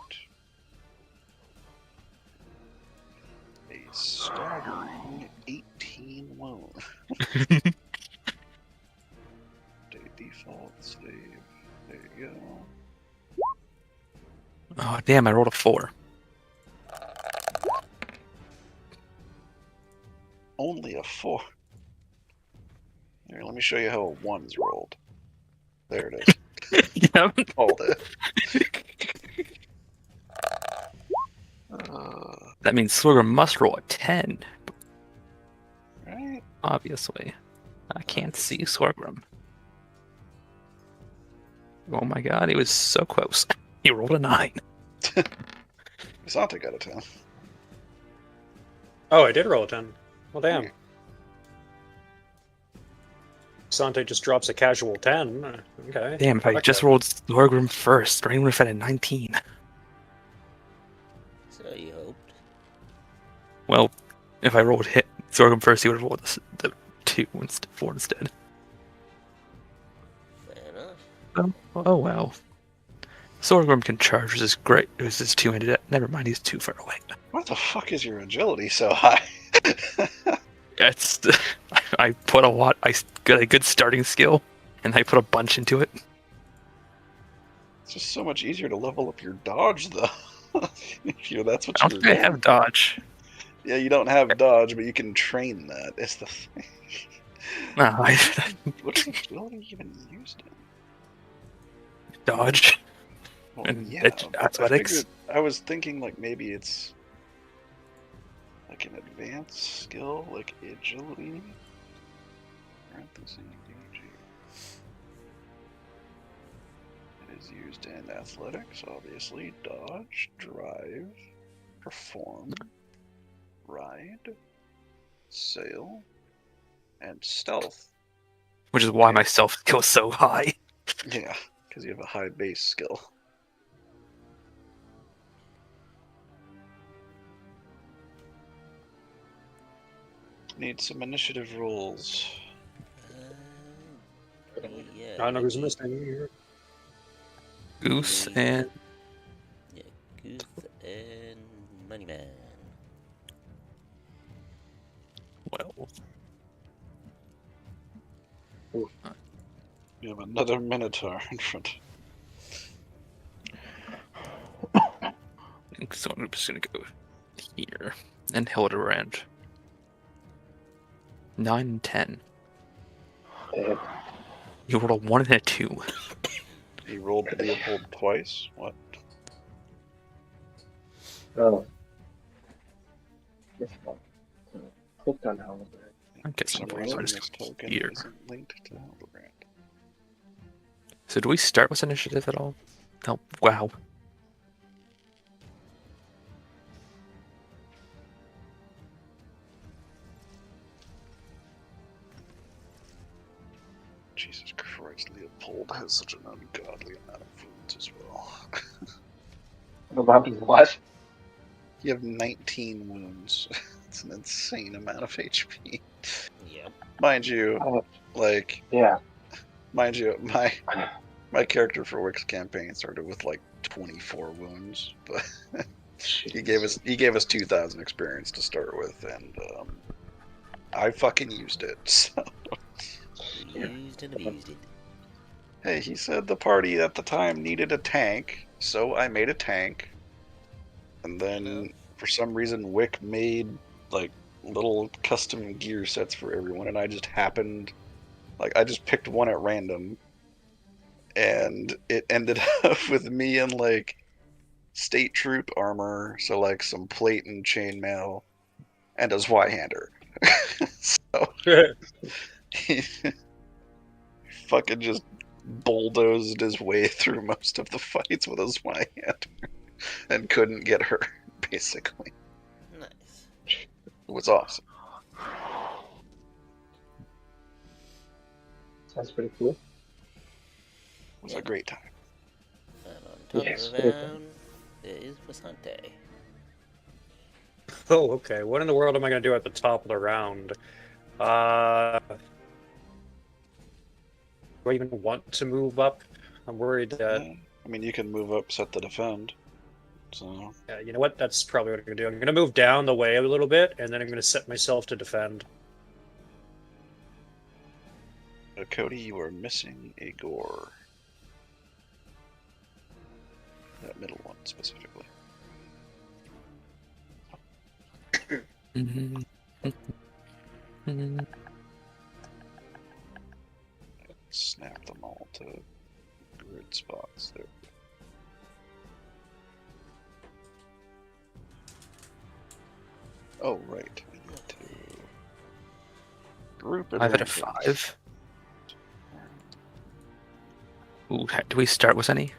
A staggering 18 wound. Update default save. There you go. Oh, damn, I rolled a 4. Only a 4. Here, let me show you how a 1's rolled. There it is. Yep. Hold it. That means Slugger must roll a 10. Right? Obviously. I can't see Sorghum. Oh my god, he was so close. He rolled a 9. Santa got a 10. Oh, I did roll a 10. Well, damn. Sante just drops a casual 10. Okay. Damn, if I like just that. rolled Sorghum first, Brain would have had a 19. So you hoped. Well, if I rolled hit Sorghum first, he would have rolled the 2 instead, 4 instead. Fair enough. Oh well. Sorghum can charge, which is great. It was his 2-handed. Never mind, he's too far away. What the fuck is your agility so high? It's I put a lot. I got a good starting skill, and I put a bunch into it. It's just so much easier to level up your dodge, though. You know, that's what I you're don't think I have dodge. Yeah, you don't have dodge, but you can train that. It's the thing. No, I What is agility even used in? dodge. Well, And yeah, but athletics. I was thinking like maybe it's like an advanced skill, like agility. Parentheses, AG. It is used in athletics, obviously. Dodge, drive, perform, ride, sail, and stealth. Which is why my stealth skill is so high. Yeah, because you have a high base skill. Need some initiative rolls. Yeah. I don't know who's maybe- missing here. Goose and Yeah, Goose and Moneyman. well, You have another Minotaur in front. so I'm just gonna go here and Hildebrand. 9 and 10. And You rolled a 1 and a 2. He rolled Leopold twice. What? oh, it's not. Clicked on Haliburton. I For guess some I'm reason, just this token here. isn't linked to Hildebrand. So do we start with initiative at all? Oh, wow. Jesus Christ, Leopold has such an ungodly amount of wounds as well. About what? You have 19 wounds. It's an insane amount of HP. Yep. Mind you, Yeah. my character for Wick's campaign started with like 24 wounds, but he gave us 2,000 experience to start with, and I fucking used it. So. Used and abused it. Hey, he said the party at the time needed a tank, so I made a tank. And then, for some reason, Wick made, like, little custom gear sets for everyone, and I just happened... Like, I just picked one at random, and it ended up with me in, like, state troop armor, so, like, some plate and chainmail, and a Zweihander. So, he fucking just bulldozed his way through most of the fights with a Zweihander. And couldn't get her, basically. Nice. It was awesome. Sounds pretty cool. It was a great time. And on top Yes, of very the cool. round, there is Basante. Oh, okay. What in the world am I going to do at the top of the round? Do I even want to move up? I'm worried that... Yeah. I mean, you can move up, set the defend. So. Yeah, you know what? That's probably what I'm going to do. I'm going to move down the way a little bit, and then I'm going to set myself to defend. Cody, you are missing a gore. That middle one, specifically. Snap them all to grid spots there. Oh, right. I need to group I've had a advantage. 5. Ooh, do we start with any?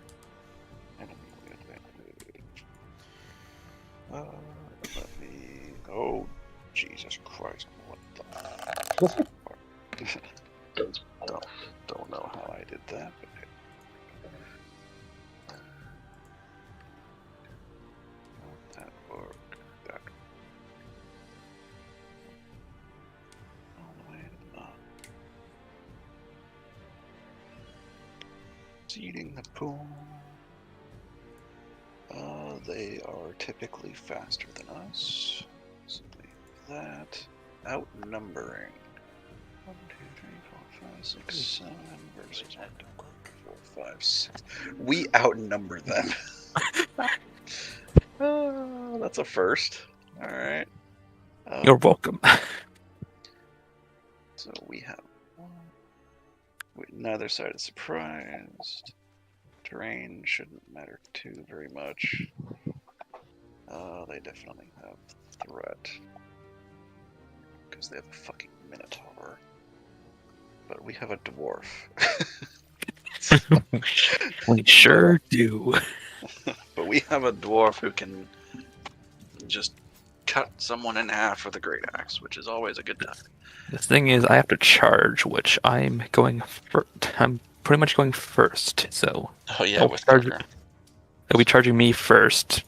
Enemy advantage. Let me. Oh, Jesus Christ! What the? don't know how I did that. But... that work. That. All the way up. Seeding the pool. They are typically faster than us. So leave that. Outnumbering. 1, 2, 3, 4, 5, 6, 7 versus 1, 2, 4, 5, 6. We outnumber them. That's a first. Alright. You're welcome. So we have one. Neither side is surprised. Terrain shouldn't matter too very much. They definitely have threat. Because they have a fucking Minotaur. But we have a dwarf. We sure do. But we have a dwarf who can just cut someone in half with a great axe, which is always a good time. The thing is, I have to charge, which I'm going I'm pretty much going first, so Oh yeah, I'll with charge Tucker. they'll be charging me first.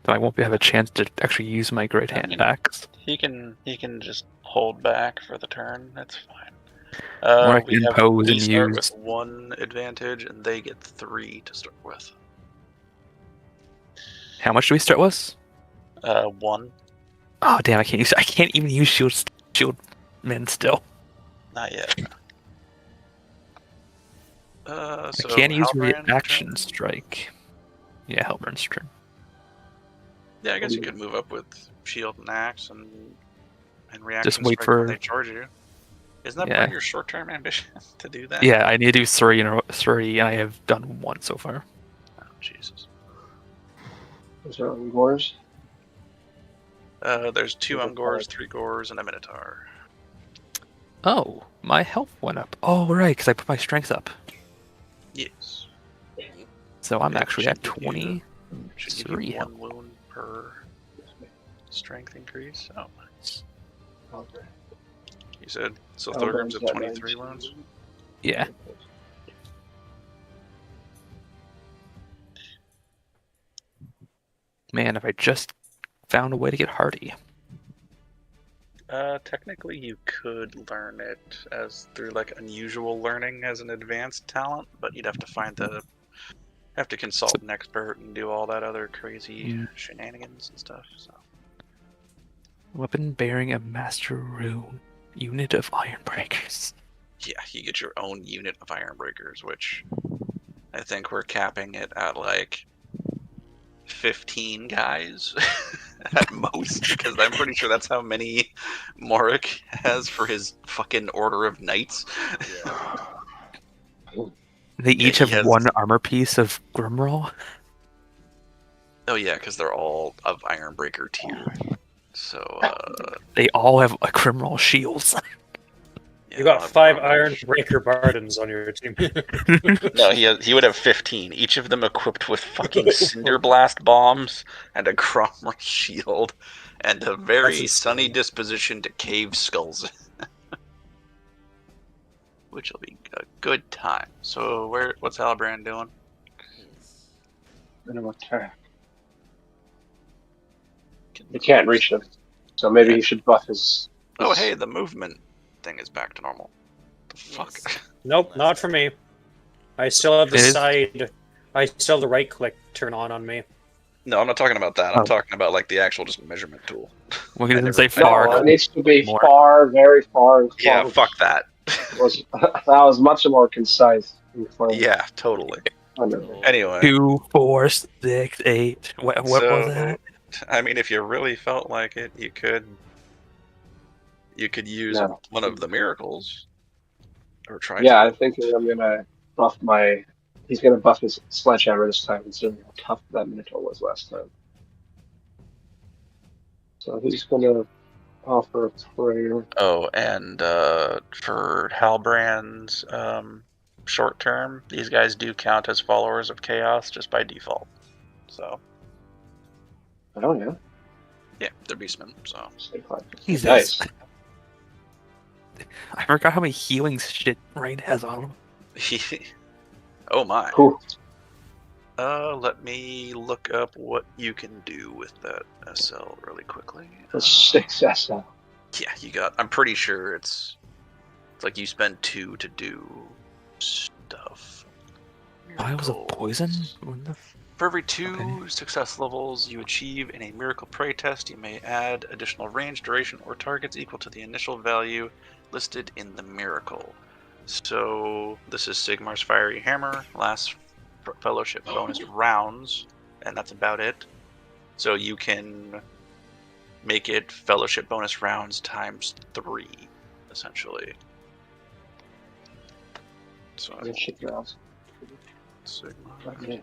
So I won't have a chance to actually use my great hand axe. He can just hold back for the turn. That's fine. Or I can impose we and start use. with 1 advantage, and they get 3 to start with. How much do we start with? 1. Oh damn! I can't even use shield men still. Not yet. I So can't use Halbrand's reaction turn. strike. Yeah, Halbrand's turn. Yeah, I guess you could move up with shield and axe and reaction Just wait strike for- when they charge you. Isn't that part of your short-term ambition to do that? Yeah, I need to do 3 and I have done 1 so far. Oh Jesus. Is there any wars? There's 2 Ungors, 3 Gores, and a Minotaur. Oh, my health went up. Oh right, because I put my strength up. Yes. So I'm It actually should at give you- 20. Should give 3 you health. 1 wound per strength increase. Oh, nice. Okay. You said so. Oh, Thorgrim's at got 23 19. wounds. Yeah. Man, if I just found a way to get hardy. Technically, you could learn it as through like unusual learning as an advanced talent, but you'd have to consult an expert and do all that other crazy shenanigans and stuff. So. Weapon bearing a master rune. Unit of Ironbreakers. Yeah, you get your own unit of Ironbreakers, which I think we're capping it at like 15 guys at most, because I'm pretty sure that's how many Morik has for his fucking Order of Knights. They each have one armor piece of Grimroll. Oh yeah, because they're all of Ironbreaker tier. So they all have a Grimroll shields. You got 5 Ironbreaker Bardens on your team. No, he would have 15, each of them equipped with fucking Cinder Blast bombs and a Cromwell shield and a very sunny disposition to cave skulls. Which will be a good time. So what's Halbrand doing? Gonna attack. He can't reach him, so maybe he should buff his. Oh hey, the movement thing is back to normal. The fuck? Nope, not for me. I still have the side. I still have the right click turn on me. No, I'm not talking about that. I'm talking about like the actual just measurement tool. Well, he didn't say far. No, it needs to be far, very far. Yeah, fuck that. That was much more concise. Yeah, totally. Anyway. 2, 4, 6, 8. What was that? I mean, if you really felt like it, you could use one of the miracles, or try. Yeah, I think I'm gonna buff my. He's gonna buff his sledgehammer this time, considering how tough that Minotaur was last time. So he's gonna offer a prayer. Oh, and for Halbrand's short term, these guys do count as followers of Chaos just by default. So. Oh yeah. Yeah, they're beastmen. So. He's nice. I forgot how many healing shit Rain has on him. Oh my. Cool. Let me look up what you can do with that SL really quickly. The 6 SL. Yeah, you got. I'm pretty sure it's like you spend 2 to do stuff. Vials of poison? For every 2 success levels you achieve in a miracle prey test, you may add additional range, duration, or targets equal to the initial value listed in the miracle. So this is Sigmar's Fiery Hammer, lasts fellowship bonus rounds, and that's about it. So you can make it fellowship bonus rounds times 3, essentially. So Sigmar.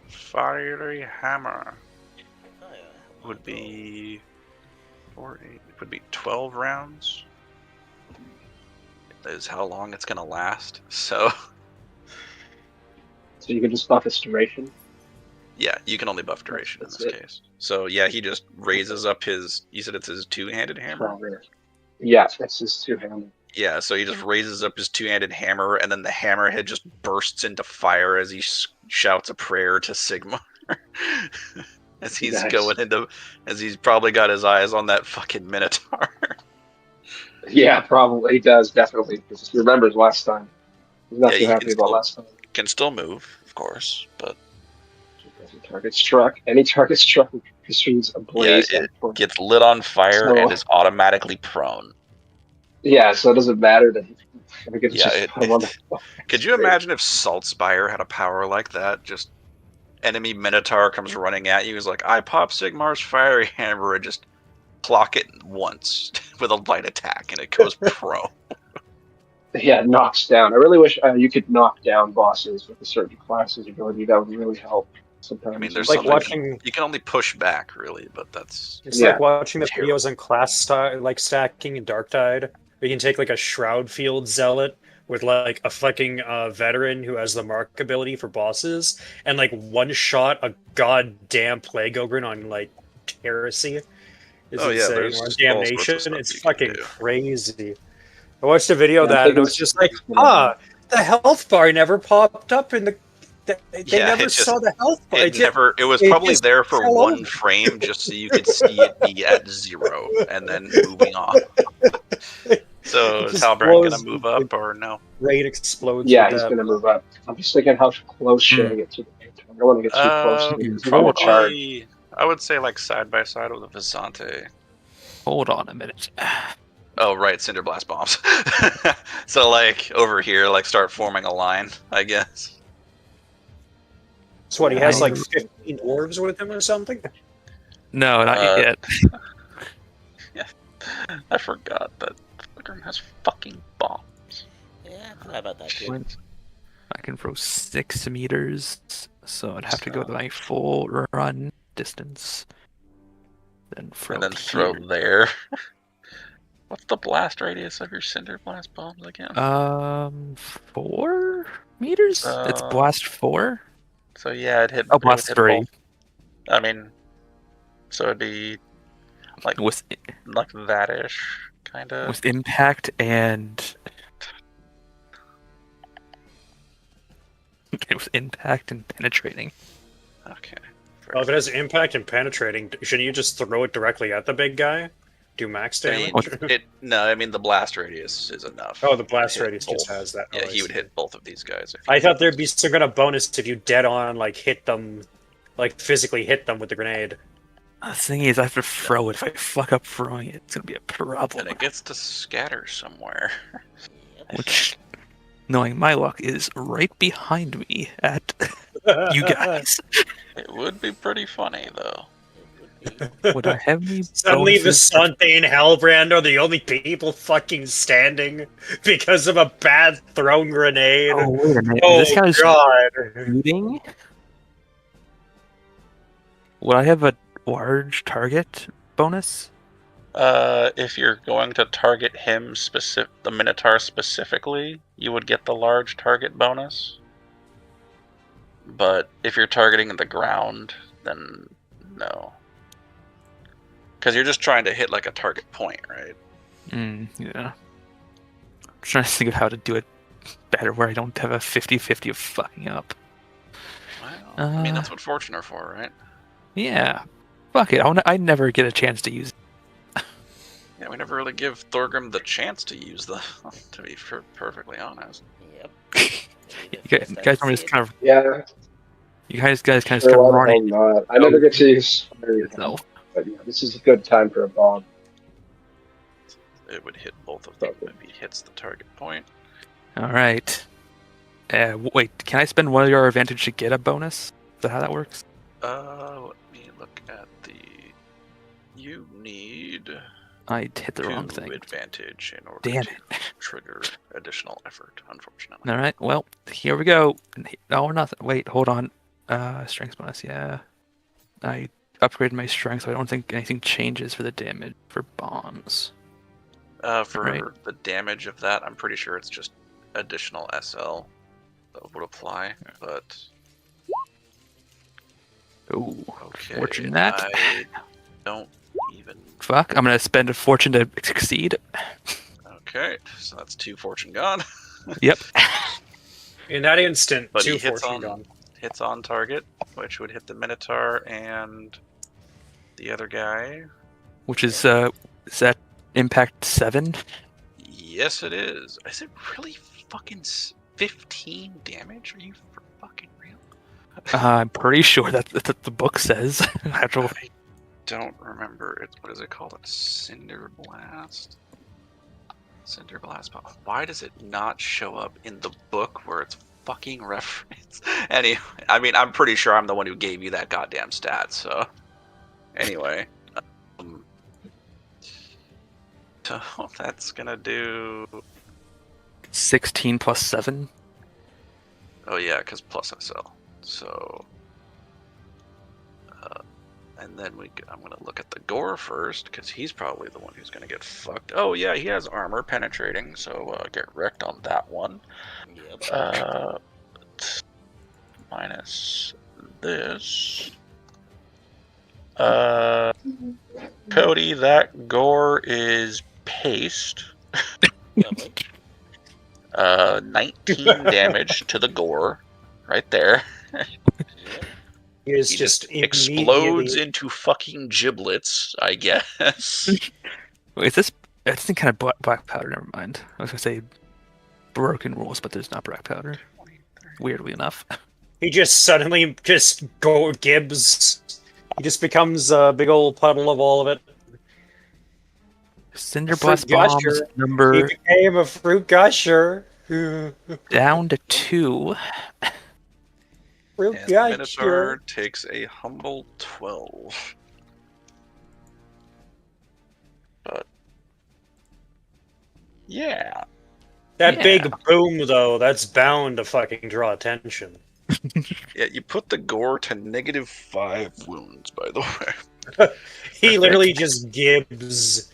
Fiery Hammer would be 4, 8. It would be 12 rounds. That is how long it's gonna last. So you can just buff its duration. Yeah, you can only buff duration in this case. So yeah, he just raises up his. You said it's his 2-handed hammer. Yeah, it's his 2-handed. Yeah, so he just raises up his 2-handed hammer, and then the hammerhead just bursts into fire as he shouts a prayer to Sigmar. As he's going into, as he's probably got his eyes on that fucking Minotaur. Yeah, probably he does, definitely. Because he remembers last time. He's not too happy about last time. Can still move, of course, but target struck. Any target struck receives a blaze. Yeah, it gets lit on fire and is automatically prone. Yeah, so it doesn't matter that could you imagine if Saltspire had a power like that? Just enemy Minotaur comes running at you, is like, I pop Sigmar's Fiery Hammer and just clock it once with a light attack and it goes prone. Yeah, it knocks down. I really wish you could knock down bosses with a certain class's ability. That would really help. Sometimes. I mean, there's like watching. You can only push back, really, but that's. It's like watching the videos on class stacking in Darktide. You can take like a Shroudfield Zealot with like a fucking veteran who has the mark ability for bosses, and like one shot a goddamn Plague Ogre on like Heresy. There's Damnation. It's fucking crazy. I watched a video of that and it was just like, the health bar never popped up in the They Yeah, never it just- saw the health bar. It was it probably just there for fell one over. frame just so you could see it be at 0 and then moving on. So It is just Halbrand gonna blows move the up or no? Brain explodes. Yeah, with he's that. going to move up. I'm just thinking, how close should I get to the Minotaur? I don't want to get too close to him because he's going to charge. Probably, I would say like side by side with the Visante. Hold on a minute. Oh right, Cinder Blast bombs. So like over here, like start forming a line, I guess. So what, he has I- like 15 dwarves with him or something? No, not yet. I forgot that Thorgrim has fucking bombs. Yeah, I forgot about that too. I can throw 6 meters, so I'd have to go to my full run distance. Then throw And then to throw here. there. What's the blast radius of your Cinder Blast bombs again? 4 meters? It's blast 4? So yeah, it hit. Oh, it would blast hit 3. both. I mean, so it'd be like With that-ish, kind of. with impact and with impact and penetrating. Okay. Well, if it has impact and penetrating, shouldn't you just throw it directly at the big guy? Do max I damage? mean, I mean the blast radius is enough. Oh, the blast to hit radius just both. has that. Yeah, Oh, I he would see. hit both of these guys. If I thought there'd be some kind of bonus if you dead on like hit them, like physically hit them with the grenade. The thing is, I have to throw it. If I fuck up throwing it, it's gonna be a problem. And it gets to scatter somewhere. Which, knowing my luck, is right behind me at you guys. It would be pretty funny though. Would I have any Suddenly, the bonuses? Sante and Halbrand are the only people fucking standing because of a bad thrown grenade. Oh, wait a minute. Oh, This guy's god! shooting? Would I have a large target bonus? If you're going to target him the Minotaur specifically, you would get the large target bonus. But if you're targeting the ground, then no. Because you're just trying to hit like a target point, right? Yeah. I'm trying to think of how to do it better where I don't have a 50-50 of fucking up. Well, I mean, that's what Fortune are for, right? Yeah. Fuck it. I never get a chance to use it. Yeah, we never really give Thorgrim the chance to use them, to be perfectly honest. Yep. You guys want me to just kind of... Yeah, You guys kind of sure, start why the running hell not? I never get to use yourself. but yeah, this is a good time for a bomb. It would hit both of them if he hits the target point. Alright. Wait, can I spend one of your advantage to get a bonus? Is that how that works? Let me look at the... You need... I hit the wrong 2 thing. advantage in order Damn to it. trigger additional effort, unfortunately. Alright, well, here we go. No or nothing. Wait, hold on. Strength bonus, yeah. I upgraded my strength, so I don't think anything changes for the damage for bombs. For Right. the damage of that, I'm pretty sure it's just additional SL that would apply, but... Ooh, Okay, fortune that. I don't even... Fuck, I'm gonna spend a fortune to succeed. Okay, so that's 2 fortune gone. Yep. In that instant, But 2 he hits fortune on, gone. hits on target, which would hit the Minotaur and the other guy. Which is that impact 7? Yes, it is. Is it really fucking 15 damage? Are you for fucking real? I'm pretty sure that's what the book says. Actually. I don't remember. What is it called? A Cinder Blast? Cinder Blast. Why does it not show up in the book where it's fucking referenced? Anyway, I mean, I'm pretty sure I'm the one who gave you that goddamn stat, so... Anyway. So that's gonna do... 16 plus 7. Oh yeah, because plus SL. So... and then I'm going to look at the gore first, because he's probably the one who's going to get fucked. Oh yeah, he has armor penetrating, so get wrecked on that one. Yep. Minus this. Cody, that gore is paste. Lovely. 19 damage to the gore, right there. He is He just explodes immediately. into fucking giblets, I guess. Wait, is this? It's the kind of black powder. Never mind. I was gonna say broken rules, but there's not black powder. Weirdly enough. He just suddenly just Gibbs. He just becomes a big old puddle of all of it. Cinder Fruit blast bombs gusher. He number became a fruit gusher. down to 2. Fruit And gusher. Minotaur takes a humble 12. But yeah. That Yeah. big boom, though, that's bound to fucking draw attention. Yeah, you put the gore to -5 wounds, by the way. He literally just Gibbs.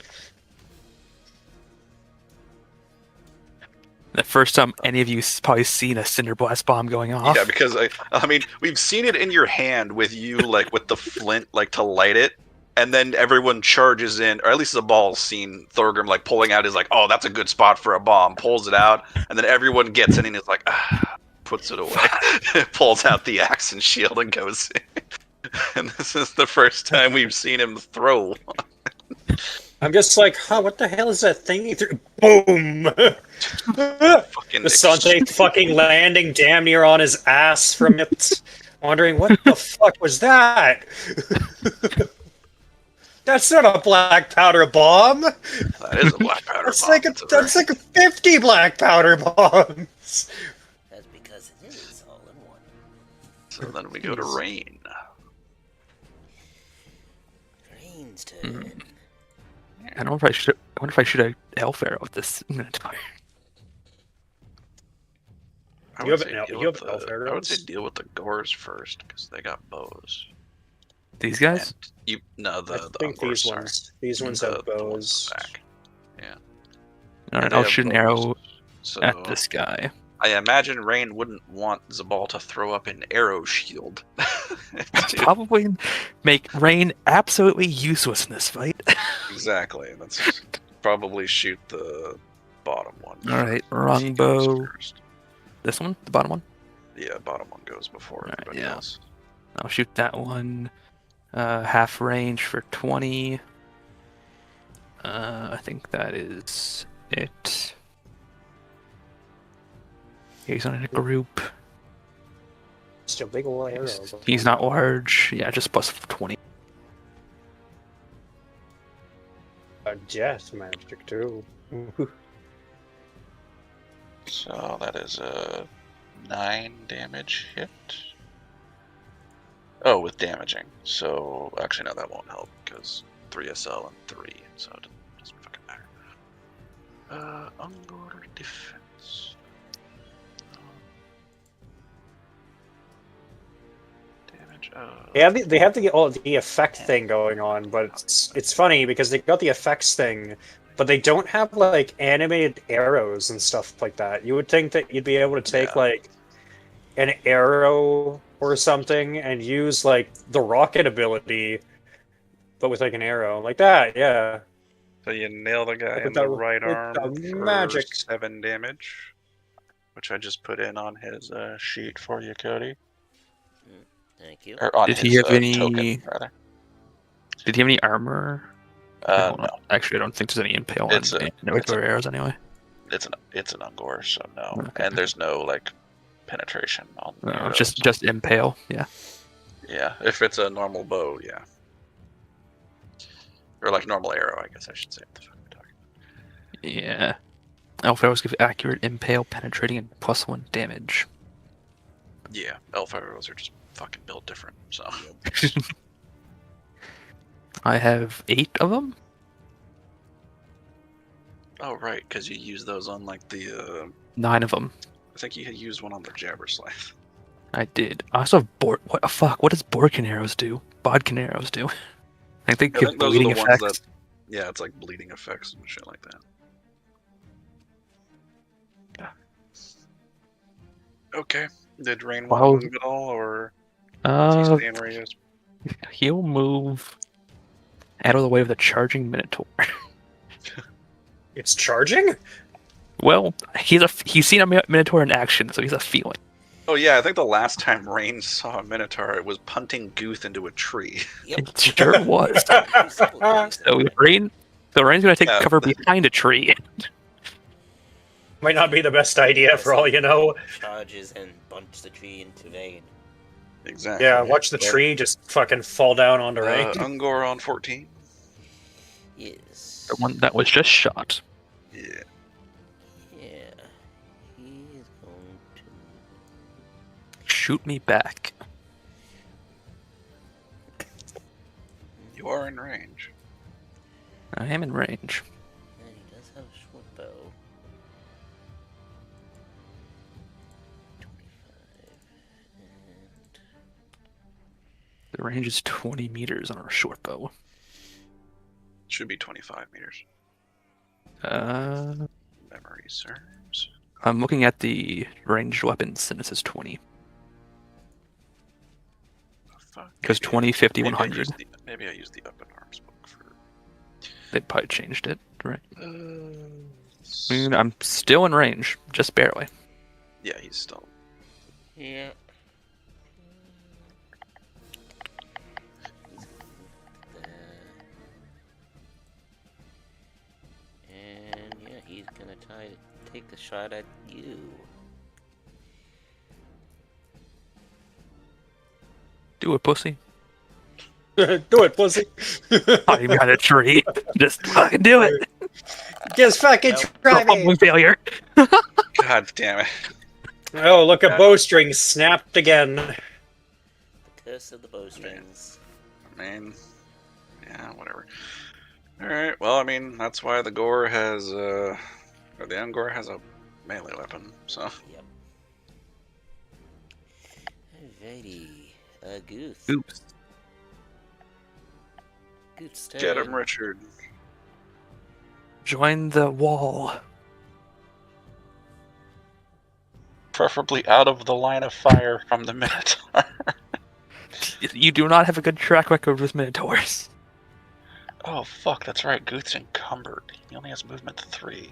The first time any of you probably seen a cinder blast bomb going off. Yeah, because I mean, we've seen it in your hand with you, like with the flint, like to light it, and then everyone charges in, or at least the ball's seen Thorgrim like pulling out his like, oh, that's a good spot for a bomb, pulls it out, and then everyone gets in and is like, puts it away, pulls out the axe and shield and goes in. And this is the first time we've seen him throw one. I'm just like, huh, what the hell is that thing he threw? Boom! Fucking The Sante fucking landing damn near on his ass from it. Wondering, what the fuck was that? That's not a black powder bomb! That is a black powder That's bomb. like It's a that's very- like 50 black powder bombs! That's because it is all in one. So then we go to Rain. Rain's turn. I don't know if I should. I wonder if I should have elf arrow with this Minotaur. I You would have say an- deal you with have elf the- I would say arrows? deal with the gores first because they got bows. These guys? And you no the I the think Ungors, these sorry. ones. These ones The- have the ones bows. back. All right, They I'll have shoot an bows. arrow So at this guy. I imagine Rain wouldn't want Zabal to throw up an arrow shield. Probably make Rain absolutely useless in this fight. Exactly. Let's probably shoot the bottom one. All right, He wrong goes bow. first. This one, the bottom one. Yeah, bottom one goes before Right, everybody yeah. else. I'll shoot that one. Half range for 20. I think that is it. He's not in a group. Just a big old arrow. He's not large. Yeah, just plus 20. Death magic, too. So that is a 9 damage hit. Oh, with damaging. So actually, no, that won't help because 3 SL and 3, so it doesn't fucking matter. Ungor defense. Damage. They have the effect thing going on, but it's funny because they got the effects thing, but they don't have like animated arrows and stuff like that. You would think that you'd be able to take Yeah. like an arrow or something and use like the rocket ability, but with like an arrow like that. Yeah, So you nail the guy With in the- the right with arm the for magic. 7 damage, which I just put in on his sheet for you, Cody. Thank you. Or on Did his he have any- token, rather. Did he have any armor? Hold on. No, Actually, I don't think there's any impale It's on a- no it's a- arrows anyway. it's an Ungor, so no. Okay. And there's no like penetration on the No, arrows. just impale. Yeah. Yeah, if it's a normal bow, yeah. Or like normal arrow, I guess I should say. What the fuck am I talking Yeah. Elf arrows give accurate impale, penetrating, and +1 damage. about? Yeah, elf arrows are just fucking built different, so. I have 8 of them. Oh, right, because you use those on like the, 9 of them. I think you had used one on the Jabber Scythe. I did. I also have what the fuck? What does Borkin arrows do? Bodkin arrows do? I think they I give think those are bleeding the ones effects. that, yeah, it's like bleeding effects and shit like that. Okay. Did Rain Wow. want to move at all, or is he Uh, staying where he is? he'll move out of the way of the charging Minotaur. it's charging. Well, he's seen a Minotaur in action, so he's a feeling. Oh yeah, I think the last time Rain saw a Minotaur, it was punting Gooth into a tree. Yep. It sure was. So Rain's gonna take Yeah. cover behind a tree. Might not be the best idea for all you know. Charges and bunch the tree into Vane. Exactly. Yeah, watch the tree just fucking fall down onto Rain. Ungor on 14. Yes. The one that was just shot. Yeah. Yeah. He is going to. Shoot me back. You are in range. I am in range. And he does have a short bow. 25. And. The range is 20 meters on our short bow. Should be 25 meters. Memory serves. I'm looking at the ranged weapons, and it says 20. Fuck. Because 20, 50, Maybe 100. Maybe I used the Up in Arms book for. They probably changed it, right? I'm still in range, just barely. Yeah, he's still. Yeah. And yeah, he's gonna take a shot at you. Do it, pussy. Do it, pussy. I got a tree. Just fucking do it. Just fucking Nope. try me. Fumbling failure. God damn it. Oh, look, a bowstring snapped again. The curse of the bowstrings. I mean, yeah, whatever. Alright, well, I mean, that's why the Gore has, or the Ungor has a melee weapon, so. Yep. Alrighty. Goose. Oops. Goose's turn. Get him, Richard. Join the wall. Preferably out of the line of fire from the Minotaur. You do not have a good track record with Minotaurs. Oh, fuck, that's right. Gooth's encumbered. He only has movement 3.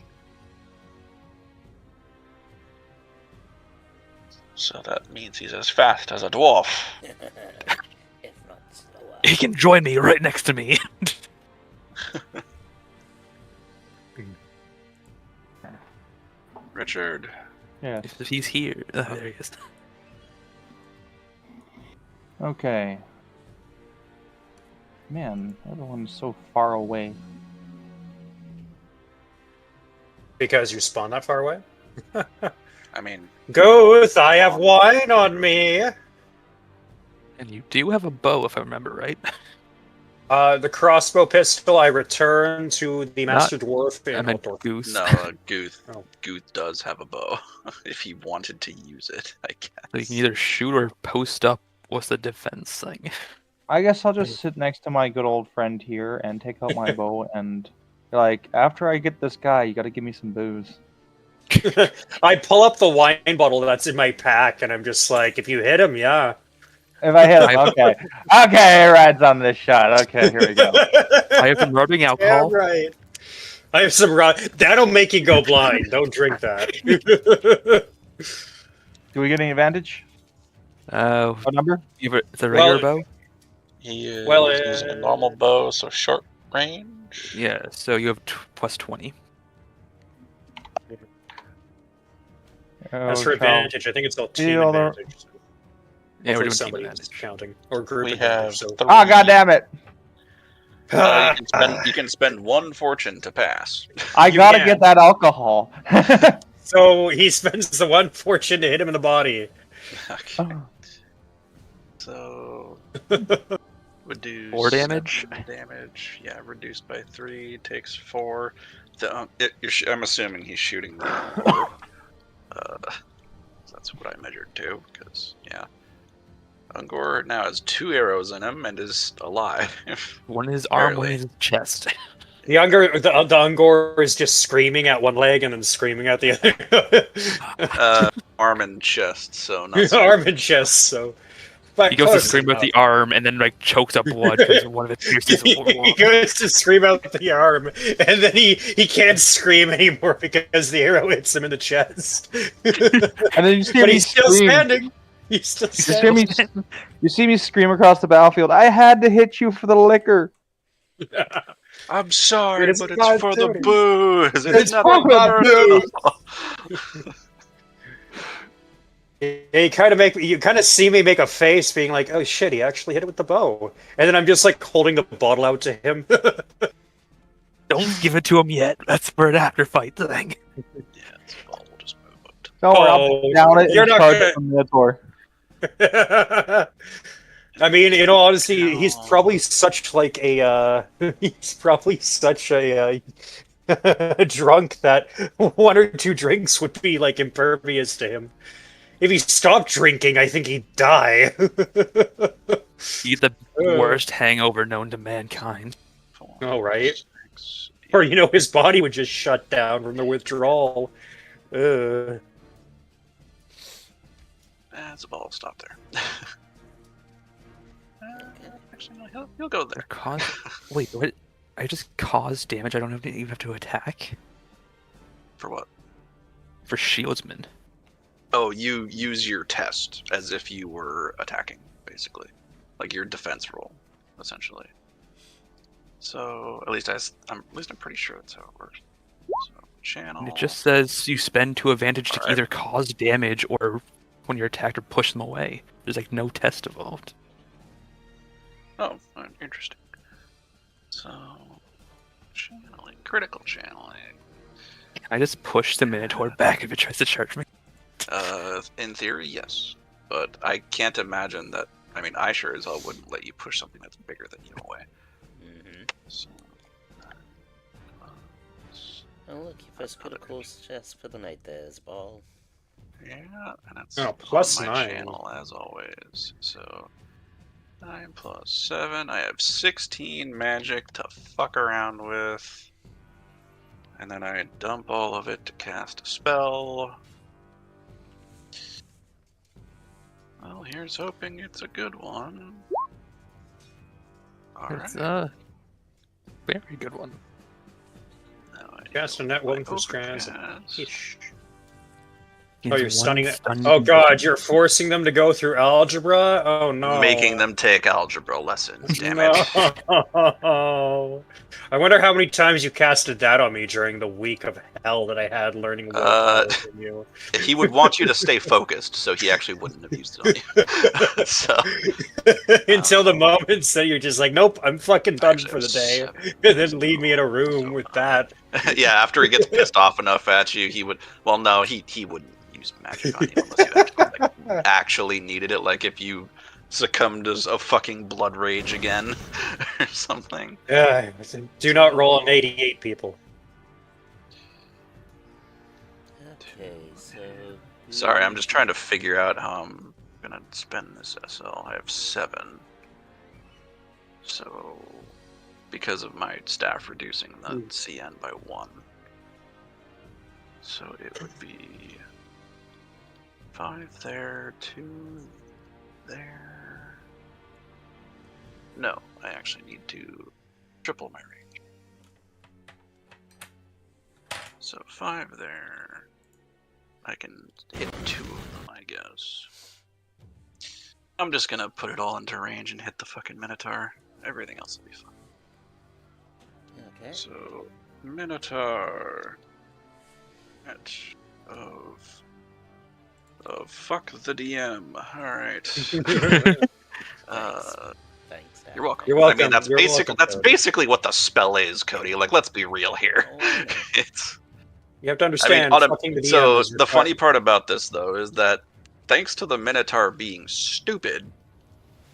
So that means he's as fast as a dwarf. If not slower. He can join me right next to me. Richard. Yes. If he's here. There he is. Okay. Man, everyone's so far away. Because you spawn that far away? I mean, Goth, I have wine on me. And you do have a bow, if I remember right. The crossbow pistol I return to the Master Dwarf in I meant Outdoor. Goose. no, Gooth. Oh. Gooth does have a bow. If he wanted to use it, I guess. So you can either shoot or post up. What's the defense thing? I guess I'll just sit next to my good old friend here and take out my bow and, like, after I get this guy, you gotta give me some booze. I pull up the wine bottle that's in my pack, and I'm just like, if you hit him, yeah. If I hit him, okay. Okay, rides on this shot. Okay, here we go. I have been rubbing Yeah, alcohol. right. I have some that'll make you go blind. Don't drink that. Do we get any advantage? What number? It's a regular bow? He is Well, using a normal bow, so short range. Yeah, so you have plus 20. As for advantage, I think it's all team Deal or- advantage. So Yeah, we're hopefully doing team somebody's advantage. counting or group We advantage. have So. 3. Oh, god damn it! You can spend 1 fortune to pass. I You gotta can. get that alcohol. So he spends the 1 fortune to hit him in the body. Okay. So would do 4 damage? 7 damage. Yeah, reduced by 3 takes 4. I'm assuming he's shooting the Ungor. That's what I measured too, because yeah, Ungor now has 2 arrows in him and is alive. One in his arm, one Barely. in his chest. The Ungor is just screaming at one leg and then screaming at the other. Arm and chest, so not so Arm and chest. So He goes to scream out the arm and then like chokes up blood because one of it pierces the He goes to scream out the arm, and then he can't scream anymore because the arrow hits him in the chest. And then you see But me he's still scream. standing. He's still standing. You see me scream across the battlefield. I had to hit you for the liquor. I'm sorry, It's but it's not for the dirty. booze. It's It's not for the personal. You kind of see me make a face, being like, "Oh shit, he actually hit it with the bow," and then I'm just like holding the bottle out to him. Don't give it to him yet. That's for an after fight thing. Yeah, it's all. We'll just move it. Don't worry, I'll Oh, down it you're and not charge gonna- the Minotaur. I mean, in all honesty, he's No. probably such like a he's probably such a drunk that one or two drinks would be like impervious to him. If he stopped drinking, I think he'd die. He's the worst hangover known to mankind. Oh, right. Or his body would just shut down from the withdrawal. That's a ball. Stop there. Actually, no, he'll go there. Wait, what? I just caused damage. I don't even have to attack For what? for shieldsman. Oh, you use your test as if you were attacking, basically, like your defense roll, essentially. So at least I'm pretty sure that's how it works. So channel. And it just says you spend 2 advantage to Alright. either cause damage or when you're attacked or push them away. There's like no test involved. Oh, interesting. So channeling, critical channeling. Can I just push the Minotaur back if it tries to charge me? In theory, yes, but I can't imagine that. I mean, I sure as hell wouldn't let you push something that's bigger than you away. Mm-hmm. So, Oh look, your first critical success for the night there's ball. yeah, and it's Oh, plus on my 9. channel as always. So 9 plus 7. I have 16 magic to fuck around with, and then I dump all of it to cast a spell. Well, here's hoping it's a good one. It's Alright. very good one. Now I Cast a do net my one for strands. overcast. Oh, you're stunning it. Oh god, you're forcing them to go through algebra? Oh no. Making them take algebra lessons, damn it. No. I wonder how many times you casted that on me during the week of hell that I had learning willpower from you. He would want you to stay focused, so he actually wouldn't have used it on you. So Until the moments that you're just like, nope, I'm fucking done Actually, for the it was day. 7. And then leave me in a room So, with that. yeah, after he gets pissed off enough at you, he would. Well, no, he wouldn't use magic on you unless you actually needed it. Like if you succumbed as a fucking blood rage again or something. Yeah, do not roll an 88, people. Okay, so... Sorry, I'm just trying to figure out how I'm gonna spend this SL. I have 7. So, because of my staff reducing the CN by 1. So it would be 5 there, 2 there. No, I actually need to triple my range. So 5 there. I can hit 2 of them, I guess. I'm just gonna put it all into range and hit the fucking Minotaur. Everything else will be fine. Okay. So, Minotaur. Fuck the DM. Alright. Thanks, Dad. You're welcome. You're welcome. I mean, that's You're welcome, that's Cody. basically what the spell is, Cody. Like, let's be real here. Oh, I know. It's. You have to I mean, understand, fucking the DM so is the funny part about this, though, is that thanks to the Minotaur being stupid,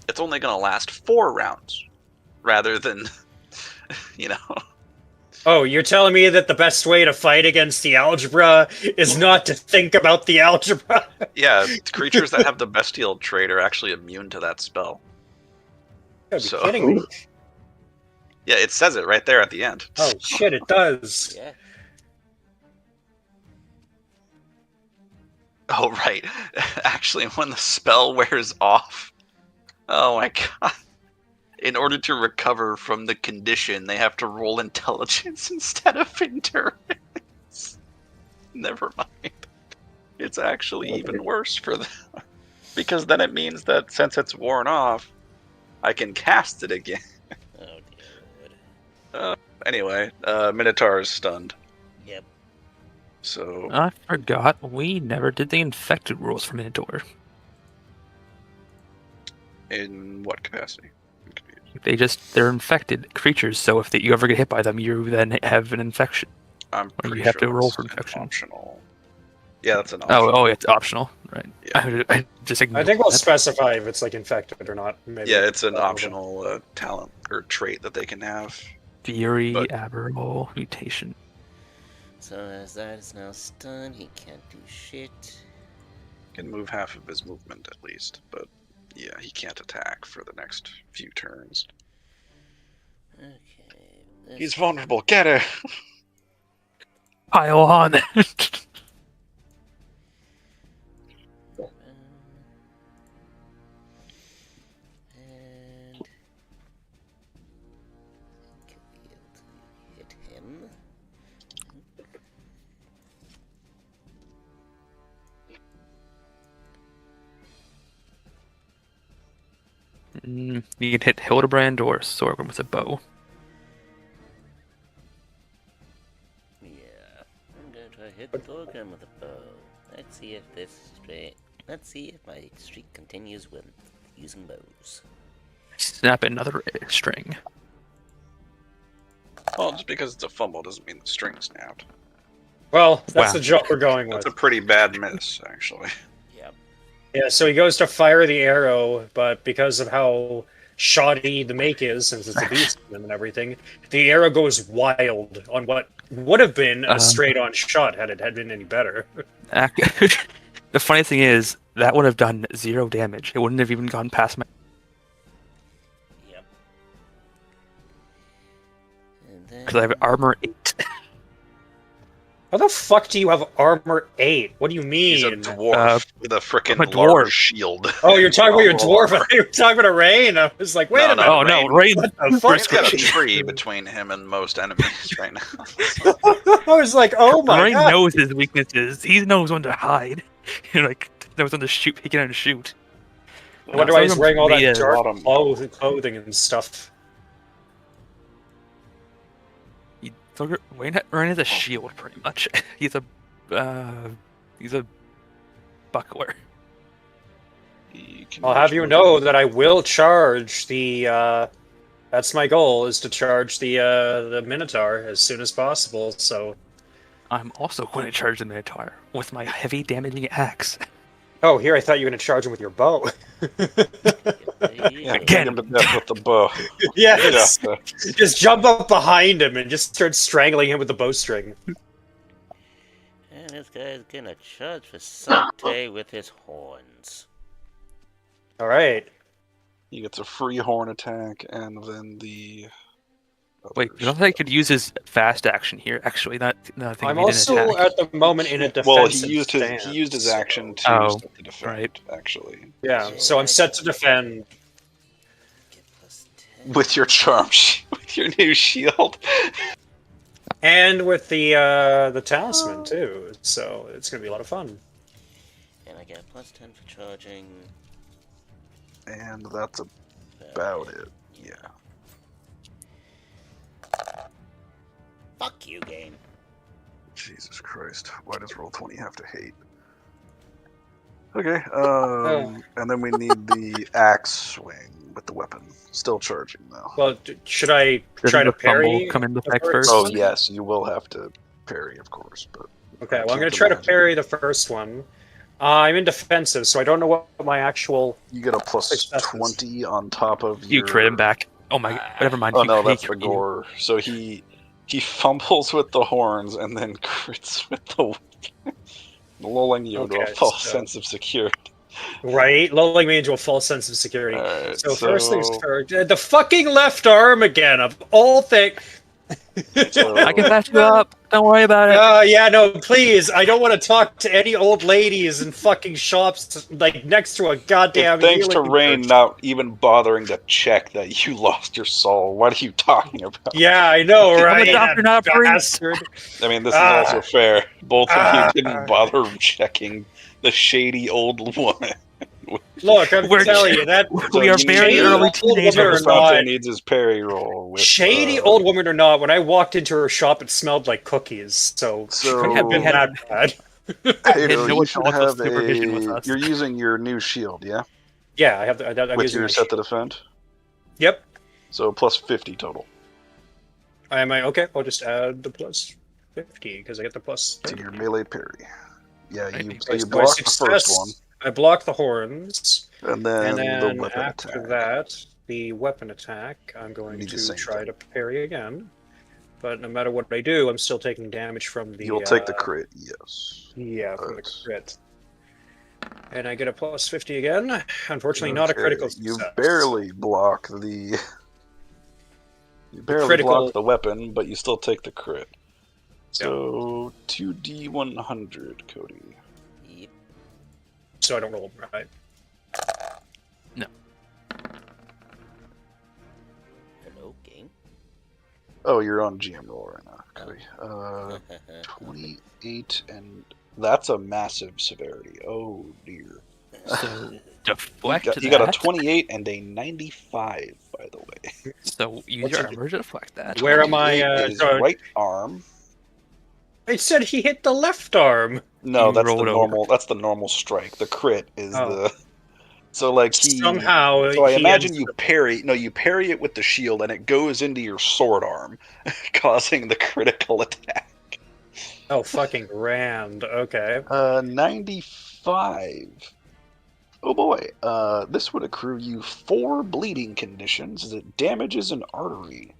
it's only going to last 4 rounds, rather than, you know. Oh, you're telling me that the best way to fight against the algebra is not to think about the algebra? Yeah, creatures that have the bestial trait are actually immune to that spell. You gotta be So- kidding me. Yeah, it says it right there at the end. Oh shit, it does. Yeah. Oh, right. Actually, when the spell wears off, Oh my god. In order to recover from the condition, they have to roll intelligence instead of endurance. Never mind. It's actually even worse for them. Because then it means that since it's worn off, I can cast it again. Oh dear lord. Anyway, Minotaur is stunned. Yep. So I forgot we never did the infected rules for Minotaur. in what capacity? I'm confused. They're infected creatures, so if you ever get hit by them, you then have an infection. I'm Or pretty you have sure to roll that's for an infection. optional. Yeah, that's an optional. Oh, it's optional, right? Yeah. I just ignored I think we'll that. specify if it's like infected or not. Maybe. Yeah, it's an optional talent or trait that they can have. Fury, but- Abnormal, Mutation. So as that is now stunned, he can't do shit. Can move half of his movement at least, but yeah, he can't attack for the next few turns. Okay. this- He's vulnerable. Get her. Pile on! And I think I'll be able to hit him. You can hit Hildebrand or Sorghum with a bow. Yeah, I'm gonna try hit Thorgrim with a bow. Let's see if Let's see if my streak continues with using bows. Snap another string. Well, just because it's a fumble doesn't mean the string snapped. Well, that's Wow. the joke we're going with. That's a pretty bad miss, actually. Yep. Yeah, so he goes to fire the arrow, but because of how shoddy the make is, since it's a beast and everything, the arrow goes wild on what would have been a straight-on shot had it had been any better. The funny thing is, that would have done 0 damage. It wouldn't have even gone past my... Yep. And then Because I have armor 8. How the fuck do you have armor 8? What do you He's a mean? dwarf with a frickin' I'm a large dwarf. shield. Oh, you're talking about your dwarf. Armor. You're talking about Rain. I was like, wait a minute. No, Oh no, Rain- Rain! The fuck? He's got a 3 between him and most enemies right now. I was like, oh my Rain god. knows his weaknesses. He knows when to hide. He knows when to shoot. He can shoot. I wonder why he's Sorghum's wearing all made that a dark lot of- clothing and stuff. Rain has a shield, pretty much. He's a buckler. He can I'll have you know that I will charge the. That's my goal, is to charge the Minotaur as soon as possible. So, I'm also going to charge the Minotaur with my heavy damaging axe. oh, here I thought you were going to charge him with your bow. Yeah, Again. him to death with the bow. Yes, Yeah. just jump up behind him and just start strangling him with the bowstring. And this guy's gonna charge for Sante with his horns. All right. He gets a free horn attack, and then the. Wait, others. you don't think I could use his fast action here? Actually, not thing. I'm also at the moment in a defensive Well, he used his stance, action so- to Oh, set the defend, right. actually. Yeah, so I'm set to defend. Get plus 10. With your charm, with your new shield. And with the talisman too, so it's gonna be a lot of fun. And I get plus 10 for charging. And that's about it. Yeah. Fuck you, game. Jesus Christ. Why does Roll20 have to hate? Okay, and then we need the axe swing with the weapon. Still charging though. Well, should I Doesn't try to the fumble parry? come into the effect first first? Oh one? yes, you will have to parry, of course, but Okay, I well I'm gonna can't try to imagine. parry the first one. I'm in defensive, so I don't know what my actual. You get a plus Successes. 20 on top of You your... crit him back. Oh my god, never mind. Oh he- no, he that's the crit you. gore. So he fumbles with the horns and then crits with the lulling you into a Okay, false so- sense of security. Right, lulling me into a false sense of security. Alright, So first things first, the fucking left arm again of all things. So I can patch you up. Don't worry about it. Yeah, no, please. I don't want to talk to any old ladies in fucking shops like next to a goddamn. Thanks to healing Rain church. not even bothering to check that you lost your soul. What are you talking about? Yeah, I know, I'm right? a doctor, not a priest. Bastard. I mean, this is also fair. Both of you didn't Ah. bother checking the shady old woman. Look, I'm We're- telling you that We are you very need- early old woman So or teenagers. Dante not, needs his parry roll. With, shady old woman or not, when I walked into her shop, it smelled like cookies. So she couldn't have been we had- that bad. Hato, no you should adults with have supervision with a. us. You're using your new shield, yeah? Yeah, I have. I'm With using your my set to shield. defend. Yep. So plus 50 total Am I okay? I'll just add the plus 50 because I get the plus. to your melee parry. Yeah, you Right. so you So I block the first success. one, I block the horns, and then, and then the weapon after attack. that, the weapon attack, I'm going Need the to same try thing. to parry again. But no matter what I do, I'm still taking damage from the. You'll take the crit, yes. Yeah, from the But- crit. And I get a plus 50 again. Unfortunately, not a Okay, critical You success. barely block the. You barely critical- block the weapon, but you still take the crit. So 2d100, Cody. Yep. So I don't roll right. Hello, game. Oh, you're on GM roll right now, Cody. 28, and that's a massive severity. Oh dear. So deflect You got a that. 28 and a 95, by the way. So use What's your it- armor to deflect that. Where am I? 28 is Sorry. right arm. I said he hit the left arm. No, You that's the rolled over. normal. That's the normal strike. The crit is Oh. the. So like he. Somehow. So I he imagine ends you up- parry. No, you parry it with the shield, and it goes into your sword arm, causing the critical attack. Oh, fucking grand. Okay. 95. Oh boy. This would accrue you 4 bleeding conditions that damages an artery.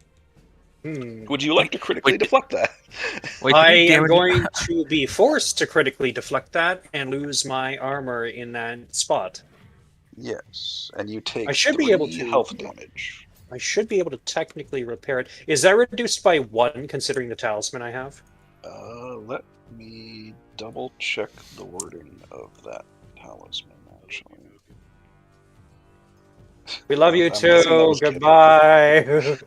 Would you like to critically Wait, deflect that? Wait, I did you am damage- going to be forced to critically deflect that and lose my armor in that spot. Yes, and you take I should be 3 able to- health damage. I should be able to technically repair it. Is that reduced by 1 considering the talisman I have? Let me double check the wording of that talisman, actually. We love you I'm guessing that too. was Kitty. Goodbye.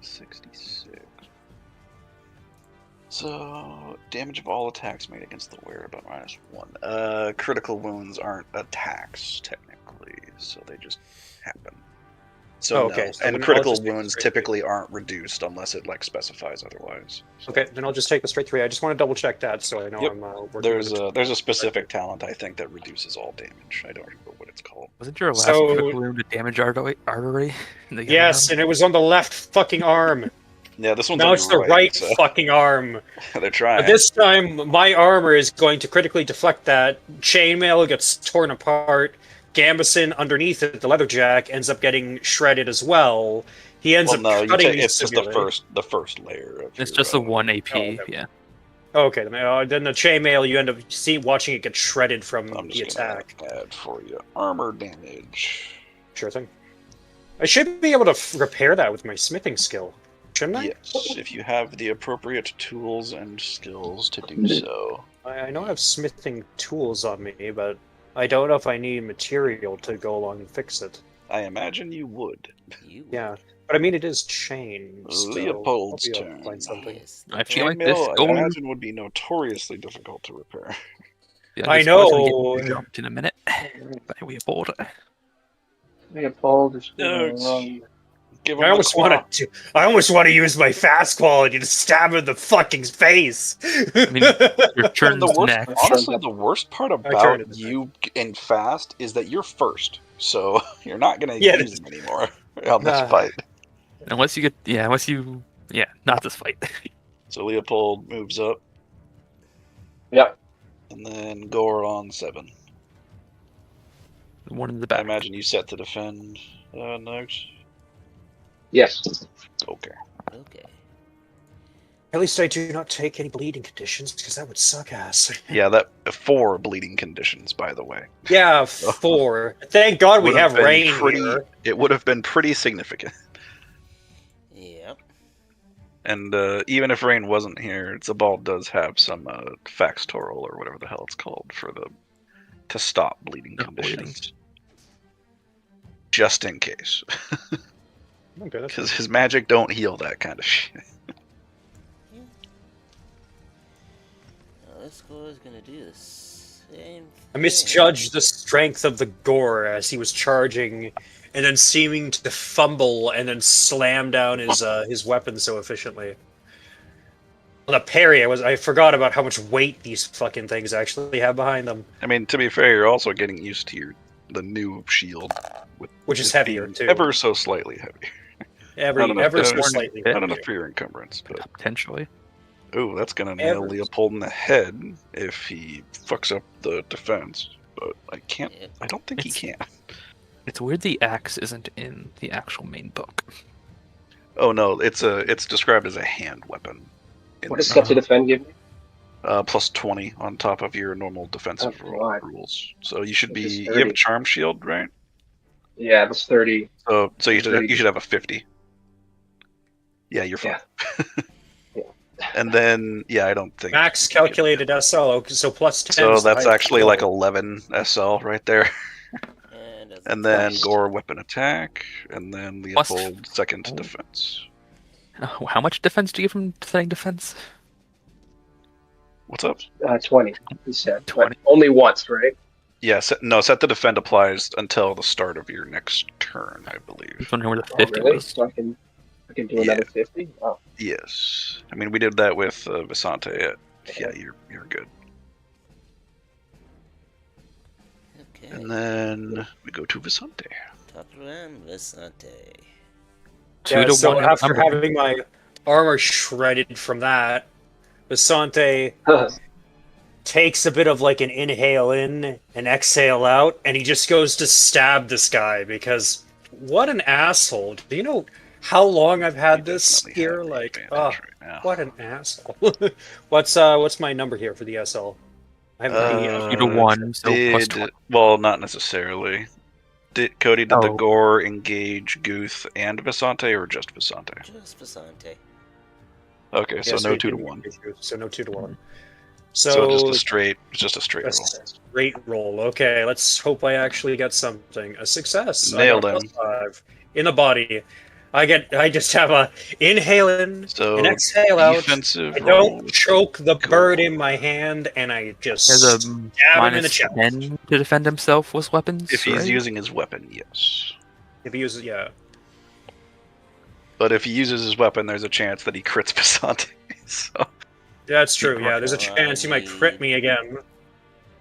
66. So, damage of all attacks made against the wearer about -1. Critical wounds aren't attacks, technically, so they just happen. So, Oh, okay, no. so then And I'll critical just take wounds straight typically aren't reduced unless it like specifies otherwise. So Okay, then I'll just take the straight 3. I just want to double check that so I know Yep. I'm working There's with it. a specific talent I think that reduces all damage. I don't remember what it's called. Wasn't your last So- critical wound a damage artery? in the Yes, arm? and it was on the left fucking arm. Yeah, this one's Now on it's the your right so fucking arm. they're trying. But this time, my armor is going to critically deflect that. Chainmail gets torn apart. Gambison underneath it, the leatherjack, ends up getting shredded as well. He ends well, up no, cutting. it's just severely. the first layer of. It's your, just a 1 AP. Oh, okay. Yeah. Okay, then the chainmail, you end up watching it get shredded from I'm the just gonna attack. add for you armor damage. Sure thing. I should be able to repair that with my smithing skill, shouldn't I? Yes, if you have the appropriate tools and skills to do so. I know I have smithing tools on me, but I don't know if I need material to go along and fix it. I imagine you would. You. Yeah, but I mean it is chained. so Leopold's I'll be able to turn. find something. Yes. I feel like this Chainmail, I going. imagine, would be notoriously difficult to repair. Yeah, I this boy's gonna know. get jumped in a minute. But we aboard it. Leopold is No, wrong. Give him I a almost claw. want to. I almost want to use my fast quality to stab him in the fucking face. I mean, your turn's The worst, next. honestly, the worst part turned about it you in fast is that you're first, so you're not going to Yeah, use him anymore on this Nah. fight. Unless you not this fight. So Leopold moves up, Yep. and then Gore on 7. The one in the I back. imagine you set to defend next. Yes. Okay. Okay. At least I do not take any bleeding conditions because that would suck ass. Yeah, that 4 bleeding conditions, by the way. Yeah, 4. Thank God we Would have been rain pretty, here. It would have been pretty significant. Yep. And even if Rain wasn't here, Zabal does have some Faxtoral or whatever the hell it's called to stop bleeding Stop bleeding. conditions. Just in case. Okay, that's Because his magic don't heal that kind of shit. Now, this score is gonna do the same. I misjudged the strength of the gore as he was charging, and then seeming to fumble and then slam down his weapon so efficiently. On the parry, I forgot about how much weight these fucking things actually have behind them, I mean, to be fair, you're also getting used to the new shield, which is it heavier being too. Ever so slightly heavier. Ever so slightly. Not enough for your encumbrance, but Potentially. ooh, that's gonna nail Ever. Leopold in the head if he fucks up the defense. But I can't. I don't think he can. It's weird the axe isn't in the actual main book. Oh no, it's described as a hand weapon. What does set to defend give me? Plus 20 on top of your normal defensive Oh, God. rules. So you should Which is be. You have a 30. charm shield, right? Yeah, that's 30. So you 30. should have a 50. Yeah, you're fine. Yeah. And then I don't think Max calculated SL, so plus 10. so. is the That's highest actually roll. like 11 SL right there. And then Nice. Gore weapon attack, and then Plus- Leopold second Oh. defense. Oh, how much defense do you get from setting defense? What's up? 20, he said. 20. But only once, right? Yeah, set to defend applies until the start of your next turn, I I believe. was wondering where the Oh, 50 really? was. So I can do Yeah. another 50? Oh. Yes, I mean we did that with Visante. Yeah, you're good. Okay. And then we go to Visante. Top round, Visante. 2 Yeah, to so 1 after outnumbered. having my armor shredded from that, Basante takes a bit of like an inhale in and exhale out, and he just goes to stab this guy because what an asshole. Do you know how long I've had You this definitely here? have the Like, advantage right now. what an asshole. What's my number here for the SL? I haven't 2 to 1, so plus 20. Well, not necessarily. Cody, did the Oh. Gore engage Guth and Visante, or just Visante? Just Visante. Okay, so Yes, no we 2 to can- 1. So no 2 to 1. So So, just a straight a roll. straight roll. Okay, let's hope I actually get something. A success. Nailed I got a him. +5 in the body. I just have a inhale in So and exhale out. defensive I roll. don't choke the bird in my hand, and I just He has a stab him in the minus chest. 10 to defend himself with weapons. If he's right? using his weapon, yes. If he uses, yeah. But if he uses his weapon, there's a chance that he crits Visante. So That's true. Yeah, there's a chance he might crit me again.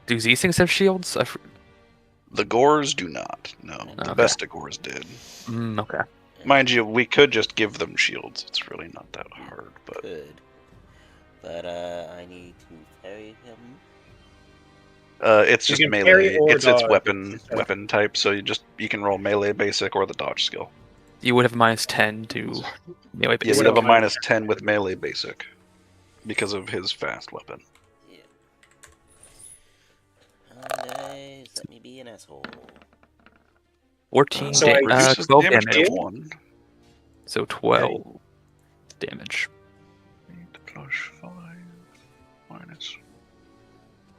Do these things have shields? the Gores do not. No, the Okay. best of Gores did. Okay. Mind you, we could just give them shields. It's really not that hard. But Could. But I need to parry him. it's You just can melee. parry or It's dodge. weapon type. So you can roll melee basic or the dodge skill. You would have minus 10 to melee Yeah, basic. you have a Whatever. minus 10 with melee basic because of his fast weapon. Yeah. Guys, let me be an asshole. 14 So I- Reduces 12 damage damage. by 1. So 12 damage. 8 plus 5 minus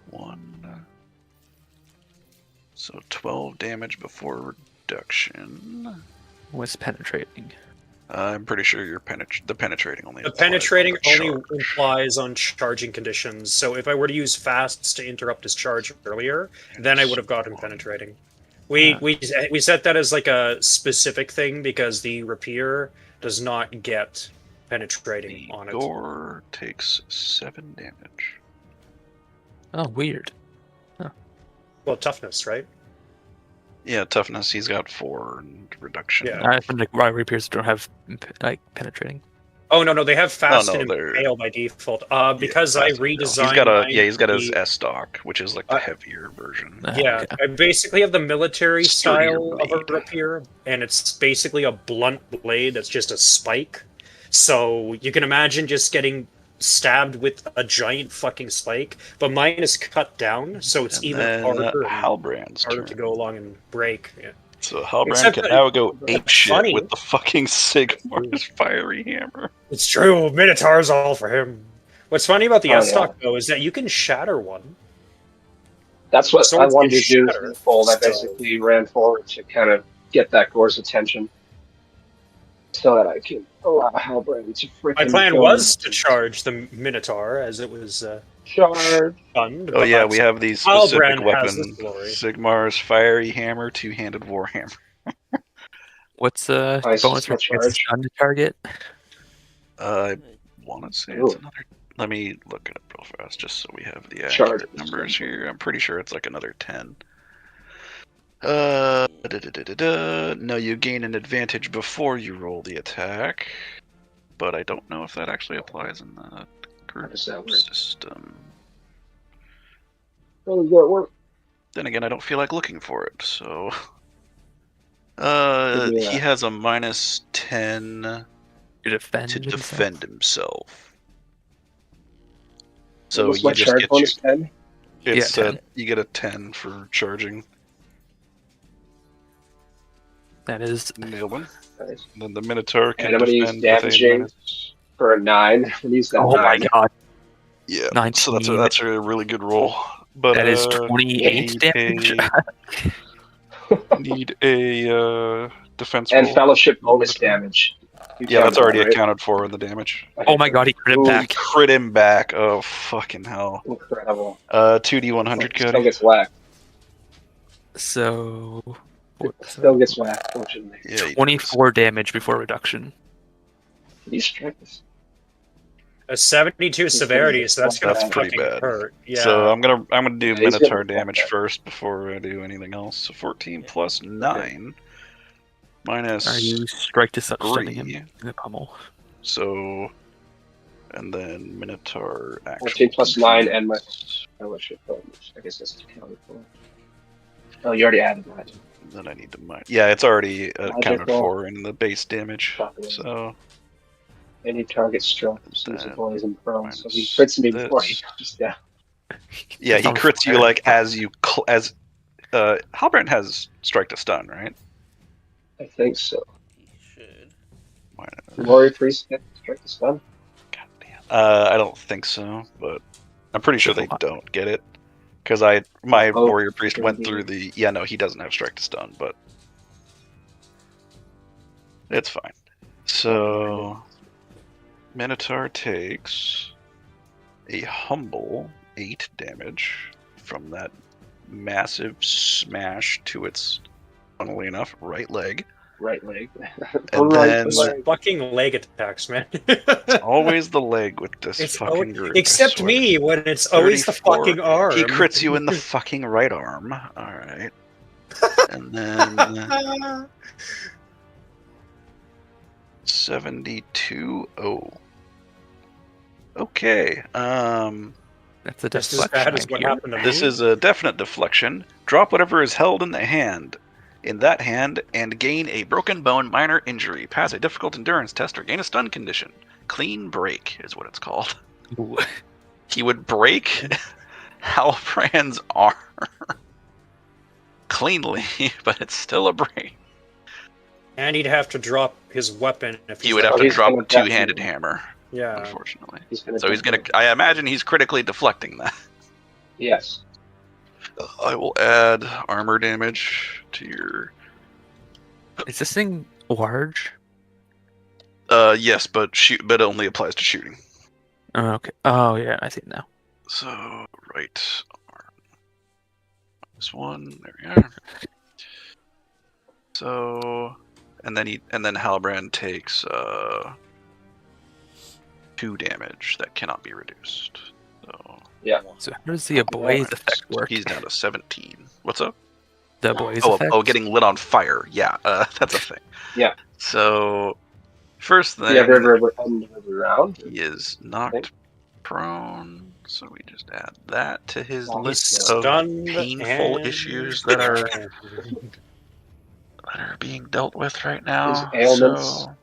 1. So 12 damage before reduction. Was penetrating. I'm pretty sure the penetrating only. The applies on penetrating the only charge. implies on charging conditions. So if I were to use fasts to interrupt his charge earlier, then I would have got him penetrating. We set that as like a specific thing because the rapier does not get penetrating The on it. Gore takes 7 damage. Oh, weird. Well, toughness, right? Yeah, toughness. He's got 4 and reduction. Yeah. I find like rivalry rapiers don't have like penetrating. Oh no, they have fast no, and they're- impale by default. Because I He's redesigned. got mine he's got his the- S stock, which is like the Uh, heavier version. Yeah, Okay. I basically have the military Sturdier style of a blade. rapier, and it's basically a blunt blade that's just a spike. So you can imagine just getting stabbed with a giant fucking spike, but mine is cut down, so it's And even then harder, Halbrand's harder turn. to go along and break. Yeah. So Halbrand Except can that- now go ape shit funny. with the fucking Sigmar's fiery hammer. It's true. Minotaur's all for him. What's funny about the Oh, S-Stock, though, is that you can shatter one. That's what I Swords wanted can to do shatter, in the fold. I so- basically ran forward to kind of get that Gore's attention so that I can allow Halbrand to freaking My plan go was to and charge the Minotaur as it was charge. stunned. Oh yeah, but we have these specific Halbrand has this weapons. glory. Sigmar's fiery hammer, two-handed warhammer. What's the Nice, bonus for no charge. on the target? I want to say it's Ooh. another. Let me look it up real fast, just so we have the Charge. accurate numbers here. I'm pretty sure it's like another 10. No, you gain an advantage before you roll the attack, but I don't know if that actually applies in the How group does that work? system. How does that work? Then again, I don't feel like looking for it, so. Give me He that. has a -10 To defend to himself? defend himself. So What's you my just charge get bonus 10? it's Yeah, 10. you get a 10 for charging. That is Nailed one. Nice. And then the Minotaur can And I'm going to use defend with a damaging minus. for a 9. I'm going to use that oh my 9. god, Yeah, 19. so that's a really good roll. But that is I 28 damage. need a defense And roll. fellowship bonus damage. You Yeah, that's counted already that, right? accounted for in the damage. Oh my god, he crit him Ooh, back. Crit him back. Oh fucking hell. Incredible. 2d100, Still Cody. gets whacked. So Still gets whacked, fortunately. Yeah, he 24 damage before reduction. Can you strike this? A 72 severity, so that's gonna That's pretty fucking bad. hurt. Yeah. So I'm gonna do Yeah, he's Minotaur gonna damage fuck that. first before I do anything else. So 14 plus 9 minus Are you strike to stunning him 3. in the pummel? So and then Minotaur actual 14 plus 9 defense. and my fellowship bonus. I guess that's accounted for. Oh, you already added that. Then I need to mind. Yeah, it's already accounted Magical. for in the base damage. Fuck it. So Any target struck receives a Then poison prone, so he minus crits me before he this. goes down. yeah, he Sounds crits you fair. like as you as Halbrand has strike to stun, right? I think so. He should. Minus- Warrior priest get strike to stun. God damn. I don't think so, but I'm pretty sure they What? don't get it because my Oh, warrior priest went indeed. through the. Yeah, no, he doesn't have strike to stun, but it's fine. So Minotaur takes a humble 8 damage from that massive smash to its, funnily enough, right leg. Right leg. And Right then- leg. Fucking leg attacks, man. Always the leg with this It's fucking always, group. I except swear. me when it's always the 34. fucking arm. He crits you in the fucking right arm. Alright. And then 72. Oh. Okay. That's a Just as deflection. bad as I what hear. happened to me. This is a definite deflection. Drop whatever is held in the hand. In that hand, and gain a broken bone minor injury. Pass a difficult endurance test or gain a stun condition. Clean break is what it's called. Ooh. He would break Halbrand's arm cleanly, but it's still a break. And he'd have to drop his weapon if He he's would have Oh, to he's drop gonna a two-handed definitely- hammer, Yeah. unfortunately. He's gonna So he's gonna. definitely- I imagine he's critically deflecting that. Yes. I will add armor damage to your. Is this thing large? Yes, but but it only applies to shooting. Oh, okay. Oh yeah, I see it now. So right arm. This one. There we are. So, and then Halbrand takes 2 damage that cannot be reduced. So So how does the ablaze effect work? he's down to 17. What's up? The ablaze Oh, effect. oh, getting lit on fire. Yeah, that's a thing. Yeah. So, first thing, Yeah, every round. he is knocked prone. So we just add that to his Oh, he's list of Stunned painful and- issues that are being dealt with right now. His ailments. So,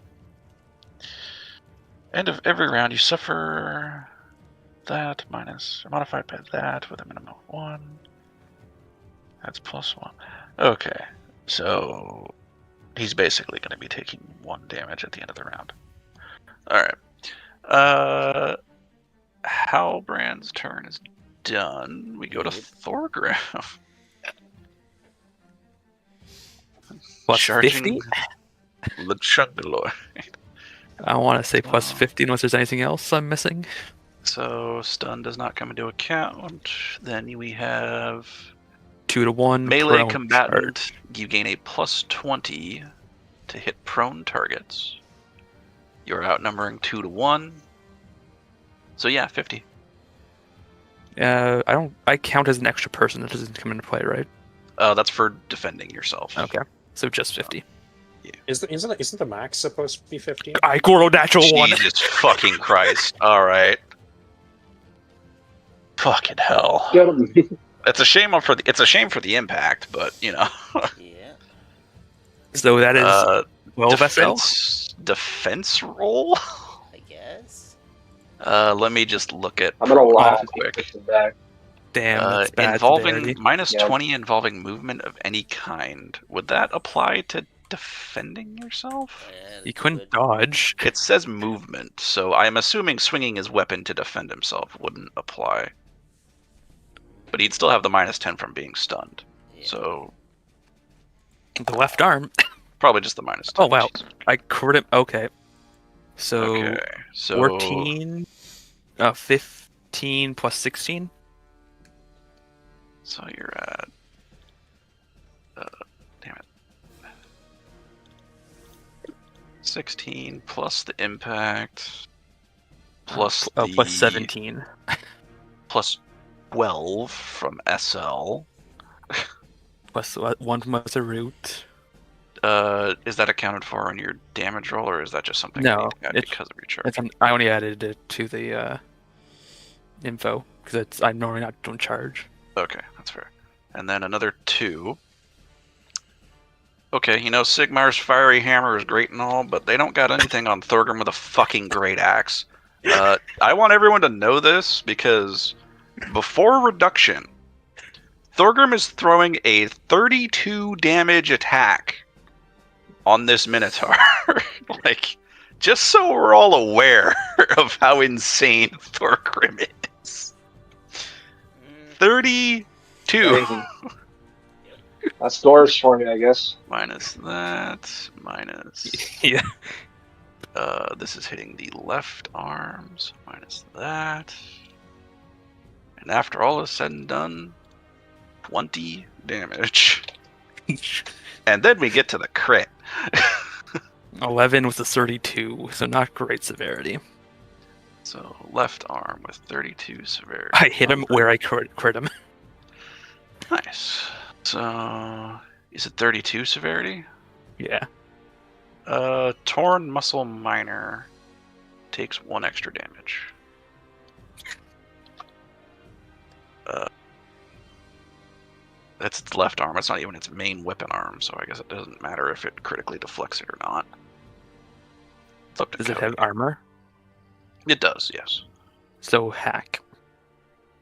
end of every round, you suffer that minus modified by that with a minimum of 1. That's +1. Okay. So he's basically going to be taking 1 damage at the end of the round. All right. Halbrand's turn is done. We go to Thorgrim. Plus Charging 50? the Chungalore. I want to say plus 50 unless there's anything else I'm missing. So stun does not come into account. Then we have 2 to 1. melee prone combatant. charge. You gain a plus 20 to hit prone targets. You're outnumbering 2 to 1. So yeah, 50. I count as an extra person. That doesn't come into play, right? That's for defending yourself. Okay. So just 50. Isn't the max supposed to be 15? I rolled natural 1. Jesus fucking Christ. Alright. Fucking hell. Get him. It's a shame for the impact, but you know. Yeah. So that is 12 SL? Defense roll? I guess. Let me just look at I'm gonna laugh quick. if it's back. Damn, that's bad Involving severity. minus Yeah. 20 involving movement of any kind. Would that apply to defending yourself? Yeah, You couldn't good. dodge. It says movement, so I'm assuming swinging his weapon to defend himself wouldn't apply. But he'd still have the minus 10 from being stunned. Yeah. So The left arm. probably just the minus 10. Oh, wow. Jesus. I crit him. Okay. So Okay. So 14, 15 plus 16. So you're at damn it. 16 plus the impact plus the Plus 17. plus 12 from SL. Plus 1 from the root. Is that accounted for in your damage roll, or is that just something No, you need to add it's- because of your charge? I only added it to the info because I normally don't charge. Okay, that's fair. And then another 2. Okay, you know, Sigmar's fiery hammer is great and all, but they don't got anything on Thorgrim with a fucking great axe. I want everyone to know this because before reduction, Thorgrim is throwing a 32 damage attack on this Minotaur. Like, just so we're all aware of how insane Thorgrim is. 32. Crazy. That's doors for you, I guess. Minus that. Minus. Yeah. This is hitting the left arms. Minus that. And after all is said and done, 20 damage. And then we get to the crit. 11 with a 32, so not great severity. So left arm with 32 severity. I hit him where I crit him. Nice. So is it 32 severity? Yeah. Torn muscle minor takes 1 extra damage. That's its left arm. It's not even its main weapon arm, so I guess it doesn't matter if it critically deflects it or not. It's up to Does it Cody. have armor? It does, yes. So hack.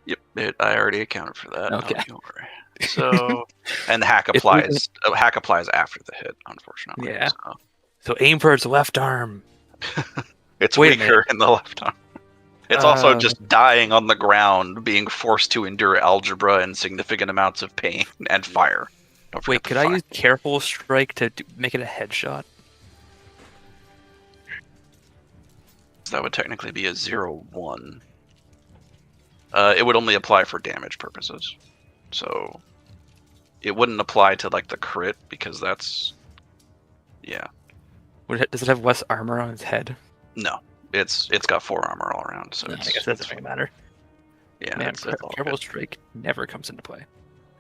Yep, I already accounted for that. Okay. Don't worry. So, and the hack If we applies. Hack applies after the hit, unfortunately. Yeah. So. So aim for its left arm. It's Wait a weaker in the left arm. It's also just dying on the ground, being forced to endure algebra and significant amounts of pain and fire. Don't forget Wait, the could I fire. use careful strike to make it a headshot? That would technically be a 0-1. It would only apply for damage purposes. So it wouldn't apply to like the crit because that's yeah. Does it have less armor on its head? No. It's got 4 armor all around, so I it's, guess that doesn't matter. yeah, Man, it's all careful good. strike never comes into play.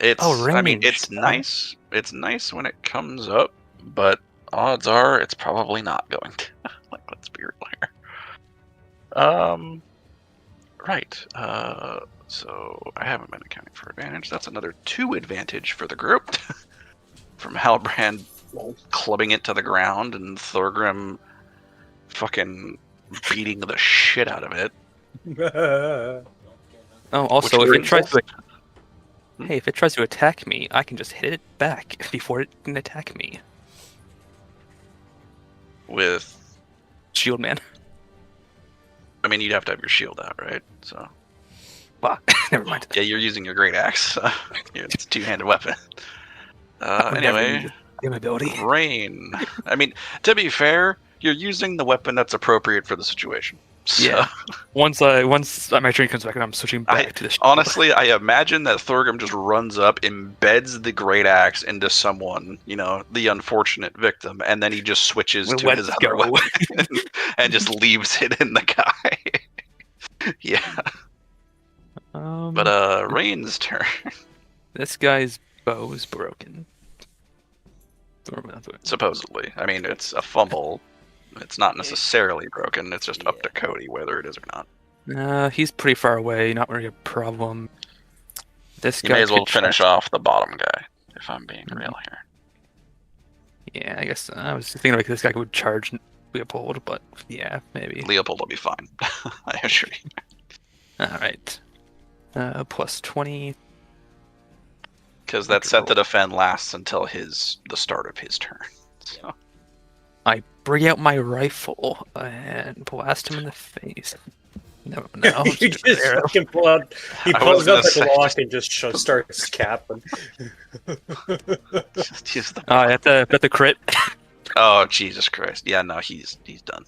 It's I mean, range. it's nice. It's nice when it comes up, but odds are it's probably not going to. Like, let's be real here. Right. So I haven't been accounting for advantage. That's another 2 advantage for the group. From Halbrand clubbing it to the ground and Thorgrim fucking beating the shit out of it. Oh, also, Which if is it tries to Hey, if it tries to attack me, I can just hit it back before it can attack me. With, Shield man. I mean, you'd have to have your shield out, right? So Fuck. Never mind. yeah, you're using your great axe. So it's a two-handed weapon. I would never Anyway, use the ability. rain. I mean, to be fair, you're using the weapon that's appropriate for the situation. So, Yeah. Once my train comes back, and I'm switching back to the shield. honestly, I imagine that Thorgrim just runs up, embeds the great axe into someone, the unfortunate victim, and then he just switches to his Let's other go. weapon and just leaves it in the guy. Yeah. But Rain's turn. This guy's bow is broken. Supposedly. I mean, it's a fumble. It's not necessarily broken. It's just up to Cody whether it is or not. He's pretty far away. Not really a problem. This You guy may as well could finish try- off the bottom guy, if I'm being real here. Yeah, I guess I was thinking like this guy would charge Leopold, but yeah, maybe. Leopold will be fine. I assure you. All right. Plus 20. Because that set to defend lasts until the start of his turn. So. I bring out my rifle and blast him in the face. No. You just fucking pull out. He I pulls was out the gonna say, Glock and just starts capping. Just use the. Oh, at the crit. Oh Jesus Christ! Yeah, no, he's done.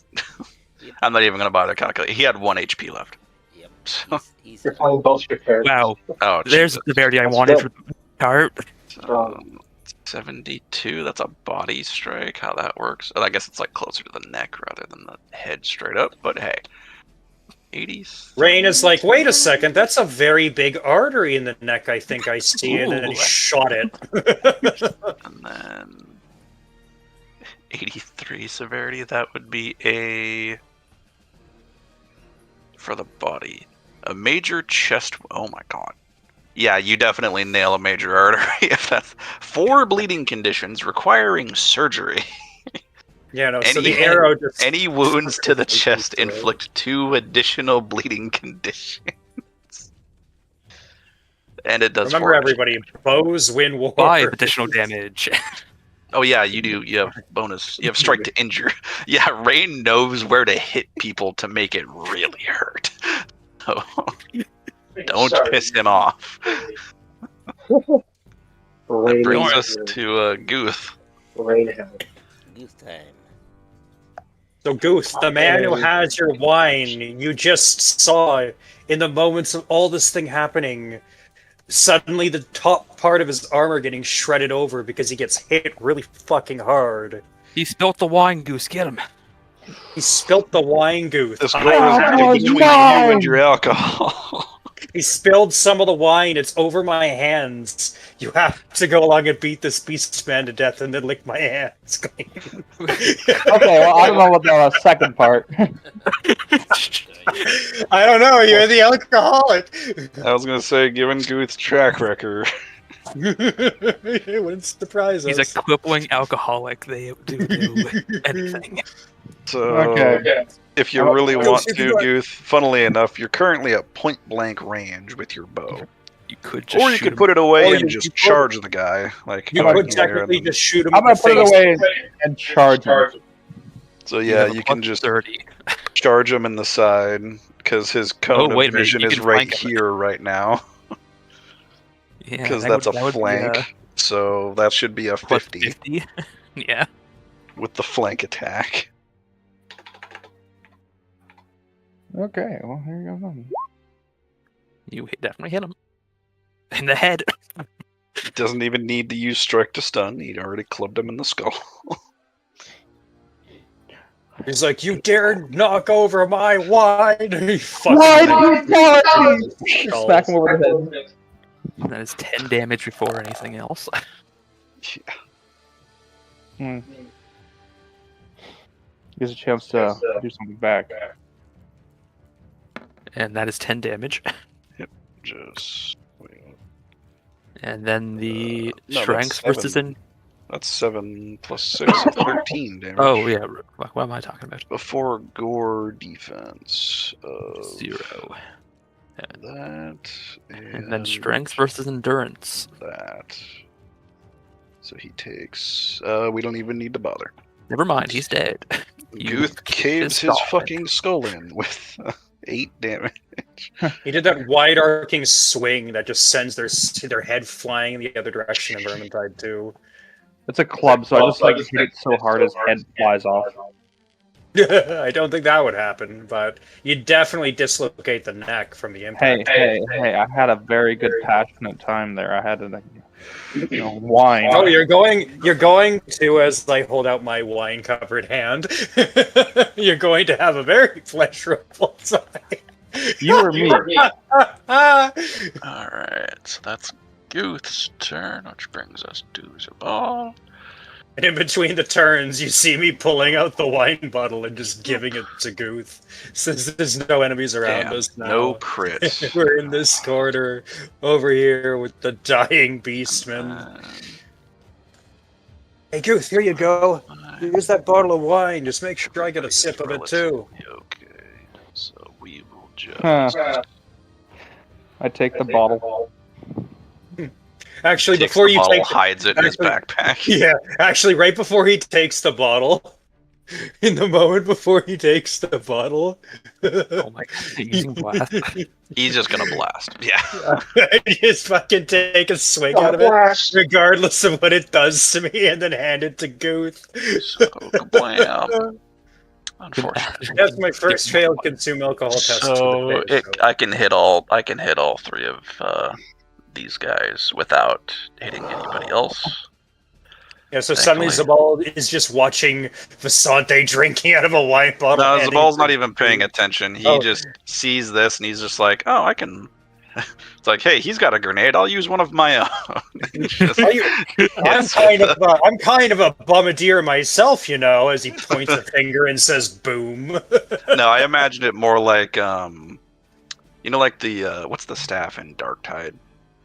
I'm not even gonna bother calculating. He had 1 HP left. Yep. So, You're playing both your characters. Wow. oh, There's Jesus. the severity I That's wanted good. for the cart. 72. That's a body strike. How that works? And I guess it's like closer to the neck rather than the head straight up. But hey, 80. Rain is like, wait a second, that's a very big artery in the neck. I think I see, and then he Ooh. shot it. And then 83 severity. That would be a for the body. A major chest. Oh my god. Yeah, you definitely nail a major artery if that's 4 bleeding conditions requiring surgery. Yeah, no. So the arrow just Any wounds to the chest inflict 2 additional bleeding conditions. And it does. remember 4 everybody. Bows win war. 5 additional damage. Oh yeah, you do. You have bonus. You have strike to injure. Yeah, Rain knows where to hit people to make it really hurt. So don't Sorry. piss him off. That Rain brings is- us to Guth. Rain Hound. Youth time. So Goose, the man who has your wine, you just saw in the moments of all this thing happening, suddenly the top part of his armor getting shredded over because he gets hit really fucking hard. He spilt the wine, Goose. Get him. He spilt the wine, Goose. This I- girl Oh, is between you no! and your alcohol. He spilled some of the wine. It's over my hands. You have to go along and beat this beast man to death and then lick my hands clean. Okay, well, I don't know what the second part. I don't know. You're the alcoholic. I was gonna say, given Guth's track record, It wouldn't surprise He's us. a quibbling alcoholic. They do anything. so Okay. if you Oh, really go want see to, the- Guth, funnily enough, you're currently at point blank range with your bow. You could just Or you shoot could him. put it away Oh, and you- just you could- charge the guy. Like You out could here, and technically then- just shoot him. I'm in the gonna put it face. away and charge him. So You yeah, have a you can plus just 30. charge him in the side because his cone wait of a minute, vision you is can right flank him. here, right now, Yeah, because that that's would- a that would be, flank. So that should be a plus 50 50. Yeah. with the flank attack. Okay, well, here you go. You definitely hit him. In the head. He doesn't even need to use strike to stun. He'd already clubbed him in the skull. He's like, you dared knock over my wine. He fucking Why did you tell me? Smack him over the head. That is 10 damage before anything else. Yeah. Hmm. Gives a chance to do something back. And that is 10 damage. Just wait. And then the No, that's strength versus 7. in. That's 7 plus 6, 13 damage. Oh, yeah. What am I talking about? Before gore defense. 0. That And then strength versus endurance. that. So he takes. We don't even need to bother. Never mind, he's dead. You Guth caves his his skull in. fucking skull in with 8 damage. He did that wide arcing swing that just sends their head flying in the other direction in Vermintide too. It's a club, so I just like hit it so hard his head flies off. I don't think that would happen, but you definitely dislocate the neck from the impact. Hey! I had a very good passionate time there. I had to, whine. Oh, you're going to, as I hold out my wine-covered hand, you're going to have a very pleasurable time. You or me? Alright, so that's Guth's turn, which brings us to Zabal. And in between the turns, you see me pulling out the wine bottle and just giving it to Guth, since there's no enemies around Damn, us now. no crits. We're in this corner over here with the dying beastman. Hey, Guth, here you go. Here's that bottle of wine. Just make sure I get a sip of it too. Okay, so we will just. I take the bottle. Actually, takes before the you bottle, take hides it in his actually- backpack. Yeah, actually, right before he takes the bottle, in the moment before he takes the bottle, Oh my god, using blast. He's just gonna blast. Yeah. I just fucking take a swing out of it, regardless of what it does to me, and then hand it to Guth. So, kablam. Unfortunately. That's my first failed consume alcohol test. So I can hit all 3 of these guys without hitting anybody else. Yeah, so suddenly Thankfully. Zabal is just watching Visante drinking out of a wine bottle. No, and Zabal's he's not even paying attention. He just sees this and he's just like, "Oh, I can." It's like, "Hey, he's got a grenade. I'll use one of my own." Just I'm kind of a bombardier myself, as he points a finger and says "boom." No, I imagined it more like, like the what's the staff in Darktide,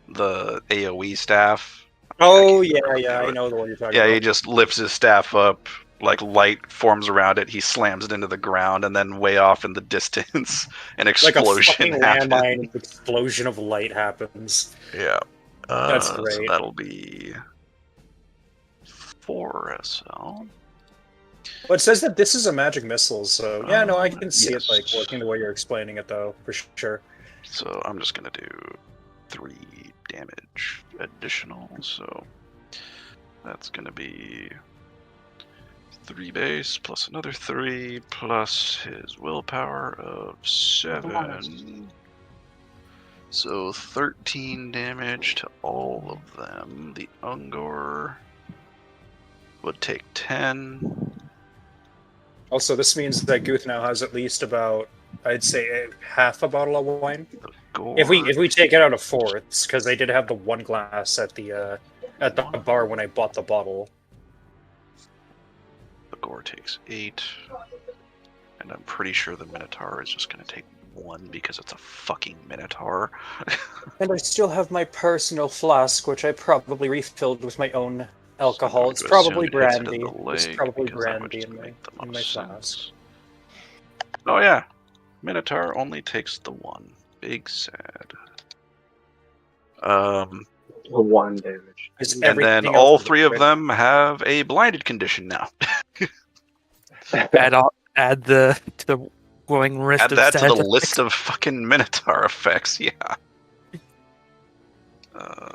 the AOE staff. Oh yeah, I know the one you're talking Yeah, about. he just lifts his staff up, like light forms around it. He slams it into the ground, and then way off in the distance, an explosion like a fucking happens. landmine, an explosion of light happens. Yeah, That's So great. that'll be 4 SL. Well, it says that this is a magic missile, so yeah, no, I can see yes. it like working the way you're explaining it, though, for sure. So I'm just gonna do 3 damage additional. So that's gonna be 3 base plus another 3 plus his willpower of 7. So 13 damage to all of them. The Ungor would take 10. Also, this means that Guth now has at least about, I'd say, half a bottle of wine. Gore, If we take it out of fourths, because they did have the one glass at the bar when I bought the bottle. the Gore takes 8. And I'm pretty sure the Minotaur is just going to take 1 because it's a fucking Minotaur. And I still have my personal flask, which I probably refilled with my own alcohol. It's So I'm probably gonna assume it hits it brandy. in the It's leg probably because that would brandy just in my make the flask. most sense. Oh yeah, Minotaur only takes the 1. Big sad. The 1 damage. Is And then everything all else 3 of right? them have a blinded condition now. Add to the glowing wrist Add of that to the status. list of fucking Minotaur effects. Yeah.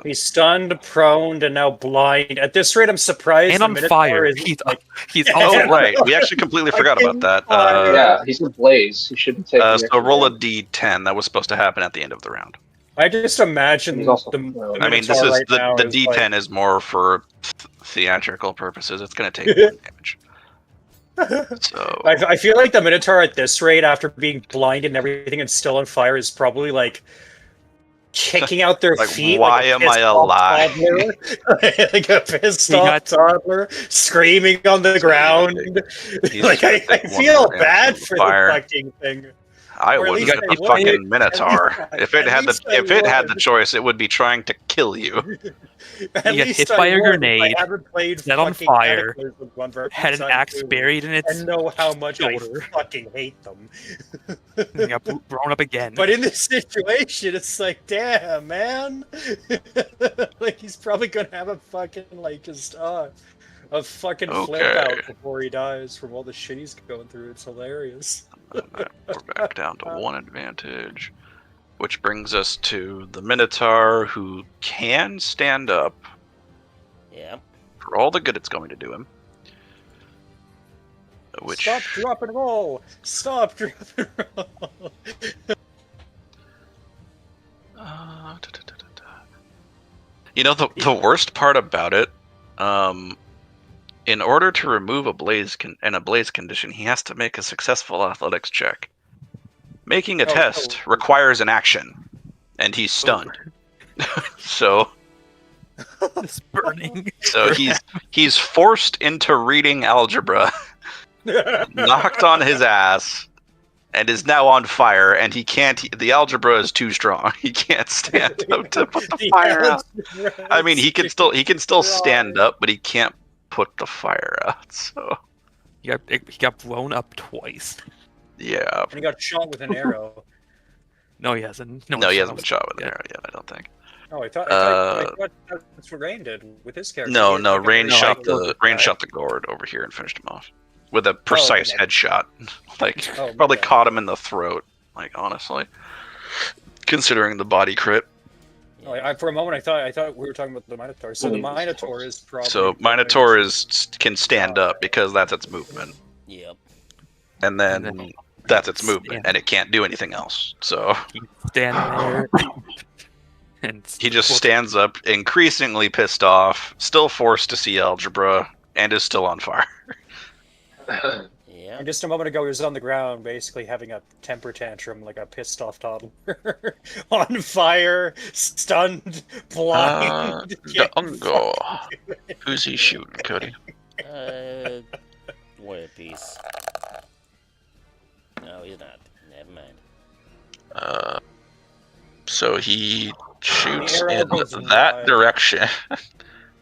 He's stunned, prone, and now blind. At this rate, I'm surprised. And the on Minotaur fire. isn't, He's Oh also right, we actually completely forgot about that. Yeah, he's a blaze. He shouldn't take. the So extra roll a damage. D10. That was supposed to happen at the end of the round. I just imagine He's also- the I mean, this Minotaur is right the now is D10 is more for theatrical purposes. It's going to take 1 damage. So I feel like the Minotaur at this rate, after being blind and everything and still on fire, is probably like kicking out their Like, feet. why like a am I pissed-off alive? toddler. Like a pissed He off got- toddler screaming on the So ground. he's Like gonna I take 1 feel more damage bad from the for fire. the fucking thing. I Or at wouldn't least get I the would. fucking Minotaur. If it At had least I the would. choice, it would be trying to kill you. At You get least hit I by a would, grenade, if I haven't played set on fucking fire, Cataclysm one for had an time axe two, buried in its and know how much shoulder. I fucking hate them. and got blown up again. But in this situation, it's like, damn, man. Like, he's probably gonna have a fucking, like, just, a fucking flip Okay. out before he dies from all the shit he's going through. It's hilarious. We're back down to 1 advantage. Which brings us to the Minotaur, who can stand up Yeah. for all the good it's going to do him. Which Stop, drop, and roll! Stop, drop, and roll! You know, the worst part about it, in order to remove a blaze condition, he has to make a successful athletics check. Making a test requires an action, and he's stunned. So It's burning. So he's forced into reading algebra, knocked on his ass, and is now on fire. And he can't. The algebra is too strong. He can't stand up to put the fire out. I mean, he can still stand up, but he can't put the fire out. So He got blown up twice. yeah. And he got shot with an arrow. No, he hasn't. No, he hasn't been shot with an arrow yet. I don't think. Oh, I thought that's what Rain did with his character. No, He no. had, like, Rain a shot very the good guy. shot the gourd over here and finished him off with a precise okay. headshot. Like Oh, probably okay. caught him in the throat. Like honestly, considering the body crit. Oh, for a moment, I thought we were talking about the Minotaur. So the Minotaur is probably. So Minotaur can stand up because that's its movement, Yep. and then that's its movement, and it can't do anything else. So Stand there. And he just stands up, increasingly pissed off, still forced to see algebra, and is still on fire. Yeah. And just a moment ago, he was on the ground, basically having a temper tantrum like a pissed off toddler. On fire, stunned, blind. can't Dungo. Who's he shooting, Cody? War Piece. No, he's not. Never mind. So he shoots arrow in goes that wide. direction,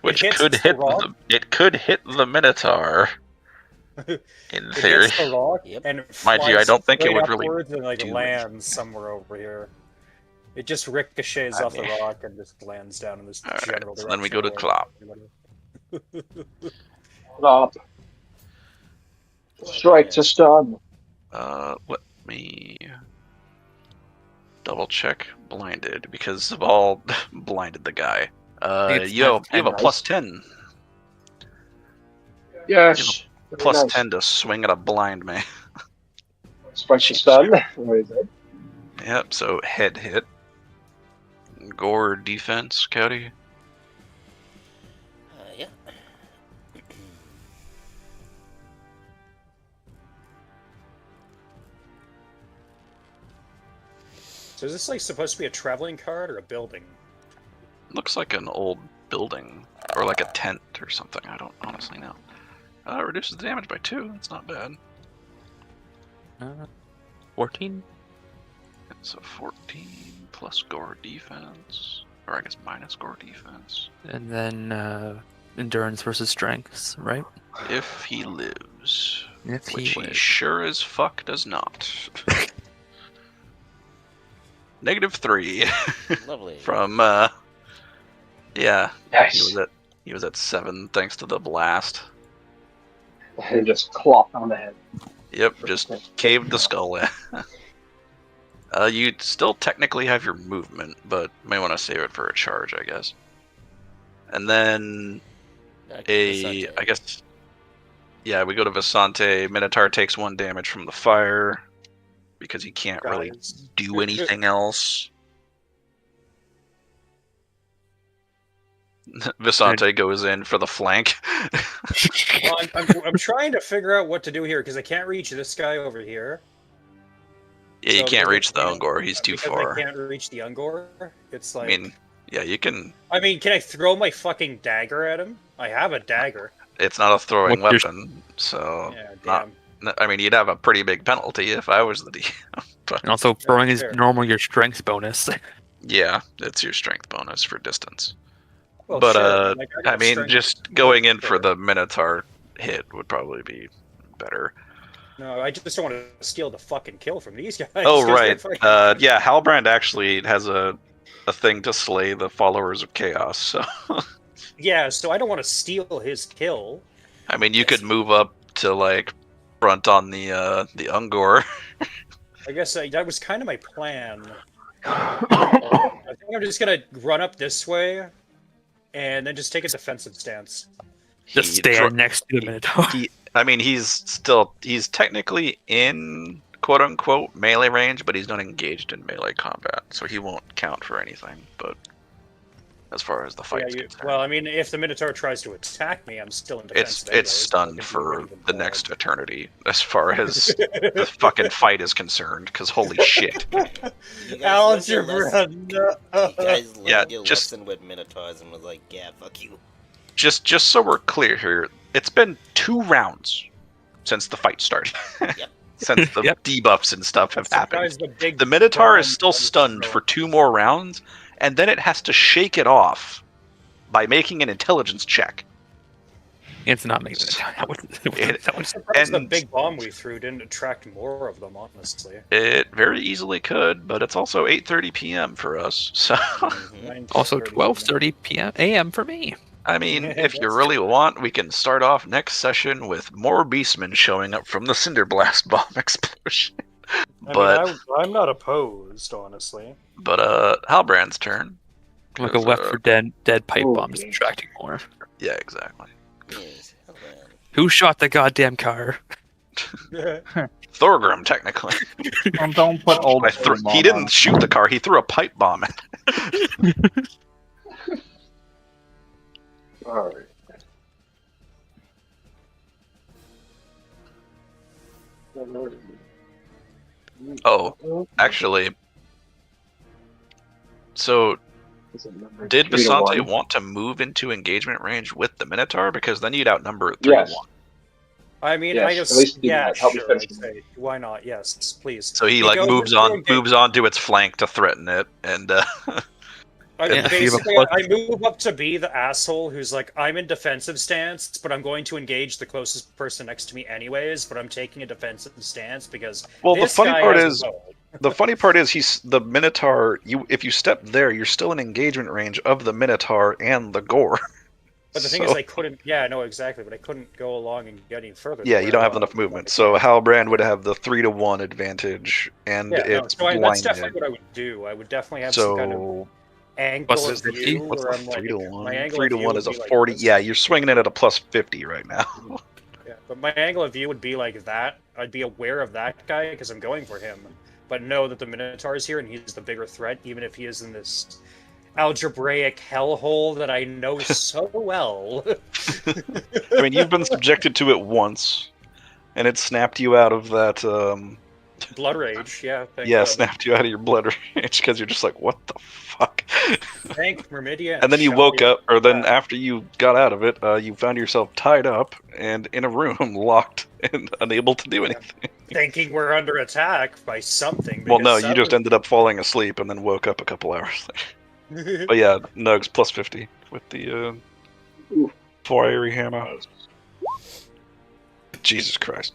which hits could the hit rock. it could hit the Minotaur. In It theory, hits the rock Yep. and Mind you, I flies don't think it straight would really upwards and like do lands somewhere over here. It just ricochets off the mean- rock and just lands down in this Alright, general so direction. then we go to where Klopp. everybody- Stop. Strike to stun. Let me double check blinded because of all blinded the guy. it's You have a nice. plus 10. Yes. Very Plus nice. 10 to swing at a blind man. Strike to stun. Very good. Yep, so head hit. Gore defense, Cody. Yeah. So is this like supposed to be a traveling card or a building? Looks like an old building. Or like a tent or something. I don't honestly know. Reduces the damage by 2. That's not bad. 14? So 14 plus gore defense. Or I guess minus gore defense. And then endurance versus strengths, right? If he lives. If Which he lives. sure as fuck does not. -3 Lovely. from yeah. Nice. He was at 7 thanks to the blast. And just clop on the head. Yep, just caved the skull in. You still technically have your movement, but may want to save it for a charge, I guess. And then Visante. I guess yeah, we go to Visante. Minotaur takes 1 damage from the fire because he can't really Guys. do anything else. Visante goes in for the flank. Well, I'm trying to figure out what to do here because I can't reach this guy over here. Yeah, you So can't because reach the I Ungor. He's too because far. I can't reach the Ungor. It's like. I mean, yeah, you can. can I throw my fucking dagger at him? I have a dagger. It's not a throwing What's your- weapon, so Yeah, not. damn. I mean, you'd have a pretty big penalty if I was the DM. And also, throwing is fair. normally your strength bonus. Yeah, it's your strength bonus for distance. Well, But sure, like, got I mean, strength just going in for sure. the Minotaur hit would probably be better. No, I just don't want to steal the fucking kill from these guys. Oh 'cause they're right, fucking- yeah. Halbrand actually has a thing to slay the followers of chaos. So Yeah, so I don't want to steal his kill. I mean, you could move up to like front on the Ungor. I guess that was kind of my plan. I think I'm just gonna run up this way, and then just take a defensive stance. Just stand next to the Minotaur. I mean, he's technically in quote unquote melee range, but he's not engaged in melee combat, so he won't count for anything. But as far as the fight is concerned, well, I mean, if the Minotaur tries to attack me, I'm still in defense. it's stunned for the next eternity as far as the fucking fight is concerned. Because holy shit, You guys learned your lesson- no. You guys learned Yeah, your just- lesson with Minotaurs and was like, yeah, fuck you. just so we're clear here, it's been 2 rounds since the fight started. Yep. Since the Yep. debuffs and stuff have happened. Surprised The Minotaur is bomb still was stunned thrown. for 2 more rounds, and then it has to shake it off by making an intelligence check. It's not making it. I'm surprised the and- big bomb we threw didn't attract more of them, honestly. It very easily could, but it's also 8:30 p.m. for us. So, Mhm. Also 12:30 p.m. a.m. for me. I mean, Yeah, if you that's really true. want, we can start off next session with more Beastmen showing up from the Cinder Blast bomb explosion. But I'm not opposed, honestly. Halbrand's turn. Like a 'Cause, Left 4 Dead pipe oh, bomb is yeah. attracting more. Yeah, exactly. Yes, hold on. Who shot the goddamn car? Thorgrim, technically. Don't put old. He didn't shoot the car, he threw a pipe bomb at it. All right. Oh, actually. So, Is it number did 3 to Basante 1? want to move into engagement range with the Minotaur? Because then you'd outnumber it 3 Yes. to 1. I mean, Yes, I at just least do yeah, that. Help me sure. finish I'd say, why not? Yes, please. So he Because like moves we're on, doing moves onto its flank to threaten it, and I, Yeah, basically, you have a I move up to be the asshole who's like, I'm in defensive stance, but I'm going to engage the closest person next to me anyways. But I'm taking a defensive stance because well, the this funny guy part has a is, bow. the funny part is, he's the Minotaur. If you step there, you're still in engagement range of the Minotaur and the Gore. But the thing is, I couldn't. Yeah, I know exactly, but I couldn't go along and get any further. Yeah, than you where don't I have was. enough movement. So Halbrand would have the 3 to 1 advantage, and Yeah, no, it's so that's blinded. definitely what I would do. I would definitely have some kind of So angle What's of the view what's where the I'm 3 like, to my 1? angle 3 of to view 1 would is a be like 40. this. Yeah, you're swinging it at a plus 50 right now. Yeah, but my angle of view would be like that. I'd be aware of that guy because I'm going for him, but know that the Minotaur is here and he's the bigger threat, even if he is in this algebraic hellhole that I know so well. I mean, you've been subjected to it once, and it snapped you out of that. Blood rage, yeah. Thank Yeah, God. snapped you out of your blood rage because you're just like, what the fuck? Thank Myrmidia. And then you shot woke me up, or then back. after you got out of it, you found yourself tied up and in a room, locked and unable to do anything. Thinking we're under attack by something. Well, no, because you just ended up falling asleep and then woke up a couple hours later. But yeah, Nugs plus 50 with the Oof. fiery hammer. Jesus Christ.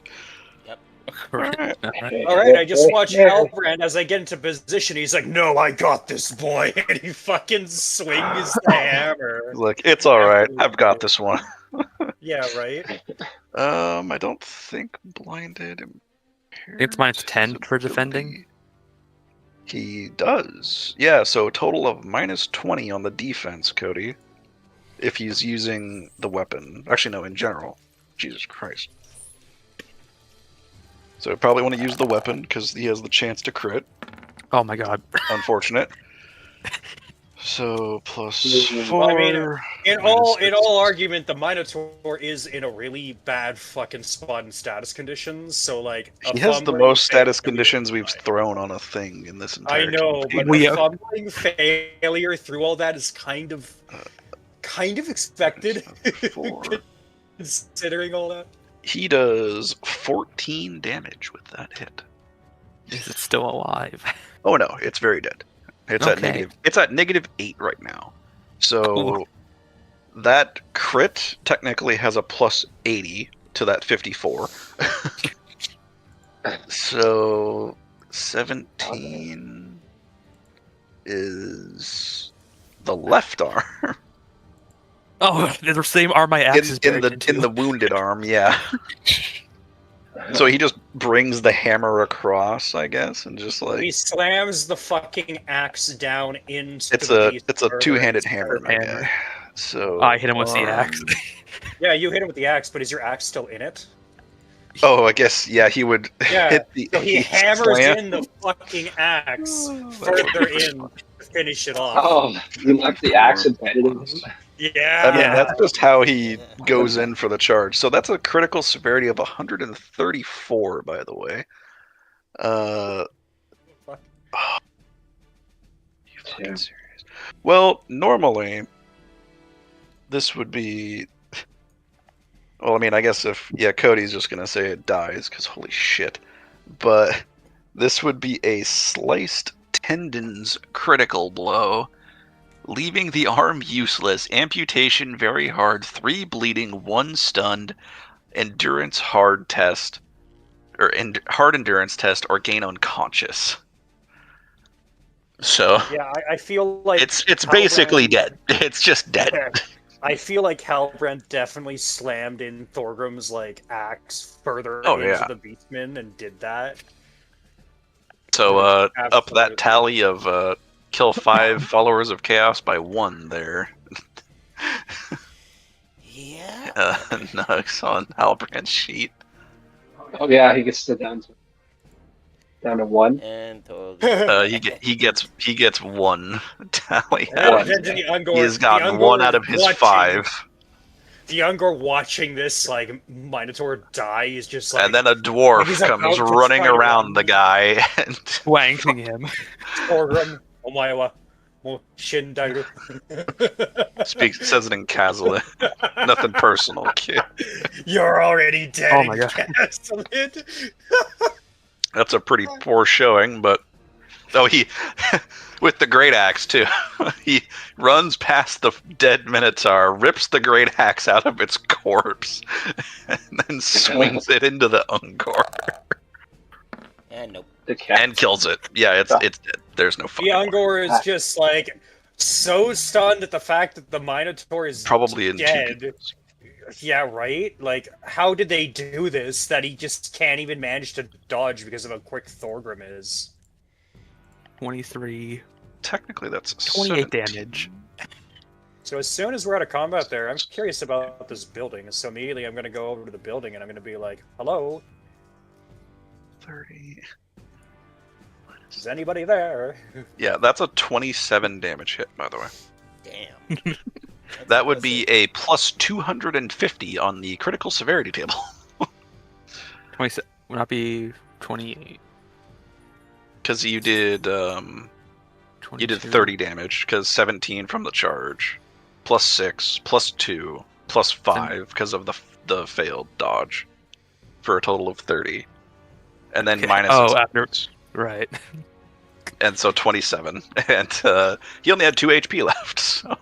Right. All right, I just watched Halbrand as I get into position. He's like, "No, I got this, boy," and he fucking swings the hammer. Like, it's alright, I've got this one. Yeah, right. I don't think blinded. It's minus 10 for defending. He does. Yeah, so a total of minus 20 on the defense, Cody. If he's using the weapon. Actually, no, in general. Jesus Christ. So I probably want to use the weapon because he has the chance to crit. Oh my god. Unfortunate. So plus 4. Well, I mean, In all minus argument, the Minotaur is in a really bad fucking spot in status conditions. So like, a He has the fumbling most status failure- conditions we've thrown on a thing in this entire I know, campaign. but a fumbling failure through all that is kind of expected, 4. considering all that. He does 14 damage with that hit. Is it still alive? Oh no, it's very dead. It's at Okay. negative. It's at -8 right now. So Cool. that crit technically has a plus 80 to that 54. So 17 is the left arm. Oh, they're the same arm my axe is buried into. in the wounded arm, yeah. So he just brings the hammer across, I guess, and just He like slams the fucking axe down into it's the a beast it's a further two-handed and hammer, my hammer. guy. So I hit him with the axe. Yeah, you hit him with the axe, but is your axe still in it? Oh, I guess yeah. He would Yeah. hit the. So he he'd hammers slam- in the fucking axe That further would be in fun. to finish it off. Oh, you left the axe embedded in him? Yeah. I mean, Yeah. that's just how he goes in for the charge. So that's a critical severity of 134, by the way. Fuck. You fucking Yeah. serious? Well, normally this would be. Well, I mean, I guess if Cody's just gonna say it dies because holy shit. But this would be a sliced tendons critical blow, leaving the arm useless. Amputation very hard. 3 bleeding. 1 stunned. Endurance hard test, or hard endurance test, or gain unconscious. So Yeah, I feel like it's Halbrand- basically dead. It's just dead. Yeah. I feel like Halbrand definitely slammed in Thorgrim's like axe further Oh, into yeah. the beastman and did that. So up Absolutely. that tally of kill 5 followers of chaos by 1 there. Yeah. Nux on Halbrand's sheet. Oh yeah, he gets down to 1. And He gets 1 tally. And out of then it. the Ungor, He has gotten the 1 Ungor out of his watching- 5. The Ungor watching this like Minotaur die is just like And then a dwarf he's comes about to running try to around run. the guy and Wanking him. Thorgrim, omae wa mo shindairu. says it in Kazalin. Nothing personal, kid. You're already dead. Oh my God. Castellid. That's a pretty poor showing, but he with the great axe too. He runs past the dead Minotaur, rips the great axe out of its corpse, and then swings it into the Ungor and nope. The cat. and kills it. Yeah, it's dead. There's no The fucking way. Ungor is just like so stunned at the fact that the Minotaur is Probably in 2 dead. peoples. Yeah, right? Like, how did they do this that he just can't even manage to dodge because of how quick Thorgrim is? 23, Technically, that's 28 17. damage. So as soon as we're out of combat there, I'm curious about this building. So immediately I'm going to go over to the building and I'm going to be like, hello, 30. is anybody there? Yeah, that's a 27 damage hit, by the way. Damn. That's That would be impressive. a plus 250 on the critical severity table. 27 would not be 28. Because you did 22. 30 damage, because 17 from the charge, plus 6, plus 2, plus 5 because of the failed dodge, for a total of 30. And then Okay. minus Oh, his- after. Right. and so 27. And he only had 2 HP left, so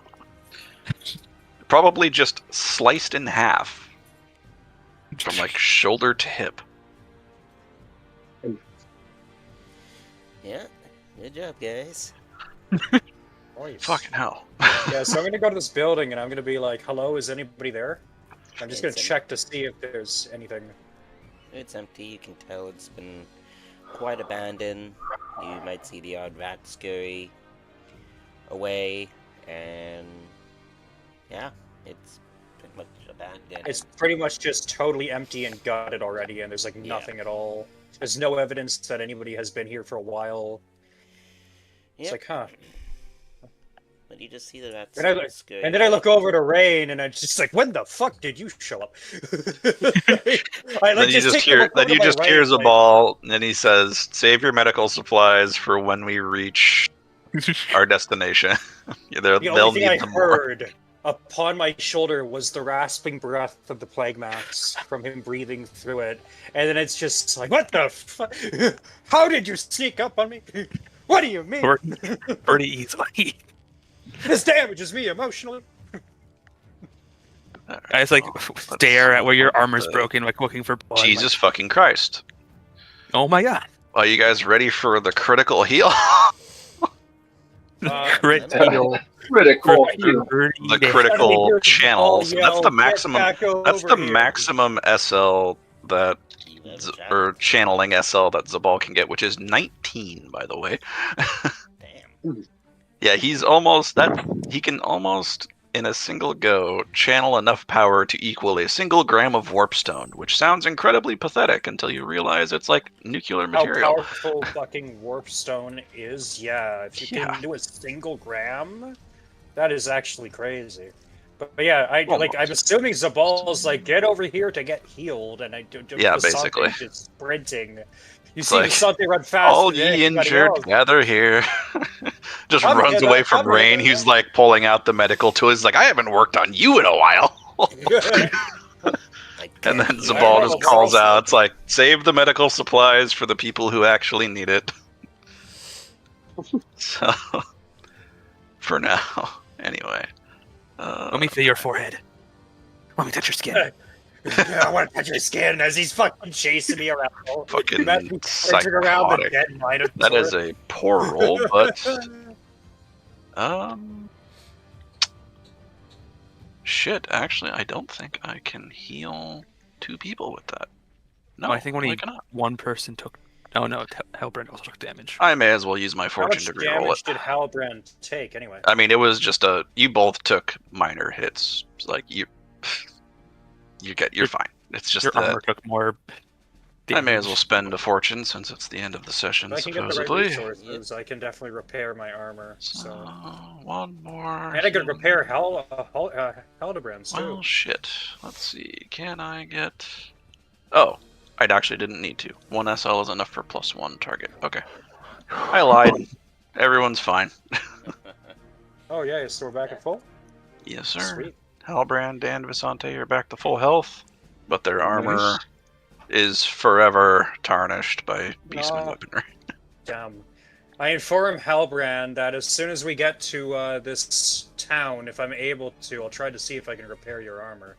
probably just sliced in half from like shoulder to hip. Yeah. Good job, guys. Nice. Fucking hell. Yeah, so I'm going to go to this building and I'm going to be like, hello, is anybody there? I'm just going to It's check to see if there's anything. It's empty. You can tell it's been quite abandoned. You might see the odd rat scurry away, and yeah, it's pretty much abandoned. It's pretty much just totally empty and gutted already, and there's like Yeah. nothing at all. There's no evidence that anybody has been here for a while. It's Yep. like, huh. But you just see the rats And I look- scurry. And then I look over to Rain, and I'm just like, when the fuck did you show up? I, Then you just take a hear look over to my right, hears a like, ball, and then he says, "Save your medical supplies for when we reach our destination." Yeah, The they'll only thing I need them more. heard Upon my shoulder was the rasping breath of the plague max from him breathing through it, and then it's just like, what the fuck? How did you sneak up on me? What do you mean? Pretty easily. This damages me emotionally. I just like stare at where your armor's broken, like looking for blood. Jesus fucking Christ. Oh my god. Are you guys ready for the critical heal? Crit heal. Critical heal. The critical channel. So that's the maximum. That's the maximum SL that, or channeling SL that Zabal can get, which is 19, by the way. Damn. Yeah, he's almost that. He can almost, in a single go, channel enough power to equal a single gram of warpstone, which sounds incredibly pathetic until you realize it's like nuclear material. How powerful fucking warpstone is, yeah. If you can do a single gram, that is actually crazy. But yeah, I'm assuming Zabal's like, get over here to get healed, and I do. Yeah, Visante basically. just sprinting. You It's see like, Visante run fast. All ye injured, gather here. Just runs away from Rain. He's like pulling out the medical tool. He's like, I haven't worked on you in a while. And then Zabal just calls out, it's like, save the medical supplies for the people who actually need it. So, for now, anyway. Let me feel your forehead. Let me touch your skin. Yeah, I want to touch your skin as he's fucking chasing me around. Fucking around the psychotic. dead line of That is a poor roll, but shit. Actually, I don't think I can heal 2 people with that. No, I think only cannot. one person took. Oh no, Hellbrand also took damage. I may as well use my fortune to How reroll much it. damage did Halbrand take anyway? I mean, it was just a. You both took minor hits. It's like you're fine. It's just Your that armor took more. I may as well damage. spend a fortune since it's the end of the session, If I can get the right supposedly. resources, I can definitely repair my armor. So. One more. And I could repair Haldebrands too. Well, shit. Let's see. Can I get? Oh, I actually didn't need to. 1 SL is enough for +1 target. Okay. I lied. Everyone's fine. Oh yeah, so we're back at full? Yes, sir. Sweet. Halbrand and Visante are back to full health, but their armor Nice. is forever tarnished by beastman No. weaponry. Damn. I inform Halbrand that as soon as we get to this town, if I'm able to, I'll try to see if I can repair your armor.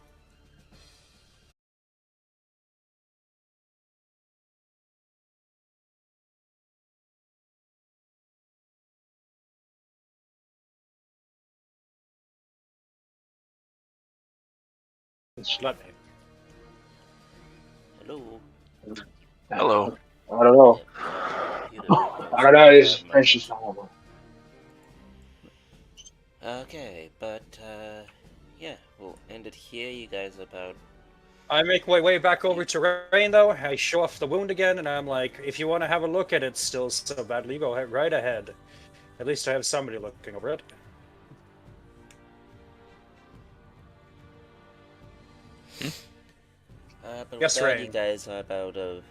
Just let me. Hello. Hello. I don't know. I don't know. It's precious. Okay, but yeah, we'll end it here. You guys are about. I make my way back over to Rain, though. I show off the wound again, and I'm like, if you want to have a look at it still so badly, go right ahead. At least I have somebody looking over it. But Yes, with that, Rain. you guys are about an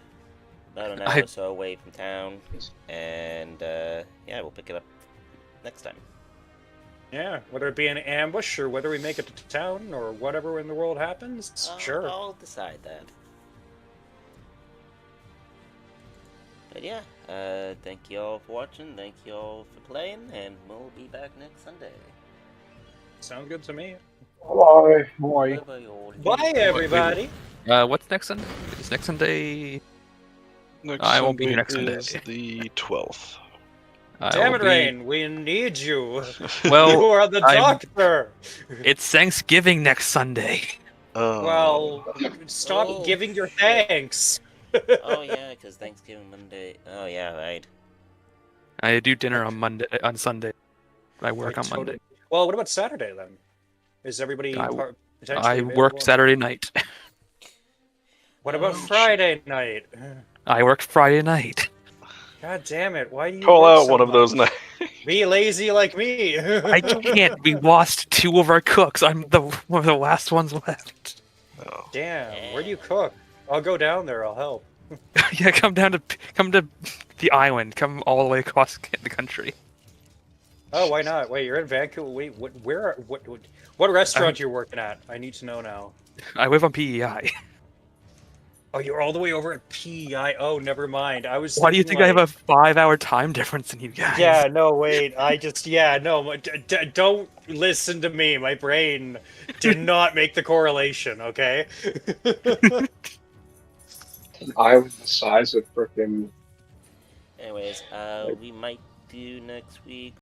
hour I- or so away from town, and yeah, we'll pick it up next time. Yeah, whether it be an ambush or whether we make it to town or whatever in the world happens, sure. I'll decide that. But yeah, thank you all for watching, thank you all for playing, and we'll be back next Sunday. Sounds good to me. Bye. Boy. Bye, all. Bye, everybody. What's next Sunday? Is next Sunday? Next I won't be here Sunday next Sunday. is the 12th. Damn it, Rain, we need you. Well, you are the I'm- doctor. it's Thanksgiving next Sunday. Well, stop giving your thanks. Oh yeah, because Thanksgiving Monday. Oh yeah, right. I do dinner on Sunday. I work on Monday. Well, what about Saturday then? Is everybody potentially I available? work Saturday night. What about Friday night? I work Friday night. God damn it! Why do you Pull work out so one of those much? nights. Be lazy like me. I can't. We lost 2 of our cooks. I'm one of the last ones left. Oh. Damn, where do you cook? I'll go down there. I'll help. Yeah, come to the island. Come all the way across the country. Oh, why not? Wait, you're in Vancouver. Wait, what restaurant you're working at? I need to know now. I live on PEI. Oh, you're all the way over at PEI. Oh, never mind. I was. Why do you thinking, think I have like, a 5-hour time difference in you guys? Yeah, no, wait. No. Don't listen to me. My brain did not make the correlation. Okay. An island the size of frickin' Anyways, we might do next week